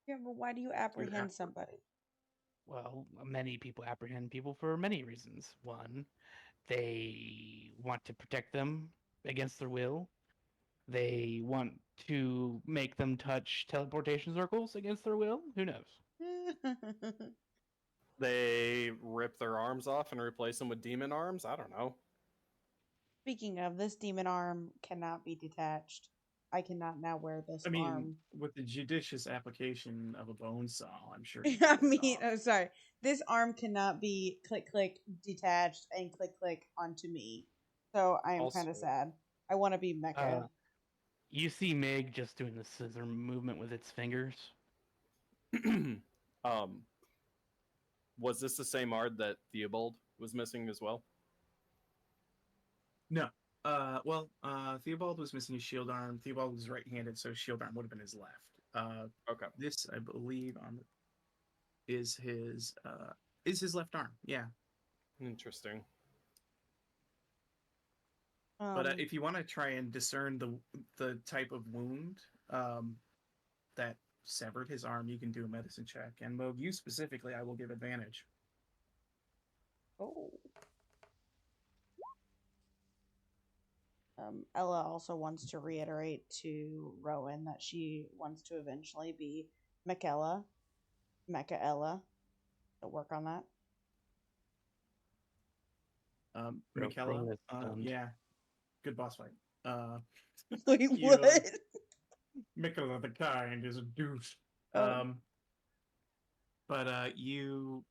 Yeah, but why do you apprehend somebody? Well, many people apprehend people for many reasons. One, they want to protect them against their will. They want to make them touch teleportation circles against their will. Who knows? They rip their arms off and replace them with demon arms. I don't know. Speaking of, this demon arm cannot be detached. I cannot now wear this I mean, arm. with the judicious application of a bone saw, I'm sure. I mean, I'm sorry. This arm cannot be click click detached and click click onto me. So I am kind of Also- sad. I want to be Mecha. You see Meg just doing the scissor movement with its fingers. Was this the same art that Theobald was missing as well? No. Theobald was missing his shield arm. Theobald was right-handed, so his shield arm would have been his left. Okay. This, I believe, is his left arm. Yeah. Interesting. But if you want to try and discern the type of wound that severed his arm, you can do a medicine check. And Moog, you specifically, I will give advantage. Oh. Ella also wants to reiterate to Rowan that she wants to eventually be Mecha Ella. So work on that. Michaela, is stunned. yeah, good boss fight. Wait, You, what? Michaela the kind is a douche. Oh. You,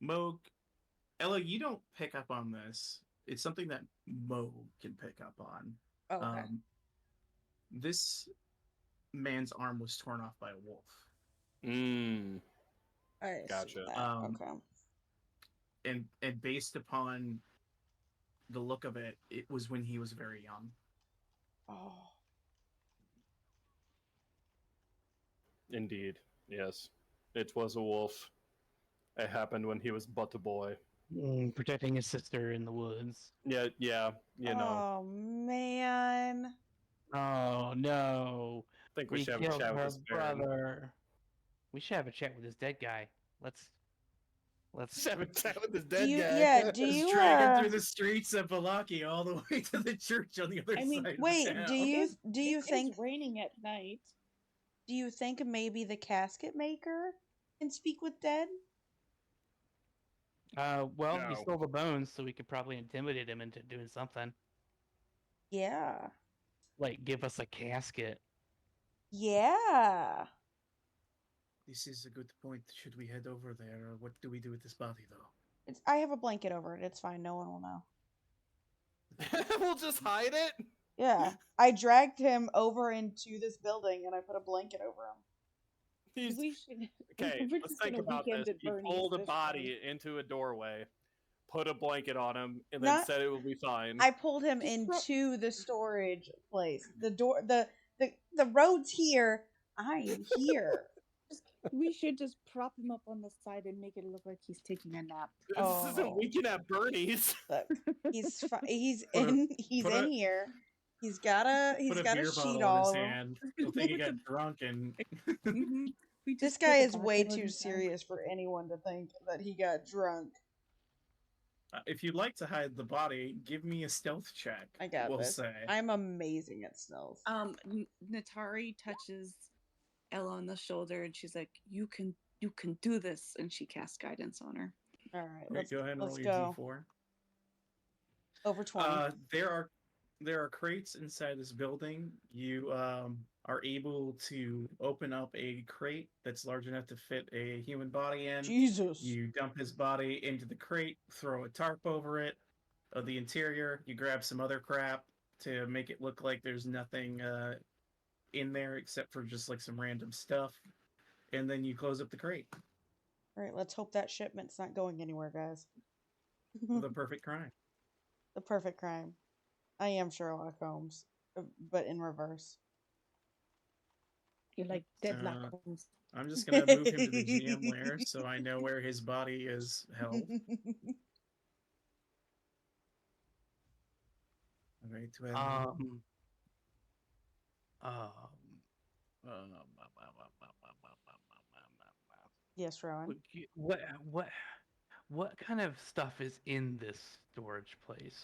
Moog, Ella, you don't pick up on this. It's something that Moog can pick up on. Oh, okay. This man's arm was torn off by a wolf. I Gotcha. see that. Okay. And based upon the look of it, it was when he was very young. Oh. Indeed. Yes. It was a wolf. It happened when he was but a boy. Protecting his sister in the woods. Yeah, you know. Oh man. Oh no! I think we should have a killed chat with her this Baron. brother. We should have a chat with this dead guy. Let's Have a chat with this Do dead you, guy. yeah, do Just you dragging through the streets of Vallaki all the way to the church on the other I mean, side. wait, of town. do you It is think raining at night? Do you think maybe the casket maker can speak with dead? Well, he No. stole the bones, so we could probably intimidate him into doing something. Yeah. Like, give us a casket. Yeah. This is a good point. Should we head over there, or what do we do with this body, though? I have a blanket over it. It's fine. No one will know. We'll just hide it. Yeah. I dragged him over into this building and I put a blanket over him. He's, We should. okay, We're let's just think gonna about weekend this. at You Bernie's pulled a this body time. into a doorway, put a blanket on him, and then Not- said it would be fine. I pulled him Just into the storage place. The door, the road's here. I'm here. We should just prop him up on the side and make it look like he's taking a nap. This isn't Oh. Weekend at Bernie's. Look, he's he's Put a- in put a- here. He's got a Put a sheet beer bottle all in his over him. hand. He'll think he got drunk and We This just put guy the is way bottle on too his back. serious for anyone to think that he got drunk. if you'd like to hide the body, give me a stealth check. I got we'll this. say. I'm amazing at stealth. Natari touches Ella on the shoulder and she's like, "You can do this," and she casts guidance on her. All right, Alright, let's go ahead and let's roll your go. d4. Over 20. There are crates inside this building. You are able to open up a crate that's large enough to fit a human body in. Jesus. You dump his body into the crate, throw a tarp over it, the interior. You grab some other crap to make it look like there's nothing in there except for just like some random stuff, and then you close up the crate. All right, let's hope that shipment's not going anywhere, guys. The perfect crime. The perfect crime. I am Sherlock Holmes, but in reverse. You're like Deadlock Uh, Holmes. I'm just gonna move him to the GM layer so I know where his body is held. Alright, well, Yes, Rowan. What kind of stuff is in this storage place?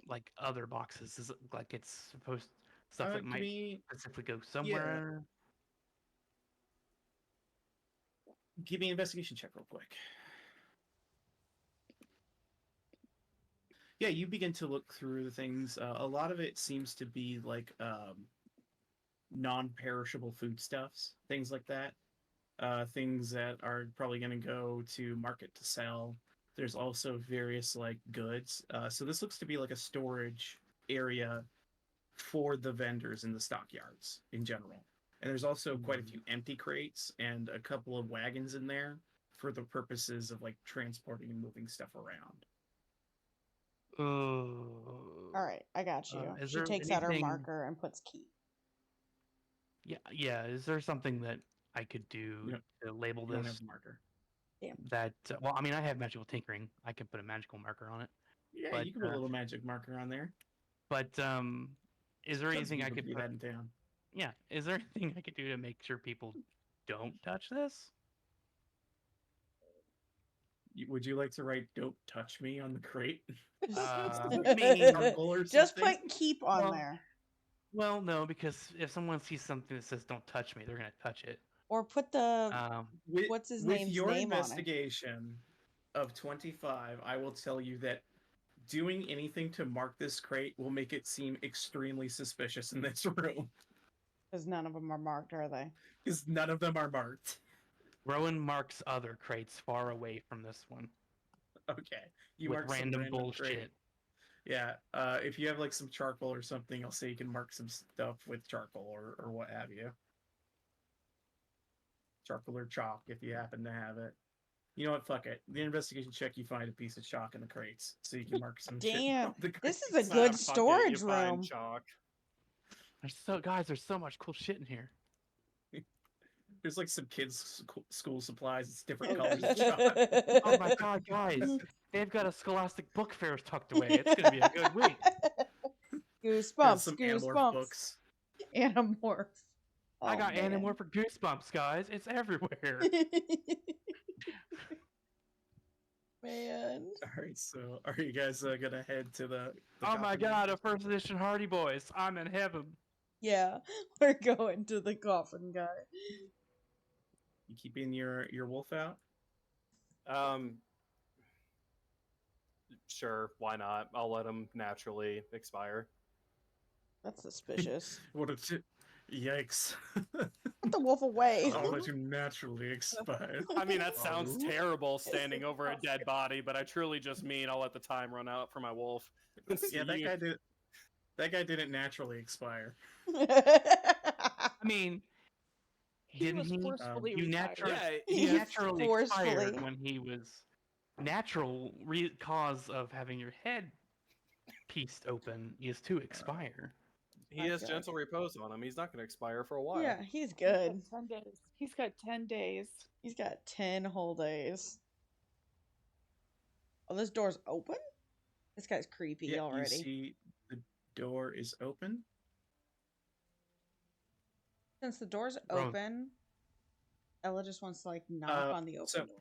Like other boxes? Is it like it's supposed stuff that give might me specifically go somewhere? give me an investigation check real quick. Yeah, you begin to look through the things. A lot of it seems to be like non-perishable foodstuffs, things like that. Things that are probably going to go to market to sell. There's also various like goods. So this looks to be like a storage area for the vendors in the stockyards in general. And there's also quite a few empty crates and a couple of wagons in there for the purposes of like transporting and moving stuff around. All right, I got you. Is She there takes out her anything- marker and puts key. Yeah. Is there something that I could do Yep. to label You don't this? have a marker. That well, I mean, I have magical tinkering. I can put a magical marker on it. Yeah, But, you can put a little magic marker on there. But is there Tons of anything I people could do put? that in town. Yeah, is there anything I could do to make sure people don't touch this? Would you like to write "Don't touch me" on the crate? Maybe- Charcoal or Just something? put keep on Well, there. Well, no, because if someone sees something that says "Don't touch me," they're gonna touch it. Or put the With, what's his with name's your name on it. investigation of 25, I will tell you that doing anything to mark this crate will make it seem extremely suspicious in this room. Because none of them are marked, are they? Because none of them are marked. Rowan marks other crates far away from this one Okay. You with mark some random crate. bullshit. Yeah. If you have like some charcoal or something, I'll say you can mark some stuff with charcoal or what have you. Charcoal or chalk if you happen to have it. You know what? Fuck it. The investigation check, you find a piece of chalk in the crates, so you can mark some shit. Damn, on the this is crates. a good fuck it, storage you find room. Chalk. There's so much cool shit in here. There's like some kids' school supplies. It's different colors of chalk. Oh my god, guys! They've got a Scholastic Book Fair tucked away. It's gonna be a good week. There's Goosebumps, some Animorph goosebumps. books. Animorph. I Oh, got man. Animorph for Goosebumps, guys. It's everywhere. Man. All right, so are you guys gonna head to the Oh my coffee god, room? a first edition Hardy Boys. I'm in heaven. Yeah, we're going to the coffin guy. You keeping your wolf out? Sure, why not? I'll let him naturally expire. That's suspicious. What a yikes! Put the wolf away. I'll let you naturally expire. I mean, that sounds Oh. terrible standing over a dead body, but I truly just mean I'll let the time run out for my wolf. Yeah, that guy did. That guy didn't naturally expire. I mean, He didn't was he? forcefully You retired. naturally, Yeah, he He naturally expired forcefully- when he was natural cause of having your head pieced open is to expire. he I has feel gentle repose on him. He's not going to expire for a while. Yeah, he's He's good. got 10 days. He's got 10 days. He's got 10 whole days. Oh, this door's open? This guy's creepy Yeah, already. you see the door is open. Since the door's Wrong. open, Ella just wants to like knock on the open so- door.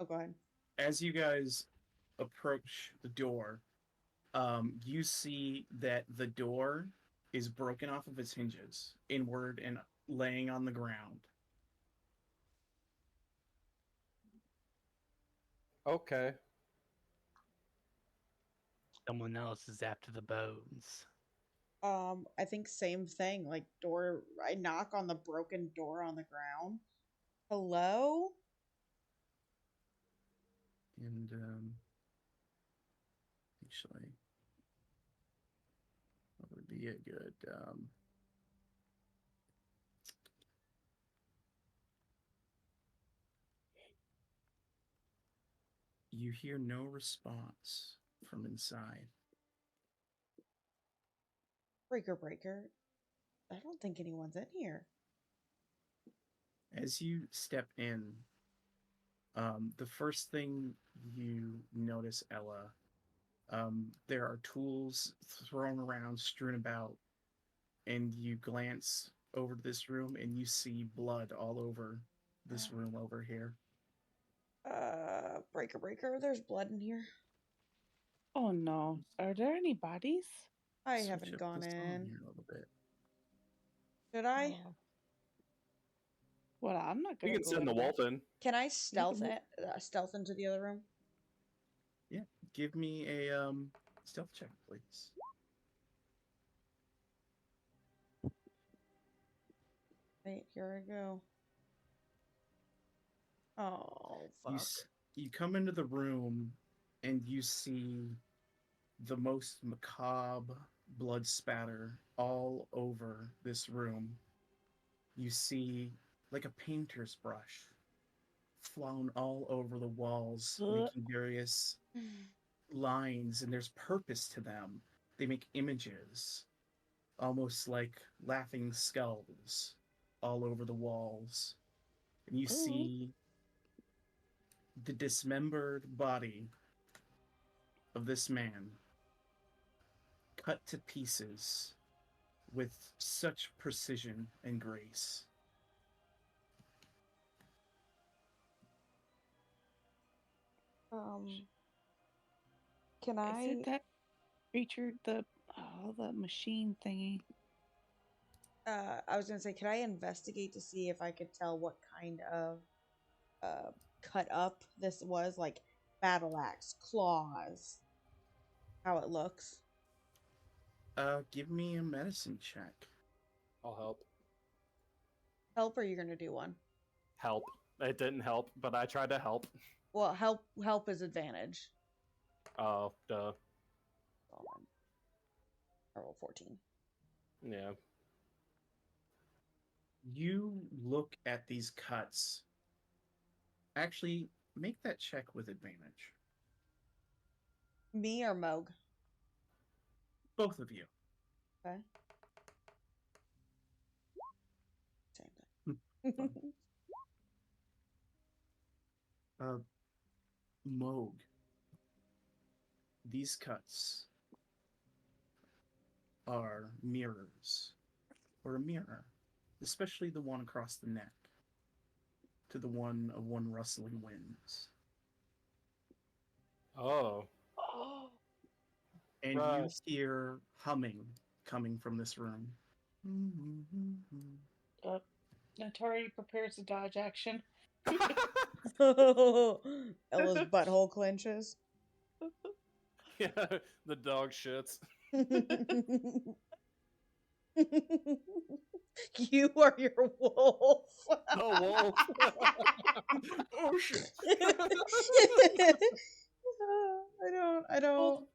Oh, go ahead. As you guys approach the door, you see that the door is broken off of its hinges, inward and laying on the ground. Okay. Someone else is after the bones. I think same thing. Like door, I knock on the broken door on the ground. Hello? And actually, what would be a good you hear no response from inside. Breaker, breaker. I don't think anyone's in here. As you step in, the first thing you notice, Ella, there are tools thrown around, strewn about, and you glance over this room and you see blood all over this room over here. Breaker, breaker. There's blood in here. Oh no. Are there any bodies? I Switch haven't up gone the song in. here a little bit. Should I? Oh. Well, I'm not We gonna can go send in the there. wolf in. Can I stealth move- stealth into the other room? Yeah, give me a stealth check, please. Wait, here I go. Oh, You fuck. you come into the room and you see the most macabre blood spatter all over this room. You see like a painter's brush flown all over the walls, making various lines, and there's purpose to them. They make images, almost like laughing skulls, all over the walls. And you see the dismembered body of this man cut to pieces with such precision and grace. Can Is I? it that creature, the machine thingy? I was gonna say, can I investigate to see if I could tell what kind of cut up this was, like battle axe, claws, how it looks? Give me a medicine check. I'll help. Help, or you're gonna do one? Help. It didn't help, but I tried to help. Well, help is advantage. Oh, duh. I roll 14. Yeah. You look at these cuts. Actually, make that check with advantage. Me or Moog? Both of you. Okay. Same thing. Moog. These cuts are mirrors, or a mirror, especially the one across the neck, to the one of one rustling winds. Oh. Oh. And you Right. hear humming coming from this room. Natari prepares a dodge action. Ella's butthole clenches. Yeah, the dog shits. You are your wolf. Oh, wolf. Oh, shit. I don't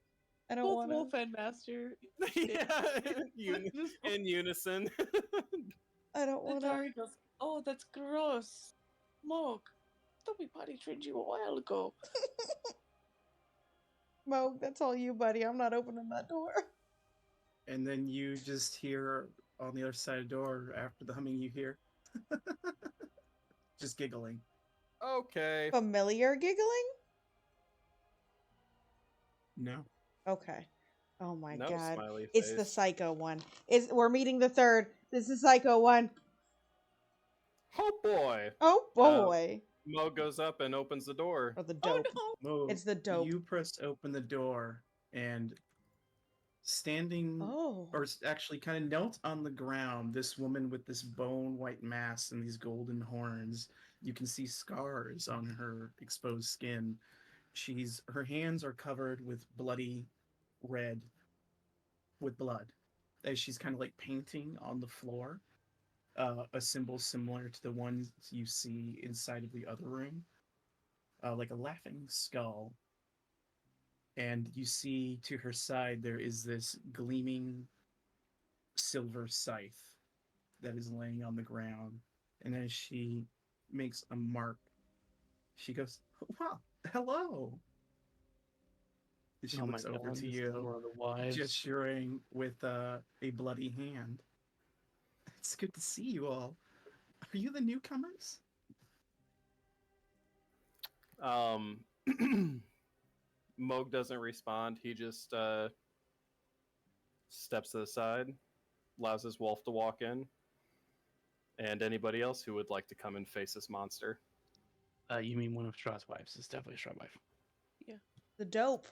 Both want Wolf to. and Master. Yeah, Just- in unison. I don't want to. Natari goes, "Oh, that's gross. Mog, thought we potty trained you a while ago." Mo, that's all you, buddy. I'm not opening that door. And then you just hear on the other side of the door, after the humming, you hear just giggling. Okay. Familiar giggling? No. Okay. Oh my No god. smiley It's the face. psycho one. We're meeting the third. This is psycho one. Oh boy. Oh boy. Mo goes up and opens the door. Or the dope. Oh Mo, It's the dope. You press open the door, and standing, Oh. or actually kind of knelt on the ground, this woman with this bone white mask and these golden horns. You can see scars on her exposed skin. Her hands are covered with bloody red with blood, as she's kind of like painting on the floor, a symbol similar to the ones you see inside of the other room, like a laughing skull. And you see to her side there is this gleaming silver scythe that is laying on the ground. And as she makes a mark, she goes, "Wow, hello." And she Oh my looks over God, to this is you, one of the wives. gesturing with a bloody hand. "It's good to see you all. Are you the newcomers?" Moog doesn't respond. He just steps to the side, allows his wolf to walk in, and anybody else who would like to come and face this monster. You mean one of Strahd's wives? It's definitely a Strahd wife. The dope.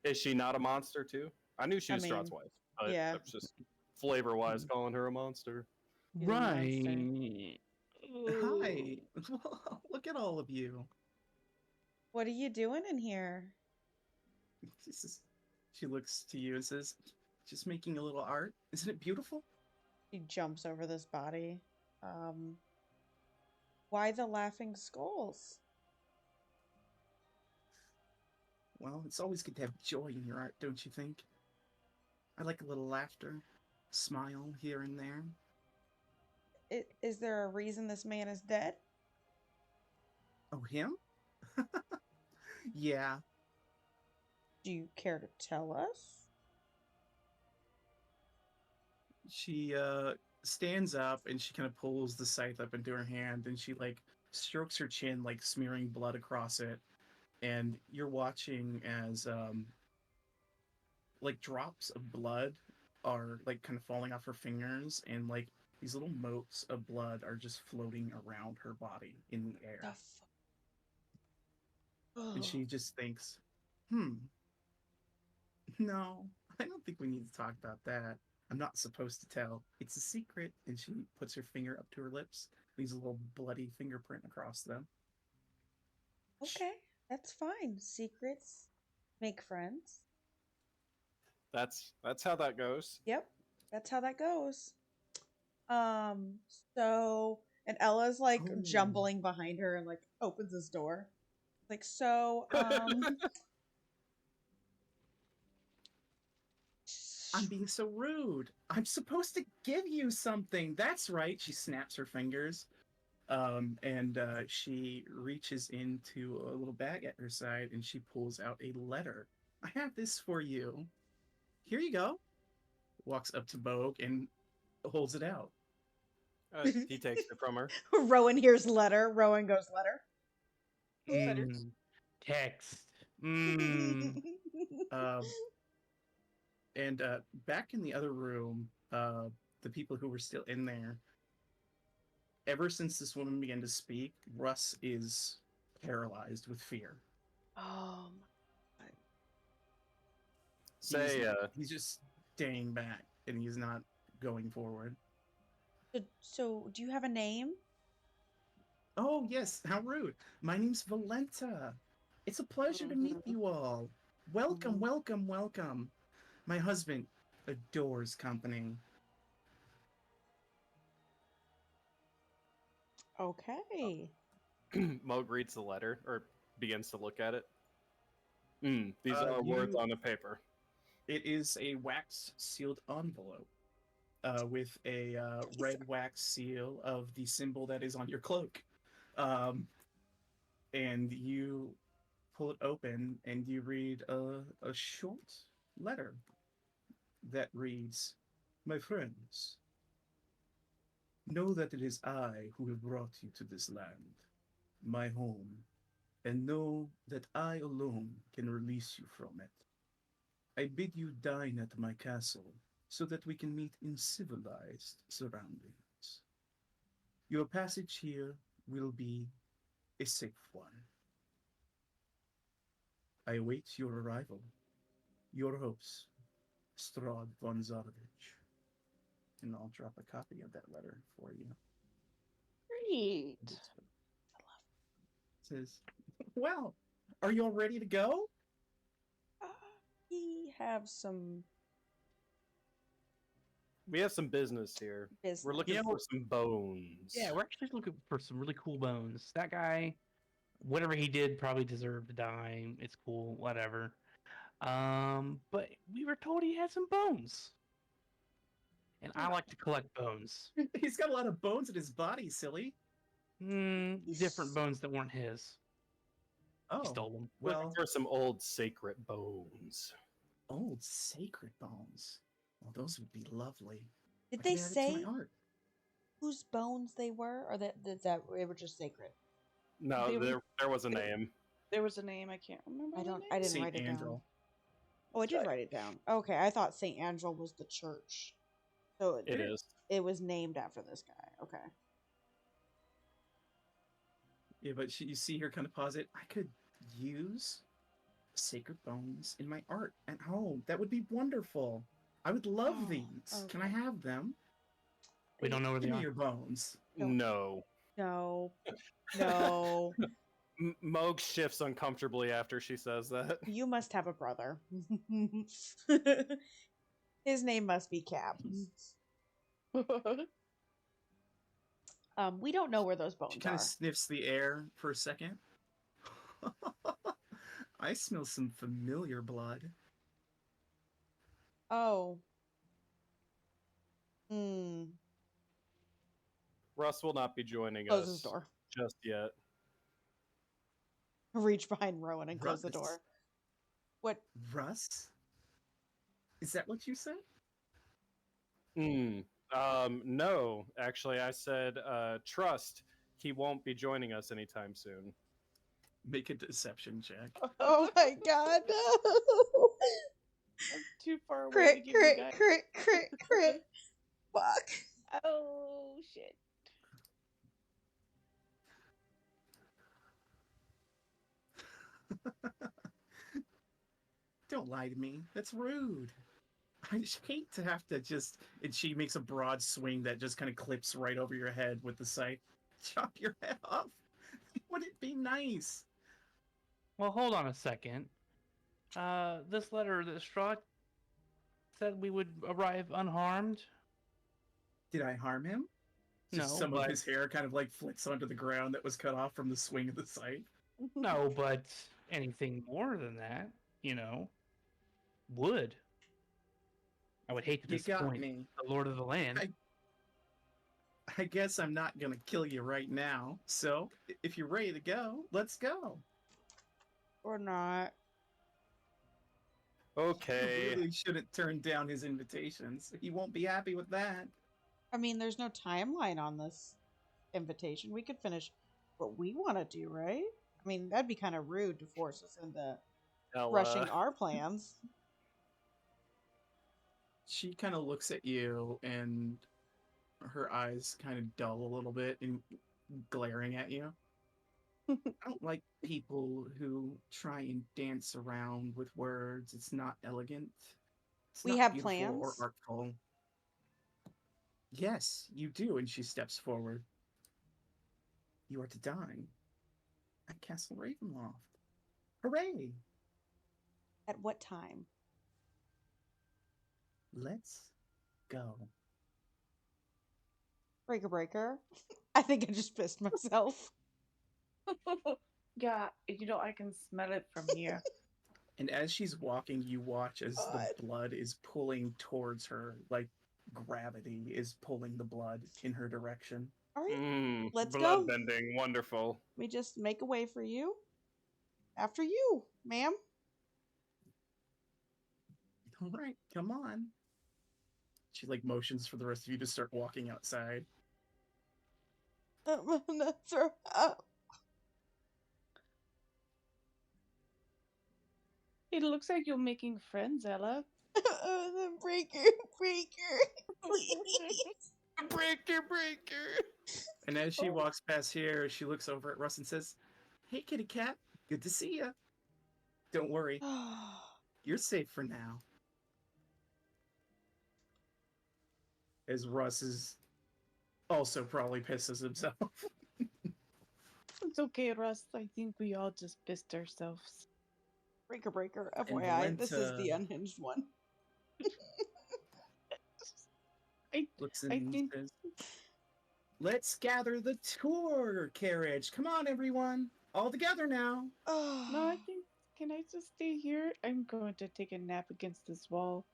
Is she not a monster too? I knew she was Strahd's wife, but yeah. I'm just flavor-wise calling her a monster. She's a monster. Right. Hi. Look at all of you. What are you doing in here? She looks to you and says, "Just making a little art. Isn't it beautiful?" She jumps over this body. Why the laughing skulls? Well, it's always good to have joy in your art, don't you think? I like a little laughter, smile here and there. Is there a reason this man is dead? Oh, him? Yeah. Do you care to tell us? She stands up and she kind of pulls the scythe up into her hand, and she like strokes her chin, like smearing blood across it. And you're watching as like drops of blood are like kind of falling off her fingers, and like these little motes of blood are just floating around her body in the air. And she just thinks, no, I don't think we need to talk about that. I'm not supposed to tell. It's a secret. And she puts her finger up to her lips, leaves a little bloody fingerprint across them. Okay, that's fine. Secrets make friends. That's how that goes. Yep, that's how that goes. So, and Ella's like jumbling behind her and like opens this door. Like, so, I'm being so rude. I'm supposed to give you something. That's right. She snaps her fingers. And she reaches into a little bag at her side and she pulls out a letter. "I have this for you. Here you go." Walks up to Bogue and holds it out. He takes it from her. Rowan hears letter. Rowan goes letter. Text. And back in the other room, the people who were still in there, ever since this woman began to speak, Russ is paralyzed with fear. Oh my God. Say, he's just staying back and he's not going forward. So, do you have a name? Oh, yes, how rude. My name's Volenta. It's a pleasure to meet you all. Welcome, welcome, welcome. My husband adores company. Okay. Moog reads the letter or begins to look at it. These Uh, are words you- on a paper. It is a wax sealed envelope with a red wax seal of the symbol that is on your cloak. And you pull it open and you read a short letter that reads, "My friends, know that it is I who have brought you to this land, my home, and know that I alone can release you from it. I bid you dine at my castle so that we can meet in civilized surroundings. Your passage here will be a safe one. I await your arrival. Your hopes, Strahd von Zarovich." And I'll drop a copy of that letter for you. Great. It says, "Well, are you all ready to go?" We have some We have some business here. business. We're looking Yeah, for some bones. Yeah, we're actually looking for some really cool bones. That guy, whatever he did, probably deserved to die. It's cool, whatever. But we were told he had some bones, and I like to collect bones. He's got a lot of bones in his body, silly. Different bones that weren't his. He Oh, stole them. Looking well, for some old sacred bones. old sacred bones. Well, those would be lovely. Did I they could add it to say my art. whose bones they were, or that they were just sacred? No, They were- there was a name. There was a name, I can't remember. I the don't. name. I didn't Saint write it Angel. down. Oh, I did write it down. Okay, I thought Saint Angel was the church, so It is. It was named after this guy. Okay. Yeah, but you see her kind of pause it. I could use sacred bones in my art at home. That would be wonderful. I would love Oh, these. Can I okay. have them? We don't know where they Give me are. your bones. No. No. No. Moog shifts uncomfortably after she says that. You must have a brother. His name must be Cap. We don't know where those She bones kind are. of sniffs the air for a second. I smell some familiar blood. Oh. Hmm. Russ will not be joining Close us his door. just yet. Reach behind Rowan and close the Russ. door. What? Russ? Is that what you said? No, actually, I said trust. He won't be joining us anytime soon. Make a deception check. Oh my god, no! I'm too far away to Crit, give you crit, guys. crit, crit, crit. Fuck. Oh shit. Don't lie to me. That's rude. I just hate to have to just. And she makes a broad swing that just kind of clips right over your head with the scythe. Chop your head off. Would it be nice? Well, hold on a second. This letter that Strahd said we would arrive unharmed. Did I harm him? Just No, some of but his hair kind of like flicks onto the ground that was cut off from the swing of the scythe. no, but anything more than that, would. I would hate to You got disappoint me. the Lord of the Land. I guess I'm not gonna kill you right now. So if you're ready to go, let's go. Or not. Okay. You really shouldn't turn down his invitations. He won't be happy with that. I mean, there's no timeline on this invitation. We could finish what we want to do, right? I mean, that'd be kind of rude to force us into rushing our plans. She kind of looks at you and her eyes kind of dull a little bit and glaring at you. I don't like people who try and dance around with words. It's not elegant. It's We not have beautiful plans. or artful. Yes, you do. And she steps forward. You are to dine at Castle Ravenloft. Hooray! At what time? Let's go. Breaker. I think I just pissed myself. Yeah, I can smell it from here. And as she's walking, you watch as God. the blood is pulling towards her, like gravity is pulling the blood in her direction. All right, Mm, let's blood go. bending, wonderful. Let me just make a way for you. After you, ma'am. All right, come on. She like motions for the rest of you to start walking outside. That's her. It looks like you're making friends, Ella. The breaker, please. Breaker. And as she walks past here, she looks over at Russ and says, "Hey, kitty cat, good to see you. Don't worry, you're safe for now." As Russ is also probably pisses himself. It's okay, Russ. I think we all just pissed ourselves. Breaker. And FYI, this is the Volenta unhinged one. looks I and think says, "Let's gather the tour carriage. Come on, everyone. All together now." no, I think can I just stay here? I'm going to take a nap against this wall.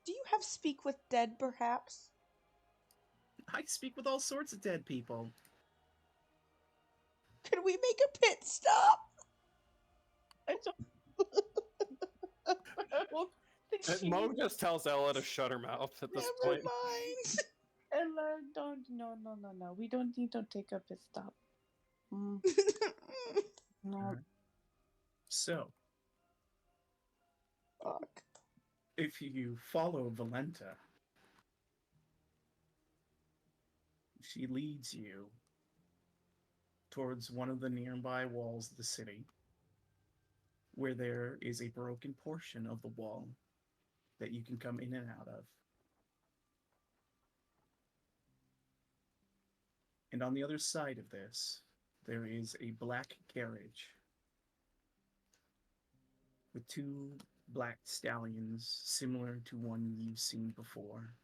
Do you have speak with dead, perhaps? I speak with all sorts of dead people. Could we make a pit stop? I don't. Well, Mo just tells Ella to shut her mouth at this Never point. mind. Ella, don't. No. We don't need to take a pit stop. No. So, Fuck. if you follow Volenta, she leads you towards one of the nearby walls of the city, where there is a broken portion of the wall that you can come in and out of. And on the other side of this, there is a black carriage with two black stallions similar to one you've seen before.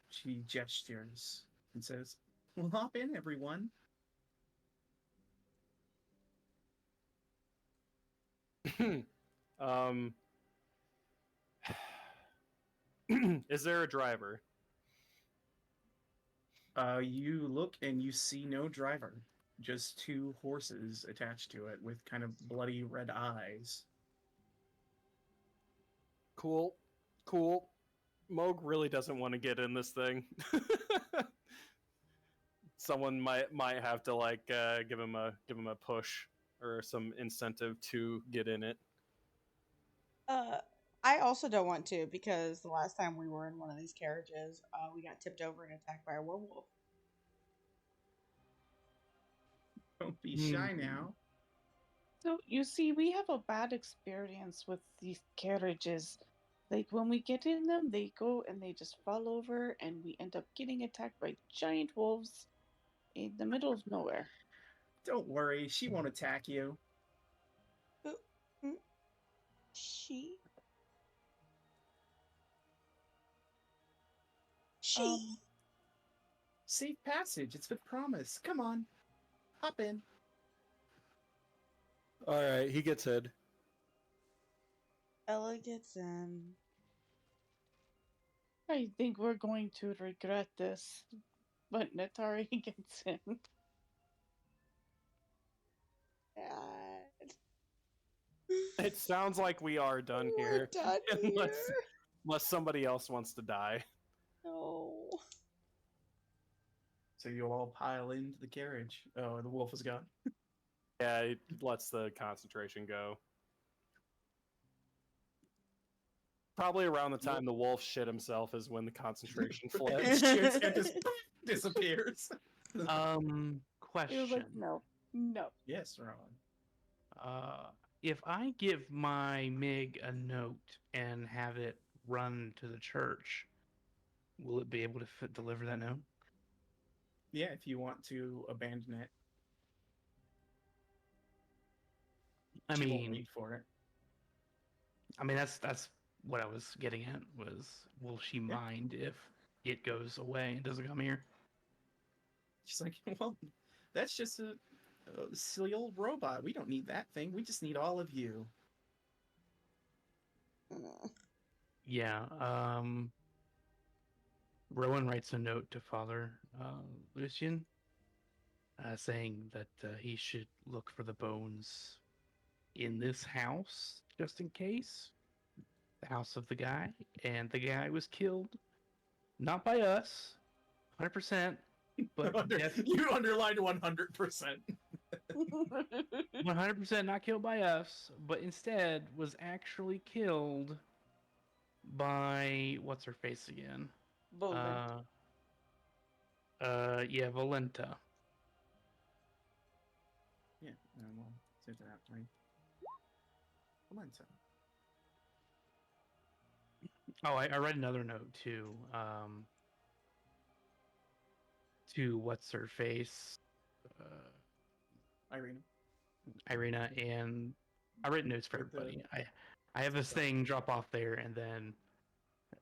She gestures and says, "Well, hop in, everyone." Is there a driver? You look and you see no driver, just two horses attached to it with kind of bloody red eyes. Cool. Moog really doesn't want to get in this thing. Someone might have to like give him a push or some incentive to get in it. I also don't want to, because the last time we were in one of these carriages, we got tipped over and attacked by a werewolf. Don't be shy now. So you see, we have a bad experience with these carriages. Like when we get in them, they go and they just fall over, and we end up getting attacked by giant wolves in the middle of nowhere. Don't worry, she won't attack you. She. Safe passage, it's been promised. Come on, hop in. All right, he gets in. Ella gets in. I think we're going to regret this, but Natari gets in. God. It sounds like we are done We're here. done Unless somebody else wants to die. No. So you'll all pile into the carriage. Oh, the wolf is gone. Yeah, it lets the concentration go. Probably around the time the wolf shit himself is when the concentration fled. Shoots and just disappears. Question. Like, no. Yes, Ron. If I give my MiG a note and have it run to the church, Will it be able to deliver that note? Yeah, if you want to abandon it. She won't read for it. That's what I was getting at. Was will she mind if it goes away and doesn't come here? She's like, well, that's just a silly old robot. We don't need that thing. We just need all of you. Yeah. Rowan writes a note to Father Lucian, saying that he should look for the bones in this house, just in case. The house of the guy, and the guy was killed, not by us, 100%, but you underlined 100%. 100% not killed by us, but instead was actually killed by what's her face again? Volenta. Yeah, Volenta. Yeah, well, say that right. Volenta. Oh, I read another note too. To what's her face? Irina, and I write notes for everybody. I have this thing drop off there, and then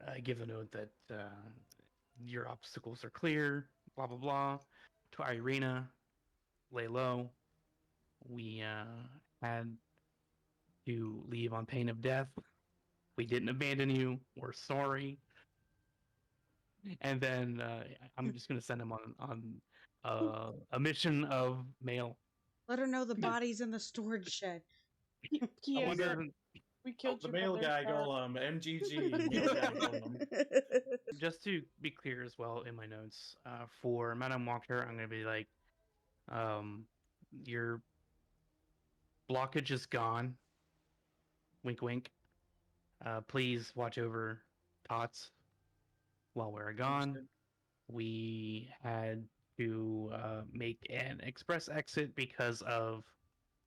I give a note that your obstacles are clear, blah blah blah. To Irina, lay low. We had to leave on pain of death. We didn't abandon you. We're sorry. And then I'm just gonna send him on a mission of mail. Let her know the body's in the storage shed. Yes, we killed the your mail guy Volenta. golem, MGG, mail guy golem. Just to be clear as well in my notes, for Madame Walker, I'm gonna be like, your blockage is gone. Wink, wink. Please watch over Tots while we're gone. We had to make an express exit because of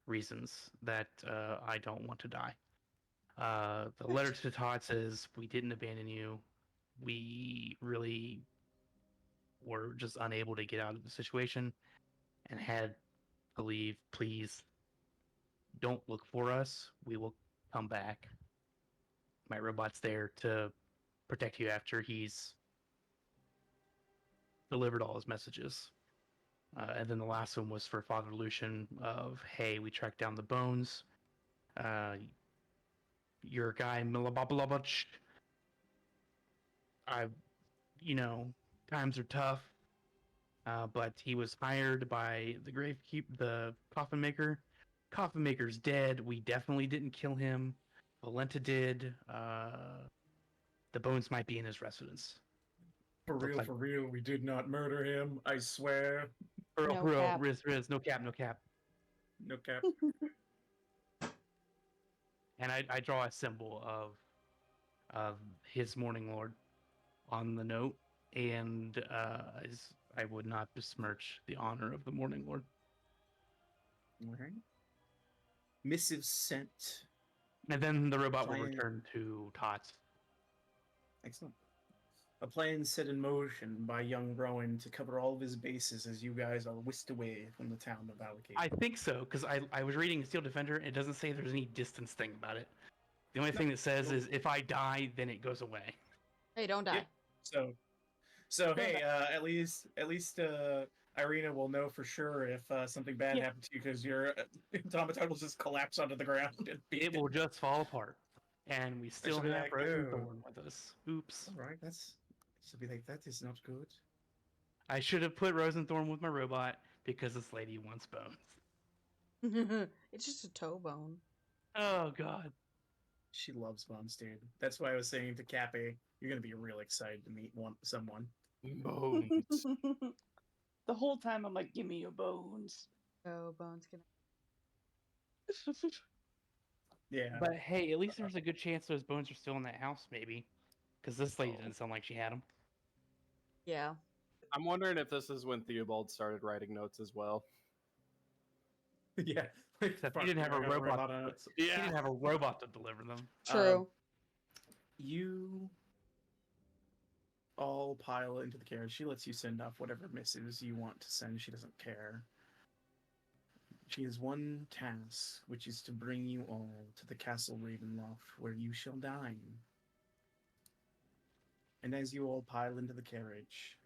reasons that I don't want to die. The letter to Tots says, we didn't abandon you. We really were just unable to get out of the situation and had to leave. Please don't look for us. We will come back. My robot's there to protect you after he's delivered all his messages. And then the last one was for Father Lucian of, hey, we tracked down the bones. Your guy, Milabababach, times are tough. But he was hired by the coffin maker. Coffin maker's dead. We definitely didn't kill him. Volenta did. The bones might be in his residence. For real, we did not murder him. I swear. For real, Riz, no cap. No cap. And I draw a symbol of his Morning Lord on the note, and I would not besmirch the honor of the Morning Lord. All right. Missive sent. And then the robot will return to Tots. Excellent. A plan set in motion by young Rowan to cover all of his bases as you guys are whisked away from the town of Vallaki. I think so, because I was reading Steel Defender, and it doesn't say there's any distance thing about it. The only thing that says is if I die, then it goes away. Hey, don't die. Yeah. So hey, at least Irina will know for sure if something bad happened to you, because your automaton will just collapse onto the ground. And it will just fall apart, and we still have Rosenthorn with us. Oops. All right, should be like, that is not good. I should have put Rosenthorn with my robot because this lady wants bones. It's just a toe bone. Oh God. She loves bones, dude. That's why I was saying to Cappy, you're gonna be real excited to meet someone. Bones. The whole time I'm like, give me your bones. Oh, bones can. Yeah. But hey, at least there's a good chance those bones are still in that house, maybe. Because this lady didn't sound like she had them. Yeah. I'm wondering if this is when Theobald started writing notes as well. Yeah. Except he didn't have a robot. He didn't have a robot to deliver them. True. all pile into the carriage. She lets you send off whatever missives you want to send. She doesn't care. She has one task, which is to bring you all to the Castle Ravenloft, where you shall dine. And as you all pile into the carriage,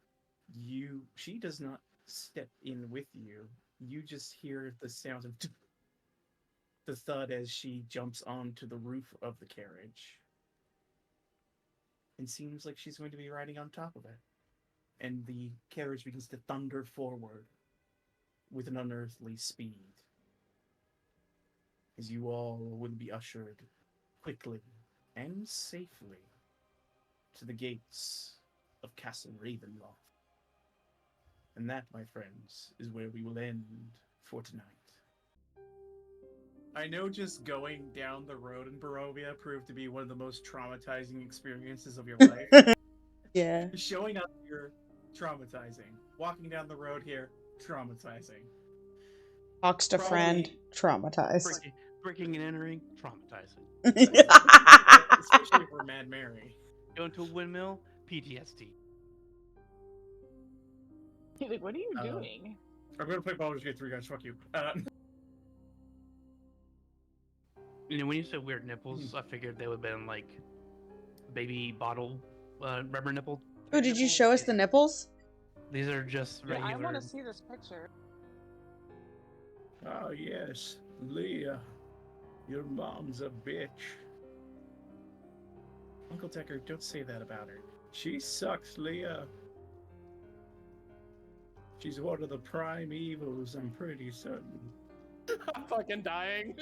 she does not step in with you. You just hear the sound of the thud as she jumps onto the roof of the carriage. And seems like she's going to be riding on top of it. And the carriage begins to thunder forward with an unearthly speed, as you all will be ushered quickly and safely to the gates of Castle Ravenloft. And that, my friends, is where we will end for tonight. I know just going down the road in Barovia proved to be one of the most traumatizing experiences of your life. Yeah. Showing up here, traumatizing. Walking down the road here, traumatizing. Talks to friend, traumatized. Breaking and entering, traumatizing. Especially for Mad Mary. Going to a windmill, PTSD. Like, what are you doing? I'm gonna play Baldur's Gate 3, guys. Fuck you. You know, when you said weird nipples, I figured they would have been like baby bottle rubber nipple. Oh, did you show us the nipples? These are just Yeah, regular. I want to see this picture. Oh, yes. Leah. Your mom's a bitch. Uncle Decker, don't say that about her. She sucks, Leah. She's one of the prime evils, I'm pretty certain. I'm fucking dying.